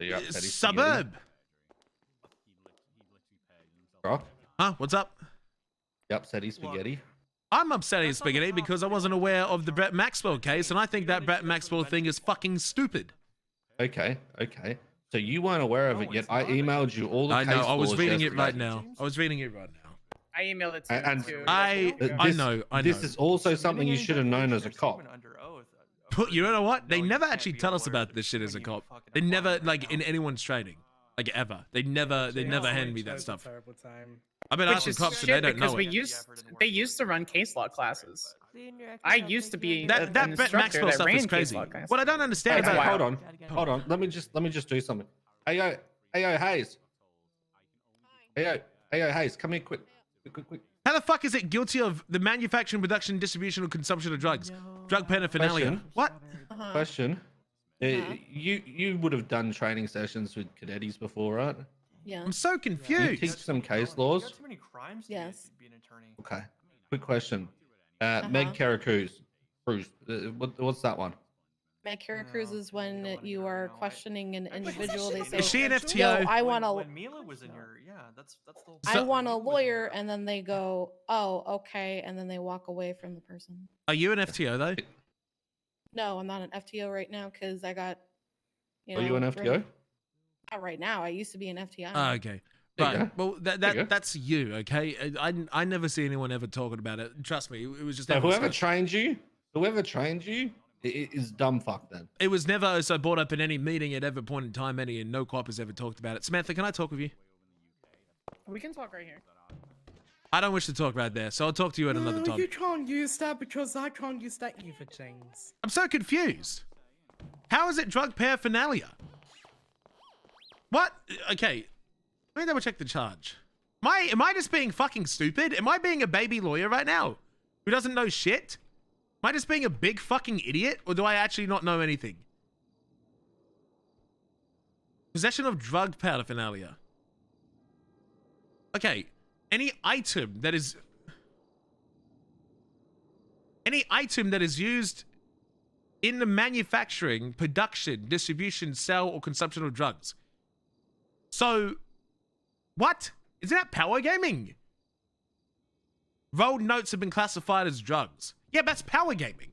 Are you upset he's Suburb. Brock? Huh? What's up? You upset he's spaghetti? I'm upset at Spaghetti because I wasn't aware of the Brett Maxwell case, and I think that Brett Maxwell thing is fucking stupid. Okay. So you weren't aware of it yet. I emailed you all the I case know. I was laws reading it yesterday. right now. I was reading it right now. I emailed it to And you too. I know. This is also something you should have known as a cop. Under oath. But you know what? They never actually tell us about this shit as a cop. They never, like, in anyone's training. Like, ever. They never hand me that stuff. I've been Which asking is cops and shit they don't because know it. they used to run case law classes. I used to be That an Brett instructor Maxwell that stuff ran is case crazy. law classes. What I don't understand That's about wild. Hold on. Let me just do something. Hey yo, Hayes. Hey yo, Hayes. Come here, quick. How the fuck is it guilty of the manufacturing, production, distribution, or consumption of drugs? Drug paraphernalia. Question. What? Question. You would have done training sessions with cadets before, right? Yeah. I'm so Can you confused. teach some case You laws? got too many crimes Yes. to be an attorney. Okay. Quick question. Meg Caracruz. What's that one? Meg Cruz is when you are questioning an individual. They say, Is she an "Yo, FTO? I want When a, Mila was in your, that's the. I want a lawyer," and then they go, "Oh, okay," and then they walk away from the person. Are you an FTO though? No, I'm not an FTO right now because I got. Are you an FTO? Not right now. I used to be an FTI. Oh, okay. There you Right. go. Well, There you go. that's you, okay? I never see anyone ever talking about it. Trust me, it was just So never whoever discussed. trained you is dumb fuck then. It was never also brought up in any meeting at ever point in time, and no cop has ever talked about it. Samantha, can I talk with you? We can talk right here. I don't wish to talk right there, so I'll talk to you at another No, time. you can't use that because I can't use that either, James. I'm so confused. How is it drug paraphernalia? What? Okay, let me double check the charge. Am I just being fucking stupid? Am I being a baby lawyer right now who doesn't know shit? Am I just being a big fucking idiot, or do I actually not know anything? Possession of drug paraphernalia. Okay, any item that is used in the manufacturing, production, distribution, sale, or consumption of drugs. So, what? Isn't that power gaming? Rolled notes have been classified as drugs. Yeah, that's power gaming.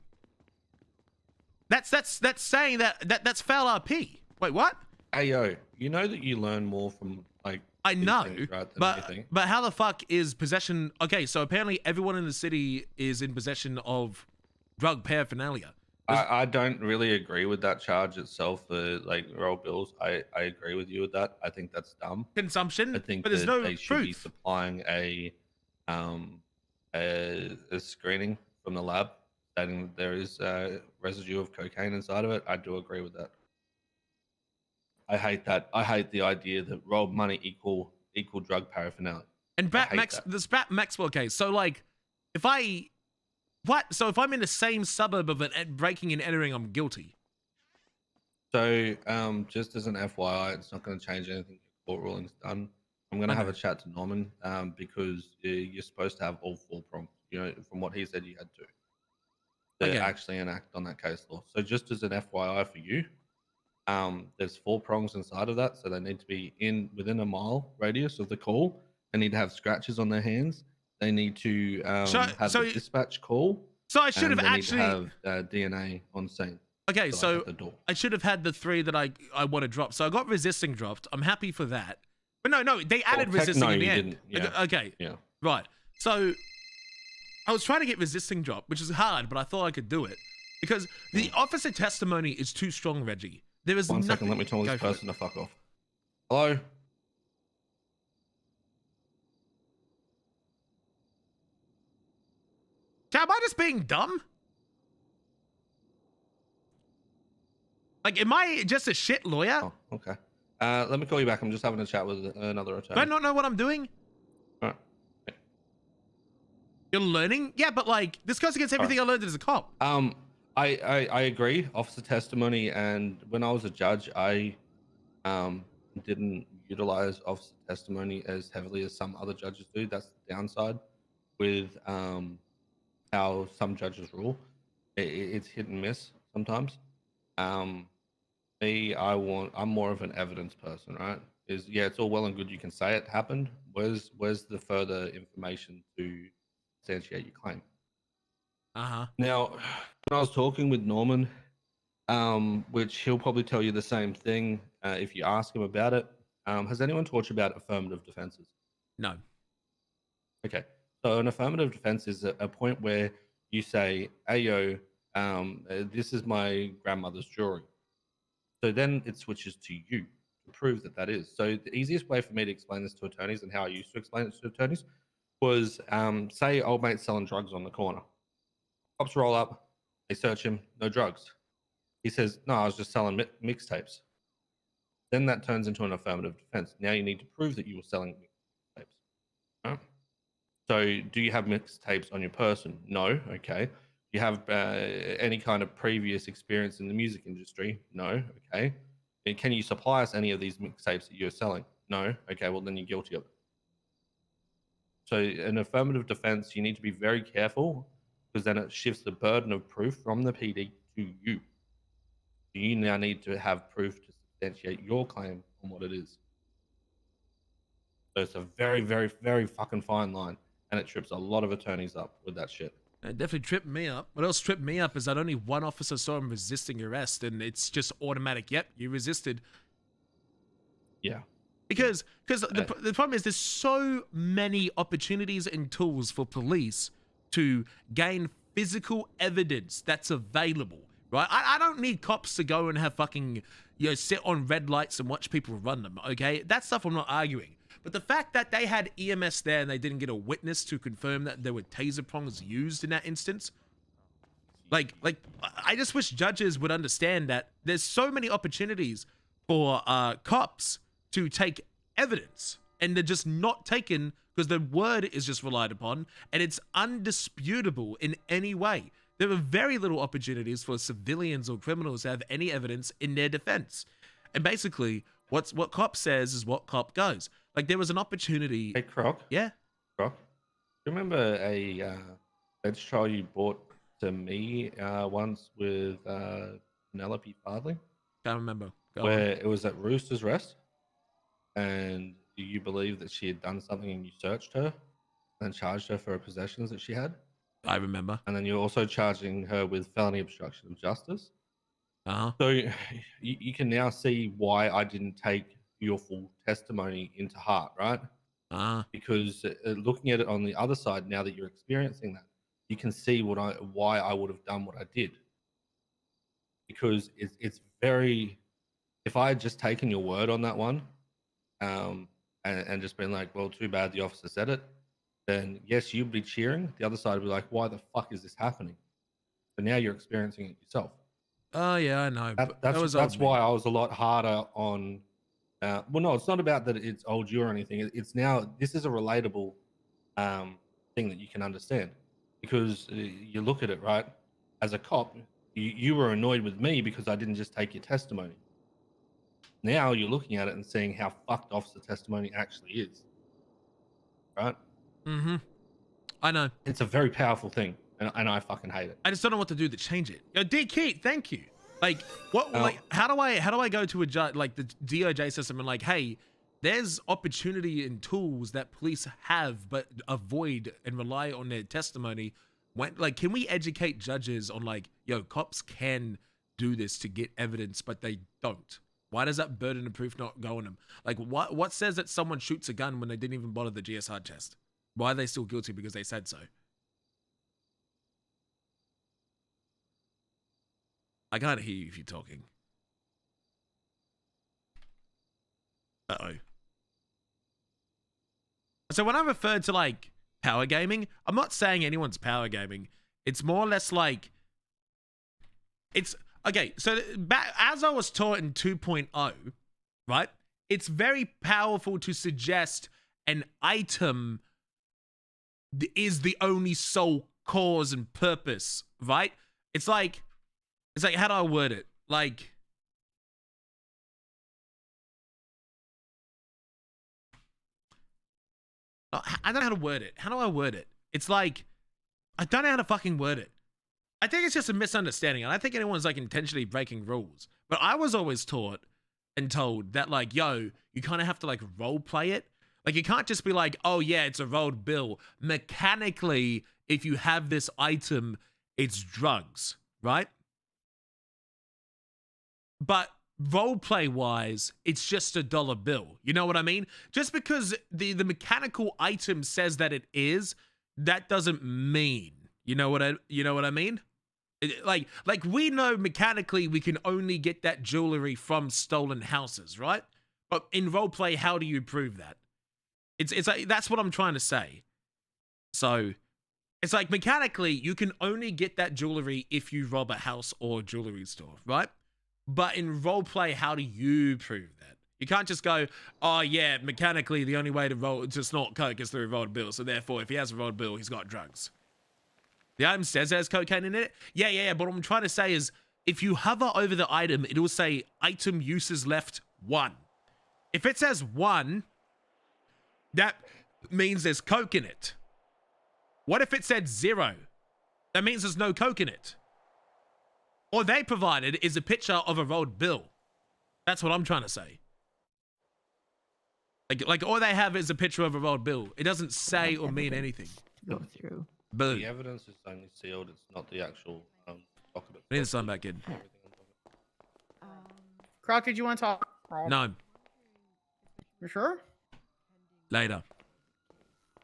That's saying that's foul RP. Wait, what? Hey yo, you know that you learn more from like I these know, things, right, than but anything. how the fuck is possession? Okay, so apparently everyone in the city is in possession of drug paraphernalia. I don't really agree with that charge itself for like roll bills. I agree with you with that. I think that's dumb. Consumption, I think but there's that no they should be proof. supplying a screening from the lab stating there is residue of cocaine inside of it. I do agree with that. I hate that. I hate the idea that rolled money equal drug paraphernalia. And this Bat Maxwell case. So like, if I So if I'm in the same suburb of an breaking and entering, I'm guilty. So just as an FYI, it's not going to change anything. Court ruling's done. I'm going to have a chat to Norman because you're supposed to have all 4 prongs. You know, from what he said, you had to actually enact on that case law. So just as an FYI for you, there's 4 prongs inside of that, so they need to be within a mile radius of the call. They need to have scratches on their hands. They need to have the dispatch call. So I should have they actually need to have DNA on scene. Okay, so at the door. I should have had the 3 that I want to drop. So I got resisting dropped. I'm happy for that. But no, they added resisting in the end. Okay, yeah, right. So I was trying to get resisting drop, which is hard, but I thought I could do it because the officer testimony is too strong, Reggie. There is One second, let me tell this person to fuck off. Hello? Am I just being dumb? Like, am I just a shit lawyer? Oh, okay. Let me call you back. I'm just having a chat with another attorney. Do I not know what I'm doing? All right. You're learning? Yeah, but like, this goes against everything I learned as a cop. I agree. Officer testimony, and when I was a judge, I didn't utilize officer testimony as heavily as some other judges do. That's the downside with how some judges rule. It's hit and miss sometimes. I'm more of an evidence person, right? It's all well and good you can say it happened. Where's the further information to substantiate your claim? Now, when I was talking with Norman, which he'll probably tell you the same thing if you ask him about it. Has anyone taught you about affirmative defenses? No. Okay. So an affirmative defense is a point where you say, "Ayo, this is my grandmother's jewelry." So then it switches to you to prove that is. So the easiest way for me to explain this to attorneys and how I used to explain it to attorneys was, say old mate's selling drugs on the corner. Cops roll up, they search him, no drugs. He says, "No, I was just selling mixtapes." Then that turns into an affirmative defense. Now you need to prove that you were selling mixtapes. Right? So do you have mixtapes on your person? No. Okay. Do you have any kind of previous experience in the music industry? No. Okay. And can you supply us any of these mixtapes that you're selling? No. Okay. Well, then you're guilty of it. So an affirmative defense, you need to be very careful because then it shifts the burden of proof from the PD to you. You now need to have proof to substantiate your claim on what it is. So it's a very, very, very fucking fine line, and it trips a lot of attorneys up with that shit. It definitely tripped me up. What else tripped me up is that only one officer saw him resisting arrest, and it's just automatic. Yep, you resisted. Yeah. Because the problem is there's so many opportunities and tools for police to gain physical evidence that's available, right? I don't need cops to go and have fucking, sit on red lights and watch people run them, okay? That stuff I'm not arguing. But the fact that they had EMS there and they didn't get a witness to confirm that there were taser prongs used in that instance, like I just wish judges would understand that there's so many opportunities for cops to take evidence and they're just not taken because the word is just relied upon and it's undisputable in any way. There are very little opportunities for civilians or criminals to have any evidence in their defense. And basically, what cop says is what cop goes. Like, there was an opportunity. Hey, Croc. Yeah? Croc. Do you remember a bench trial you brought to me once with Penelope Fardley? Can't remember. Where it was at Rooster's Rest, and you believe that she had done something and you searched her and charged her for possessions that she had? I remember. And then you're also charging her with felony obstruction of justice. Uh-huh. So you can now see why I didn't take your full testimony into heart, right? Because looking at it on the other side, now that you're experiencing that, you can see why I would have done what I did. Because it's very, if I had just taken your word on that one, and just been like, well, too bad the officer said it, then yes, you'd be cheering. The other side would be like, why the fuck is this happening? But now you're experiencing it yourself. Oh yeah, I know. but that was That's old me. why I was a lot harder on. Well, no, it's not about that it's old you or anything. It's now this is a relatable thing that you can understand because you look at it right as a cop. You were annoyed with me because I didn't just take your testimony. Now you're looking at it and seeing how fucked off the testimony actually is. Right? Mm-hmm. I know. It's a very powerful thing, and I fucking hate it. I just don't know what to do to change it. Yo, D Keith, thank you. Like, what? Like, how do I go to a judge, like the DOJ system, and like, hey, there's opportunity and tools that police have, but avoid and rely on their testimony. When, like, can we educate judges on like, yo, cops can do this to get evidence, but they don't. Why does that burden of proof not go on them? Like, what says that someone shoots a gun when they didn't even bother the GSR test? Why are they still guilty because they said so? I can't hear you if you're talking. Uh-oh. So when I refer to like power gaming, I'm not saying anyone's power gaming. It's more or less like it's okay. So as I was taught in 2.0, right? It's very powerful to suggest an item is the only sole cause and purpose, right? It's like how do I word it? Like I don't know how to word it. How do I word it? It's like I don't know how to fucking word it. I think it's just a misunderstanding. I don't think anyone's like intentionally breaking rules. But I was always taught and told that like, yo, you kind of have to like role play it. Like you can't just be like, oh yeah, it's a rolled bill. Mechanically, if you have this item, it's drugs, right? But roleplay wise, it's just a dollar bill. You know what I mean? Just because the mechanical item says that it is, that doesn't mean. You know what I mean? Like we know mechanically we can only get that jewelry from stolen houses, right? But in roleplay, how do you prove that? It's like that's what I'm trying to say. So it's like mechanically you can only get that jewelry if you rob a house or jewelry store, right? But in roleplay, how do you prove that? You can't just go, oh yeah, mechanically the only way to snort coke is through a rolled bill. So therefore, if he has a rolled bill, he's got drugs. The item says there's cocaine in it. Yeah. But what I'm trying to say is, if you hover over the item, it will say item uses left 1. If it says 1, that means there's coke in it. What if it said 0? That means there's no coke in it. All they provided is a picture of a rolled bill. That's what I'm trying to say. Like all they have is a picture of a rolled bill. It doesn't say or mean anything. Go through. Boom. The evidence is only sealed. It's not the actual document. I need to sign back in. Croc, did you want to talk? No. You sure? Later.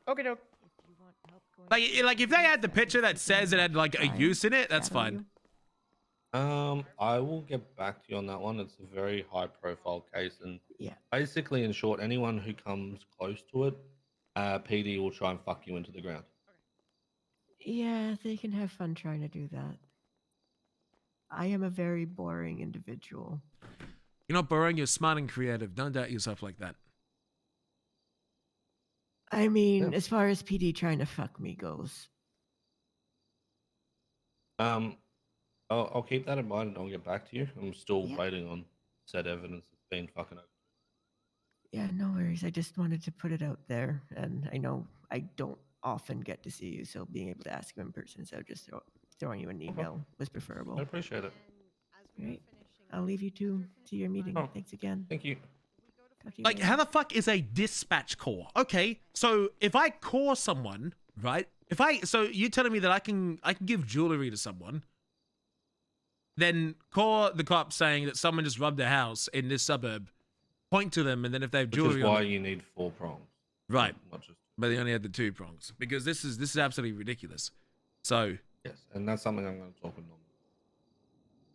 Okay, doke. Like if they had the picture that says it had like a use in it, that's fine. I will get back to you on that one. It's a very high profile case, and basically, in short, anyone who comes close to it, PD will try and fuck you into the ground. Yeah, they can have fun trying to do that. I am a very boring individual. You're not boring, you're smart and creative. Don't doubt yourself like that. I mean, as far as PD trying to fuck me goes. I'll keep that in mind and I'll get back to you. I'm still waiting on said evidence that's been fucking over. Yeah, no worries. I just wanted to put it out there, and I know I don't often get to see you, so being able to ask you in person, so just throwing you an email was preferable. I appreciate it. Great. I'll leave you to your meeting. Oh, thanks again. Thank you. Talk to you Like, later. how the fuck is a dispatch call? Okay, so if I call someone, right? So you're telling me that I can give jewelry to someone, then call the cops saying that someone just robbed a house in this suburb, point to them, and then if they have jewelry, Which is why you need 4 prongs. right? Not just. But they only had the 2 prongs because this is absolutely ridiculous. So yes, and that's something I'm going to talk with them.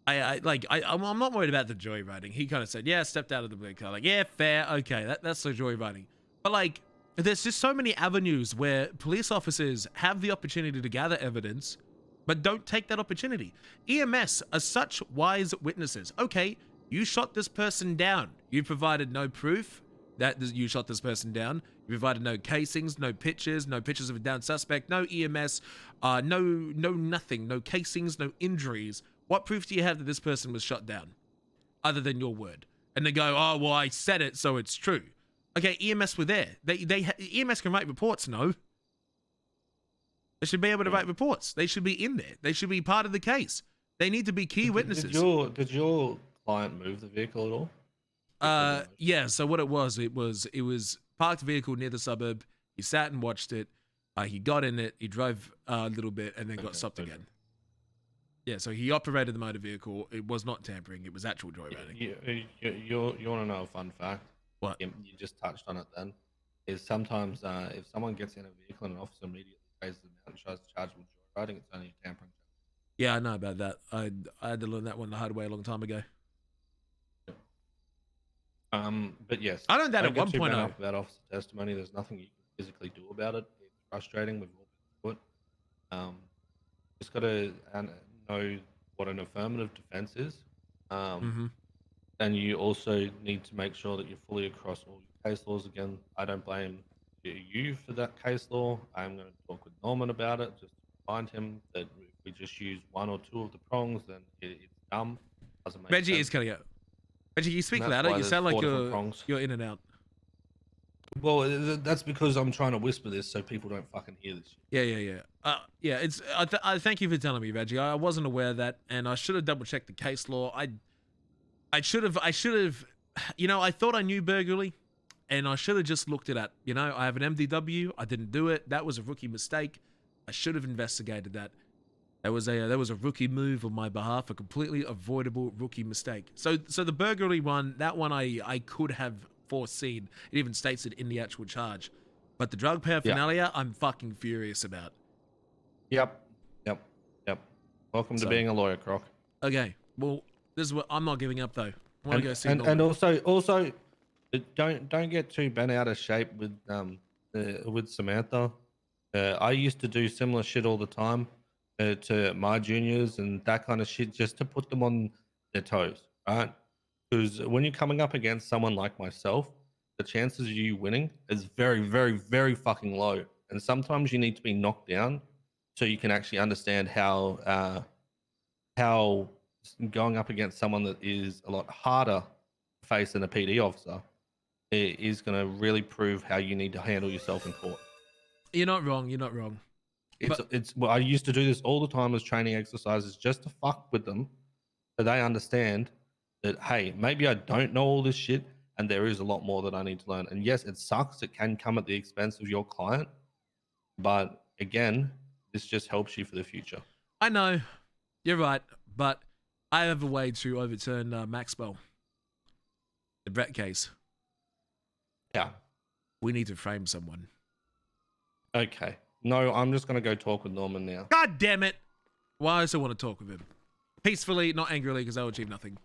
I'm not worried about the joyriding. He kind of said, yeah, stepped out of the blue car. Like, yeah, fair, okay, that's the joyriding. But like, there's just so many avenues where police officers have the opportunity to gather evidence, but don't take that opportunity. EMS are such wise witnesses. Okay, you shot this person down. You provided no proof that you shot this person down. You provided no casings, no pictures of a downed suspect, no EMS, no nothing, no casings, no injuries. What proof do you have that this person was shot down, other than your word? And they go, oh, well, I said it, so it's true. Okay, EMS were there. EMS can write reports, no? They should be able to write reports. They should be in there. They should be part of the case. They need to be key witnesses. Did your client move the vehicle at all? Yeah, so what it was parked vehicle near the suburb. He sat and watched it. He got in it. He drove a little bit and then got stopped again. Yeah, so he operated the motor vehicle. It was not tampering. It was actual joyriding. You want to know a fun fact? What? You just touched on it then. Is sometimes if someone gets in a vehicle and an officer immediately raises them out and tries to charge them with joyriding, it's only a tampering. Yeah, I know about that. I had to learn that one the hard way a long time ago. But yes, I learned that at get one too point. bent up about officer testimony. There's nothing you can physically do about it. It's frustrating. We've all been through it. Just got to know what an affirmative defense is, and you also need to make sure that you're fully across all your case laws. Again, I don't blame you for that case law. I'm going to talk with Norman about it, just to remind him that if we just use one or two of the prongs, then it's dumb. Doesn't make Reggie sense. is cutting out. Reggie, you speak And that's louder. why You there's sound like 4 different prongs. you're in and out. Well, that's because I'm trying to whisper this so people don't fucking hear this shit. Yeah. It's. I thank you for telling me, Reggie. I wasn't aware of that, and I should have double checked the case law. I should have. You know, I thought I knew burglary, and I should have just looked it up. You know, I have an MDW. I didn't do it. That was a rookie mistake. I should have investigated that. That was a rookie move on my behalf, a completely avoidable rookie mistake. So the burglary one, that one I could have foreseen. It even states it in the actual charge. But the drug paraphernalia, I'm fucking furious about. Yep. Welcome to being a lawyer, Croc. Okay, well, this is what I'm not giving up though. I want to go see and also, don't get too bent out of shape with Samantha. I used to do similar shit all the time to my juniors and that kind of shit, just to put them on their toes, right? Because when you're coming up against someone like myself, the chances of you winning is very, very, very fucking low. And sometimes you need to be knocked down so you can actually understand how going up against someone that is a lot harder to face than a PD officer is going to really prove how you need to handle yourself in court. You're not wrong. Well, I used to do this all the time as training exercises just to fuck with them, so they understand that, hey, maybe I don't know all this shit and there is a lot more that I need to learn. And yes, it sucks. It can come at the expense of your client, but again, this just helps you for the future. I know, you're right, but I have a way to overturn Maxwell, the Brett case. Yeah, we need to frame someone. Okay. No, I'm just going to go talk with Norman now. God damn it. Well, I still want to talk with him. Peacefully, not angrily, because I'll achieve nothing.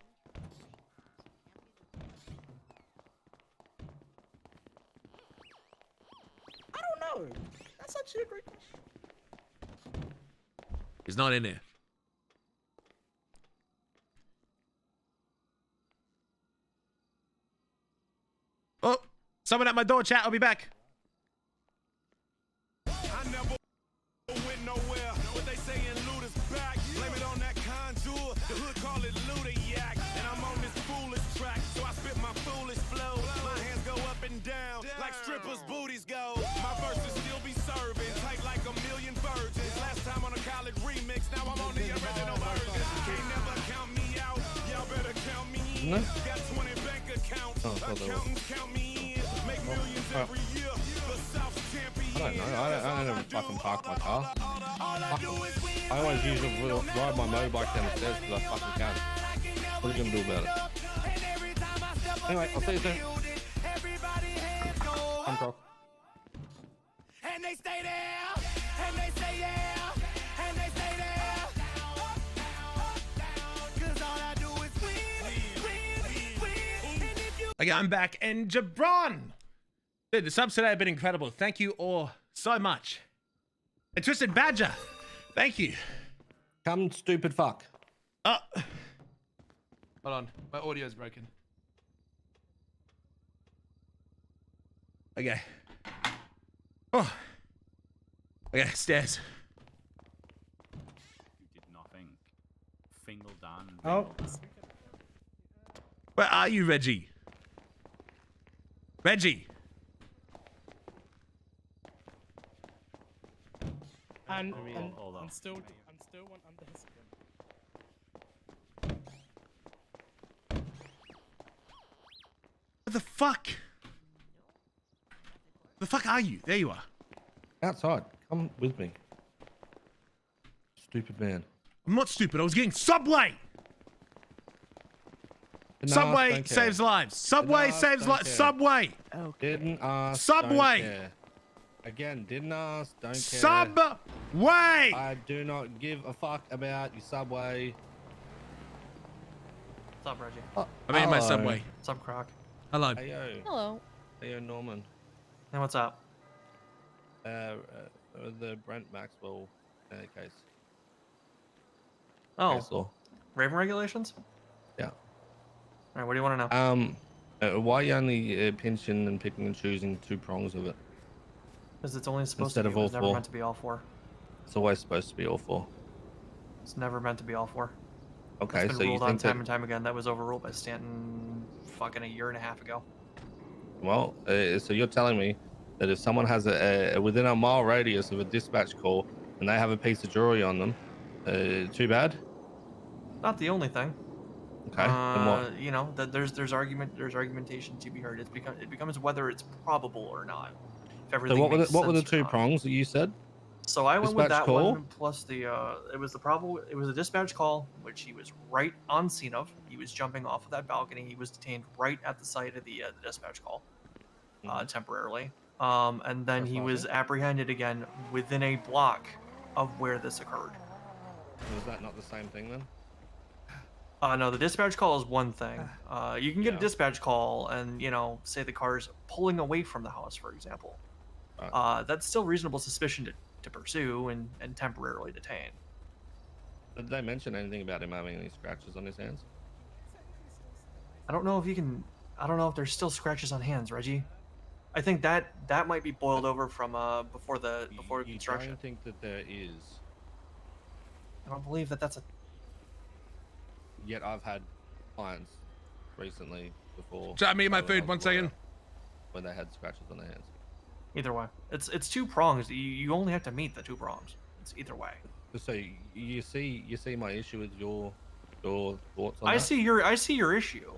I don't know. That's actually a great question. He's not in there. Oh, someone at my door, chat. I'll be back. Like strippers' booties go. My verses still be serving. Tight like a million virgins. Last time on a college remix, now I'm on the original version. Can't never count me out. Y'all better count me in. Got 20 bank accounts. Accountants count me in. Make millions every year. The South champion. I don't know. I don't ever fucking park my car. I always usually ride my motorbike down the stairs because I fucking can. What are you going to do about it? Anyway, I'll see you soon. And they stay there, and they stay there, and they stay there. Cause all I do is win. Okay, I'm back, and Jabron! Dude, the subs today have been incredible. Thank you all so much. And Twisted Badger, thank you. Come, stupid fuck. Hold on, my audio's broken. Okay. Oh. Okay, stairs. You did nothing. Fingal done. Oh. Where are you, Reggie? Reggie. And, hold on. I'm still one under his skin. What the fuck? The fuck are you? There you are. Outside. Come with me. Stupid man. I'm not stupid. I was getting Subway. Didn't Subway ask, don't saves care. lives. Subway Didn't ask, saves don't lives. care. Subway. Didn't ask. Subway. Don't care. Again, didn't ask. Don't care. Subway. I do not give a fuck about your Subway. What's up, Reggie? I'm eating my hello. Subway. What's up, Croc? Hello. Heyo. Hello. Heyo, Norman. Hey, what's up? The Brent Maxwell case. Oh, Case law. Raven regulations? Yeah. All right, what do you want to know? Why are you only pinching and picking and choosing 2 prongs of it? Because it's only supposed Instead to of be. It was all never 4. meant to be all 4. It's always supposed to be all 4. It's never meant to be all 4. Okay, It's been so you ruled on think time that... and time again. That was overruled by Stanton fucking a year and a half ago. Well, so you're telling me that if someone has within a mile radius of a dispatch call and they have a piece of jewelry on them, too bad? Not the only thing. Okay, then what? You know, that there's argumentation to be heard. It becomes whether it's probable or not. If everything So makes what were the sense or 2 not. prongs that you said? So I went with Dispatch that call? one plus the it was a dispatch call which he was right on scene of. He was jumping off of that balcony. He was detained right at the site of the dispatch call, temporarily. And then he was apprehended again within a block of where this occurred. Was that not the same thing then? No, the dispatch call is one thing. You can get a dispatch call and, you know, say the car's pulling away from the house, for example. That's still reasonable suspicion to pursue and temporarily detain. Did they mention anything about him having any scratches on his hands? I don't know if you can. I don't know if there's still scratches on hands, Reggie. I think that might be boiled over from before construction. I don't think that there is. I don't believe that's a. Yet I've had clients recently before. So I'm eating my food. 1 second. When they had scratches on their hands. Either way, it's 2 prongs. You only have to meet the 2 prongs. It's either way. So you see my issue with your thoughts on I that? see your issue.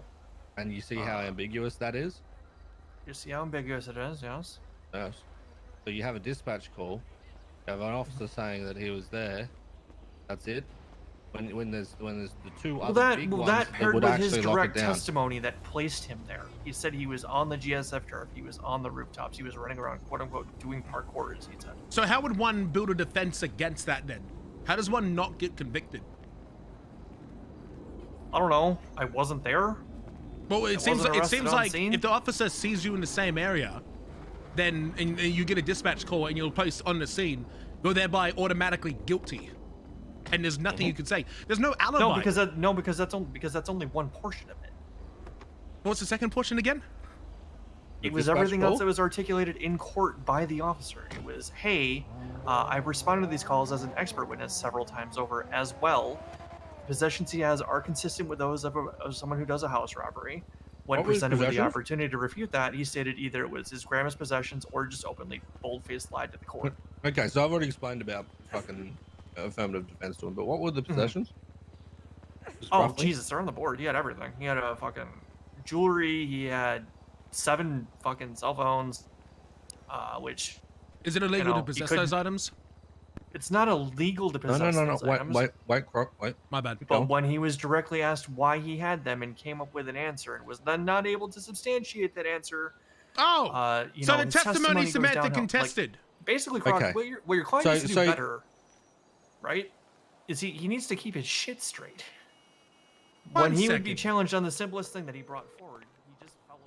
And you see how ambiguous that is? You see how ambiguous it is, yes. Yes. So you have a dispatch call. You have an officer saying that he was there. That's it. When there's the 2 other big ones that paired would with his actually lock it direct down. testimony that placed him there. He said he was on the GSF turf. He was on the rooftops. He was running around, quote unquote, doing parkour, as he said. So how would one build a defense against that then? How does one not get convicted? I don't know. I wasn't there. Well, it seems wasn't arrested on like scene. if the officer sees you in the same area, then and you get a dispatch call and you'll post on the scene, you're thereby automatically guilty. And there's nothing you can say. There's no alibi. No, because that's only one portion of it. What's the second portion again? It was everything else that was articulated in court by the officer. It was, hey, I've responded to these calls as an expert witness several times over as well. Possessions he has are consistent with those of someone who does a house robbery. When What was presented with the possessions? opportunity to refute that, he stated either it was his grandma's possessions or just openly bold-faced lied to the court. Okay, so I've already explained about fucking affirmative defense to him, but what were the possessions? Just Oh, roughly? Jesus, they're on the board. He had everything. He had a fucking jewelry. He had 7 fucking cell phones, which... Is it illegal you know, to possess those items? It's not illegal to possess No. those items. Wait, Croc, wait. My bad. But when he was directly asked why he had them and came up with an answer and was then not able to substantiate that answer... Oh! you So know, the his testimony goes Samantha downhill. contested. Like, basically, Croc, Okay. what your client needs to do So- better, right, is he needs to keep his shit straight. One When he would be second. challenged on the simplest thing that he brought forward, he just fell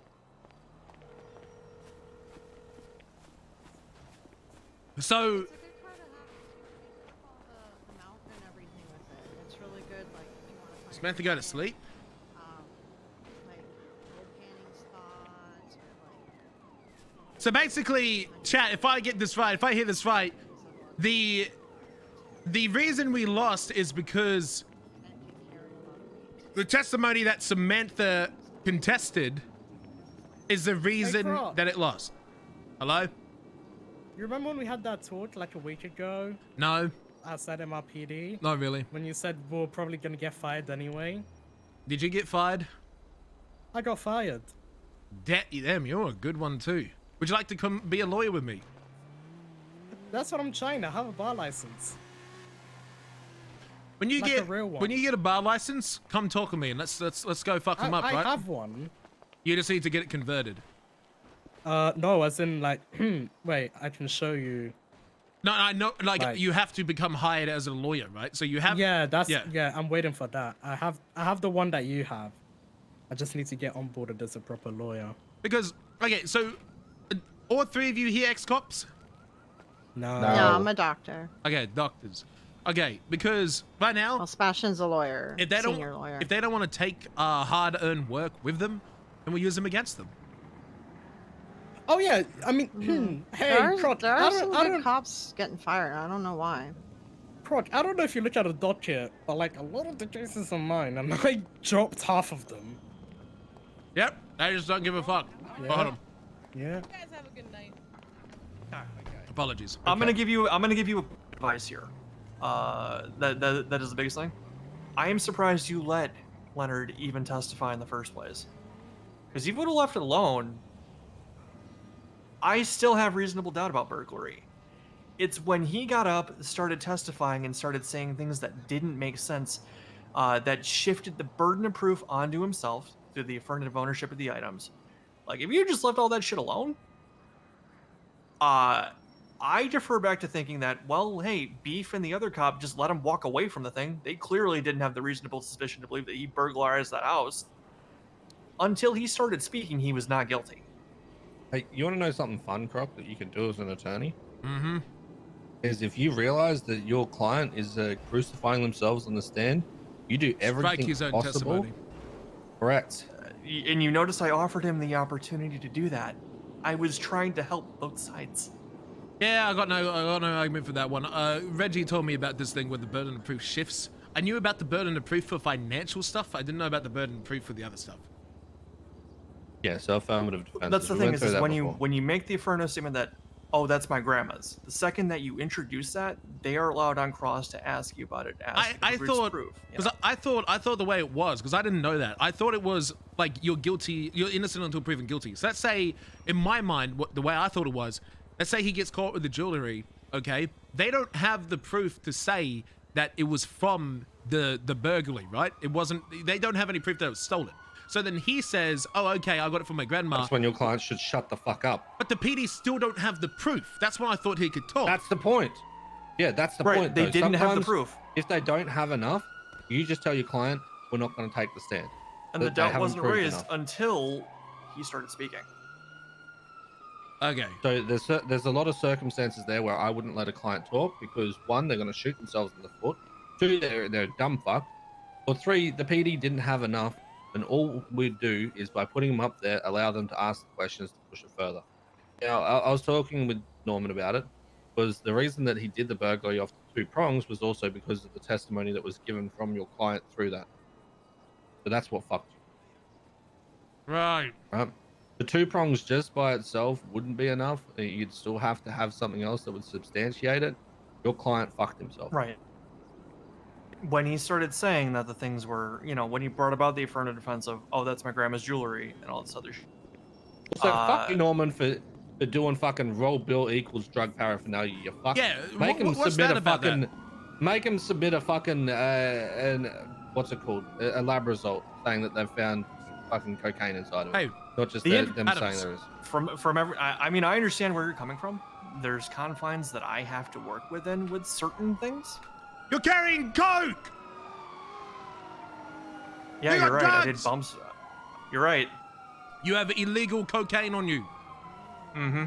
over. So... Samantha go to sleep? So basically, chat, if I get this right, if I hear this right, the reason we lost is because the testimony that Samantha contested is the reason Croc. that it lost. Hello? You remember when we had that talk like a week ago? No. Outside MRPD? Not really. When you said we were probably gonna get fired anyway? Did you get fired? I got fired. Damn, you're a good one too. Would you like to come be a lawyer with me? That's what I'm trying to have a bar license. When you Like a get real one. when you get a bar license, come talk to me and let's go fuck them up, I right? have one. You just need to get it converted. No, as in like, wait, I can show you. No, I know, like you have to become hired as a lawyer, right? So you have. Yeah, I'm waiting for that. I have the one that you have. I just need to get onboarded as a proper lawyer. Because okay, so all three of you here ex-cops? No. No, I'm a doctor. Okay, doctors. Okay, because right now, Well, Sebastian's a lawyer. if they senior don't, lawyer. if they don't want to take hard-earned work with them, then we use them against them. Oh yeah, I mean, hey, Croc, there I are don't- some I good don't- cops getting fired. I don't know why. Croc, I don't know if you look at a docket, but like a lot of the cases are mine, and I dropped half of them. Yep, I just don't give a fuck. Yeah. Hold on. Yeah. guys have a good night. Apologies. I'm gonna give you advice here. That is the biggest thing. I am surprised you let Leonard even testify in the first place. Because if you would have left it alone, I still have reasonable doubt about burglary. It's when he got up, started testifying, and started saying things that didn't make sense, that shifted the burden of proof onto himself through the affirmative ownership of the items. Like, if you just left all that shit alone, I defer back to thinking that, well, hey, Beef and the other cop just let him walk away from the thing. They clearly didn't have the reasonable suspicion to believe that he burglarized that house. Until he started speaking, he was not guilty. Hey, you want to know something fun, Croc, that you can do as an attorney? Mm-hmm. Is if you realize that your client is crucifying themselves on the stand, you do everything his own possible. testimony. Correct. And you notice I offered him the opportunity to do that. I was trying to help both sides. Yeah, I got no argument for that one. Reggie told me about this thing where the burden of proof shifts. I knew about the burden of proof for financial stuff. I didn't know about the burden of proof for the other stuff. Yeah, so affirmative defense. That's the thing is when you make the affirmative statement that, oh, that's my grandma's. The second that you introduce that, they are allowed on cross to ask you about it. I thought proof. because I thought the way it was, because I didn't know that. I thought it was like you're innocent until proven guilty. So let's say in my mind, the way I thought it was, let's say he gets caught with the jewelry. Okay, they don't have the proof to say that it was from the burglary, right? It wasn't. They don't have any proof that it was stolen. So then he says, oh, okay, I got it from my grandma. That's when your client should shut the fuck up. But the PD still don't have the proof. That's why I thought he could talk. That's the point. Yeah, that's the Right, point. they though. didn't have the Sometimes proof. If they don't have enough, you just tell your client, we're not going to take the stand. And the That they doubt haven't wasn't proved raised enough. until he started speaking. Okay. So there's a lot of circumstances there where I wouldn't let a client talk because one, they're going to shoot themselves in the foot. Two, they're dumb fuck. Or three, the PD didn't have enough, and all we'd do is by putting them up there, allow them to ask the questions to push it further. Now, I was talking with Norman about it. Was the reason that he did the burglary off the 2 prongs was also because of the testimony that was given from your client through that. So that's what fucked you. Right. Right. The 2 prongs just by itself wouldn't be enough. You'd still have to have something else that would substantiate it. Your client fucked himself. Right. When he started saying that the things were, when he brought about the affirmative defense of, oh, that's my grandma's jewelry and all this other shit. So fuck you, Norman, for doing fucking roll bill equals drug paraphernalia. You fuck. Yeah, Make him what's submit that a about fucking. that? Make him submit a fucking what's it called? A lab result saying that they've found fucking cocaine inside of it. Hey, not just the them saying there is. From every, I mean, I understand where you're coming from. There's confines that I have to work within with certain things. You're carrying coke. Yeah, You you're got right. I drugs! did bumps. You're right. You have illegal cocaine on you. Mm-hmm.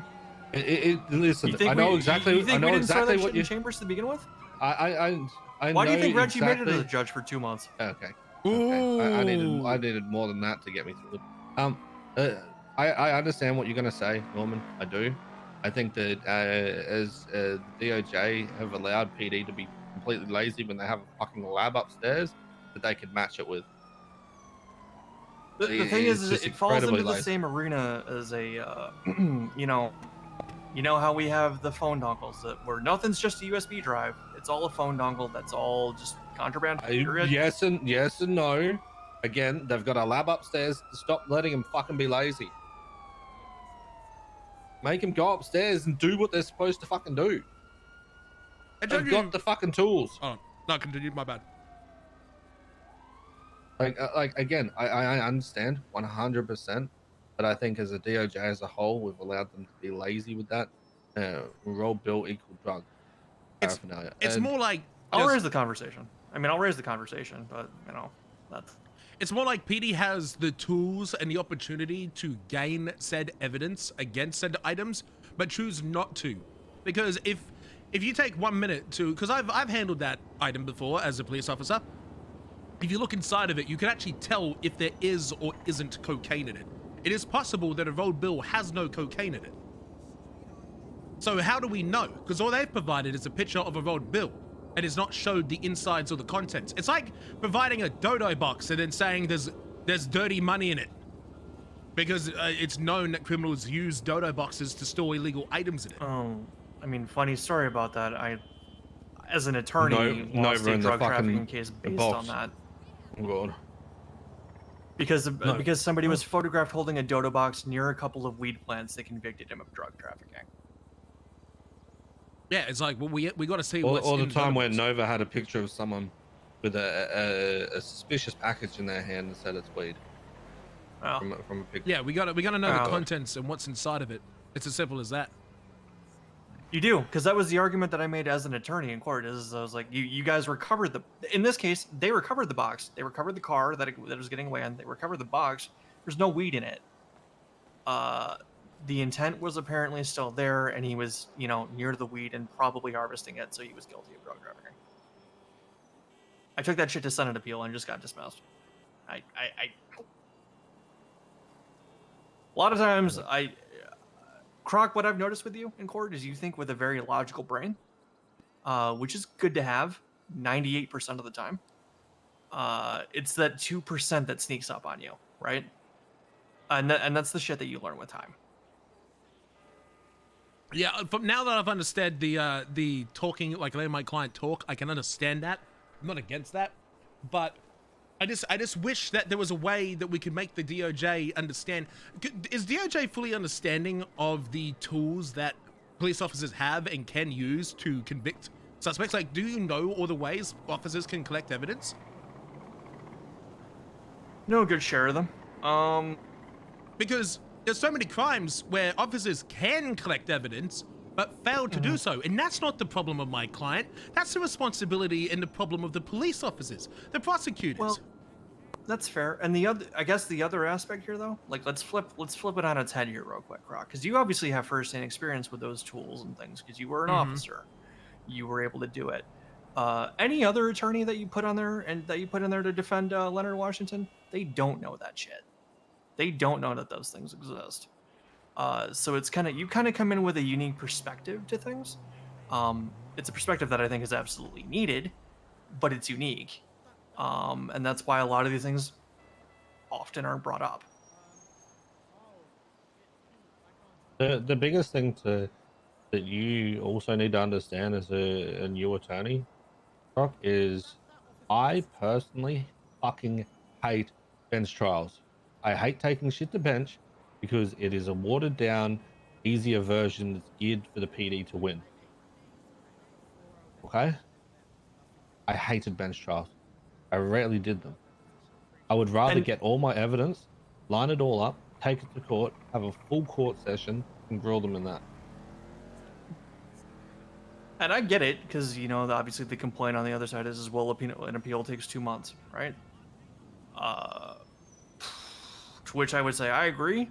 Listen, You think I know we, exactly. You think I know we didn't exactly start that what shit you. in chambers to begin with? I Why do you know think Reggie made it to exactly- the judge for 2 months? Okay. Okay. I needed more than that to get me through. I understand what you're gonna say, Norman. I do. I think that as the DOJ have allowed PD to be completely lazy when they have a fucking lab upstairs that they could match it with. The thing is just it falls incredibly into the lazy. same arena as a, you know how we have the phone dongles where nothing's just a USB drive. It's all a phone dongle. That's all just contraband. Period. Yes and no. Again, they've got a lab upstairs. Stop letting them fucking be lazy. Make them go upstairs and do what they're supposed to fucking do. They've got the fucking tools. Oh, no, continue. My bad. Like again, I understand 100%, but I think as a DOJ as a whole, we've allowed them to be lazy with that. We're all built equal drug paraphernalia. It's more like I'll raise the conversation. I mean, I'll raise the conversation, but that's. It's more like PD has the tools and the opportunity to gain said evidence against said items, but choose not to, because if you take 1 minute to, because I've handled that item before as a police officer. If you look inside of it, you can actually tell if there is or isn't cocaine in it. It is possible that a rolled bill has no cocaine in it. So how do we know? Because all they've provided is a picture of a rolled bill and it's not showed the insides or the contents. It's like providing a dodo box and then saying there's dirty money in it. Because it's known that criminals use dodo boxes to store illegal items in it. Oh, I mean, funny story about that. I, as an attorney, lost a drug trafficking case based on that. God. Because somebody was photographed holding a dodo box near a couple of weed plants, they convicted him of drug trafficking. Yeah, it's like, well, we got to see All what's the in time dodo when box. Nova had a picture of someone with a suspicious package in their hand and said it's weed. Oh. From a picture. Yeah, we got to know the Oh. contents and what's inside of it. It's as simple as that. You do, because that was the argument that I made as an attorney in court. Is I was like, you guys recovered in this case, they recovered the box, they recovered the car that it was getting away on, they recovered the box. There's no weed in it. The intent was apparently still there, and he was, near the weed and probably harvesting it, so he was guilty of drug trafficking. I took that shit to Senate appeal and just got dismissed. A lot of times, Croc, what I've noticed with you in court is you think with a very logical brain, which is good to have 98% of the time. It's that 2% that sneaks up on you, right? And that's the shit that you learn with time. Yeah, from now that I've understood the talking, like letting my client talk, I can understand that. I'm not against that, but I just wish that there was a way that we could make the DOJ understand. Is DOJ fully understanding of the tools that police officers have and can use to convict suspects? Like, do you know all the ways officers can collect evidence? No, a good share of them. Because there's so many crimes where officers can collect evidence but fail to do so, and that's not the problem of my client. That's the responsibility and the problem of the police officers, the prosecutors. Well, that's fair. And I guess the other aspect here, though, like let's flip it on its head here, real quick, Rock, because you obviously have firsthand experience with those tools and things, because you were an officer, you were able to do it. Any other attorney that you put on there and that you put in there to defend Leonard Washington, they don't know that shit. They don't know that those things exist. So it's you kind of come in with a unique perspective to things. It's a perspective that I think is absolutely needed, but it's unique. And that's why a lot of these things often aren't brought up. The biggest thing that you also need to understand as a new attorney, Brock, is I personally fucking hate bench trials. I hate taking shit to bench because it is a watered down, easier version that's geared for the PD to win. Okay? I hated bench trials. I rarely did them. I would rather get all my evidence, line it all up, take it to court, have a full court session, and grill them in that. And I get it, because, obviously the complaint on the other side is, well, an appeal takes 2 months, right? To which I would say, I agree.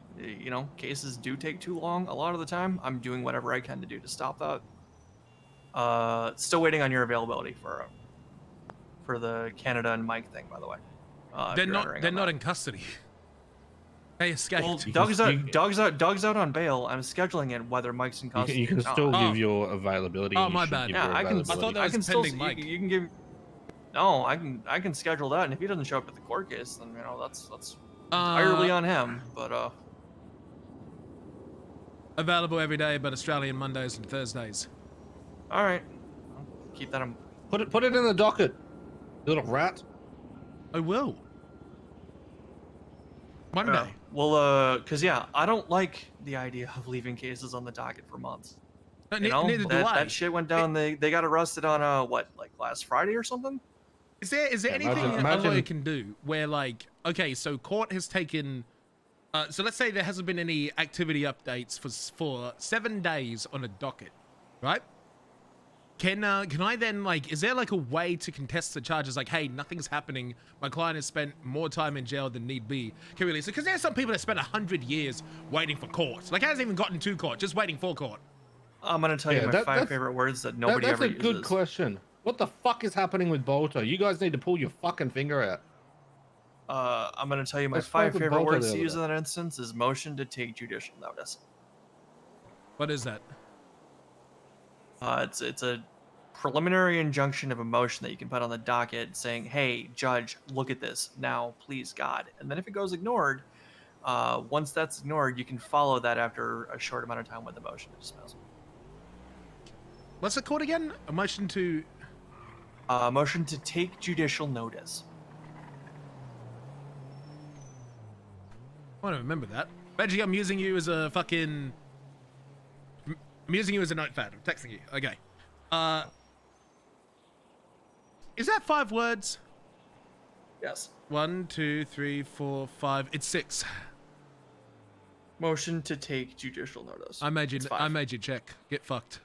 Cases do take too long a lot of the time. I'm doing whatever I can to do to stop that. Still waiting on your availability for the Canada and Mike thing, by the way. if They're you're not. entering They're on not that. in custody. They escaped. Well, Doug's out on bail. I'm scheduling it whether Mike's in custody. You can or not. still give your availability. Oh, and you my should bad. give Yeah, your I can. availability. I thought that was still. pending Mike. You can give. No, I can schedule that, and if he doesn't show up at the court case, then that's entirely on him. But Available every day, but Australian Mondays and Thursdays. all right, I'll keep that in. Put it in the docket, you little rat. I will. Monday. Well, cause I don't like the idea of leaving cases on the docket for months. Neither do I. That shit went down. They got arrested on what, like last Friday or something? Is there anything a lawyer can do where, like, okay, so court has taken, so let's say there hasn't been any activity updates for 7 days on a docket, right? Can I then, like, is there like a way to contest the charges? Like, hey, nothing's happening. My client has spent more time in jail than need be. Can we release it? Because there's some people that spend 100 years waiting for court. Like, hasn't even gotten to court, just waiting for court. I'm gonna tell you my 5 favorite words that nobody ever uses. That's a good question. What the fuck is happening with Bolter? You guys need to pull your fucking finger out. I'm gonna tell you my Let's 5 fucking favorite Bolter words the to other use day. in that instance is motion to take judicial notice. What is that? It's a preliminary injunction of a motion that you can put on the docket saying, hey, judge, look at this now, please God. And then if it goes ignored, once that's ignored, you can follow that after a short amount of time with the motion to dismiss. What's it called again? A motion to... motion to take judicial notice. I don't remember that. Reggie, I'm using you as a fucking... I'm using you as a notepad. I'm texting you. Okay. Is that 5 words? Yes. 1, 2, 3, 4, 5. It's 6. Motion to take judicial notice. I made you. It's 5. I made you check. Get fucked.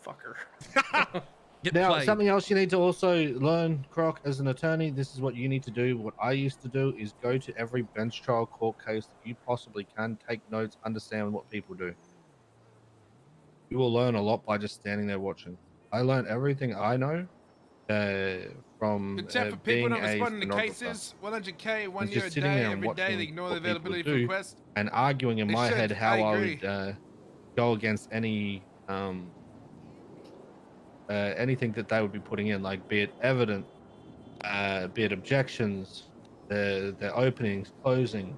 Fucker. Get Now, played. something else you need to also learn, Croc, as an attorney, this is what you need to do. What I used to do is go to every bench trial court case that you possibly can, take notes, understand what people do. You will learn a lot by just standing there watching. I learned everything I know from Except for people being not a responding to stenographer. cases, 100k, 1 And year a just sitting there day, and every day watching they ignore the what people availability for do requests. and arguing in They my should. head how I I agree. would go against any anything that they would be putting in, like be it evidence, be it objections, their openings, closing.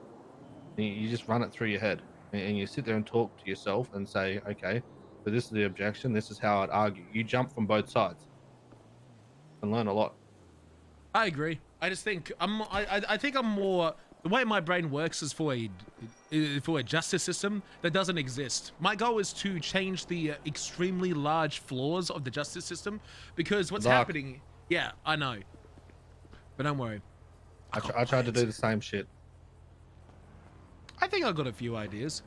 You just run it through your head and you sit there and talk to yourself and say, okay, so this is the objection, this is how I'd argue. You jump from both sides and learn a lot. I agree. I just think I think I'm more, the way my brain works is for a justice system that doesn't exist. My goal is to change the extremely large flaws of the justice system, because what's happening. Yeah, I know, but don't worry. I tried to do the same shit. I think I got a few ideas.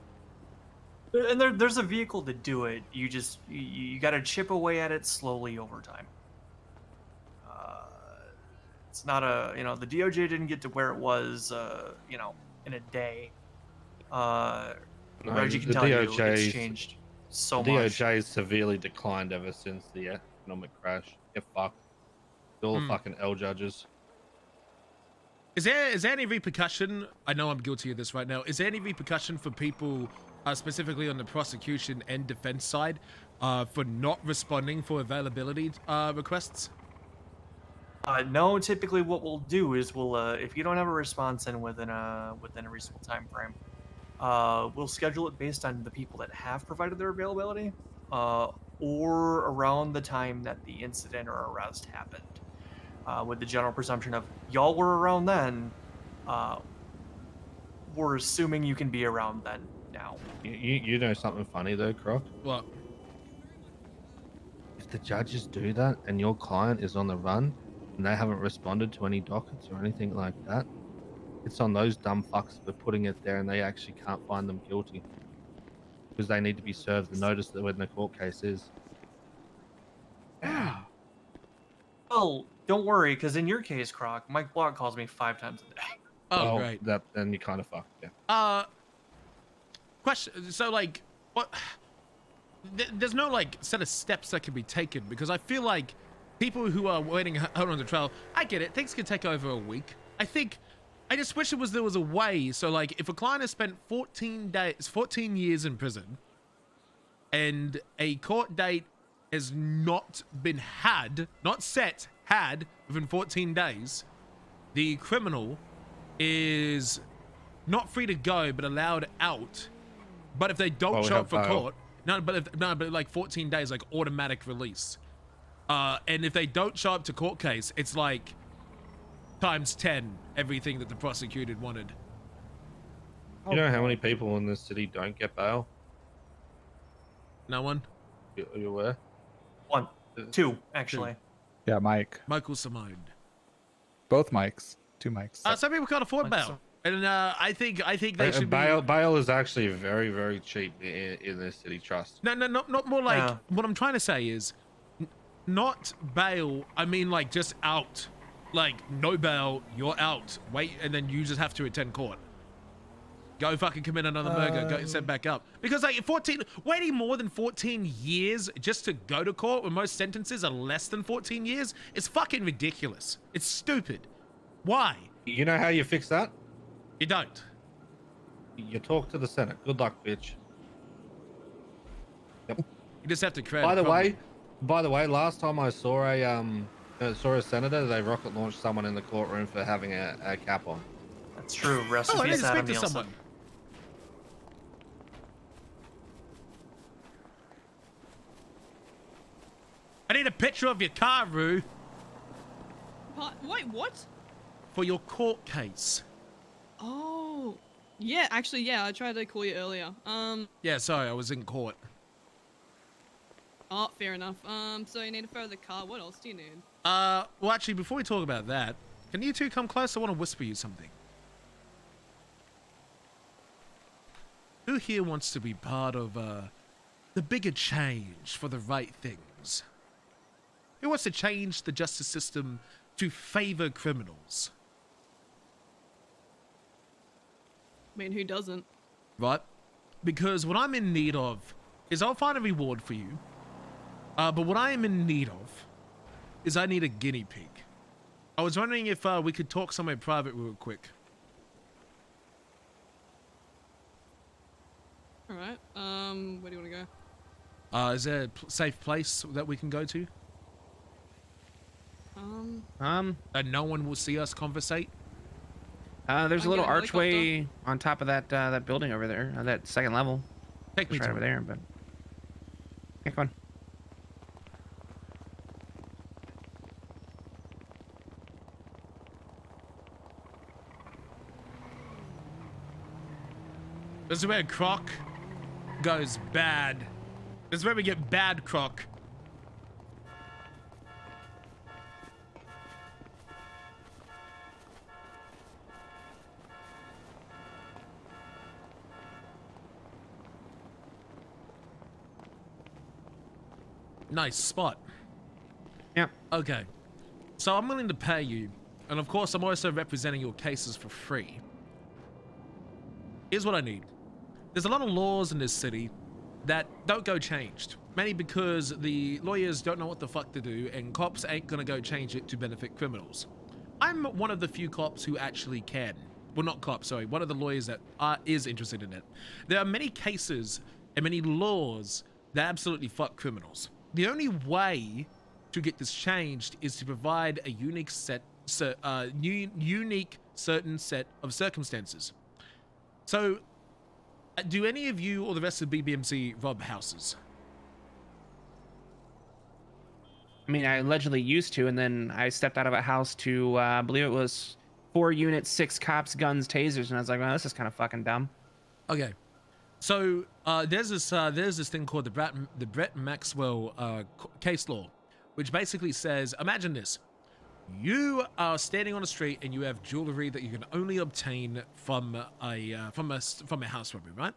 And there's a vehicle to do it. You got to chip away at it slowly over time. It's not the DOJ didn't get to where it was, in a day. Reggie can tell you it's changed so the much. DOJ has severely declined ever since the economic crash. Get fucked. All the fucking L judges. Is there any repercussion? I know I'm guilty of this right now. Is there any repercussion for people, specifically on the prosecution and defense side, for not responding for availability requests? No, typically what we'll do is if you don't have a response in within a reasonable time frame, we'll schedule it based on the people that have provided their availability, or around the time that the incident or arrest happened. With the general presumption of y'all were around then, we're assuming you can be around then now. You know something funny though, Croc? What? If the judges do that and your client is on the run and they haven't responded to any dockets or anything like that, it's on those dumb fucks for putting it there and they actually can't find them guilty. Because they need to be served the notice that when the court case is. Well, don't worry, because in your case, Croc, Mike Block calls me 5 times a day. Oh, great. Then you kind of fucked, yeah. Question. So, like, what? There's no like set of steps that can be taken, because I feel like people who are waiting out on the trial, I get it. Things can take over a week. I just wish there was a way. So like, if a client has spent 14 years in prison, and a court date has not been had within 14 days, the criminal is not free to go, but allowed out. But if they don't show up for court, but like 14 days, like automatic release. And if they don't show up to court case, it's like times 10 everything that the prosecutor wanted. You know how many people in this city don't get bail? No one? Are you aware? 1, 2, actually. Yeah, Mike. Michael Simone. Both mics. 2 mics. Some people can't afford bail. And I think they should bail is actually very, very cheap in this city, trust. No, not more like, what I'm trying to say is, not bail, I mean like just out. Like, no bail, you're out. Wait, and then you just have to attend court. Go fucking commit another murder, go set back up. Because like waiting more than 14 years just to go to court when most sentences are less than 14 years is fucking ridiculous. It's stupid. Why? You know how you fix that? You don't. You talk to the Senate. Good luck, bitch. Yep. You just have to create. By the way, last time I saw a senator, they rocket launched someone in the courtroom for having a cap on. That's true. Rest I in need peace, to Adam speak to Nielsen. someone. I need a picture of your car, Rue. Wait, what? For your court case. Oh, yeah. Actually, yeah. I tried to call you earlier. Yeah, sorry, I was in court. Oh, fair enough. So you need a photo of the car. What else do you need? Well, actually, before we talk about that, can you two come close? I want to whisper you something. Who here wants to be part of the bigger change for the right things? Who wants to change the justice system to favor criminals? I mean, who doesn't? Right? Because what I'm in need of is I'll find a reward for you. But what I am in need of is I need a guinea pig. I was wondering if we could talk somewhere private real quick. All right. Where do you want to go? Is there a safe place that we can go to? And no one will see us conversate? There's a I little get a archway on top of that that building over there, that second level. Take me right to over it. there, but yeah, come on. This is where Croc goes bad. This is where we get bad Croc. Nice spot. Yeah. Okay. So I'm willing to pay you. And of course, I'm also representing your cases for free. Here's what I need. There's a lot of laws in this city that don't go changed. Mainly because the lawyers don't know what the fuck to do and cops ain't gonna go change it to benefit criminals. I'm one of the few cops who actually can. Well, not cops, sorry. One of the lawyers that is interested in it. There are many cases and many laws that absolutely fuck criminals. The only way to get this changed is to provide a unique certain set of circumstances. So, do any of you or the rest of BBMC rob houses? I mean, I allegedly used to, and then I stepped out of a house to, I believe it was 4 units, 6 cops, guns, tasers, and I was like, well, this is kind of fucking dumb. Okay, so there's this thing called the Brett Maxwell case law, which basically says, imagine this: you are standing on a street and you have jewelry that you can only obtain from a house robbery, right?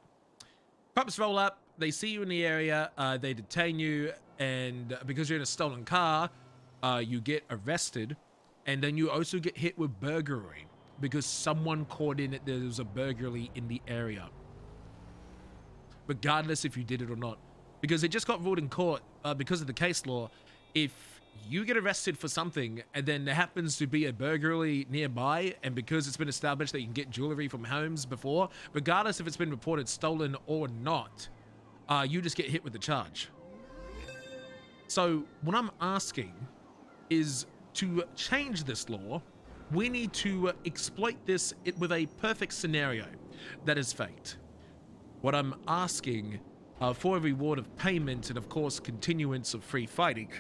Cops roll up, they see you in the area, they detain you, and because you're in a stolen car, you get arrested, and then you also get hit with burglary because someone caught in it. There was a burglary in the area, regardless if you did it or not, because it just got ruled in court because of the case law. If you get arrested for something, and then there happens to be a burglary nearby, and because it's been established that you can get jewelry from homes before, regardless if it's been reported stolen or not, you just get hit with the charge. So what I'm asking is to change this law, we need to exploit this with a perfect scenario that is faked. What I'm asking for a reward of payment and of course continuance of free fighting.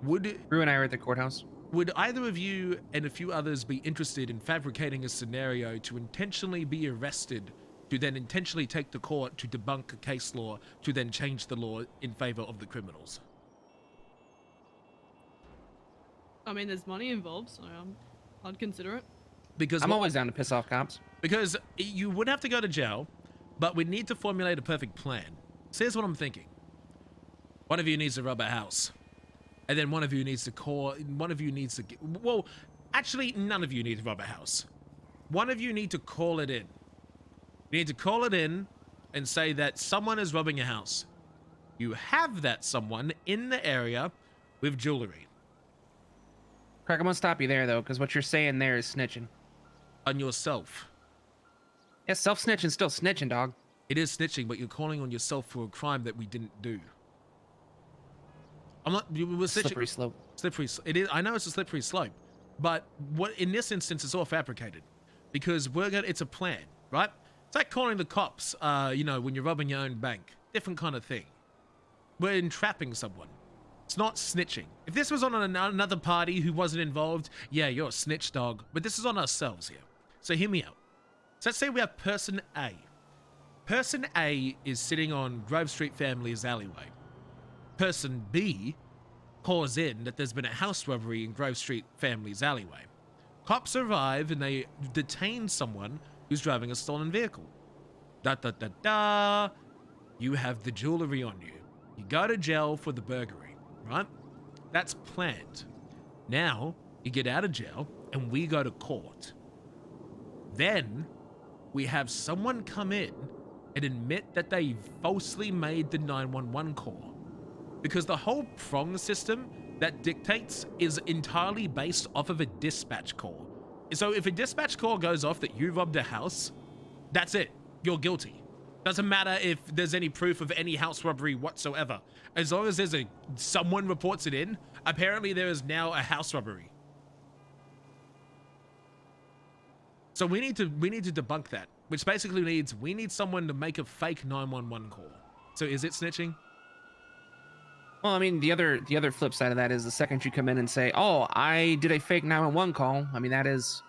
Rue and I are at the courthouse. Would either of you and a few others be interested in fabricating a scenario to intentionally be arrested, to then intentionally take to court to debunk a case law, to then change the law in favor of the criminals? I mean, there's money involved, so I'd consider it. Because I'm always down to piss off cops. Because you would have to go to jail, but we need to formulate a perfect plan. So here's what I'm thinking. One of you needs to rob a house. And then one of you needs to well, actually, none of you need to rob a house. One of you need to call it in. You need to call it in and say that someone is robbing a house. You have that someone in the area with jewelry. Craig, I'm gonna stop you there though, because what you're saying there is snitching. On yourself. Yeah, self-snitching, still snitching, dog. It is snitching, but you're calling on yourself for a crime that we didn't do. I'm not. You were slippery slope. Slippery. It is. I know it's a slippery slope, but what in this instance it's all fabricated, because it's a plan, right? It's like calling the cops. You know, when you're robbing your own bank, different kind of thing. We're entrapping someone. It's not snitching. If this was on another party who wasn't involved, yeah, you're a snitch, dog. But this is on ourselves here. So hear me out. So let's say we have person A. Person A is sitting on Grove Street Family's alleyway. Person B calls in that there's been a house robbery in Grove Street Family's alleyway. Cops arrive and they detain someone who's driving a stolen vehicle. You have the jewelry on you. You go to jail for the burglary, right? That's planned. Now, you get out of jail and we go to court. Then, we have someone come in and admit that they falsely made the 911 call. Because the whole prong system that dictates is entirely based off of a dispatch call. So if a dispatch call goes off that you robbed a house, that's it. You're guilty. Doesn't matter if there's any proof of any house robbery whatsoever. As long as someone reports it in, apparently there is now a house robbery. So we need to debunk that, which basically means we need someone to make a fake 911 call. So is it snitching? Well, I mean, the other flip side of that is the second you come in and say, "Oh, I did a fake 911 call," I mean, that is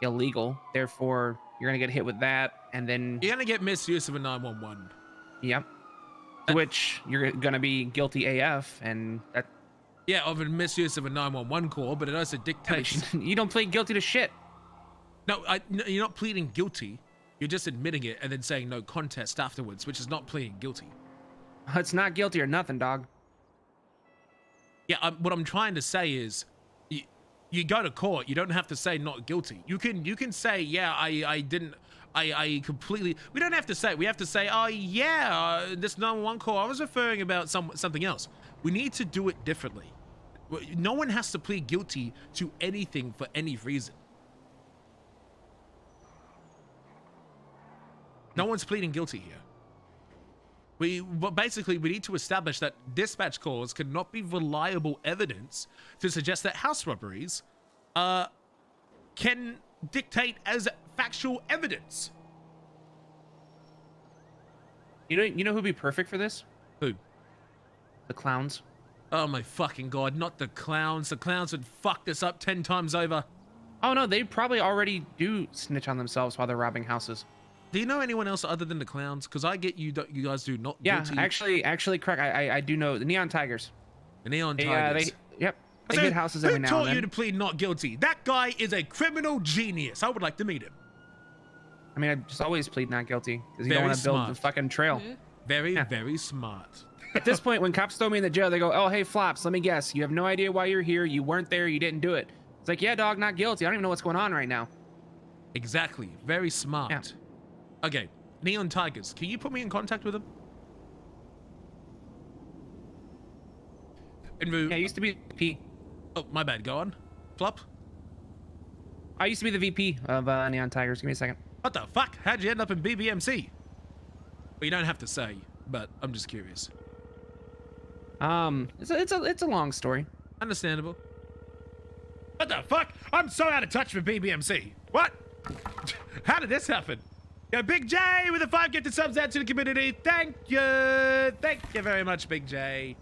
illegal. Therefore, you're gonna get hit with that, and then you're gonna get misuse of a 911. Yep. Which you're gonna be guilty AF, and that. Yeah, of a misuse of a 911 call, but it also dictates. You don't plead guilty to shit. No, you're not pleading guilty. You're just admitting it and then saying no contest afterwards, which is not pleading guilty. It's not guilty or nothing, dog. Yeah, what I'm trying to say is, you go to court. You don't have to say not guilty. You can say, yeah, I completely. We don't have to say. We have to say, oh yeah, this 911 call. I was referring about something else. We need to do it differently. No one has to plead guilty to anything for any reason. No one's pleading guilty here. Basically, we need to establish that dispatch calls cannot be reliable evidence to suggest that house robberies can dictate as factual evidence. You know who'd be perfect for this? Who? The clowns. Oh my fucking god, not the clowns. The clowns would fuck this up 10 times over. Oh no, they probably already do snitch on themselves while they're robbing houses. Do you know anyone else other than the clowns? Because I get you guys do not guilty. Yeah, actually, Craig, I do know the Neon Tigers. The Neon Tigers. They hit houses every now and then. Who taught you to plead not guilty? That guy is a criminal genius. I would like to meet him. I mean, I just always plead not guilty because you don't want to build the fucking trail. Very smart. At this point, when cops throw me in the jail, they go, "Oh, hey, Flops, let me guess. You have no idea why you're here. You weren't there. You didn't do it." It's like, yeah, dog, not guilty. I don't even know what's going on right now. Exactly. Very smart. Yeah. Okay, Neon Tigers. Can you put me in contact with them? Yeah, I used to be VP. Oh, my bad. Go on. Flop. I used to be the VP of Neon Tigers. Give me a second. What the fuck? How'd you end up in BBMC? Well, you don't have to say, but I'm just curious. It's a long story. Understandable. What the fuck? I'm so out of touch with BBMC. What? How did this happen? Yo, Big J with the 5 gifted subs out to the community. Thank you. Thank you very much, Big J.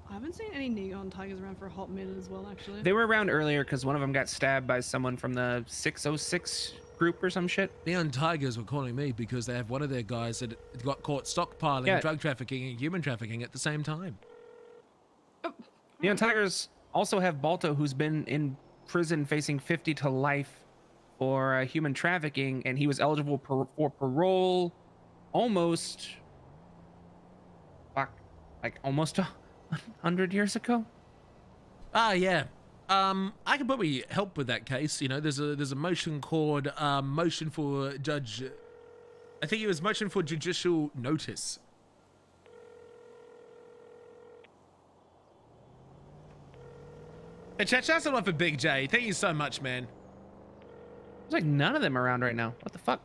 I haven't seen any Neon Tigers around for a hot minute as well, actually. They were around earlier because one of them got stabbed by someone from the 606 group or some shit. Neon Tigers were calling me because they have one of their guys that got caught stockpiling drug trafficking and human trafficking at the same time. Neon Tigers also have Balto, who's been in prison facing 50 to life for human trafficking, and he was eligible for parole almost, almost 100 years ago. Ah, yeah. I can probably help with that case. You know, there's a motion called motion for judge. I think it was motion for judicial notice. Hey, chat, shout out for Big J. Thank you so much, man. There's like none of them around right now. What the fuck?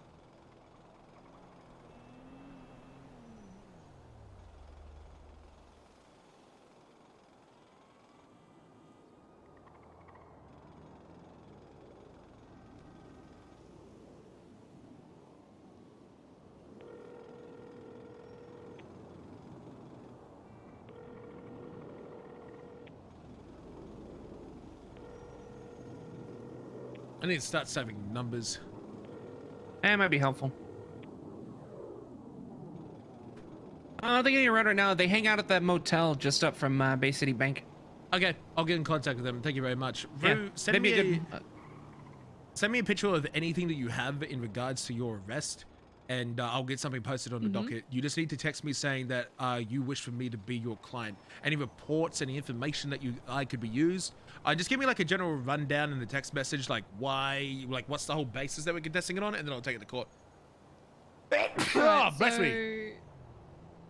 I need to start saving numbers. It might be helpful. I don't think any around right now. They hang out at that motel just up from Bay City Bank. Okay, I'll get in contact with them. Thank you very much. Yeah, Rue, send me a picture of anything that you have in regards to your arrest, and I'll get something posted on the docket. You just need to text me saying that you wish for me to be your client. Any reports, any information that I could be used. Just give me like a general rundown in the text message, like why, like what's the whole basis that we're contesting it on, and then I'll take it to court. Oh, bless me.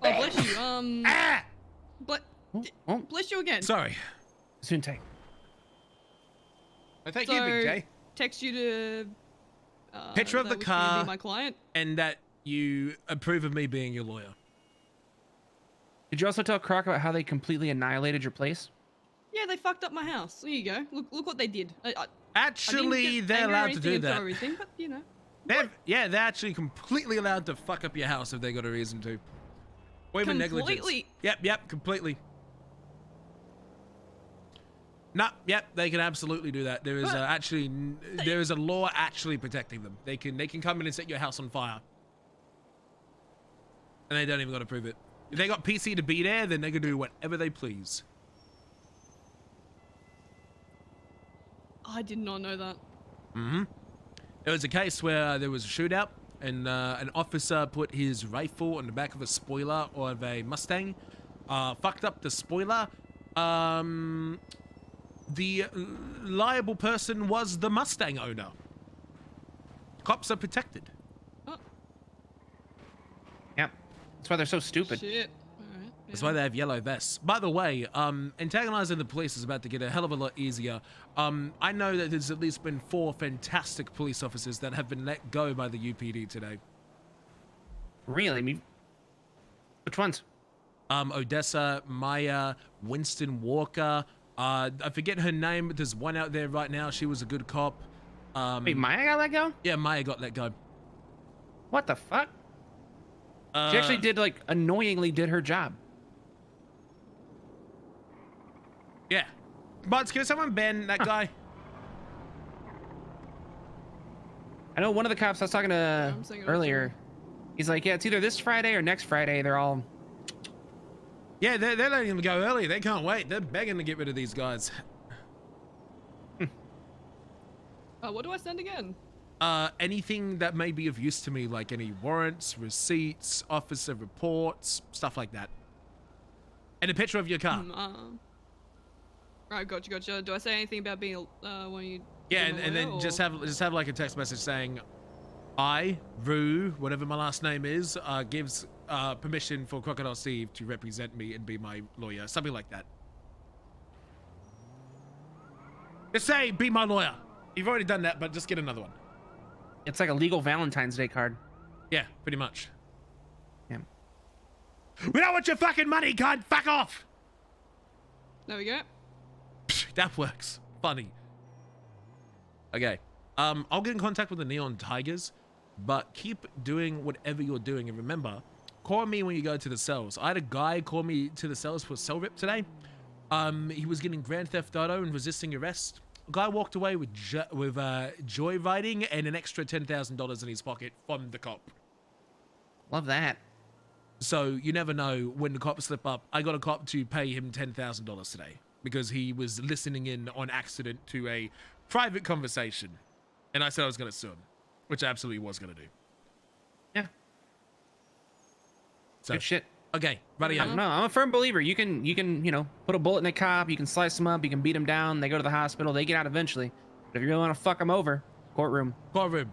Oh, bless you. Bless you again. Sorry. Soon take. Thank you, Big J. Text you to. Picture of the car, be my client, and that you approve of me being your lawyer. Did you also tell Croc about how they completely annihilated your place? Yeah, they fucked up my house. There you go. Look what they did. Actually, they're allowed to do that. Everything, but you know. They're actually completely allowed to fuck up your house if they got a reason to. Or even negligence. Completely. Yep, completely. Yep, they can absolutely do that. There is there is a law actually protecting them. They can come in and set your house on fire, and they don't even got to prove it. If they got PC to be there, then they can do whatever they please. I did not know that. There was a case where there was a shootout, and an officer put his rifle on the back of a spoiler of a Mustang, fucked up the spoiler. The liable person was the Mustang owner. Cops are protected. Yep. That's why they're so stupid. Shit. That's why they have yellow vests. By the way, antagonizing the police is about to get a hell of a lot easier. I know that there's at least been 4 fantastic police officers that have been let go by the UPD today. Really? Which ones? Odessa, Maya, Winston Walker. I forget her name, but there's one out there right now. She was a good cop. Wait, Maya got let go? Yeah, Maya got let go. What the fuck? She actually did, like, annoyingly did her job. Yeah. Buds, can someone ban that guy? I know one of the cops I was talking to earlier. He's like, yeah, it's either this Friday or next Friday. They're all... Yeah, they're letting them go early. They can't wait. They're begging to get rid of these guys. What do I send again? Anything that may be of use to me, like any warrants, receipts, officer reports, stuff like that. And a picture of your car. Right, gotcha. Do I say anything about being when you? Yeah, and then just have like a text message saying, Rue, whatever my last name is, gives permission for Crocodile Steve to represent me and be my lawyer. Something like that. Just say, be my lawyer. You've already done that, but just get another one. It's like a legal Valentine's Day card. Yeah, pretty much. Yeah. We don't want your fucking money, cunt. Fuck off. There we go. That works. Funny. Okay. I'll get in contact with the Neon Tigers, but keep doing whatever you're doing. And remember, call me when you go to the cells. I had a guy call me to the cells for cell rip today. He was getting Grand Theft Auto and resisting arrest. A guy walked away with joyriding and an extra $10,000 in his pocket from the cop. Love that. So you never know when the cops slip up. I got a cop to pay him $10,000 today because he was listening in on accident to a private conversation. And I said I was going to sue him, which I absolutely was going to do. Yeah. So, good shit. Okay, buddy. No, I'm a firm believer. You can, put a bullet in a cop. You can slice them up. You can beat them down. They go to the hospital. They get out eventually. But if you really want to fuck them over, courtroom. Courtroom.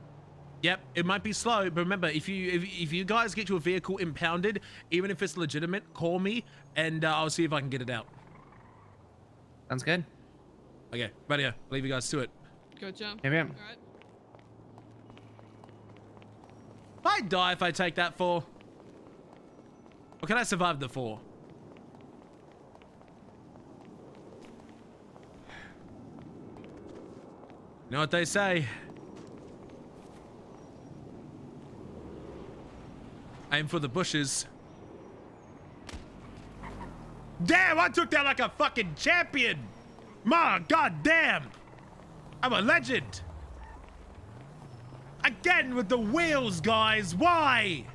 Yep, it might be slow, but remember, if you guys get your vehicle impounded, even if it's legitimate, call me, and I'll see if I can get it out. Sounds good. Okay, right here. Leave you guys to it. Good job. Yeah, All right. I die if I take that 4. Or can I survive the 4? You know what they say? Aim for the bushes. Damn, I took that like a fucking champion. My god damn. I'm a legend. Again with the wheels, guys. Why?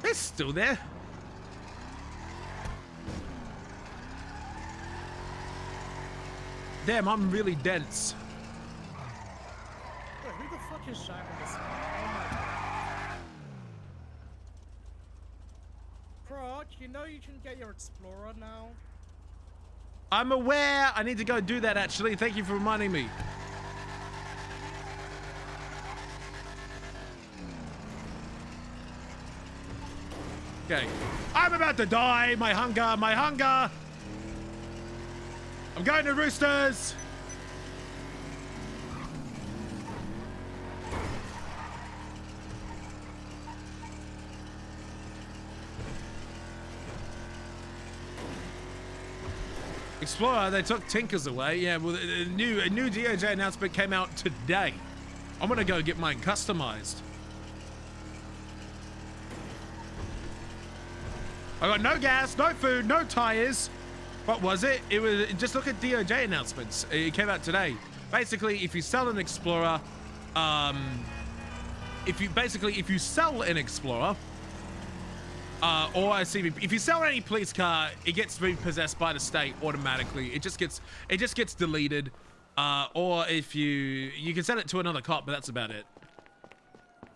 It's still there. Damn, I'm really dense. Wait, who the fuck is driving this? Oh my god. Croc, you know you can get your Explorer now? I'm aware. I need to go do that, actually. Thank you for reminding me. Okay. I'm about to die. My hunger, my hunger. I'm going to Roosters. Explorer, they took Tinkers away. Yeah, well, a new DOJ announcement came out today. I'm gonna go get mine customized. I got no gas, no food, no tires. What was it? It was, just look at DOJ announcements. It came out today. Basically, if you sell an Explorer, if you sell an Explorer, or a CVP, if you sell any police car, it gets repossessed by the state automatically. It just gets deleted. Or if you can send it to another cop, but that's about it.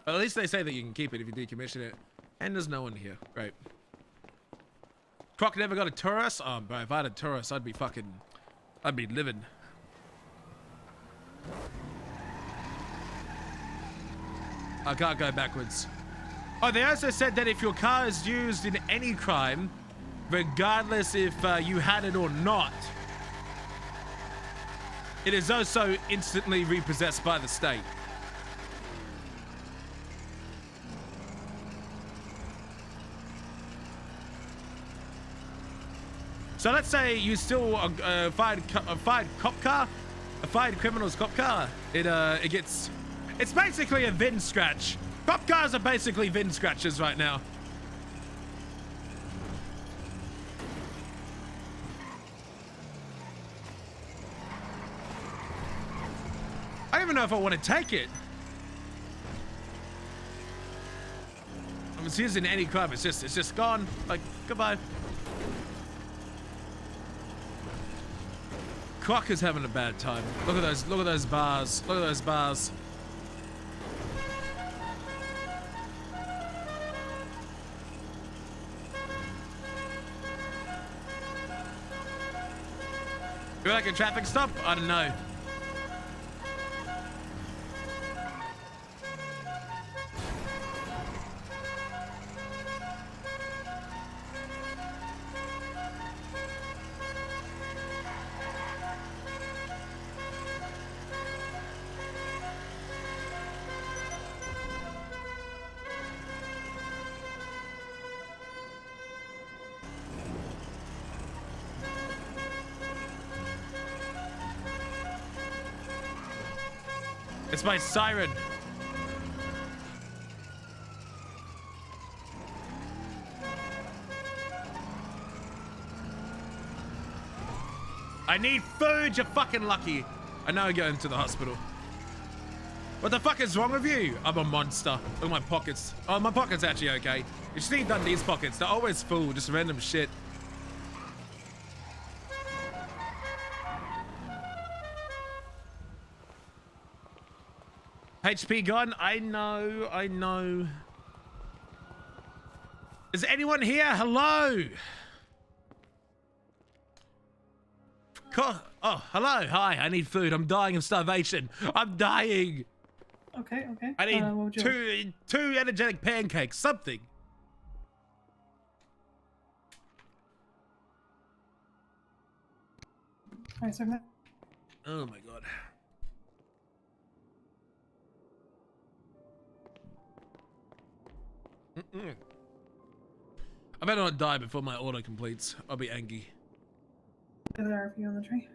But at least they say that you can keep it if you decommission it. And there's no one here. Right. Croc never got a Taurus? Oh, bro, if I had a Taurus, I'd be living. I can't go backwards. Oh, they also said that if your car is used in any crime, regardless if you had it or not, it is also instantly repossessed by the state. So let's say you steal a fired cop car, a fired criminal's cop car. It's basically a VIN scratch. Cop cars are basically VIN scratches right now. I don't even know if I want to take it. I'm just using any crime. It's just gone. Like, goodbye. Croc is having a bad time. Look at those bars. Look at those bars. You like a traffic stop? I don't know. It's my siren. I need food, you're fucking lucky. I know I'm going to the hospital. What the fuck is wrong with you? I'm a monster. Look at my pockets. Oh, my pockets actually okay. You just need Dundee's pockets. They're always full, just random shit. HP gone? I know. Is anyone here? Hello? Oh, hello. Hi, I need food. I'm dying of starvation. I'm dying. Okay. I need two energetic pancakes, something. Alright, so Oh my god. I better not die before my auto completes. I'll be angry. there are a few on the tree.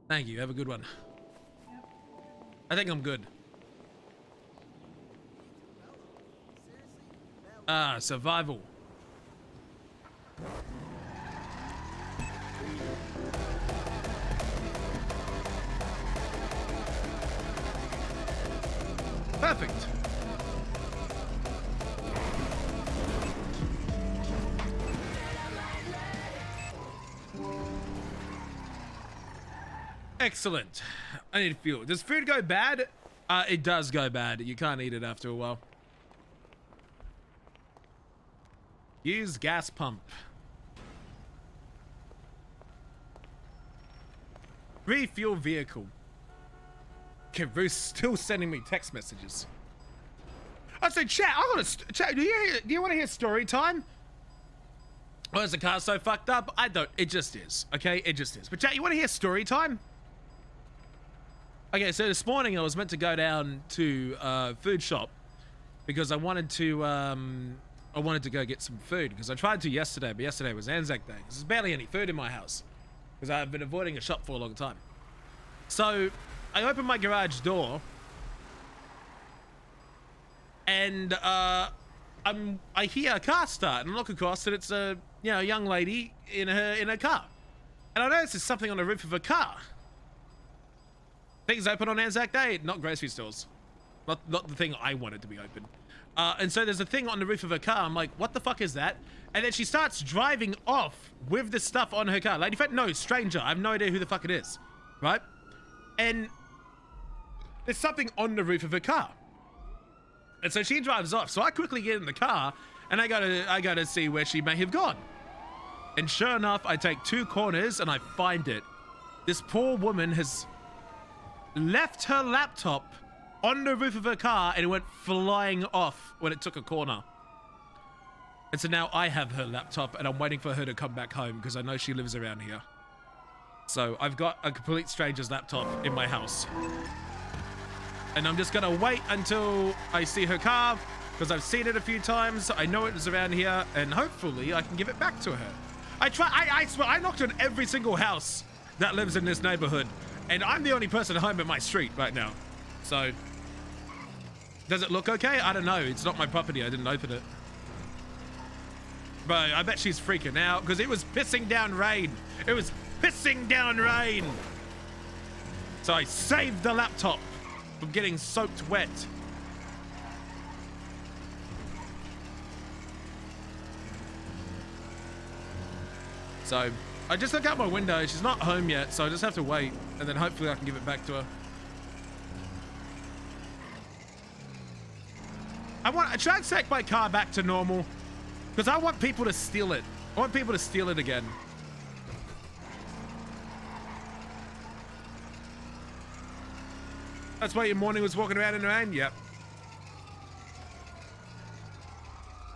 Thank you. Have a good one. I think I'm good. Survival. Perfect. Excellent. I need fuel. Does food go bad? It does go bad. You can't eat it after a while. Use gas pump. Refuel vehicle. Okay, Bruce still sending me text messages. I said, chat. I got to chat. Do you want to hear story time? Oh, is the car so fucked up? I don't. It just is. Okay, it just is. But chat, you want to hear story time? Okay, so this morning I was meant to go down to food shop because I wanted to go get some food because I tried to yesterday, but yesterday was Anzac Day. There's barely any food in my house because I've been avoiding a shop for a long time. So I opened my garage door and I hear a car start and I look across and it's a young lady in her car, and I notice there's something on the roof of her car. Things open on Anzac Day, not grocery stores, not the thing I wanted to be open. And so there's a thing on the roof of her car. I'm like, what the fuck is that? And then she starts driving off with the stuff on her car. Lady friend, no, stranger. I have no idea who the fuck it is, right? And there's something on the roof of her car. And so she drives off. So I quickly get in the car and I gotta see where she may have gone. And sure enough, I take 2 corners and I find it. This poor woman has left her laptop on the roof of her car and it went flying off when it took a corner. And so now I have her laptop and I'm waiting for her to come back home because I know she lives around here. So I've got a complete stranger's laptop in my house. And I'm just gonna wait until I see her car because I've seen it a few times. I know it was around here and hopefully I can give it back to her. I swear, I knocked on every single house that lives in this neighborhood. And I'm the only person home in my street right now. So, does it look okay? I don't know. It's not my property. I didn't open it. Bro, I bet she's freaking out because it was pissing down rain. It was pissing down rain. So I saved the laptop from getting soaked wet. So I just look out my window. She's not home yet, so I just have to wait, and then hopefully I can give it back to her. I try and take my car back to normal because I want people to steal it. I want people to steal it again. That's why your morning was walking around in the rain? Yep.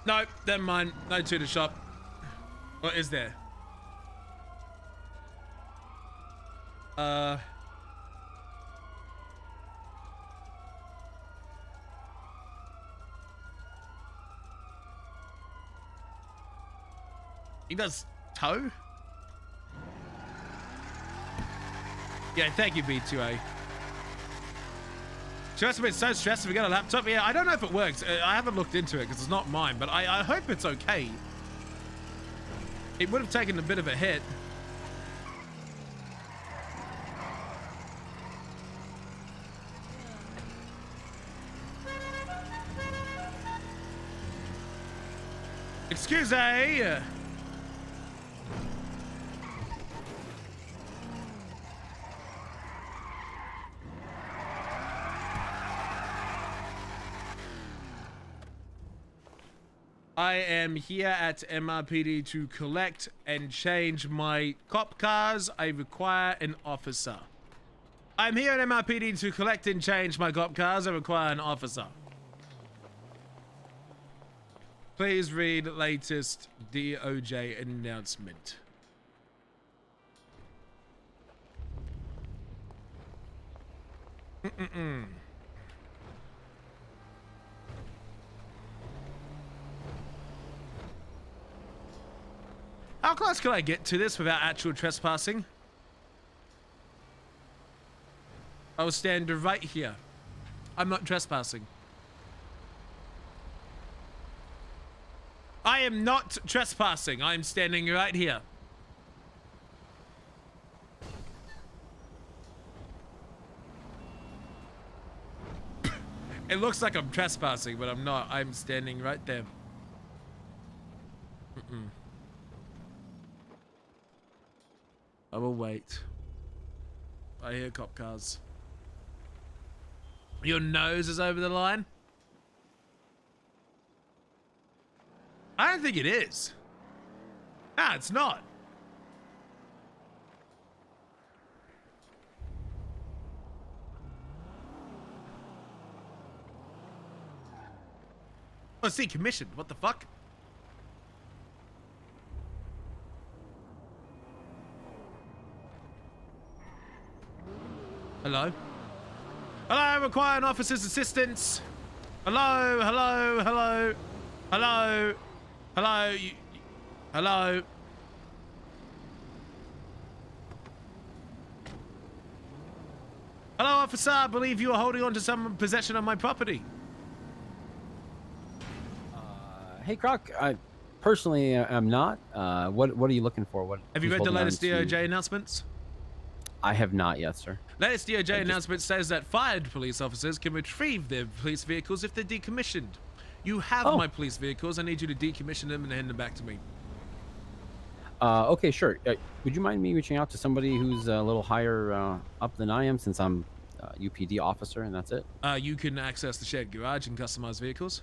No, never mind. No tutor shop. What is there? He does tow? Yeah, thank you, B2A. She must have been so stressed if we got a laptop. Yeah, I don't know if it works. I haven't looked into it because it's not mine, but I hope it's okay. It would have taken a bit of a hit. Excuse me. I am here at MRPD to collect and change my cop cars. I require an officer. I'm here at MRPD to collect and change my cop cars. I require an officer. Please read latest DOJ announcement. How close can I get to this without actual trespassing? I will stand right here. I'm not trespassing. I am not trespassing. I am standing right here. It looks like I'm trespassing, but I'm not. I'm standing right there. I will wait. I hear cop cars. Your nose is over the line? I don't think it is. Ah, it's not. Oh, see, commissioned. What the fuck? Hello? Hello, I require an officer's assistance. Hello, hello, hello. Hello. Hello. Hello. Hello, officer. I believe you are holding on to some possession of my property. Hey, Croc. I personally am not. What are you looking for? What Have you read the latest DOJ announcements? I have not yet, sir. Latest DOJ announcement says that fired police officers can retrieve their police vehicles if they're decommissioned. You have my police vehicles. I need you to decommission them and hand them back to me. Okay, sure. Would you mind me reaching out to somebody who's a little higher up than I am, since I'm UPD officer and that's it? You can access the shared garage and customize vehicles.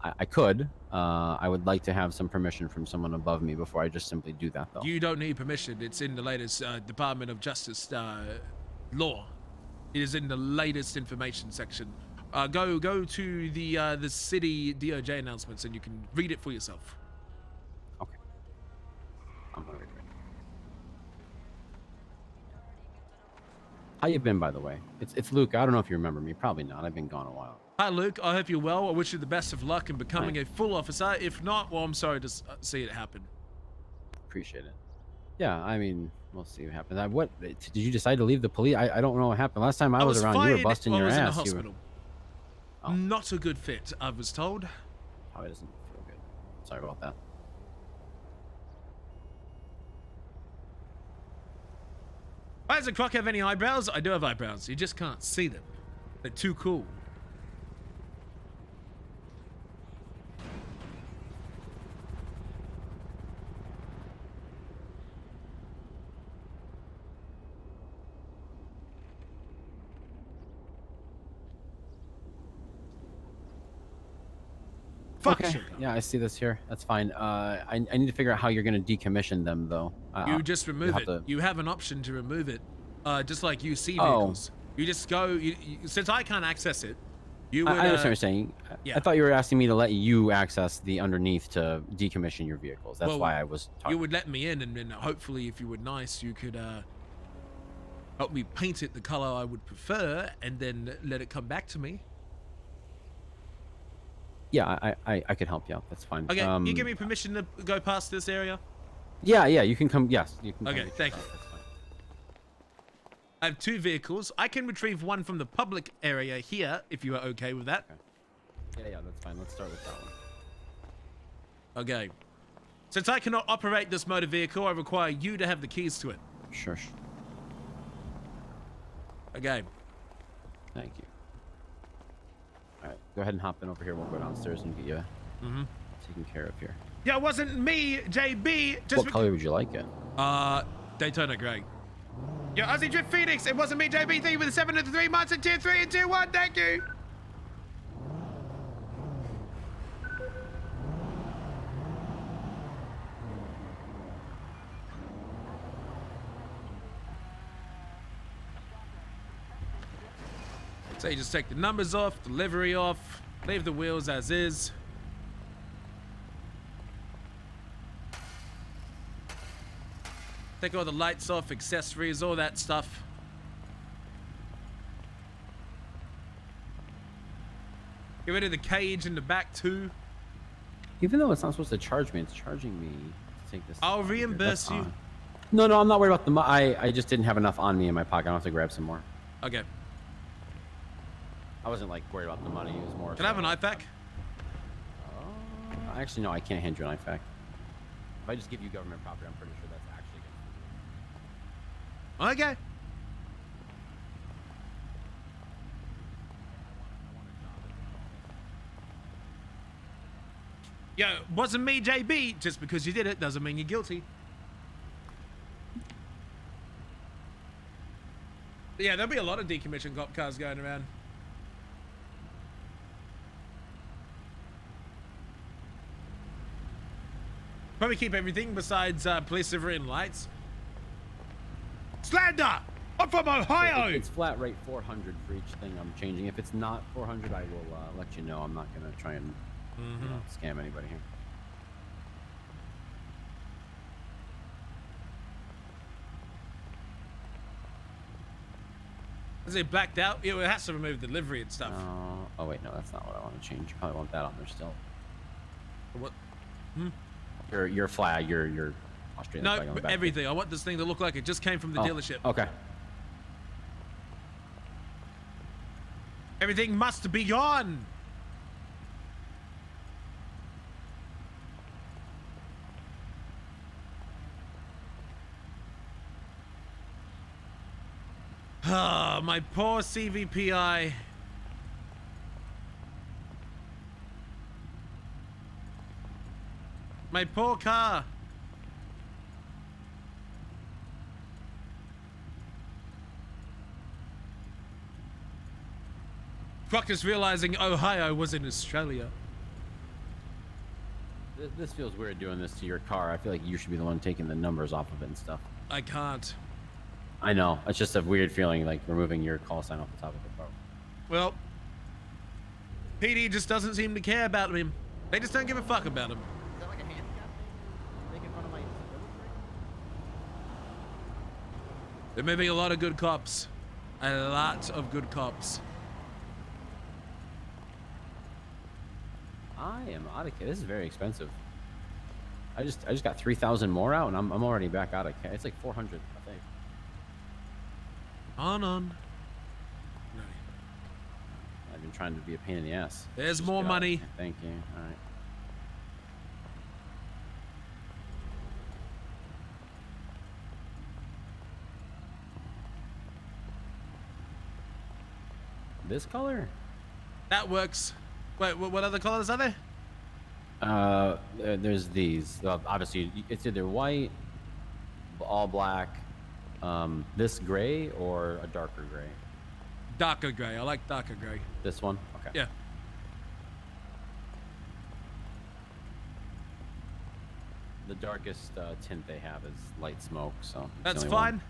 I could. I would like to have some permission from someone above me before I just simply do that, though. You don't need permission. It's in the latest Department of Justice law. It is in the latest information section. Go to the city DOJ announcements and you can read it for yourself. Okay. I'm gonna read it. How you been, by the way? It's Luke. I don't know if you remember me. Probably not. I've been gone a while. Hi, Luke. I hope you're well. I wish you the best of luck in becoming a full officer. If not, well, I'm sorry to see it happen. Appreciate it. Yeah, I mean, we'll see what happens. What did you decide to leave the police? I don't know what happened. Last time I was around, you were busting your ass. I was in the hospital. Oh. Not a good fit, I was told. Oh, it doesn't feel good. Sorry about that. Why does the Croc have any eyebrows? I do have eyebrows. You just can't see them. They're too cool. Okay. Yeah, I see this here. That's fine. I need to figure out how you're going to decommission them, though. You just remove it. You have an option to remove it, just like UC vehicles. You just go. Since I can't access it, you would. I understand what you're saying. Yeah. I thought you were asking me to let you access the underneath to decommission your vehicles. That's Well, why I was talking. You would let me in, and then hopefully, if you were nice, you could help me paint it the color I would prefer, and then let it come back to me. Yeah, I could help you out. That's fine. Okay, you give me permission to go past this area? Yeah, you can come. Yes, you can. Okay, thank you. That's fine. I have 2 vehicles. I can retrieve one from the public area here, if you are okay with that. Okay. Yeah, that's fine. Let's start with that one. Okay. Since I cannot operate this motor vehicle, I require you to have the keys to it. Sure. Okay. Thank you. All right, go ahead and hop in over here. We'll go downstairs and get you taken care of here. Yeah, it wasn't me, JB. Just What color would you like it? Daytona Gray. Yo, Aussie Drift Phoenix. It wasn't me, JB. Thank you for the 7 and the 3 months and tier 3 and tier 1. Thank you. So you just take the numbers off, delivery off, leave the wheels as is. Take all the lights off, accessories, all that stuff. Get rid of the cage in the back too. Even though it's not supposed to charge me, it's charging me to take this. I'll reimburse you. No, I'm not worried about the I just didn't have enough on me in my pocket. I'll have to grab some more. Okay. I wasn't like worried about the money. It was more. Can I have an IFAC? Actually, no, I can't hand you an IFAC. If I just give you government property, I'm pretty sure that's actually good. Okay. Yeah, wasn't me, JB. Just because you did it doesn't mean you're guilty. Yeah, there'll be a lot of decommissioned cop cars going around. Probably keep everything besides police livery and lights. Slander! I'm from Ohio! It's flat rate 400 for each thing I'm changing. If it's not 400, I will let you know. I'm not going to try and scam anybody here. Is it blacked out? Yeah, well, it has to remove the livery and stuff. Oh, wait, no, that's not what I want to change. You probably want that on there still. What? Your flag, your Australian flag on No, the back. everything. I want this thing to look like it just came from the dealership. Okay. Everything must be gone. Ah, my poor CVPI. My poor car. Croc is realizing Ohio was in Australia. This feels weird doing this to your car. I feel like you should be the one taking the numbers off of it and stuff. I can't. I know. It's just a weird feeling, like removing your call sign off the top of the car. Well, PD just doesn't seem to care about him. They just don't give a fuck about him. Is that like a handicap thing? Making fun of my disability? They're moving a lot of good cops. A lot of good cops. I am out of cash. This is very expensive. I just got 3,000 more out, and I'm already back out of cash. It's like 400, I think. On. I've been trying to be a pain in the ass. There's Just more get out. money. Thank you. All right. This color? That works. Wait, what other colors are there? There's these. Obviously, it's either white, all black, this gray, or a darker gray. Darker gray. I like darker gray. This one? Okay. Yeah. The darkest tint they have is light smoke, so it's the That's only one. fine.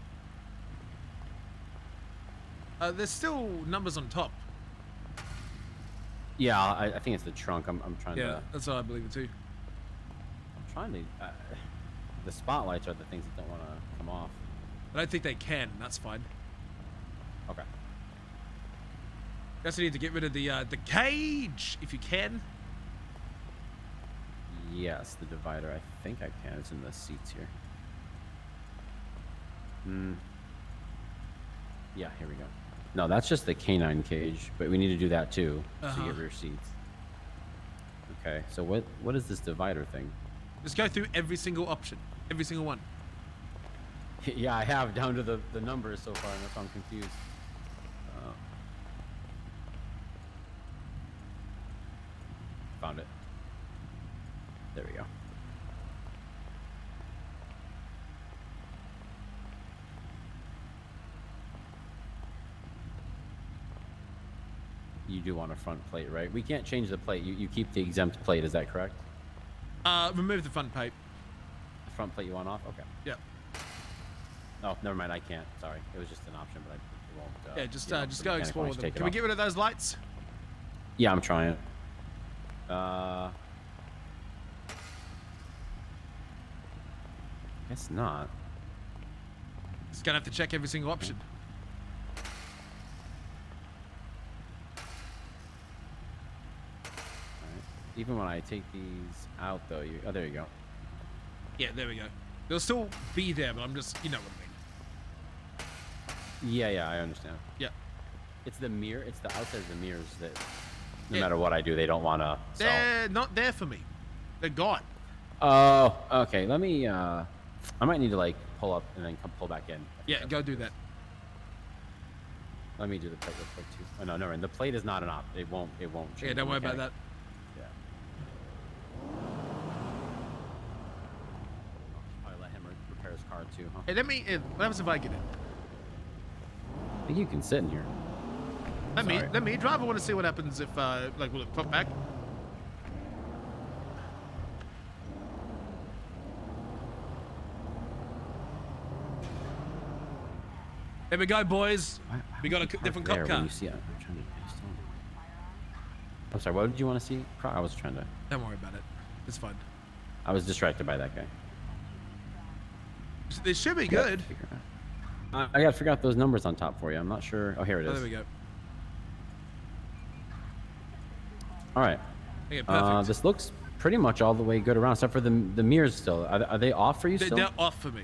There's still numbers on top. Yeah, I think it's the trunk. I'm trying Yeah, to. that's what I believe it too. I'm trying to. The spotlights are the things that don't want to come off. I don't think they can. That's fine. Okay. Guess I need to get rid of the cage if you can. Yes, the divider. I think I can. It's in the seats here. Yeah, here we go. No, that's just the canine cage, but we need to do that too to get rear seats. Okay, so what is this divider thing? Just go through every single option, every single one. Yeah, I have down to the numbers so far, and that's why I'm confused. Found it. There we go. You do want a front plate, right? We can't change the plate. You keep the exempt plate, is that correct? Remove the front plate. The front plate you want off? Okay. Yeah. Oh, never mind. I can't. Sorry. It was just an option, but I won't. Yeah, just go explore them. Can we off. get rid of those lights? Yeah, I'm trying. Guess not. Just gonna have to check every single option. Even when I take these out, though, oh, there you go. Yeah, there we go. They'll still be there, but I'm just, you know what I mean. Yeah, I understand. Yeah. It's the mirror. It's the outside of the mirrors that, no matter what I do, they don't want to. They're not there for me. They're gone. Oh, okay. Let me. I might need to like pull up and then pull back in. Yeah, go do that. Let me do the plate real quick too. Oh no, no, the plate is not an op. It won't change. Yeah, don't worry about that. Yeah. Probably let him repair his car too, huh? Hey, what happens if I get in? I think you can sit in here. Let me drive. I want to see what happens if, like, will it pop back? There we go, boys. We got a different cop car. I'm sorry, what did you want to see? I was trying to. Don't worry about it. It's fine. I was distracted by that guy. This should be good. I gotta figure out those numbers on top for you. I'm not sure. Oh, here it is. Oh, there we go. All right. Okay, perfect. This looks pretty much all the way good around, except for the mirrors still. Are they off for you still? They're off for me.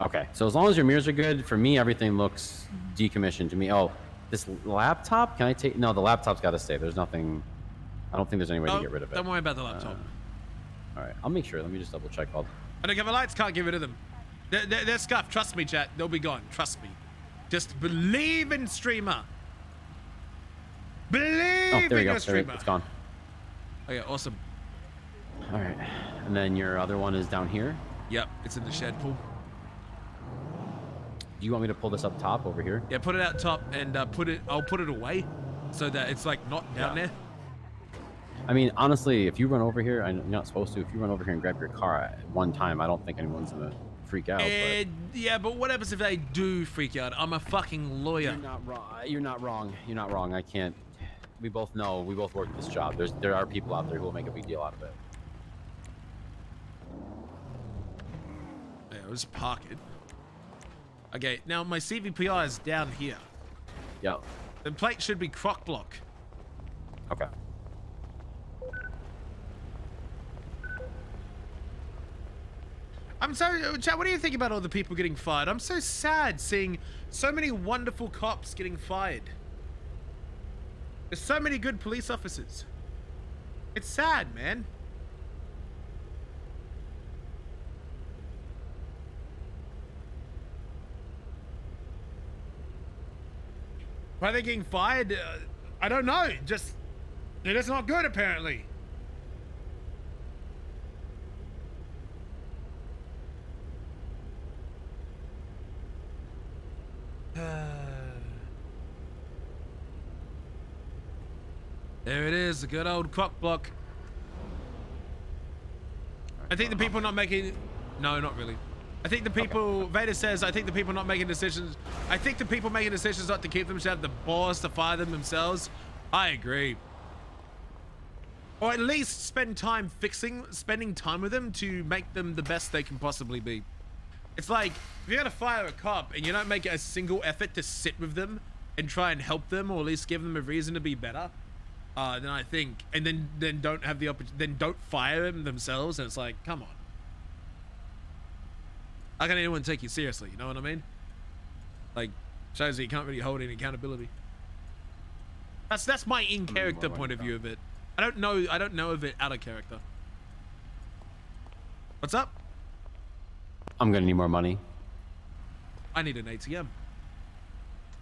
Okay, so as long as your mirrors are good, for me, everything looks decommissioned to me. Oh, this laptop, can I take? No, the laptop's got to stay. There's nothing. I don't think there's any way to get rid of it. Don't worry about the laptop. All right, I'll make sure. Let me just double check all. Undercover lights, can't get rid of them. They're scuffed. Trust me, chat. They'll be gone. Trust me. Just believe in streamer. Believe in your streamer. It's gone. Okay, awesome. All right, and then your other one is down here. Yep, it's in the shed pool. Do you want me to pull this up top over here? Yeah, put it out top and I'll put it away so that it's like not down there. I mean, honestly, if you run over here, I'm not supposed to. If you run over here and grab your car at one time, I don't think anyone's gonna freak out. Yeah, but what happens if they do freak out? I'm a fucking lawyer. You're not wrong. You're not wrong. You're not wrong. I can't. We both know. We both work this job. There are people out there who will make a big deal out of it. Yeah, I'll just park it. Okay, now my CVPI is down here. Yeah. The plate should be croc block. Okay. I'm so, Chad, what do you think about all the people getting fired? I'm so sad seeing so many wonderful cops getting fired. There's so many good police officers. It's sad, man. Why are they getting fired? I don't know. Just, they're just not good, apparently. There it is, the good old croc block. I think the people not making... No, not really. I think the people, Vader says, I think the people not making decisions, I think the people making decisions not to keep them should have the balls to fire them themselves. I agree. Or at least spending time with them to make them the best they can possibly be. It's like, if you're gonna fire a cop and you don't make a single effort to sit with them and try and help them, or at least give them a reason to be better, then I think, and then don't have the opportunity, then don't fire them themselves, and it's like, come on. How can anyone take you seriously? You know what I mean? Like, shows that you can't really hold any accountability. That's my in-character point of view of it. I don't know of it out of character. What's up? I'm gonna need more money. I need an ATM.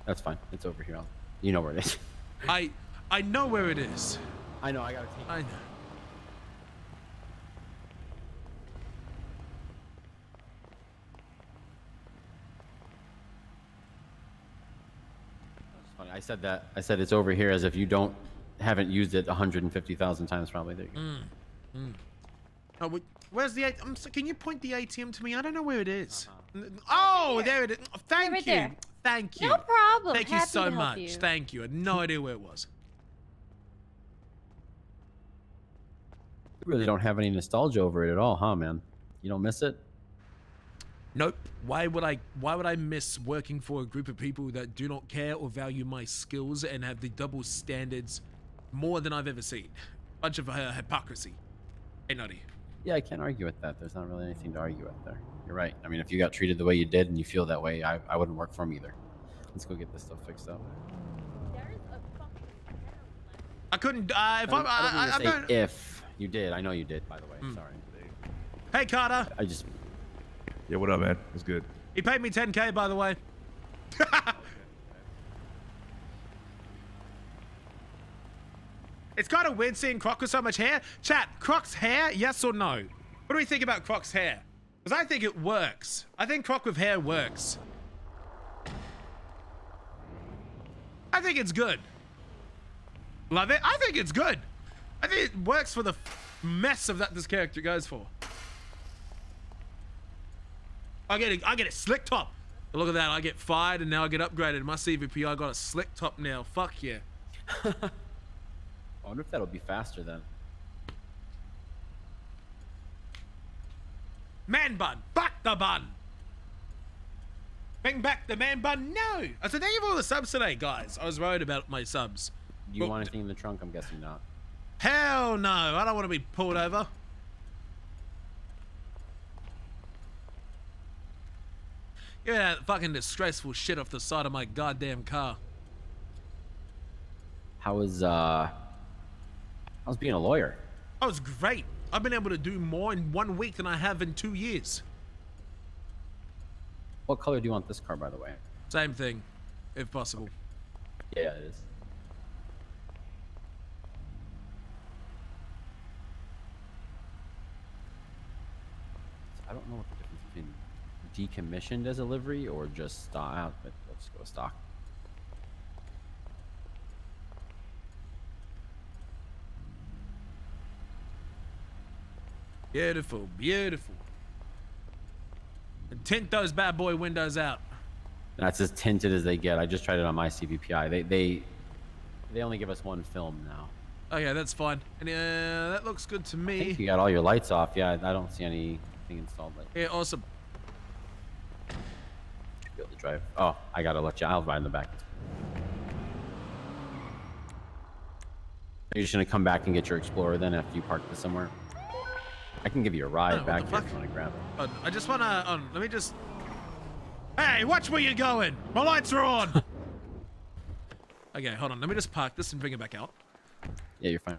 That's fine. It's over here. You know where it is. I know where it is. I know. I gotta take. I know. It's funny. I said that. I said it's over here as if you haven't used it 150,000 times probably. There you go. Oh, where's the ATM? Can you point the ATM to me? I don't know where it is. Oh, there it is. Oh, thank you. there. Thank you. No problem. Thank you Happy so to help much. you. Thank you. I had no idea where it was. You really don't have any nostalgia over it at all, huh, man? You don't miss it? Nope. Why would I miss working for a group of people that do not care or value my skills and have the double standards more than I've ever seen? Bunch of hypocrisy. Hey, Nutty. Yeah, I can't argue with that. There's not really anything to argue with there. You're right. I mean, if you got treated the way you did and you feel that way, I wouldn't work for them either. Let's go get this stuff fixed up. I couldn't. I don't mean to say if you did. I know you did, by the way. Sorry. Hey, Carter. I just. Yeah, what up, man? It's good. He paid me 10K, by the way. It's kind of weird seeing Croc with so much hair. Chat, Croc's hair, yes or no? What do we think about Croc's hair? Because I think it works. I think Croc with hair works. I think it's good. Love it? I think it's good. I think it works for the mess of that this character goes for. I get a slick top. Look at that. I get fired and now I get upgraded. My CVP, I got a slick top now. Fuck yeah. I wonder if that'll be faster then. Man bun. Back the bun. Bring back the man bun. No. I said, thank you for all the subs today, guys. I was worried about my subs. Do you want anything in the trunk? I'm guessing not. Hell no. I don't want to be pulled over. Get that fucking disgraceful shit off the side of my goddamn car. How's being a lawyer? That was great. I've been able to do more in 1 week than I have in 2 years. What color do you want this car, by the way? Same thing, if possible. Yeah, it is. I don't know what the difference between decommissioned as a livery or just stock, but let's go stock. Beautiful, beautiful. And tint those bad boy windows out. That's as tinted as they get. I just tried it on my CVPI. They only give us one film now. Oh yeah, that's fine. And that looks good to me. I think you got all your lights off. Yeah, I don't see anything installed. Like, yeah, awesome. should be able to drive. Oh, I gotta let you. I'll ride in the back. Are you just gonna come back and get your Explorer then after you park this somewhere? I can give you a ride back here if you want to grab it. I just wanna. Let me just. Hey, watch where you're going. My lights are on. Okay, hold on. Let me just park this and bring it back out. Yeah, you're fine.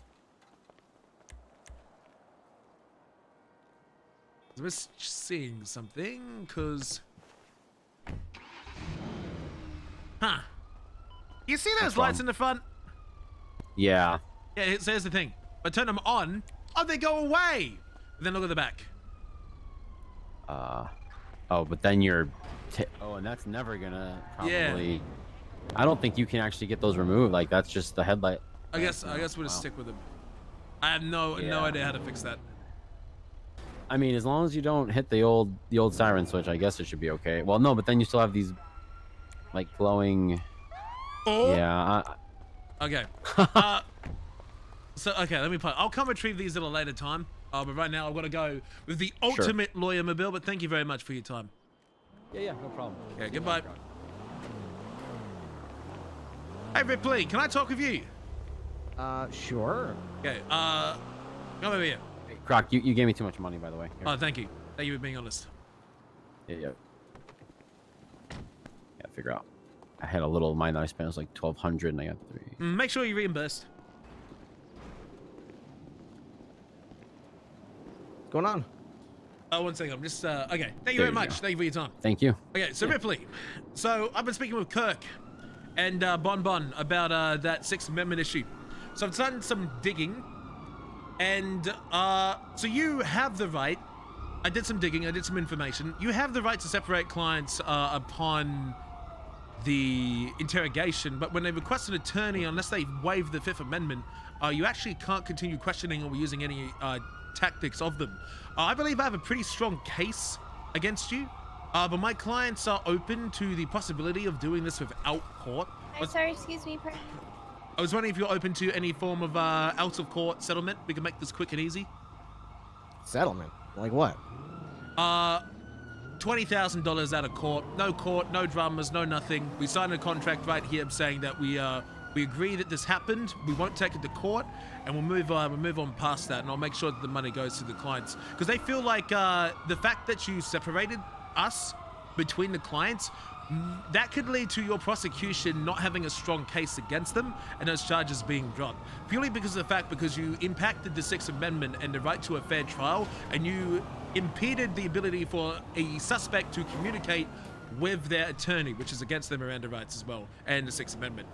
I was seeing something, cause. Huh. You see those lights in the front? Yeah. Yeah, so here's the thing. If I turn them on, they go away. But then look at the back. Oh, but then you're. Oh, and that's never gonna probably. Yeah. I don't think you can actually get those removed. Like that's just the headlight. I guess we'll just stick with them. I have no idea how to fix that. I mean, as long as you don't hit the old siren switch, I guess it should be okay. Well, no, but then you still have these like glowing. Oh. Yeah. Okay. So okay, let me play. I'll come retrieve these at a later time. But right now I've got to go with the ultimate lawyer mobile. But thank you very much for your time. Yeah, no problem. Okay, goodbye. Hey Ripley, can I talk with you? Sure. Okay. Come over here. Hey, Croc, you gave me too much money, by the way. Here. Oh, thank you. Thank you for being honest. Yeah. Figure out. I had a little mine that I spent was like 1,200, and I got 3. Make sure you reimbursed. What's going on? One second. I'm just okay. Thank you very much. Thank you for your time. Thank you. Okay, so Ripley. So I've been speaking with Kirk and Bon about that Sixth Amendment issue. So I've done some digging, and so you have the right. I did some digging. I did some information. You have the right to separate clients upon the interrogation, but when they request an attorney, unless they waive the Fifth Amendment, you actually can't continue questioning or using any tactics of them. I believe I have a pretty strong case against you, but my clients are open to the possibility of doing this without court. I'm sorry, excuse me, pardon. I was wondering if you're open to any form of out-of-court settlement. We can make this quick and easy. Settlement? Like what? $20,000 out of court. No dramas, no nothing. We signed a contract right here saying that we agree that this happened. We won't take it to court, and we'll move on past that. And I'll make sure that the money goes to the clients because they feel like the fact that you separated us between the clients, that could lead to your prosecution not having a strong case against them and those charges being dropped purely because of the fact because you impacted the Sixth Amendment and the right to a fair trial, and you impeded the ability for a suspect to communicate with their attorney, which is against their Miranda rights as well and the Sixth Amendment.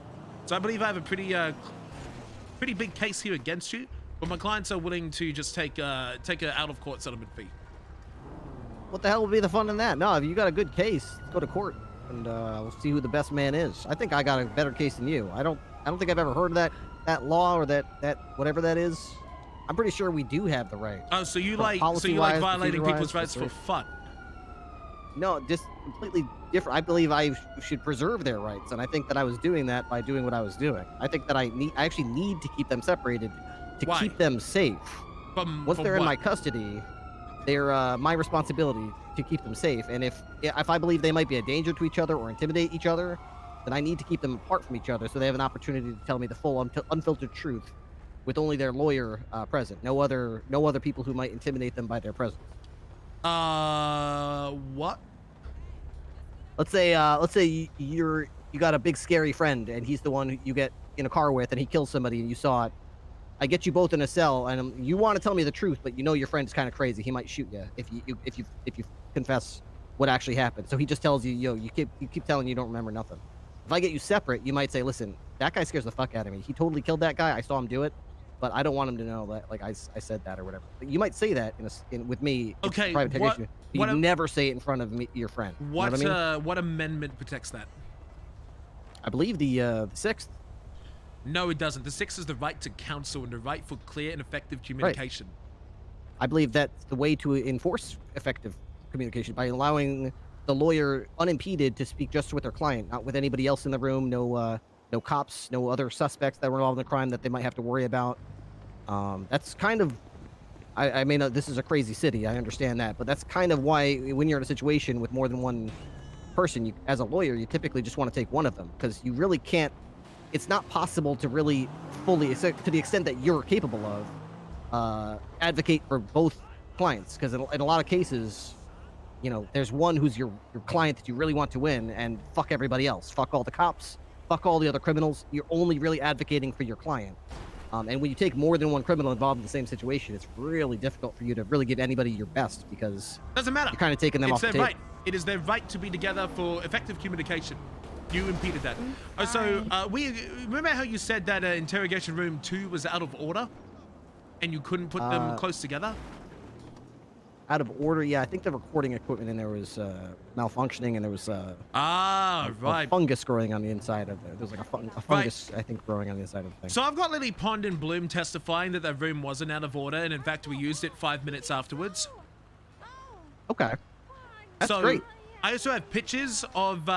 So I believe I have a pretty big case here against you, but my clients are willing to just take a out-of-court settlement fee. What the hell would be the fun in that? No, if you got a good case, go to court and we'll see who the best man is. I think I got a better case than you. I don't think I've ever heard of that law or that whatever that is. I'm pretty sure we do have the right. Oh, so you like violating people's rights for fun? No, just completely different. I believe I should preserve their rights, and I think that I was doing that by doing what I was doing. I think that I actually need to keep them separated to keep them safe. Once they're in my custody, they're my responsibility to keep them safe. And if I believe they might be a danger to each other or intimidate each other, then I need to keep them apart from each other so they have an opportunity to tell me the full unfiltered truth with only their lawyer present. No other people who might intimidate them by their presence. What? Let's say you got a big scary friend and he's the one who you get in a car with and he kills somebody and you saw it. I get you both in a cell and you want to tell me the truth, but you know your friend's kind of crazy. He might shoot you if you confess what actually happened. So he just tells you, you keep telling you don't remember nothing. If I get you separate, you might say, listen, that guy scares the fuck out of me. He totally killed that guy. I saw him do it, but I don't want him to know that like I said that or whatever. But you might say that with me. Okay. It's private interrogation. You never say it in front of your friend. What You know what I mean? what amendment protects that? I believe the Sixth. No, it doesn't. The Sixth is the right to counsel and the right for clear and effective communication. I believe that's the way to enforce effective communication, by allowing the lawyer unimpeded to speak just with their client, not with anybody else in the room. No cops, no other suspects that were involved in the crime that they might have to worry about. That's kind of, I mean, this is a crazy city. I understand that, but that's kind of why when you're in a situation with more than one person, as a lawyer, you typically just want to take one of them because you really can't. It's not possible to really fully, to the extent that you're capable of, advocate for both clients. Because in a lot of cases, there's one who's your client that you really want to win, and fuck everybody else. Fuck all the cops. Fuck all the other criminals. You're only really advocating for your client. And when you take more than one criminal involved in the same situation, it's really difficult for you to really give anybody your best because doesn't matter. You're kind of taking them off the table. Right. It is their right to be together for effective communication. You impeded that. Oh, so we remember how you said that interrogation room 2 was out of order, and you couldn't put them close together. Out of order, yeah. I think the recording equipment in there was malfunctioning, and there was a fungus growing on the inside of it. There was like a fungus, I think, growing on the inside of the thing. So I've got Lily Pond and Bloom testifying that room wasn't out of order, and in fact we used it 5 minutes afterwards. Okay. That's so great. I also have pictures of,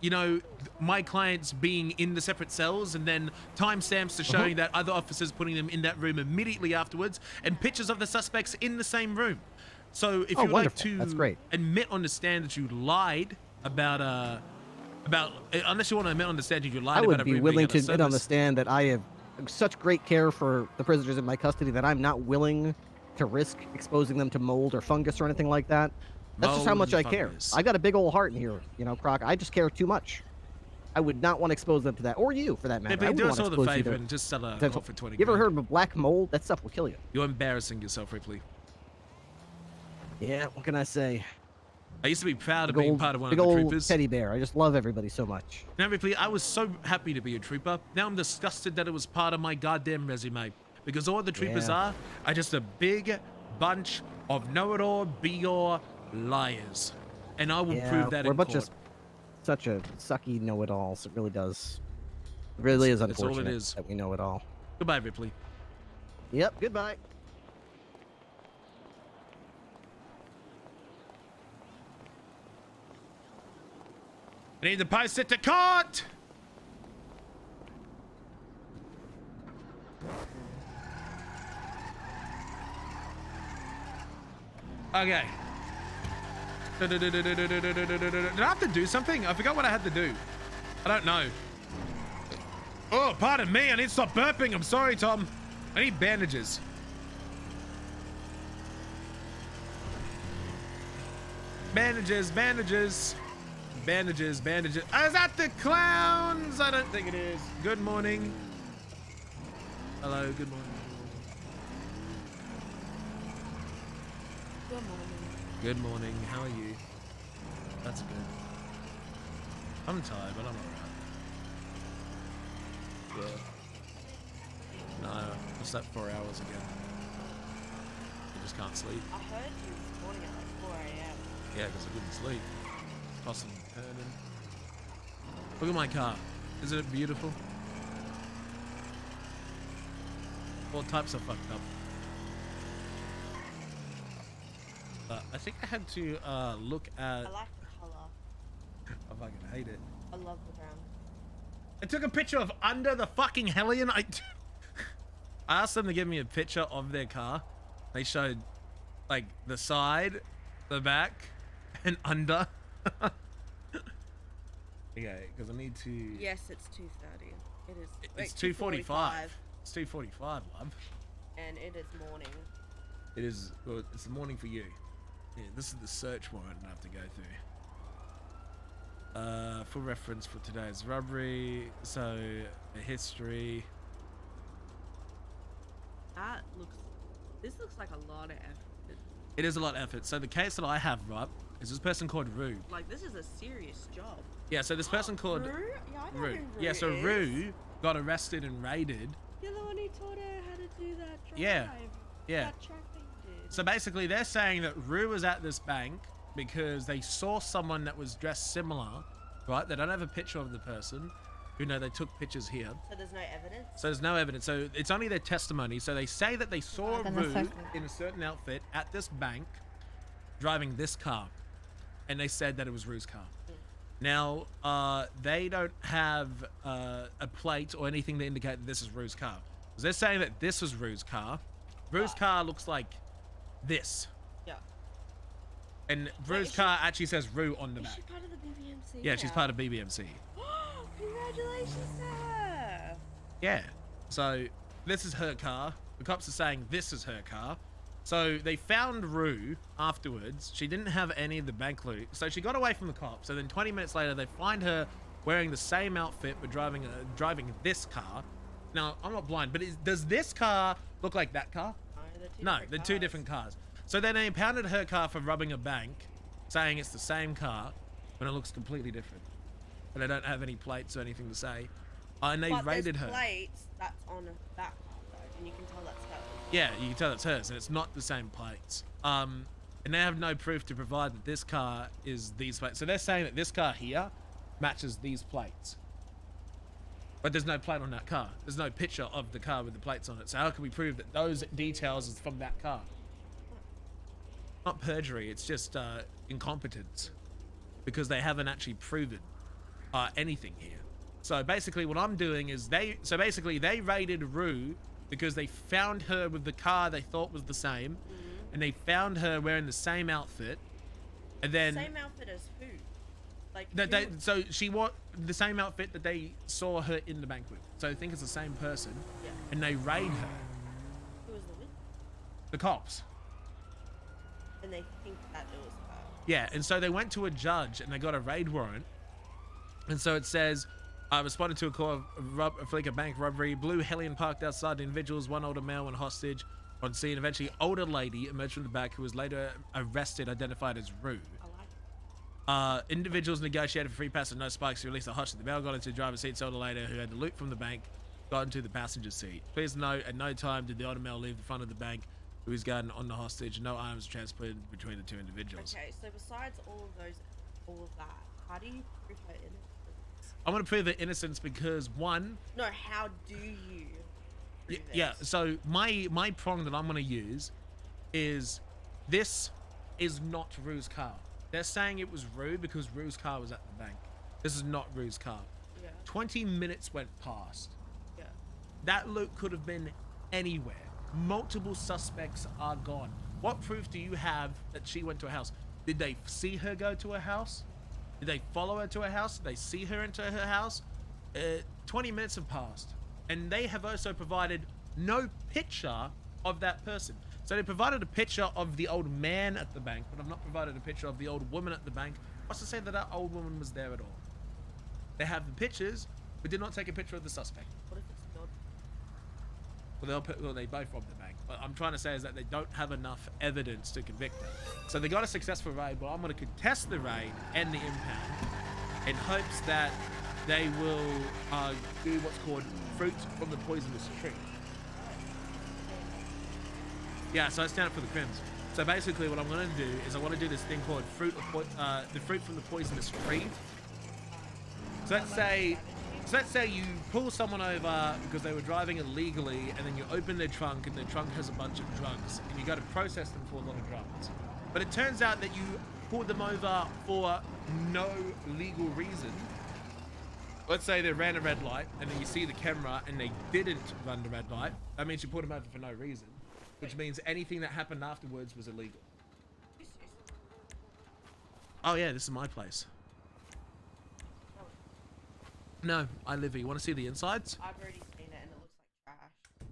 you know, my clients being in the separate cells, and then timestamps to showing that other officers putting them in that room immediately afterwards, and pictures of the suspects in the same room. So if you'd like to That's great. admit on the stand that you lied about unless you want to admit on the stand you lied I about would a be room willing being to out of admit on the service. stand that I have such great care for the prisoners in my custody that I'm not willing to risk exposing them to mold or fungus or anything like that. That's just how Mold much and I care. fungus. I got a big old heart in here, you know, Croc. I just care too much. I would not want to expose them to that, or you, for that matter. Maybe I do wouldn't us want all to the expose you favor to and just sell a potential- call for 20 You ever grand. heard of black mold? That stuff will kill you. You're embarrassing yourself, Ripley. Yeah, what can I say? I used to be proud of Big being old- part of one big of the old troopers. teddy bear. I just love everybody so much. Now, Ripley, I was so happy to be a trooper. Now I'm disgusted that it was part of my goddamn resume. Because all the troopers Yeah. are just a big bunch of know-it-all, be-all liars. And I will Yeah, prove that we're a in bunch court. of such a sucky know-it-alls. It really does. It really is That's all it unfortunate is. that we know it all. Goodbye, Ripley. Yep, goodbye. I need to post it to court! Okay. Did I have to do something? I forgot what I had to do. I don't know. Oh, pardon me. I need to stop burping. I'm sorry, Tom. I need bandages. Bandages, bandages. Bandages, bandages. Oh, is that the clowns? I don't think it is. Good morning. Hello, good morning. Good morning. Good morning. How are you? That's good. I'm tired, but I'm alright. Yeah. No, I slept 4 hours again. I just can't sleep. I heard you this morning at like 4 a.m. Yeah, because I couldn't sleep. Tossing and turning. Look at my car. Isn't it beautiful? All types are fucked up. I think I had to look at... I like the color. I fucking hate it. I love the brown. I took a picture of under the fucking Hellion. I asked them to give me a picture of their car. They showed like the side, the back, and under. Okay, because I need to... Yes, it's 2:30. It is. It's 2:45. It's 2:45, love. And it is morning. It is. Well, it's the morning for you. Yeah, this is the search warrant I have to go through. For reference for today's robbery, so the history. That looks. This looks like a lot of effort. It is a lot of effort. So the case that I have, right, is this person called Rue. Like this is a serious job. Yeah, so this person called Rue? Yeah, I know Rue. who Rue Yeah, so is. Rue got arrested and raided. You're the one who taught her how to do that drive. Yeah, yeah. That track thing you did. So basically, they're saying that Rue was at this bank because they saw someone that was dressed similar, right? They don't have a picture of the person. Who know they took pictures here. So there's no evidence? So there's no evidence. So it's only their testimony. So they say that they saw then Rue that's in a certain outfit at this bank driving this car. And they said that it was Rue's car. Now, they don't have a plate or anything to indicate that this is Rue's car. Because they're saying that this is Rue's car. Rue's car looks like this. Yeah. And Rue's car actually says Rue on the Is back. she part of the BBMC? Yeah, she's part of BBMC. Congratulations to her. Yeah. So this is her car. The cops are saying this is her car. So they found Rue afterwards. She didn't have any of the bank loot. So she got away from the cops. So then 20 minutes later, they find her wearing the same outfit but driving this car. Now, I'm not blind, but does this car look like that car? No, they're two different cars. So then they impounded her car for robbing a bank, saying it's the same car, when it looks completely different. And they don't have any plates or anything to say. And they But raided there's her. plates that's on that car though, and you can tell that's hers. Yeah, you can tell it's hers, and it's not the same plates. And they have no proof to provide that this car is these plates. So they're saying that this car here matches these plates. But there's no plate on that car. There's no picture of the car with the plates on it. So how can we prove that those details is from that car? not perjury. It's just incompetence because they haven't actually proven anything here. So basically, what I'm doing is they raided Rue because they found her with the car they thought was the same, and they found her wearing the same outfit, and then Same outfit as who? Like so she wore the same outfit that they saw her in the bank with. So I think it's the same person, and they raid her. Who was the witness? The cops. And they think that it was her. Yeah, and so they went to a judge and they got a raid warrant, and so it says. Responded to a call of a bank robbery. Blue Hellion parked outside. The individuals, one older male, one hostage on scene. Eventually, older lady emerged from the back who was later arrested, identified as Rue. Individuals negotiated for free pass and no spikes to release the hostage. The male got into the driver's seat. Older lady who had the loot from the bank got into the passenger seat. Please note, at no time did the older male leave the front of the bank who was guarding on the hostage. No arms transported between the two individuals. Okay, so besides all of that, how do you prove her innocence? I'm going to prove their innocence because one... No, how do you prove Yeah, so my prong that I'm going to use is this is not Rue's car. They're saying it was Rue because Rue's car was at the bank. This is not Rue's car. Yeah. 20 minutes went past. Yeah. That loot could have been anywhere. Multiple suspects are gone. What proof do you have that she went to a house? Did they see her go to a house? Did they follow her to a house? Did they see her into her house? 20 minutes have passed. And they have also provided no picture of that person. So they provided a picture of the old man at the bank, but I've not provided a picture of the old woman at the bank. What's to say that that old woman was there at all? They have the pictures, but did not take a picture of the suspect. What if it's not? Well, they both robbed the bank. What I'm trying to say is that they don't have enough evidence to convict them. So they got a successful raid, but I'm going to contest the raid and the impound in hopes that they will do what's called fruit from the poisonous tree. Yeah, so I stand up for the crims. So basically what I'm going to do is I want to do this thing called the fruit from the poisonous tree. So let's say you pull someone over because they were driving illegally, and then you open their trunk, and their trunk has a bunch of drugs, and you go to process them for a lot of drugs. But it turns out that you pulled them over for no legal reason. Let's say they ran a red light, and then you see the camera, and they didn't run the red light. That means you pulled them over for no reason, which means anything that happened afterwards was illegal. Oh yeah, this is my place. No, I live here. You want to see the insides? I've already seen it and it looks like trash.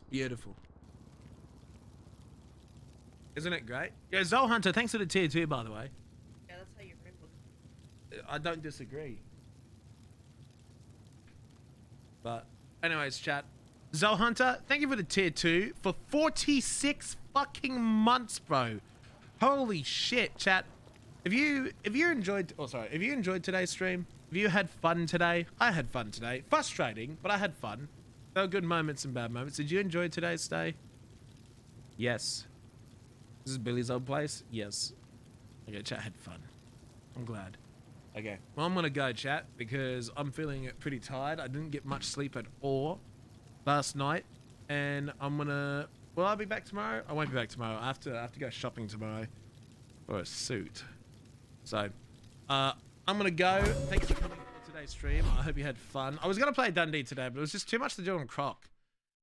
Beautiful. Isn't it great? Yeah, Zol Hunter, thanks for the tier 2, by the way. Yeah, that's how your room looks. I don't disagree. But, anyways, chat. Zol Hunter, thank you for the tier 2 for 46 fucking months, bro. Holy shit, chat. If you enjoyed today's stream, if you had fun today, I had fun today. Frustrating, but I had fun. There were good moments and bad moments. Did you enjoy today's stay? Yes. This is Billy's old place? Yes. Okay, chat had fun. I'm glad. Okay, well, I'm gonna go, chat, because I'm feeling pretty tired. I didn't get much sleep at all last night, and I'm gonna... Will I be back tomorrow? I won't be back tomorrow. I have to go shopping tomorrow for a suit. So, I'm gonna go. Thanks for coming to today's stream. I hope you had fun. I was gonna play Dundee today, but it was just too much to do on Croc.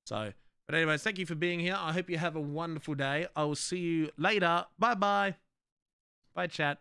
So, but anyways, thank you for being here. I hope you have a wonderful day. I will see you later. Bye bye. Bye, chat.